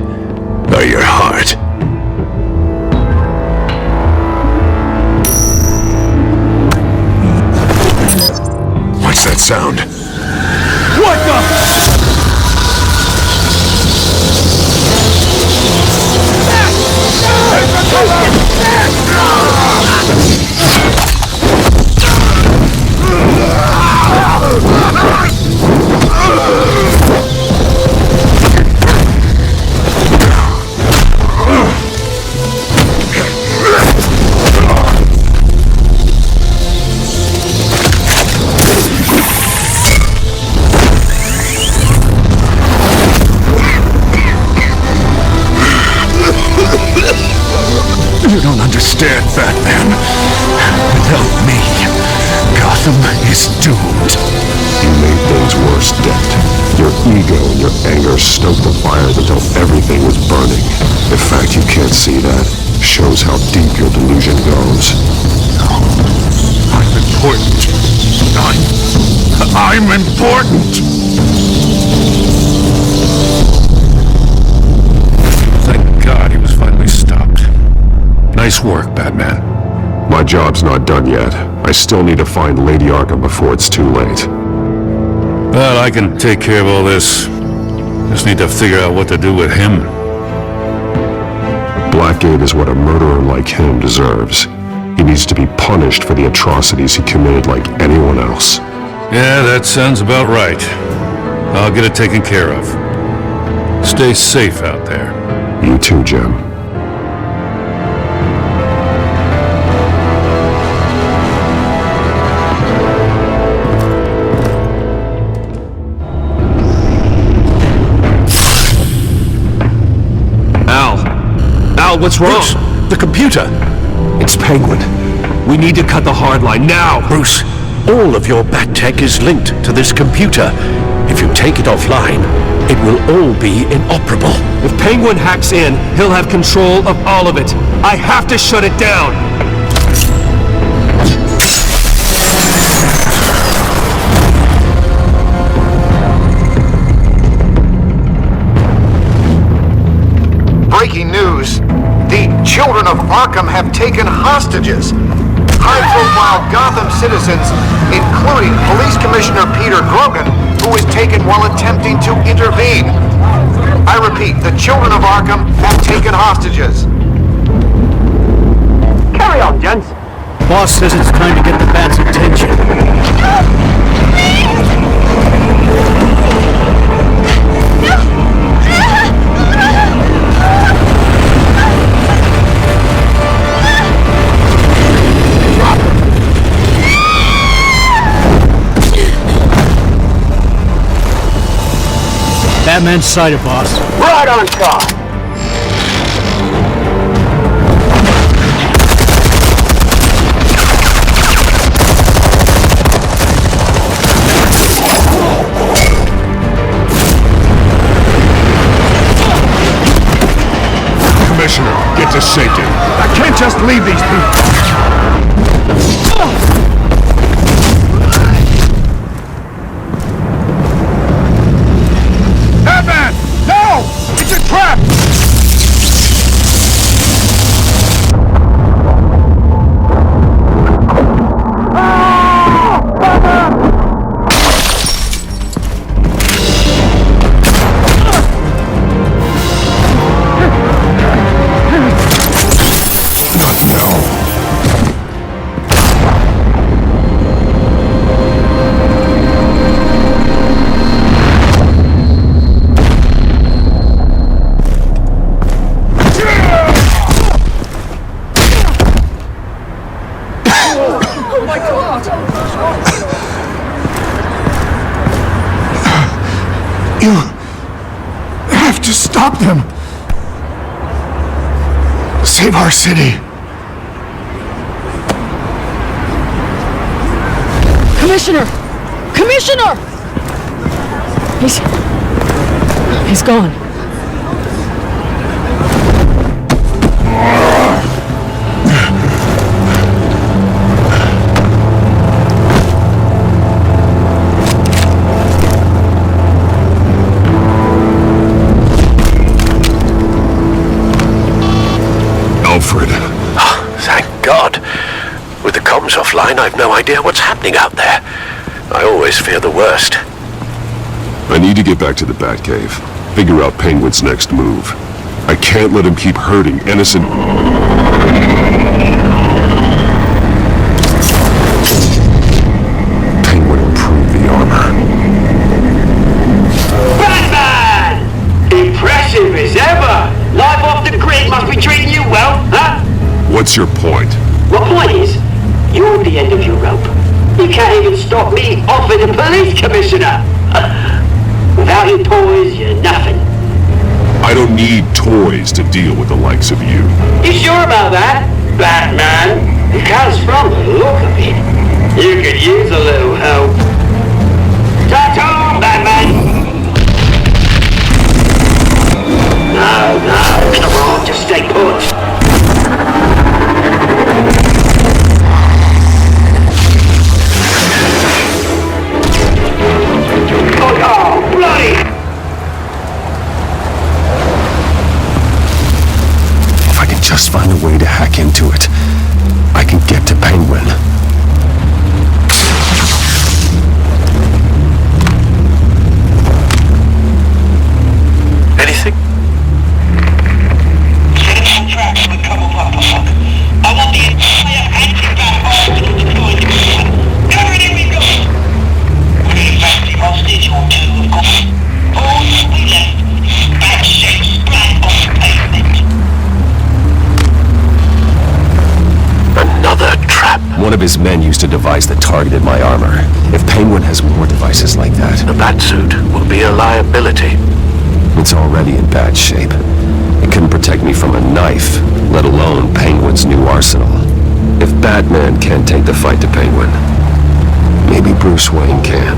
Speaker 3: or your heart? What's that sound?
Speaker 10: What the?
Speaker 3: You don't understand, Batman. Without me, Gotham is doomed.
Speaker 20: You made things worse, Dent. Your ego and your anger stoked the fires until everything was burning. The fact you can't see that shows how deep your delusion goes.
Speaker 3: I'm important. I'm important!
Speaker 4: Thank God he was finally stopped. Nice work, Batman.
Speaker 20: My job's not done yet. I still need to find Lady Arkham before it's too late.
Speaker 4: Well, I can take care of all this. Just need to figure out what to do with him.
Speaker 20: Blackgate is what a murderer like him deserves. He needs to be punished for the atrocities he committed like anyone else.
Speaker 4: Yeah, that sounds about right. I'll get it taken care of. Stay safe out there.
Speaker 20: You too, Jim.
Speaker 18: Al, what's wrong?
Speaker 4: Bruce, the computer.
Speaker 18: It's Penguin. We need to cut the hard line now.
Speaker 5: Bruce, all of your bat tech is linked to this computer. If you take it offline, it will all be inoperable.
Speaker 18: If Penguin hacks in, he'll have control of all of it. I have to shut it down.
Speaker 10: Breaking news. The children of Arkham have taken hostages. High-profile Gotham citizens, including Police Commissioner Peter Grogan, who was taken while attempting to intervene. I repeat, the children of Arkham have taken hostages.
Speaker 16: Carry on, gents.
Speaker 13: Boss says it's time to get the Bat's attention. Batman's sighted, boss.
Speaker 16: Right on top.
Speaker 3: Commissioner, get to safety. I can't just leave these people. Batman! No! It's a trap! You have to stop them. Save our city.
Speaker 7: Commissioner! Commissioner! He's gone.
Speaker 3: Alfred.
Speaker 5: Thank God. With the comms offline, I've no idea what's happening out there. I always fear the worst.
Speaker 22: I need to get back to the Batcave. Figure out Penguin's next move. I can't let him keep hurting innocent... Penguin improved the armor.
Speaker 16: Batman! Impressive as ever! Life off the grid must be treating you well, huh?
Speaker 22: What's your point?
Speaker 16: What point is, you're the end of your rope. You can't even stop me offing the police commissioner. Without your toys, you're nothing.
Speaker 22: I don't need toys to deal with the likes of you.
Speaker 16: You sure about that, Batman? Because from the look of it, you could use a little help. Ta-ta, Batman! No, come on, just stay put. Oh, bloody!
Speaker 20: If I can just find a way to hack into it, I can get to Penguin.
Speaker 5: Anything?
Speaker 16: I want the entire anti-bat arsenal deployed to Penguin. Everything we got! With a fancy hostage or two, of course. All that we left is bad shape splat on the pavement.
Speaker 5: Another trap.
Speaker 20: One of his men used a device that targeted my armor. If Penguin has more devices like that...
Speaker 5: The Batsuit will be a liability.
Speaker 20: It's already in bad shape. It couldn't protect me from a knife, let alone Penguin's new arsenal. If Batman can't take the fight to Penguin, maybe Bruce Wayne can.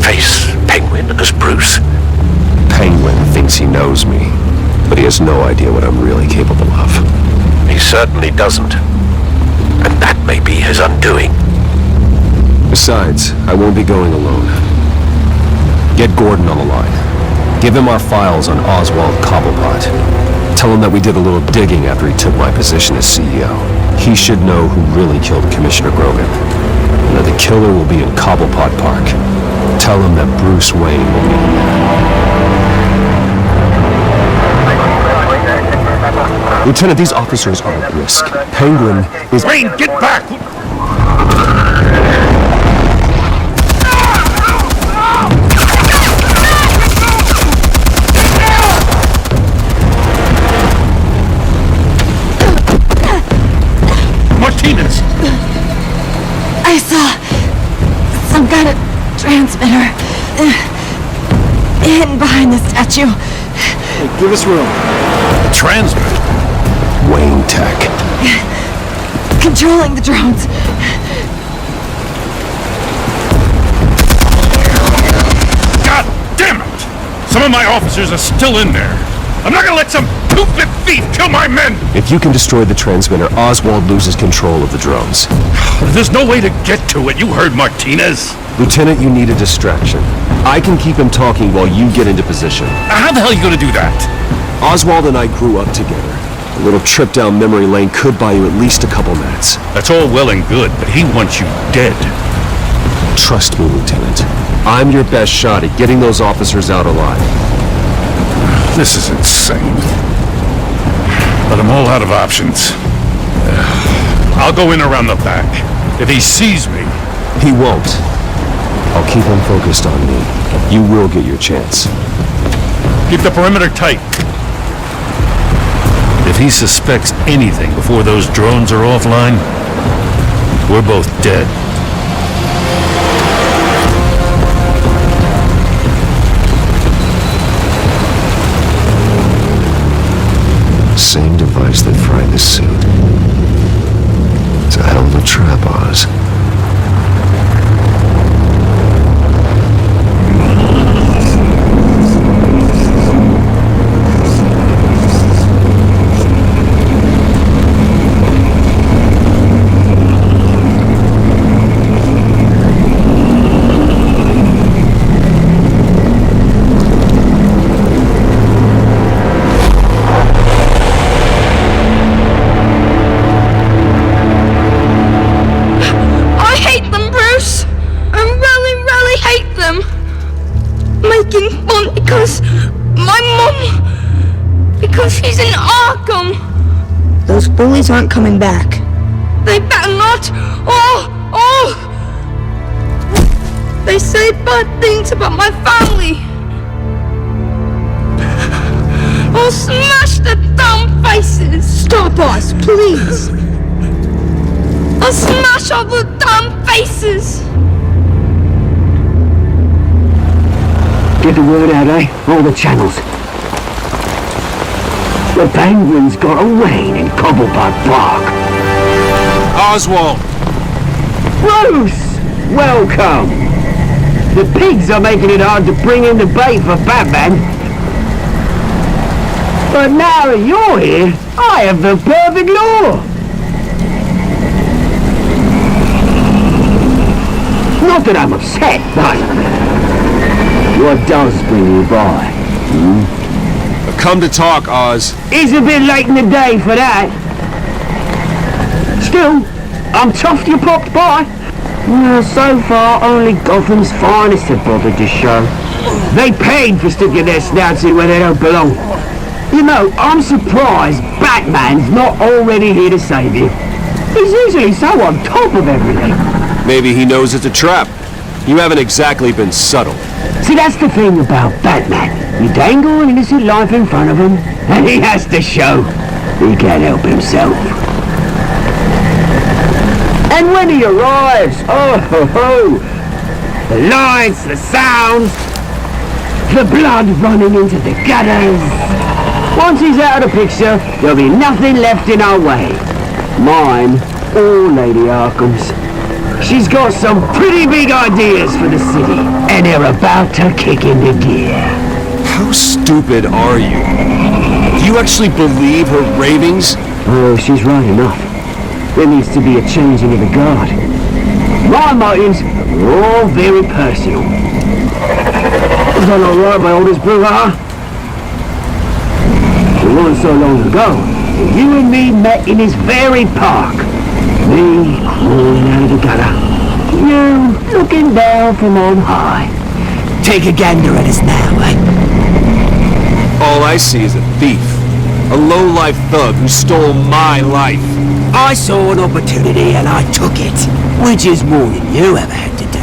Speaker 5: Face Penguin as Bruce?
Speaker 20: Penguin thinks he knows me, but he has no idea what I'm really capable of.
Speaker 5: He certainly doesn't. And that may be his undoing.
Speaker 20: Besides, I won't be going alone. Get Gordon on the line. Give him our files on Oswald Cobblepot. Tell him that we did a little digging after he took my position as CEO. He should know who really killed Commissioner Grogan. And that the killer will be in Cobblepot Park. Tell him that Bruce Wayne will be there. Lieutenant, these officers are at risk. Penguin is...
Speaker 4: Wayne, get back! Martinez!
Speaker 7: I saw some kind of transmitter hidden behind the statue.
Speaker 14: Hey, give us room.
Speaker 4: Transmitter?
Speaker 20: Wayne Tech.
Speaker 7: Controlling the drones.
Speaker 4: God damn it! Some of my officers are still in there. I'm not gonna let some two-bit thief kill my men!
Speaker 20: If you can destroy the transmitter, Oswald loses control of the drones.
Speaker 4: There's no way to get to it. You heard Martinez.
Speaker 20: Lieutenant, you need a distraction. I can keep him talking while you get into position.
Speaker 4: How the hell are you gonna do that?
Speaker 20: Oswald and I grew up together. A little trip down memory lane could buy you at least a couple minutes.
Speaker 4: That's all well and good, but he wants you dead.
Speaker 20: Trust me, Lieutenant. I'm your best shot at getting those officers out alive.
Speaker 4: This is insane. But I'm all out of options. I'll go in around the back. If he sees me...
Speaker 20: He won't. I'll keep him focused on me. You will get your chance.
Speaker 4: Keep the perimeter tight. If he suspects anything before those drones are offline, we're both dead.
Speaker 20: Same device that fried the suit. It's a hell of a trap, Oz.
Speaker 9: boys aren't coming back. They better not! Oh! They say bad things about my family! I'll smash the dumb faces! Stop us, please! I'll smash all the dumb faces!
Speaker 13: Get the word out, eh? All the channels. The Penguins got a Wayne in Cobblepot Park.
Speaker 18: Oswald!
Speaker 13: Bruce! Welcome! The pigs are making it hard to bring in the bait for Batman. But now that you're here, I have the perfect lure! Not that I'm upset, but what does bring you by?
Speaker 18: Come to talk, Oz.
Speaker 13: It's a bit late in the day for that. Still, I'm chuffed you popped by. Well, so far, only Gotham's finest have bothered to show. They paid for sticking their snouts in where they don't belong. You know, I'm surprised Batman's not already here to save you. He's usually so on top of everything.
Speaker 20: Maybe he knows it's a trap. You haven't exactly been subtle.
Speaker 13: See, that's the thing about Batman. You dangle an innocent life in front of him, and he has to show he can't help himself. And when he arrives, oh ho ho! The lights, the sounds, the blood running into the gutters. Once he's out of the picture, there'll be nothing left in our way. Mine or Lady Arkham's. She's got some pretty big ideas for the city, and they're about to kick into gear.
Speaker 20: How stupid are you? Do you actually believe her ravings?
Speaker 13: Oh, she's right enough. There needs to be a changing of the guard. My motives are all very personal. Was that all right, my oldest brother? It wasn't so long ago that you and me met in this very park. Me crawling out of the gutter. You looking down from on high. Take a gander at us now, eh?
Speaker 20: All I see is a thief. A low-life thug who stole my life.
Speaker 13: I saw an opportunity and I took it. Which is more than you ever had to do.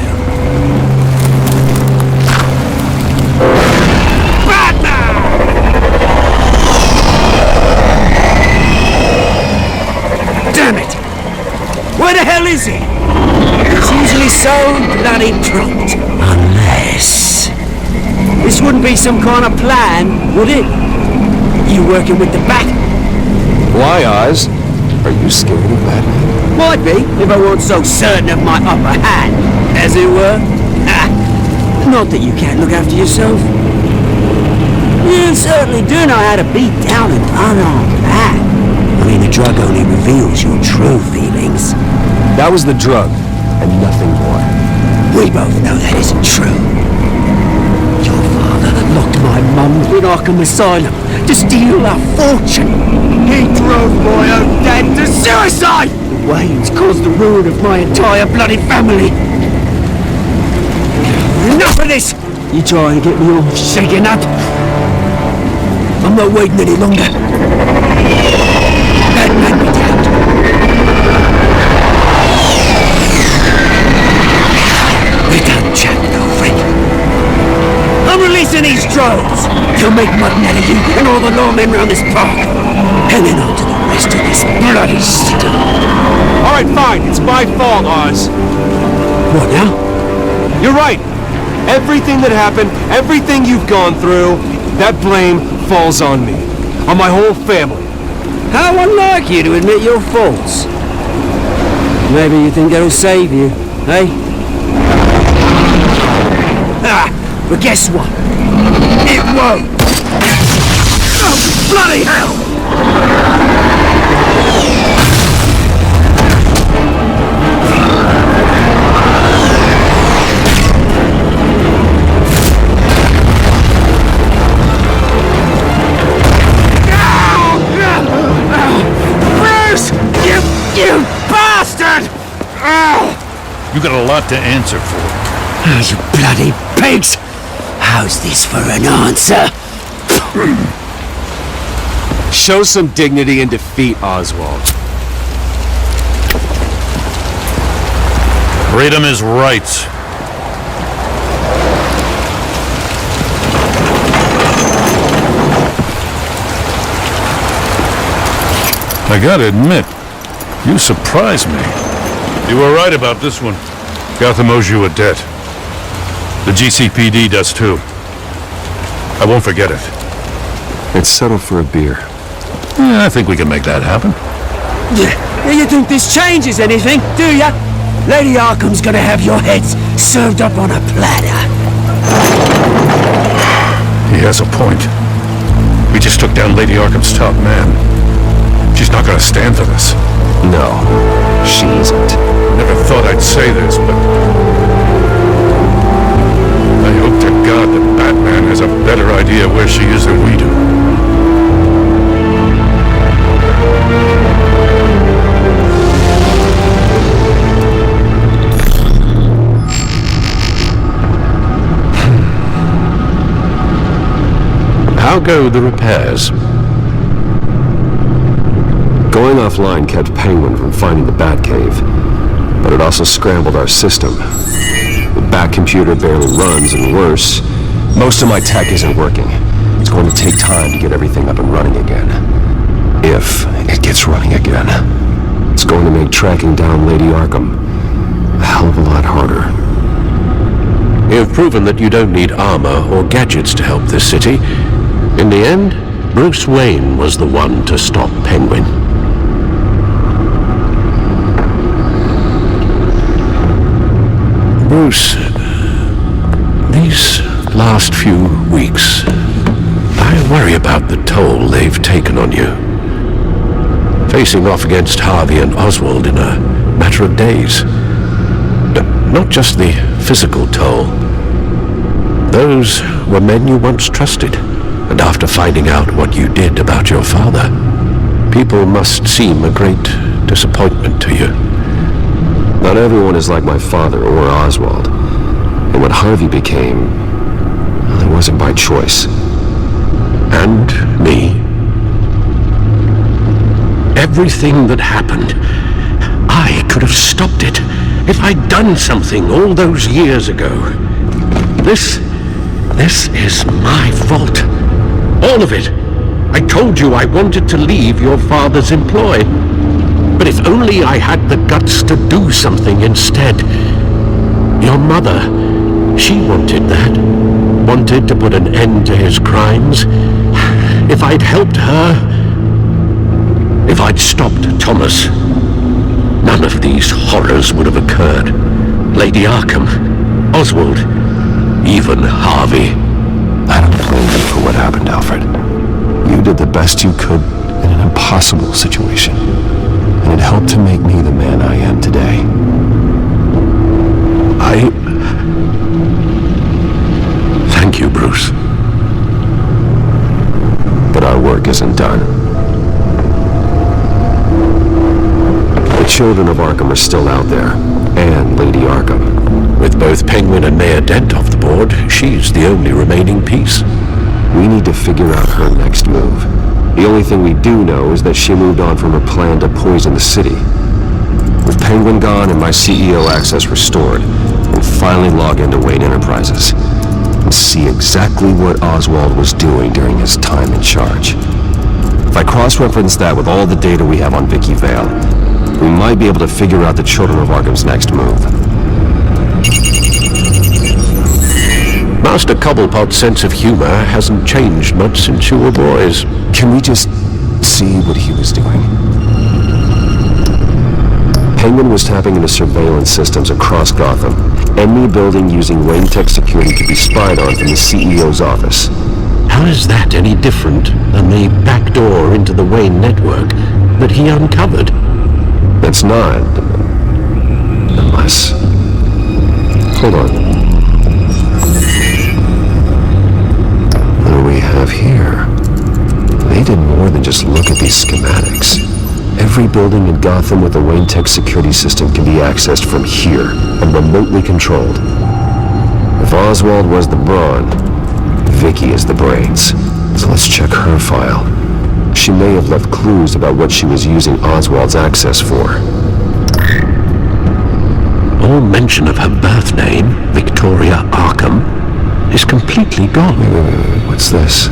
Speaker 13: Batman! Damn it! Where the hell is he? He's usually so bloody prompt. Unless... This wouldn't be some kind of plan, would it? You working with the Bat?
Speaker 20: Why, Oz? Are you scared of Batman?
Speaker 13: Might be, if I weren't so certain of my upper hand, as it were. Not that you can't look after yourself. You certainly do know how to beat down an unarmed man. I mean, the drug only reveals your true feelings.
Speaker 20: That was the drug, and nothing more.
Speaker 13: We both know that isn't true. Your father locked my mum in Arkham Asylum to steal our fortune. He drove my own dad to suicide! The Waynes caused the ruin of my entire bloody family. Enough of this! You trying to get me all shaken up? I'm not waiting any longer. Batman be damned. We're done chatting, old friend. I'm releasing these drones. They'll make mutton out of you and all the lawmen around this park. And then on to the rest of this bloody city.
Speaker 20: All right, fine. It's my fault, Oz.
Speaker 13: What now?
Speaker 20: You're right. Everything that happened, everything you've gone through, that blame falls on me. On my whole family.
Speaker 13: How unlike you to admit your faults. Maybe you think that'll save you, eh? But guess what? It won't! Oh, bloody hell! Bruce! You bastard!
Speaker 4: You got a lot to answer for.
Speaker 13: You bloody pigs! How's this for an answer?
Speaker 20: Show some dignity and defeat, Oswald.
Speaker 4: Freedom is right. I gotta admit, you surprised me. You were right about this one. Gotham owes you a debt. The GCPD does too. I won't forget it.
Speaker 20: Let's settle for a beer.
Speaker 4: Yeah, I think we can make that happen.
Speaker 13: You think this changes anything, do ya? Lady Arkham's gonna have your heads served up on a platter.
Speaker 4: He has a point. We just took down Lady Arkham's top man. She's not gonna stand for this.
Speaker 20: No, she isn't.
Speaker 4: Never thought I'd say this, but I hope to God that Batman has a better idea where she is than we do.
Speaker 5: How go the repairs?
Speaker 20: Going offline kept Penguin from finding the Batcave, but it also scrambled our system. The Bat computer barely runs, and worse, most of my tech isn't working. It's going to take time to get everything up and running again. If it gets running again. It's going to make tracking down Lady Arkham a hell of a lot harder.
Speaker 5: You've proven that you don't need armor or gadgets to help this city. In the end, Bruce Wayne was the one to stop Penguin. Bruce, these last few weeks, I worry about the toll they've taken on you. Facing off against Harvey and Oswald in a matter of days. Not just the physical toll. Those were men you once trusted, and after finding out what you did about your father, people must seem a great disappointment to you.
Speaker 20: Not everyone is like my father or Oswald. And what Harvey became, well, it wasn't by choice.
Speaker 5: And me. Everything that happened, I could have stopped it if I'd done something all those years ago. This is my fault. All of it. I told you I wanted to leave your father's employ. But if only I had the guts to do something instead. Your mother, she wanted that. Wanted to put an end to his crimes. If I'd helped her, if I'd stopped Thomas, none of these horrors would have occurred. Lady Arkham, Oswald, even Harvey.
Speaker 20: I don't blame you for what happened, Alfred. You did the best you could in an impossible situation. And it helped to make me the man I am today.
Speaker 5: Thank you, Bruce.
Speaker 20: But our work isn't done. The children of Arkham are still out there, and Lady Arkham.
Speaker 5: With both Penguin and Mayor Dent off the board, she's the only remaining piece.
Speaker 20: We need to figure out her next move. The only thing we do know is that she moved on from her plan to poison the city. With Penguin gone and my CEO access restored, we'll finally log into Wayne Enterprises and see exactly what Oswald was doing during his time in charge. If I cross-reference that with all the data we have on Vicky Vale, we might be able to figure out the Children of Arkham's next move.
Speaker 5: Master Cobblepot's sense of humor hasn't changed much since you were boys.
Speaker 20: Can we just see what he was doing? Penguin was tapping into surveillance systems across Gotham, any building using Wayne Tech security to be spied on from the CEO's office.
Speaker 5: How is that any different than the back door into the Wayne network that he uncovered?
Speaker 20: That's not. Unless. Hold on. What do we have here? They did more than just look at these schematics. Every building in Gotham with a Wayne Tech security system can be accessed from here and remotely controlled. If Oswald was the brawn, Vicky is the brains. So let's check her file. She may have left clues about what she was using Oswald's access for.
Speaker 5: all mention of her birth name, Victoria Arkham, is completely gone.
Speaker 20: Wait, what's this?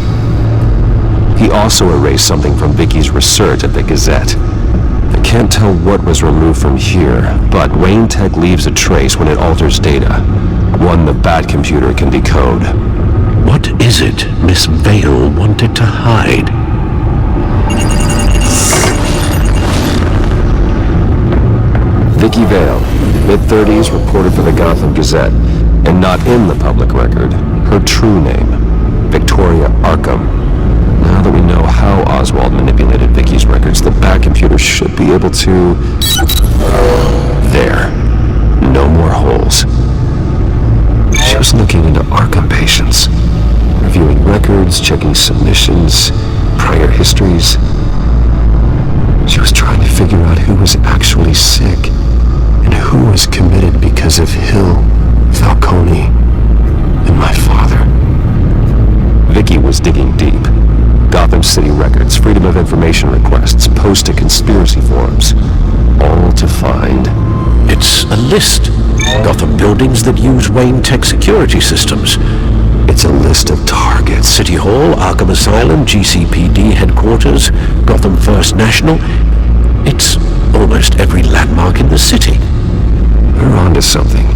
Speaker 20: He also erased something from Vicky's research at the Gazette. I can't tell what was removed from here, but Wayne Tech leaves a trace when it alters data. One the Bat computer can decode.
Speaker 5: What is it Miss Vale wanted to hide?
Speaker 20: Vicky Vale, mid-30s, reported for the Gotham Gazette, and not in the public record. Her true name, Victoria Arkham. Now that we know how Oswald manipulated Vicky's records, the Bat computer should be able to... There. No more holes. She was looking into Arkham patients, reviewing records, checking submissions, prior histories. She was trying to figure out who was actually sick and who was committed because of Hill, Falcone, and my father. Vicky was digging deep. Gotham City records, Freedom of Information requests, posted conspiracy forums, all to find...
Speaker 5: It's a list. Gotham buildings that use Wayne Tech security systems.
Speaker 20: It's a list of targets.
Speaker 5: City Hall, Arkham Asylum, GCPD headquarters, Gotham First National. It's almost every landmark in the city.
Speaker 20: We're onto something.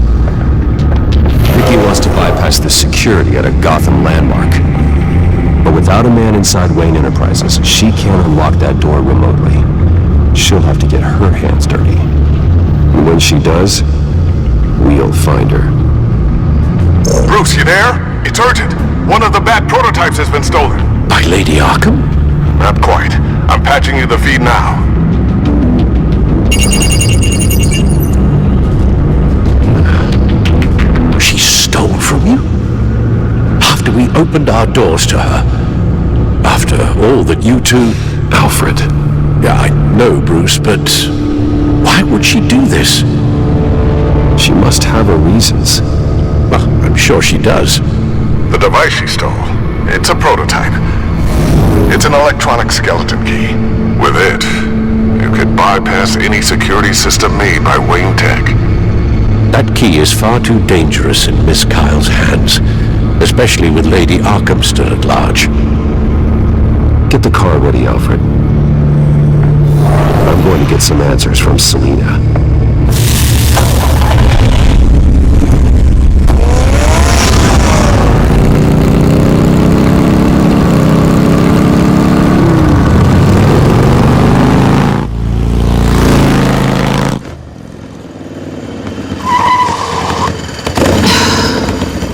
Speaker 20: Vicky wants to bypass the security at a Gotham landmark. But without a man inside Wayne Enterprises, she can't unlock that door remotely. She'll have to get her hands dirty. And when she does, we'll find her.
Speaker 3: Bruce, you there? It's urgent. One of the Bat prototypes has been stolen.
Speaker 5: By Lady Arkham?
Speaker 3: Not quite. I'm patching you the feed now.
Speaker 5: She stole from you? After we opened our doors to her? After all that you two...
Speaker 20: Alfred.
Speaker 5: Yeah, I know, Bruce, but... why would she do this?
Speaker 20: She must have her reasons.
Speaker 5: Well, I'm sure she does.
Speaker 3: The device she stole, it's a prototype. It's an electronic skeleton key. With it, you could bypass any security system made by Wayne Tech.
Speaker 5: That key is far too dangerous in Miss Kyle's hands, especially with Lady Arkham still at large.
Speaker 20: Get the car ready, Alfred. I'm going to get some answers from Selina.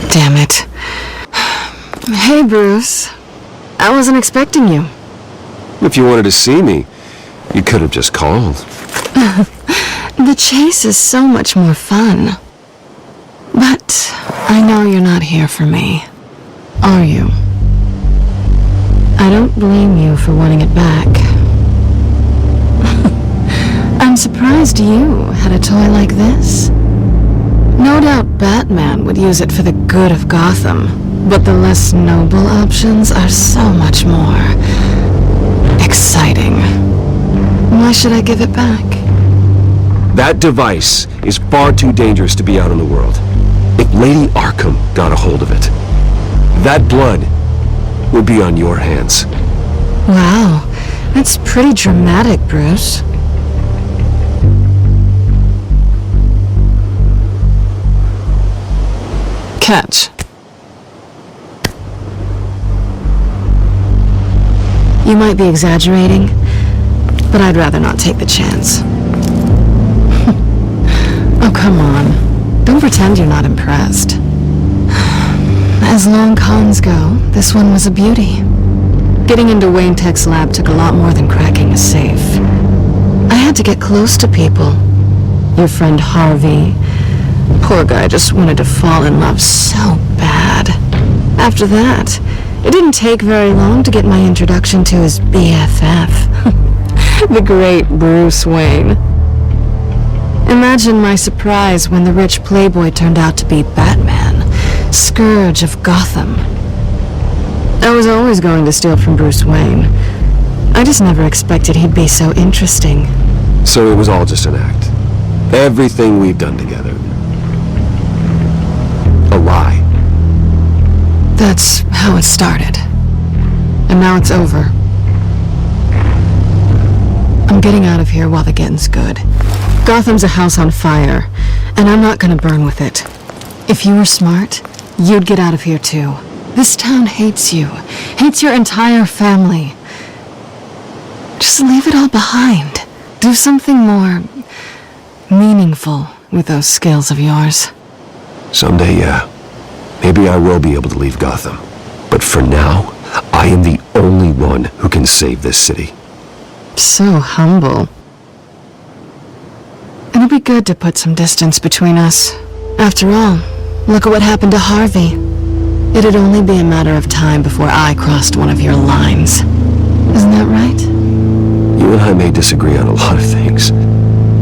Speaker 7: Damn it. Hey, Bruce. I wasn't expecting you.
Speaker 20: If you wanted to see me, you could have just called.
Speaker 7: The chase is so much more fun. But I know you're not here for me. Are you? I don't blame you for wanting it back. I'm surprised you had a toy like this. No doubt Batman would use it for the good of Gotham, but the less noble options are so much more exciting. Why should I give it back?
Speaker 20: That device is far too dangerous to be out in the world. If Lady Arkham got a hold of it, that blood would be on your hands.
Speaker 7: Wow, that's pretty dramatic, Bruce. Catch. You might be exaggerating, but I'd rather not take the chance. Oh, come on. Don't pretend you're not impressed. As long cons go, this one was a beauty. Getting into Wayne Tech's lab took a lot more than cracking a safe. I had to get close to people. Your friend Harvey. Poor guy just wanted to fall in love so bad. After that, it didn't take very long to get my introduction to his BFF, the great Bruce Wayne. Imagine my surprise when the rich playboy turned out to be Batman, Scourge of Gotham. I was always going to steal from Bruce Wayne. I just never expected he'd be so interesting.
Speaker 20: So it was all just an act. Everything we've done together.
Speaker 7: That's how it started. And now it's over. I'm getting out of here while the getting's good. Gotham's a house on fire, and I'm not gonna burn with it. If you were smart, you'd get out of here too. This town hates you. Hates your entire family. Just leave it all behind. Do something more meaningful with those skills of yours.
Speaker 20: Someday, yeah. Maybe I will be able to leave Gotham. But for now, I am the only one who can save this city.
Speaker 7: So humble. It'll be good to put some distance between us. After all, look at what happened to Harvey. It'd only be a matter of time before I crossed one of your lines. Isn't that right?
Speaker 20: You and I may disagree on a lot of things,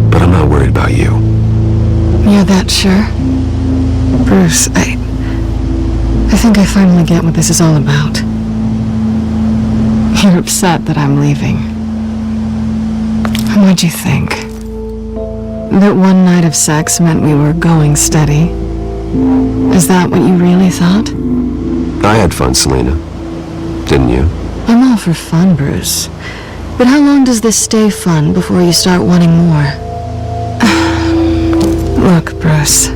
Speaker 20: but I'm not worried about you.
Speaker 7: You're that sure? Bruce, I think I finally get what this is all about. You're upset that I'm leaving. And what'd you think? That one night of sex meant we were going steady? Is that what you really thought?
Speaker 20: I had fun, Selina. Didn't you?
Speaker 7: I'm all for fun, Bruce. But how long does this stay fun before you start wanting more? Look, Bruce,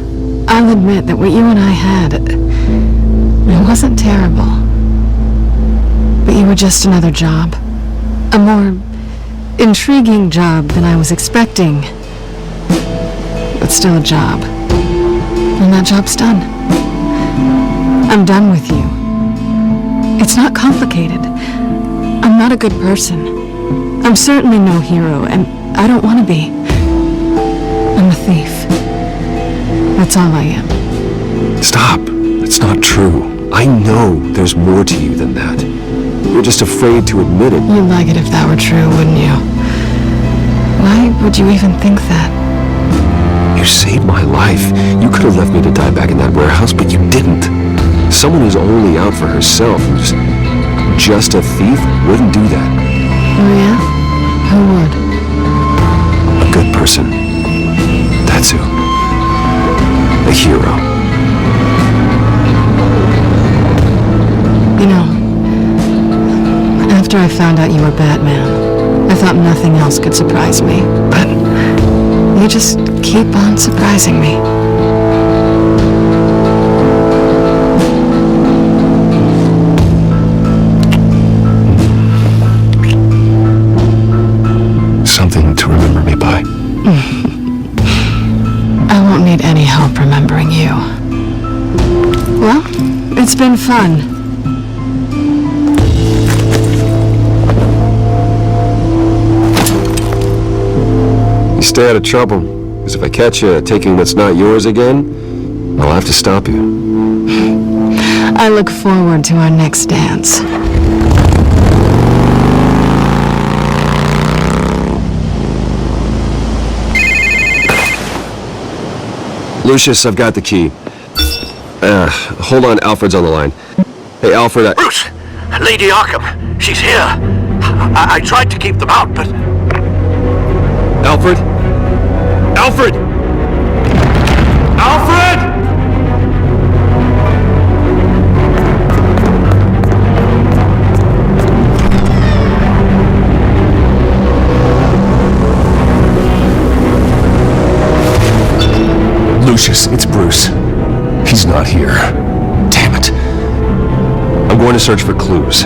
Speaker 7: I'll admit that what you and I had, it wasn't terrible. But you were just another job. A more intriguing job than I was expecting. But still a job. And that job's done. I'm done with you. It's not complicated. I'm not a good person. I'm certainly no hero, and I don't want to be. I'm a thief. That's all I am.
Speaker 20: Stop. That's not true. I know there's more to you than that. You're just afraid to admit it.
Speaker 7: You'd like it if that were true, wouldn't you? Why would you even think that?
Speaker 20: You saved my life. You could have left me to die back in that warehouse, but you didn't. Someone who's only out for herself, who's just a thief, wouldn't do that.
Speaker 7: Oh yeah? Who would?
Speaker 20: A good person. That's who. A hero.
Speaker 7: You know, after I found out you were Batman, I thought nothing else could surprise me, but you just keep on surprising me.
Speaker 20: Something to remember me by.
Speaker 7: I won't need any help remembering you. Well, it's been fun.
Speaker 20: You stay out of trouble, because if I catch you taking what's not yours again, I'll have to stop you.
Speaker 7: I look forward to our next dance.
Speaker 20: Lucius, I've got the key. Hold on, Alfred's on the line. Hey, Alfred,
Speaker 10: Bruce! Lady Arkham! She's here! I tried to keep them out, but...
Speaker 20: Alfred? Alfred! Alfred! Lucius, it's Bruce. He's not here. Damn it. I'm going to search for clues.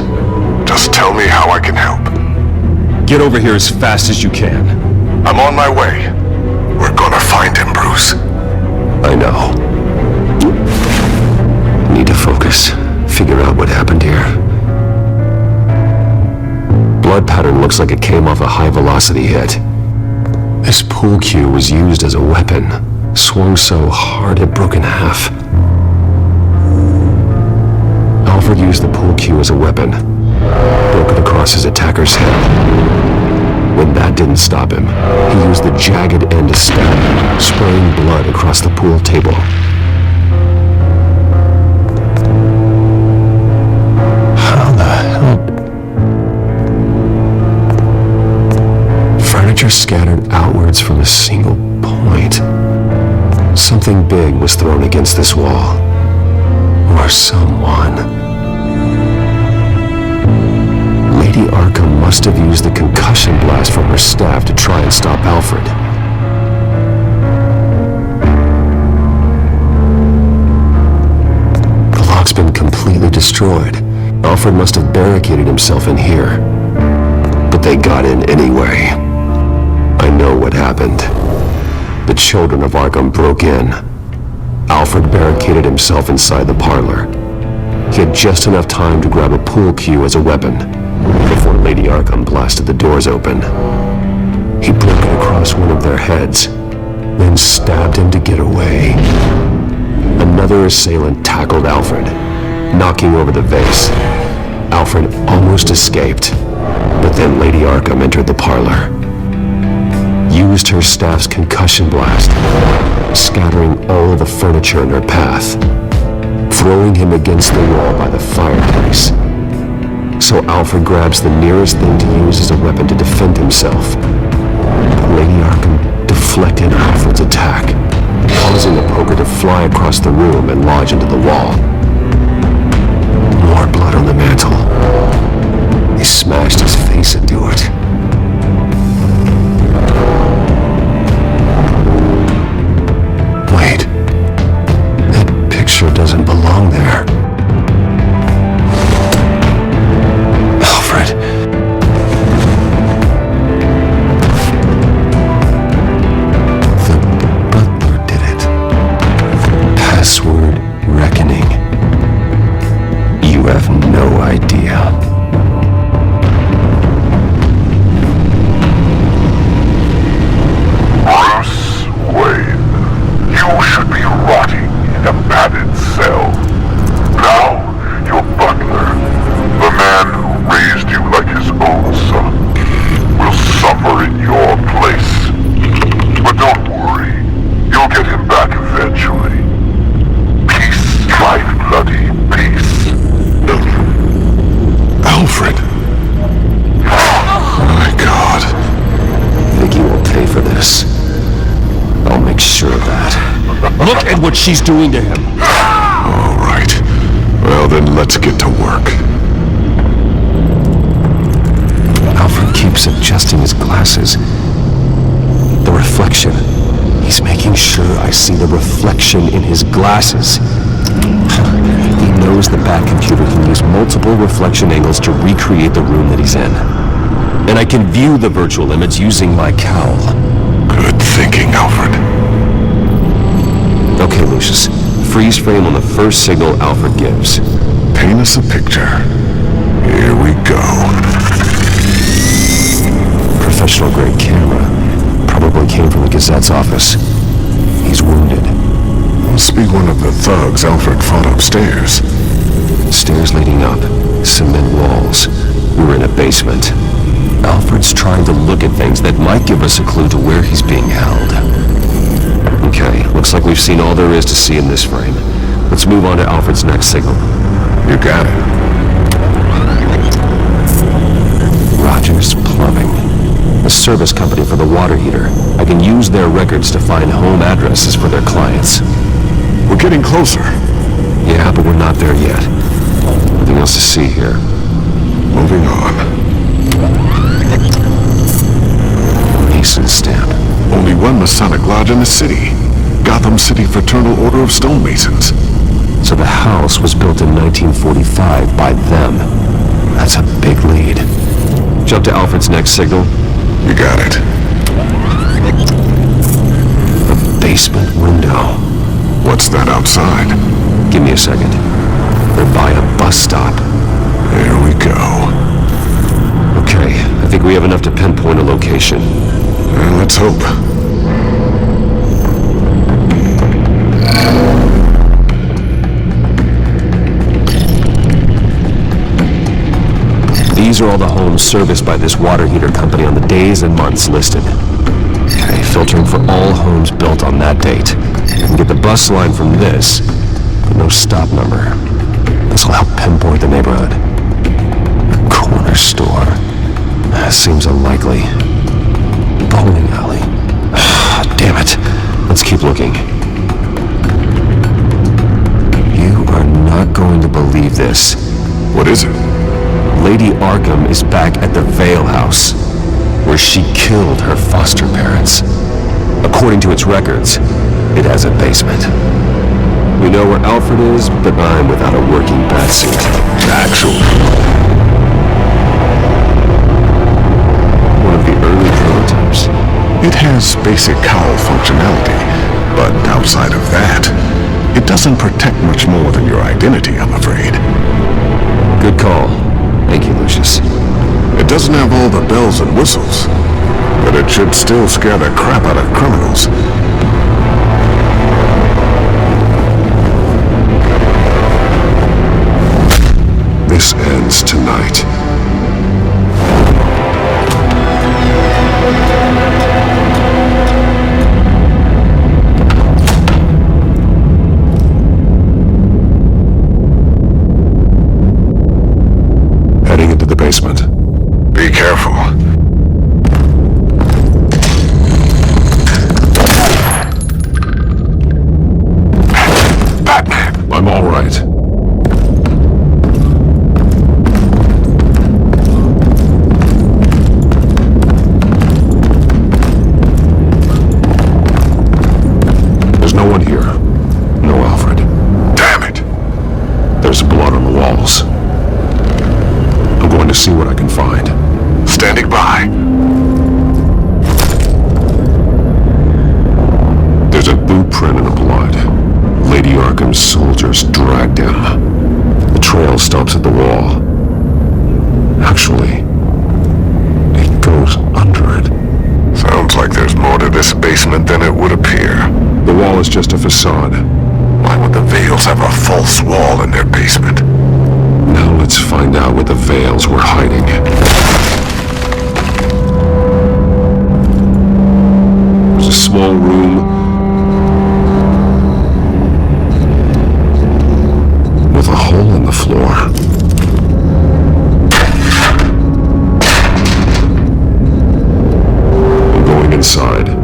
Speaker 22: Just tell me how I can help.
Speaker 20: Get over here as fast as you can.
Speaker 22: I'm on my way. We're gonna find him, Bruce.
Speaker 20: I know. Need to focus. Figure out what happened here. Blood pattern looks like it came off a high-velocity hit. This pool cue was used as a weapon. Swung so hard it broke in half. Alfred used the pool cue as a weapon. Broke it across his attacker's head. When that didn't stop him, he used the jagged end to stab, spraying blood across the pool table. How the hell? Furniture scattered outwards from a single point. Something big was thrown against this wall. Or or someone. Lady Arkham must have used the concussion blast from her staff to try and stop Alfred. The lock's been completely destroyed. Alfred must have barricaded himself in here. But they got in anyway. I know what happened. The children of Arkham broke in. Alfred barricaded himself inside the parlor. He had just enough time to grab a pool cue as a weapon before Lady Arkham blasted the doors open. He broke it across one of their heads, then stabbed him to get away. Another assailant tackled Alfred, knocking over the vase. Alfred almost escaped, but then Lady Arkham entered the parlor, used her staff's concussion blast, scattering all of the furniture in her path, throwing him against the wall by the fireplace. So Alfred grabs the nearest thing to use as a weapon to defend himself. But Lady Arkham deflected Alfred's attack, causing the poker to fly across the room and lodge into the wall. More blood on the mantel. He smashed his face into it. Wait. That picture doesn't belong there. Alfred. The butler did it. Password reckoning. You have no idea.
Speaker 3: Bruce Wayne, you should be rotting in a padded cell. Now, your butler, the man who raised you like his own son, will suffer in your place. But don't worry, you'll get him back eventually. Peace, my bloody peace.
Speaker 22: Alfred. My God.
Speaker 20: Vicky will pay for this. I'll make sure of that. Look at what she's doing to him.
Speaker 22: All right. Well, then let's get to work.
Speaker 20: Alfred keeps adjusting his glasses. The reflection. He's making sure I see the reflection in his glasses. He knows the Batcomputer can use multiple reflection angles to recreate the room that he's in. And I can view the virtual image using my cowl.
Speaker 22: Good thinking, Alfred.
Speaker 20: Okay, Lucius. Freeze frame on the first signal Alfred gives.
Speaker 22: Paint us a picture. Here we go.
Speaker 20: Professional-grade camera. Probably came from the Gazette's office. He's wounded.
Speaker 22: Must be one of the thugs Alfred fought upstairs.
Speaker 20: Stairs leading up. Cement walls. We're in a basement. Alfred's trying to look at things that might give us a clue to where he's being held. Okay, looks like we've seen all there is to see in this frame. Let's move on to Alfred's next signal.
Speaker 22: You got it.
Speaker 20: Rogers Plumbing. A service company for the water heater. I can use their records to find home addresses for their clients.
Speaker 22: We're getting closer.
Speaker 20: Yeah, but we're not there yet. Nothing else to see here.
Speaker 22: Moving on.
Speaker 20: Mason stamp.
Speaker 22: Only one Masonic lodge in the city. Gotham City Fraternal Order of Stonemasons.
Speaker 20: So the house was built in 1945 by them. That's a big lead. Jump to Alfred's next signal.
Speaker 22: You got it.
Speaker 20: A basement window.
Speaker 22: What's that outside?
Speaker 20: Give me a second. They're by a bus stop.
Speaker 22: There we go.
Speaker 20: Okay, I think we have enough to pinpoint a location.
Speaker 22: Let's hope.
Speaker 20: These are all the homes serviced by this water heater company on the days and months listed. Okay, filtering for all homes built on that date. I can get the bus line from this, but no stop number. This will help pinpoint the neighborhood. Corner store. That seems unlikely. Bowling alley. Damn it. Let's keep looking. You are not going Lucius.
Speaker 22: What is it?
Speaker 20: Lady Arkham is back at the Vale House, where she killed her foster parents. According to its records, it has a basement. We know where Alfred is, but I'm without a working batsuit.
Speaker 22: Actually.
Speaker 20: One of the early prototypes.
Speaker 22: It has basic cowl functionality, but outside of that, it doesn't protect much more than your identity, I'm afraid.
Speaker 20: Good call. Thank you, Lucius.
Speaker 22: It doesn't have all the bells and whistles, but it should still scare the crap out of criminals. This ends tonight. Heading into the basement. Be careful. Batman! I'm all right. There's no one here. No Alfred. Damn it! There's blood on the walls. I'm going to see what I can find. Standing by. There's a boot print in the blood. Lady Arkham's soldiers dragged him. The trail stops at the wall. Actually, it goes under it. Sounds like there's more to this basement than it would appear. The wall is just a facade. Why would the Vales have a false wall in their basement? Now let's find out what the Vales were hiding. There's a small room with a hole in the floor. I'm going inside.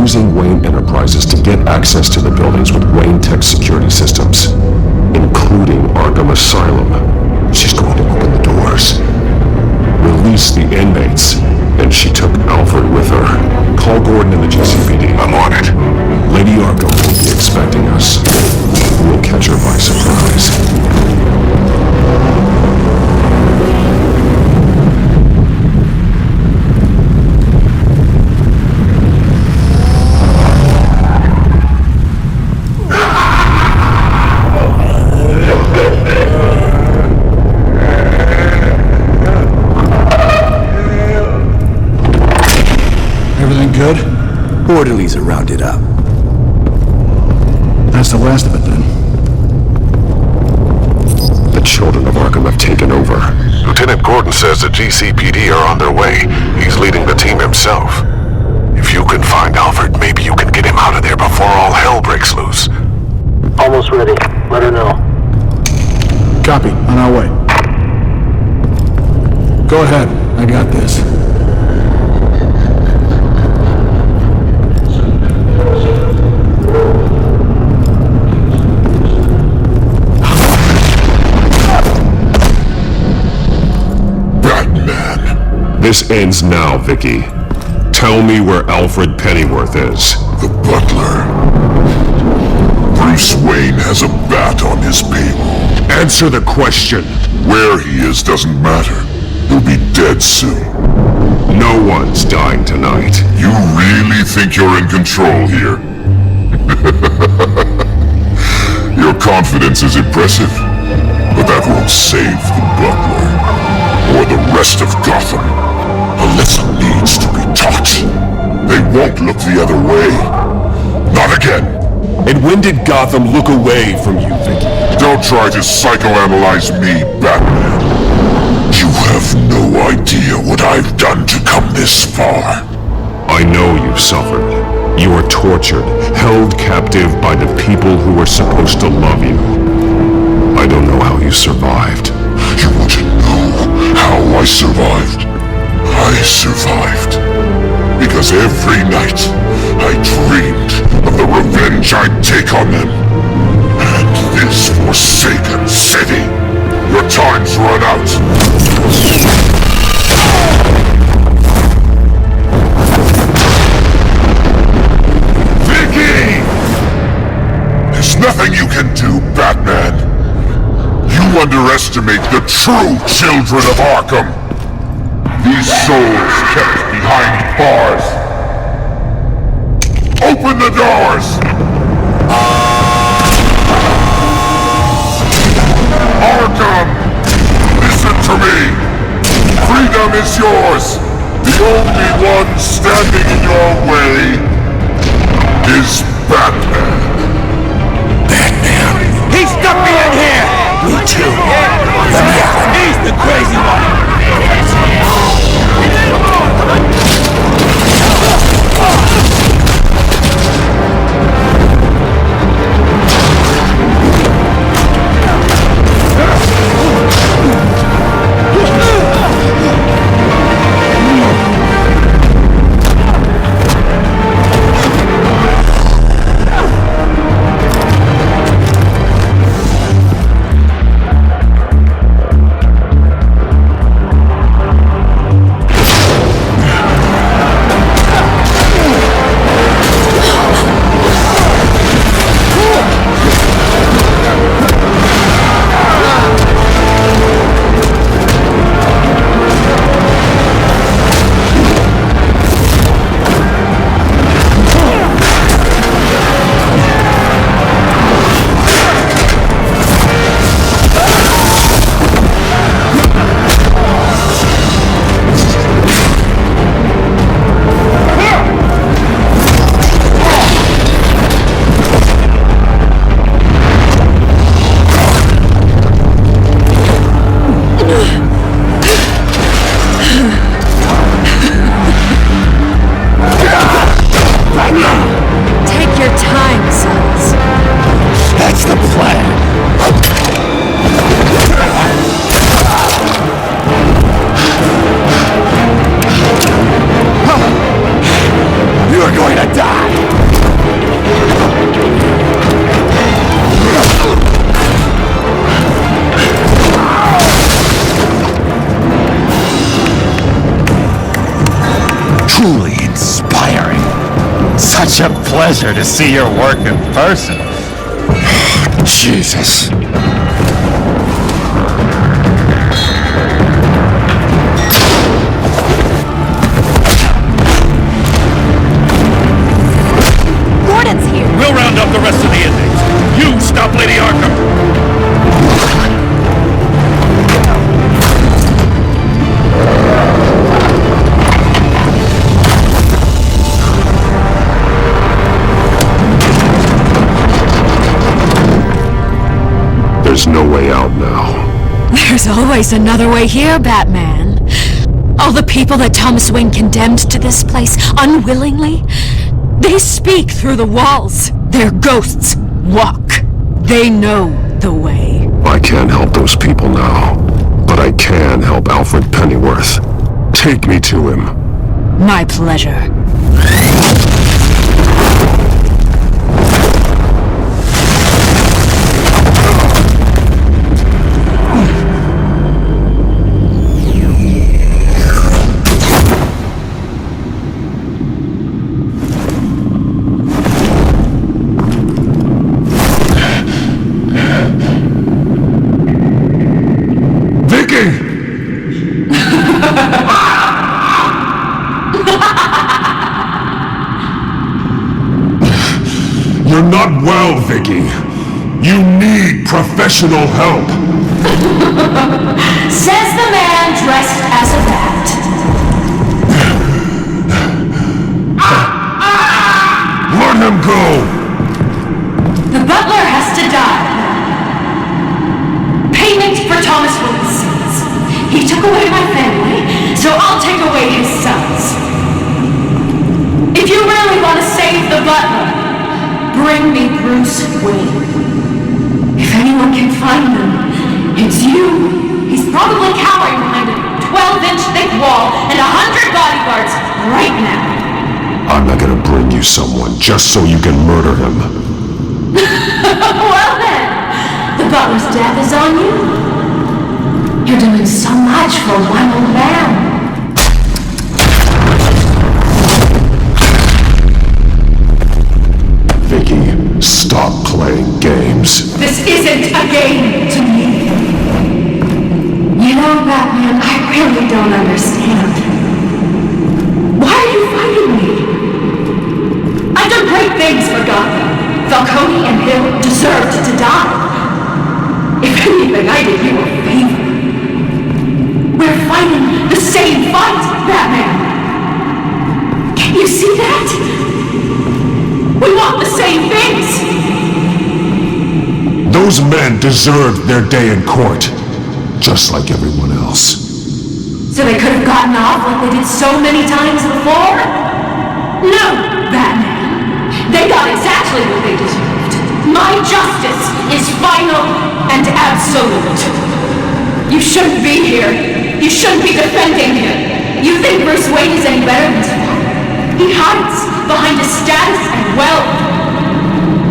Speaker 22: Using Wayne Enterprises to get access to the buildings with Wayne Tech security systems, including Arkham Asylum. She's going to open the doors, release the engine Call Gordon and the GCPD. I'm on it. Lady Arkham will be expecting us. We'll catch her by surprise.
Speaker 14: Good?
Speaker 18: Orderlies are rounded up.
Speaker 14: That's the last of it, then.
Speaker 22: The children of Arkham have taken over. Lieutenant Gordon says the GCPD are on their way. He's leading the team himself. If you can find Alfred, maybe you can get him out of there before all hell breaks loose.
Speaker 13: Almost ready. Let her know.
Speaker 14: Copy. On our way. Go ahead. I got this.
Speaker 22: This ends now, Vicky. Tell me where Alfred Pennyworth is.
Speaker 3: The butler. Bruce Wayne has a bat on his payroll.
Speaker 22: Answer the question.
Speaker 3: Where he is doesn't matter. He'll be dead soon.
Speaker 22: No one's dying tonight.
Speaker 3: You really think you're in control here? Your confidence is impressive, but that won't save the butler or the rest of Gotham. A lesson needs to be taught. They won't look the other way. Not again.
Speaker 22: And when did Gotham look away from you, Vicky?
Speaker 3: Don't try to psychoanalyze me, Batman. You have no idea what I've done to come this far.
Speaker 22: I know you suffered. You were tortured, held captive by the people who were supposed to love you. I don't know how you survived.
Speaker 3: You want to know how I survived? I survived because every night I dreamed of the revenge I'd take on them. And this forsaken city. Your time's run out. Vicky! There's nothing you can do, Batman. You underestimate the true children of Arkham. These souls kept behind bars. Open the doors! Arkham! Listen to me! Freedom is yours! The only one standing in your way is Batman.
Speaker 13: Batman! He stuck me in here! Me too. Let me out. He's the crazy one!
Speaker 19: Truly inspiring. such a pleasure to see your work in person. Jesus.
Speaker 12: Gordon's here.
Speaker 4: We'll round up the rest of the inmates. You stop Lady Arkham.
Speaker 3: There's no way out now.
Speaker 12: There's always another way here, Batman. All the people that Thomas Wayne condemned to this place unwillingly, they speak through the walls. Their ghosts walk. They know the way.
Speaker 3: I can't help those people now, but I can help Alfred Pennyworth. Take me to him.
Speaker 12: My pleasure.
Speaker 3: You're not well, Vicky. You need professional help.
Speaker 15: Says the man dressed as a bat.
Speaker 3: Let him go!
Speaker 15: The butler has to die. Payment for Thomas Wayne's sins. He took away my family, so I'll take away his sons. If you really want to save the butler, bring me Bruce Wayne. If anyone can find him, it's you. He's probably cowering behind a 12-inch thick wall and 100 bodyguards right now.
Speaker 3: I'm not gonna bring you someone just so you can murder him.
Speaker 15: Well then, the butler's death is on you. You're doing so much for one old man.
Speaker 3: Vicky, stop playing games.
Speaker 15: This isn't a game to me. You know, Batman, I really don't understand. Why are you fighting me? I've done great things for Gotham. Falcone and Hill deserved to die. If anything, I did you a favor. We're fighting the same fight, Batman. Can you see that? We want the same things!
Speaker 3: Those men deserved their day in court, just like everyone else.
Speaker 15: So they could have gotten off like they did so many times before? No, Batman. They got exactly what they deserved. My justice is final and absolute. You shouldn't be here. You shouldn't be defending him. You think Bruce Wayne is any better than his father? He hides behind his status and wealth.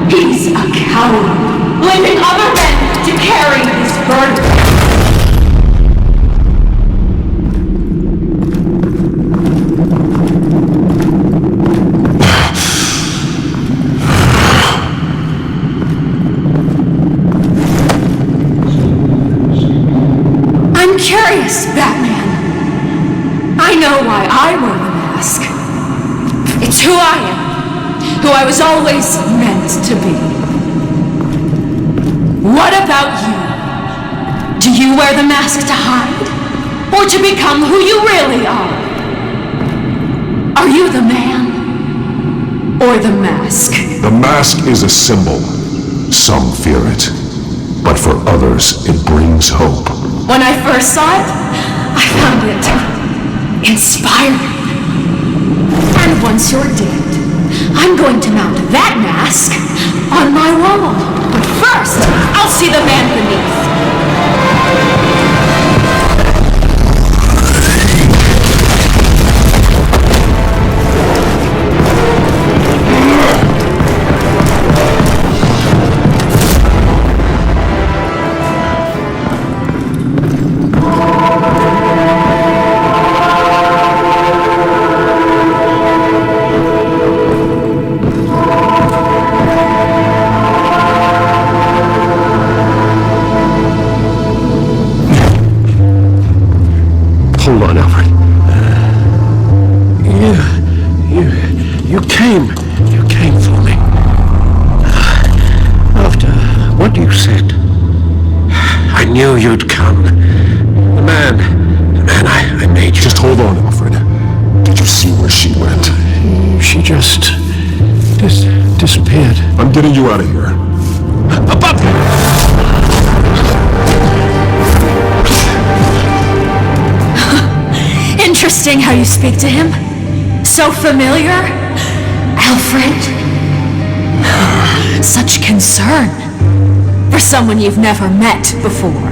Speaker 15: He's a coward, leaving other men to carry his burden. I'm curious, Batman. I know why I wear the mask. It's who I am, who I was always meant to be. What about you? Do you wear the mask to hide, or to become who you really are? Are you the man, or the mask?
Speaker 3: The mask is a symbol. Some fear it, but for others it brings hope.
Speaker 15: When I first saw it, I found it inspiring. And once you're dead, I'm going to mount that mask on my wall. But first, I'll see the man beneath.
Speaker 5: hold on, Alfred. You came for me. After what you said, I knew you'd come. The man I made you.
Speaker 22: Just hold on, Alfred. Did you see where she went?
Speaker 5: She just disappeared.
Speaker 22: I'm getting you out of here.
Speaker 5: Above you!
Speaker 15: Interesting how you speak to him. So familiar. Alfred. Such concern for someone you've never met before.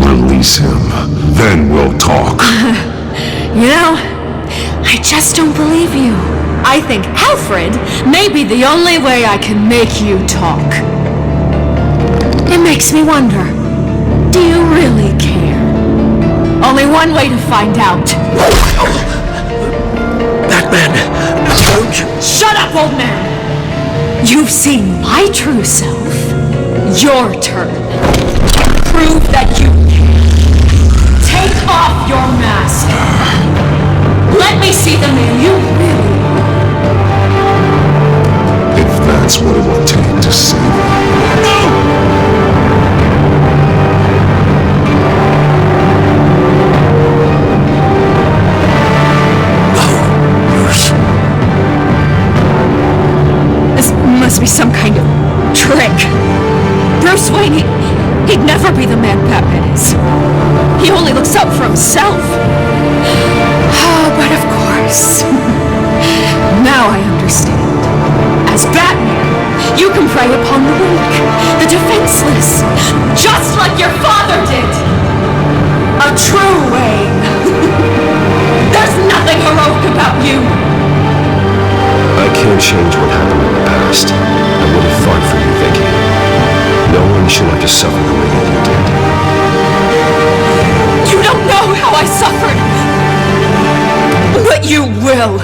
Speaker 22: Release him. Then we'll talk.
Speaker 15: You know, I just don't believe you. I think Alfred may be the only way I can make you talk. It makes me wonder, do you really care? Only one way to find out.
Speaker 5: Batman, don't you...
Speaker 15: Shut up, old man! You've seen my true self. Your turn. Prove that you can. Take off your mask. Let me see the man you really are.
Speaker 22: If that's what it will take to save her. No!
Speaker 15: This must be some kind of trick. Bruce Wayne, he'd never be the man Batman is. He only looks out for himself. But of course. Now I understand. As Batman, you can prey upon the weak, the defenseless, just like your father did. A true Wayne. There's nothing heroic about you.
Speaker 20: I can't change what happened in the past. I would have fought for you, Vicky. No one should have to suffer the way that you did.
Speaker 15: You don't know how I suffered. But you will.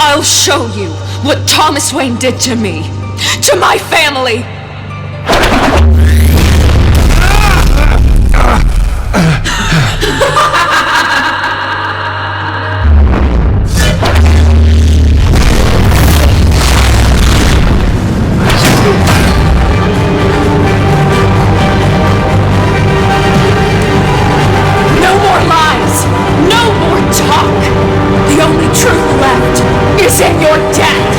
Speaker 15: I'll show you what Thomas Wayne did to me. To my family. No more lies. No more talk. The only truth left is in your death.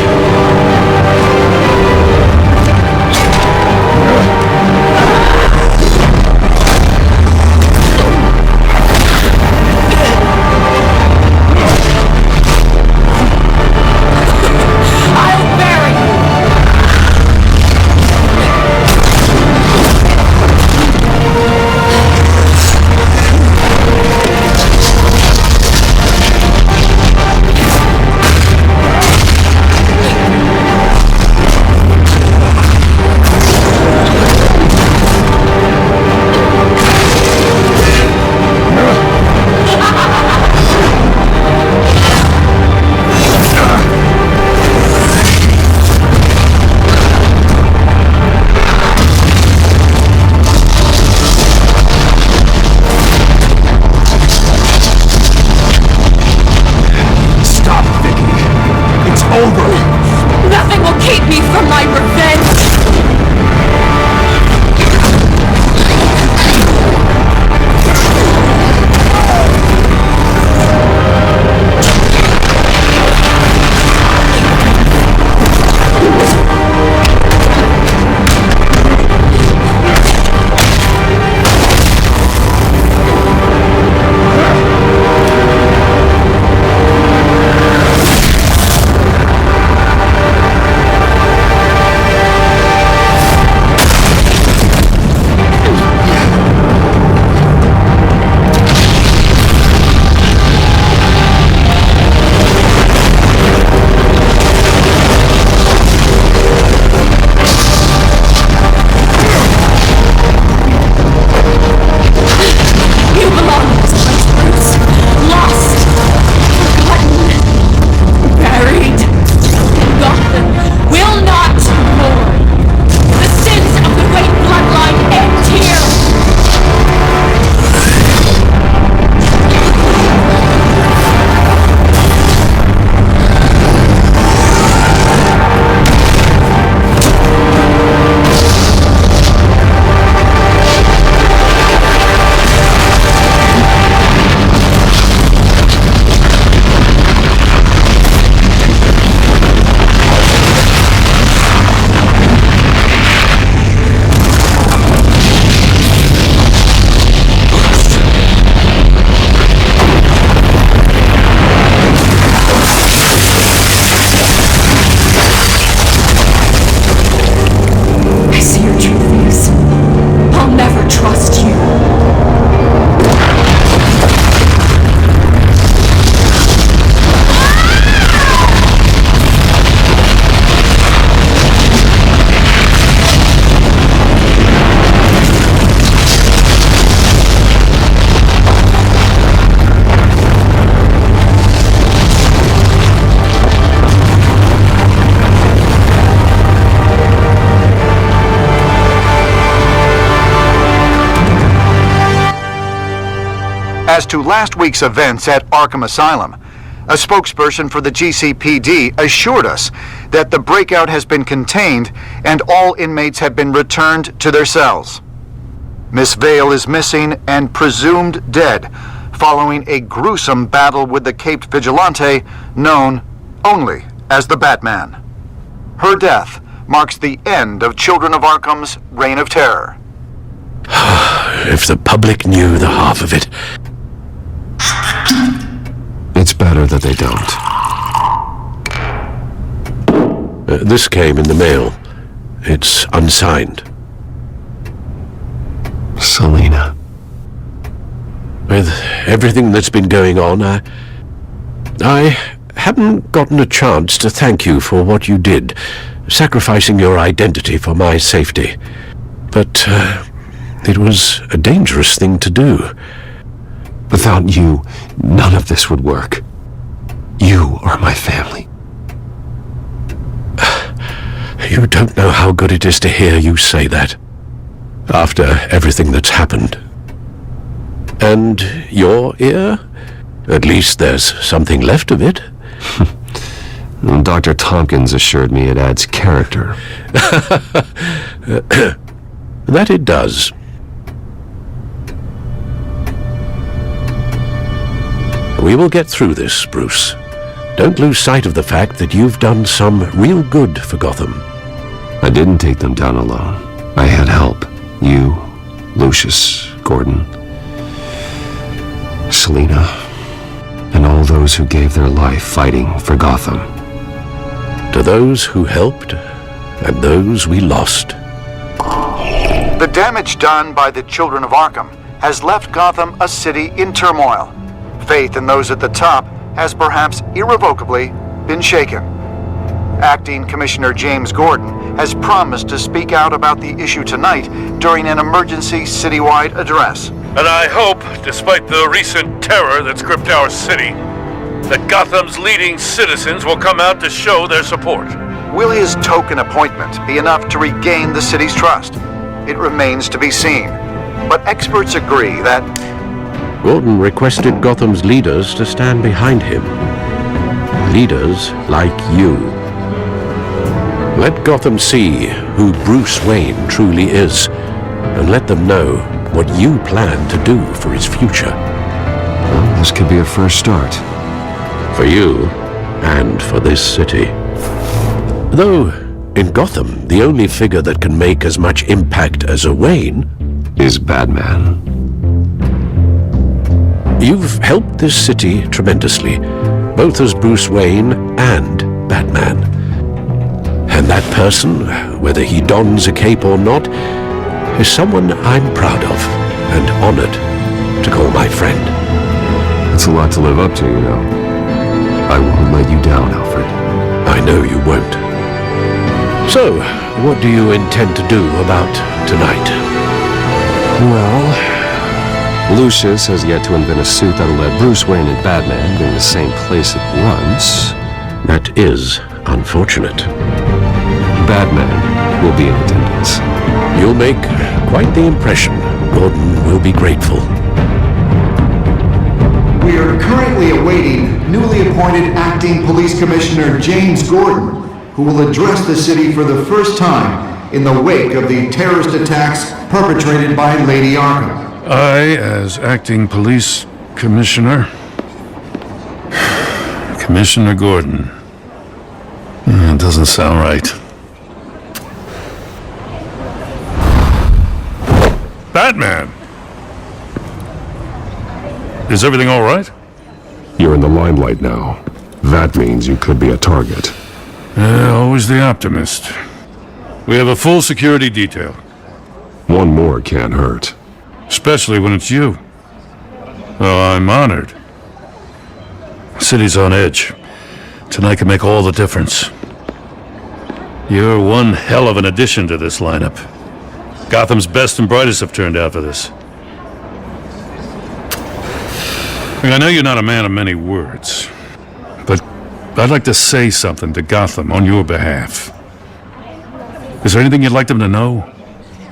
Speaker 6: As to last week's events at Arkham Asylum, a spokesperson for the GCPD assured us that the breakout has been contained and all inmates have been returned to their cells. Miss Vale is missing and presumed dead following a gruesome battle with the caped vigilante known only as the Batman. Her death marks the end of Children of Arkham's reign of terror.
Speaker 5: If the public knew the half of it.
Speaker 20: It's better that they don't.
Speaker 5: This came in the mail. It's unsigned.
Speaker 20: Selina.
Speaker 5: With everything that's been going on, I haven't gotten a chance to thank you for what you did, sacrificing your identity for my safety. But it was a dangerous thing to do.
Speaker 20: Without you, none of this would work. You are my family.
Speaker 5: You don't know how good it is to hear you say that, after everything that's happened. And your ear? At least there's something left of it.
Speaker 20: Dr. Tompkins assured me it adds character.
Speaker 5: That it does. We will get through this, Bruce. Don't lose sight of the fact that you've done some real good for Gotham.
Speaker 20: I didn't take them down alone. I had help. You, Lucius, Gordon, Selina, and all those who gave their life fighting for Gotham.
Speaker 5: To those who helped, and those we lost.
Speaker 6: The damage done by the Children of Arkham has left Gotham a city in turmoil. Faith in those at the top has perhaps irrevocably been shaken. Acting Commissioner James Gordon has promised to speak out about the issue tonight during an emergency citywide address.
Speaker 4: And I hope, despite the recent terror that's gripped our city, that Gotham's leading citizens will come out to show their support.
Speaker 6: Will his token appointment be enough to regain the city's trust? It remains to be seen. But experts agree that
Speaker 5: Gordon requested Gotham's leaders to stand behind him. Leaders like you. Let Gotham see who Bruce Wayne truly is, and let them know what you plan to do for his future.
Speaker 20: Well, this could be a first start.
Speaker 5: For you, and for this city. Though, in Gotham, the only figure that can make as much impact as a Wayne
Speaker 20: is Batman.
Speaker 5: You've helped this city tremendously, both as Bruce Wayne and Batman. And that person, whether he dons a cape or not, is someone I'm proud of and honored to call my friend.
Speaker 20: That's a lot to live up to, you know. I won't let you down, Alfred.
Speaker 5: I know you won't. So, what do you intend to do about tonight?
Speaker 20: Well, Lucius has yet to invent a suit that'll let Bruce Wayne and Batman be in the same place at once.
Speaker 5: That is unfortunate.
Speaker 20: Batman will be in attendance.
Speaker 5: You'll make quite the impression. Gordon will be grateful.
Speaker 17: We are currently awaiting newly appointed Acting Police Commissioner James Gordon, who will address the city for the first time in the wake of the terrorist attacks perpetrated by Lady Arkham.
Speaker 4: I, as Acting Police Commissioner... Commissioner Gordon. That doesn't sound right. Batman! Is everything all right?
Speaker 22: You're in the limelight now. That means you could be a target.
Speaker 4: Always the optimist. We have a full security detail.
Speaker 22: One more can't hurt.
Speaker 4: Especially when it's you. Well, I'm honored. The city's on edge. Tonight can make all the difference. You're one hell of an addition to this lineup. Gotham's best and brightest have turned out for this. I know you're not a man of many words, but I'd like to say something to Gotham on your behalf. Is there anything you'd like them to know?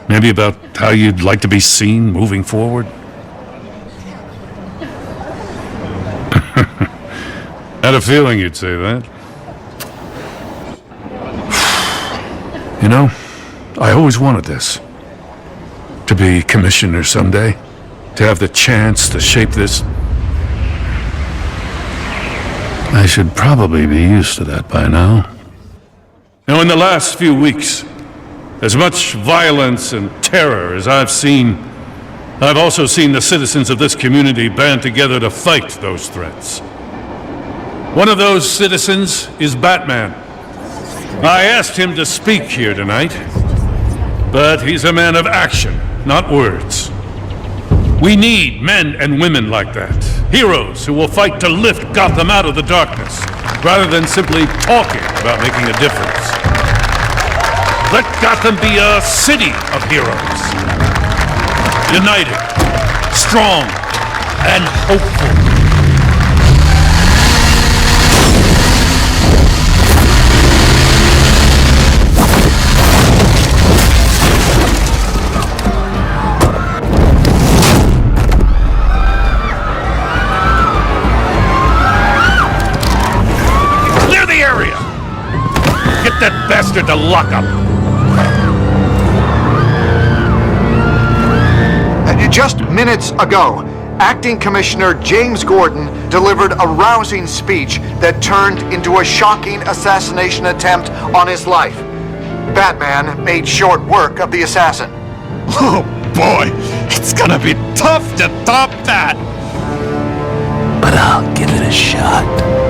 Speaker 4: Maybe about how you'd like to be seen moving forward? Had a feeling you'd say that. You know, I always wanted this. To be commissioner someday. To have the chance to shape this. I should probably be used to that by now. Now, in the last few weeks, as much violence and terror as I've seen, I've also seen the citizens of this community band together to fight those threats. One of those citizens is Batman. I asked him to speak here tonight, but he's a man of action, not words. We need men and women like that. Heroes who will fight to lift Gotham out of the darkness, rather than simply talking about making a difference. Let Gotham be a city of heroes. United, strong, and hopeful. Clear the area! Get that bastard to lock up!
Speaker 6: Just minutes ago, Acting Commissioner James Gordon delivered a rousing speech that turned into a shocking assassination attempt on his life. Batman made short work of the assassin.
Speaker 3: Oh boy, it's gonna be tough to top that!
Speaker 19: But I'll give it a shot.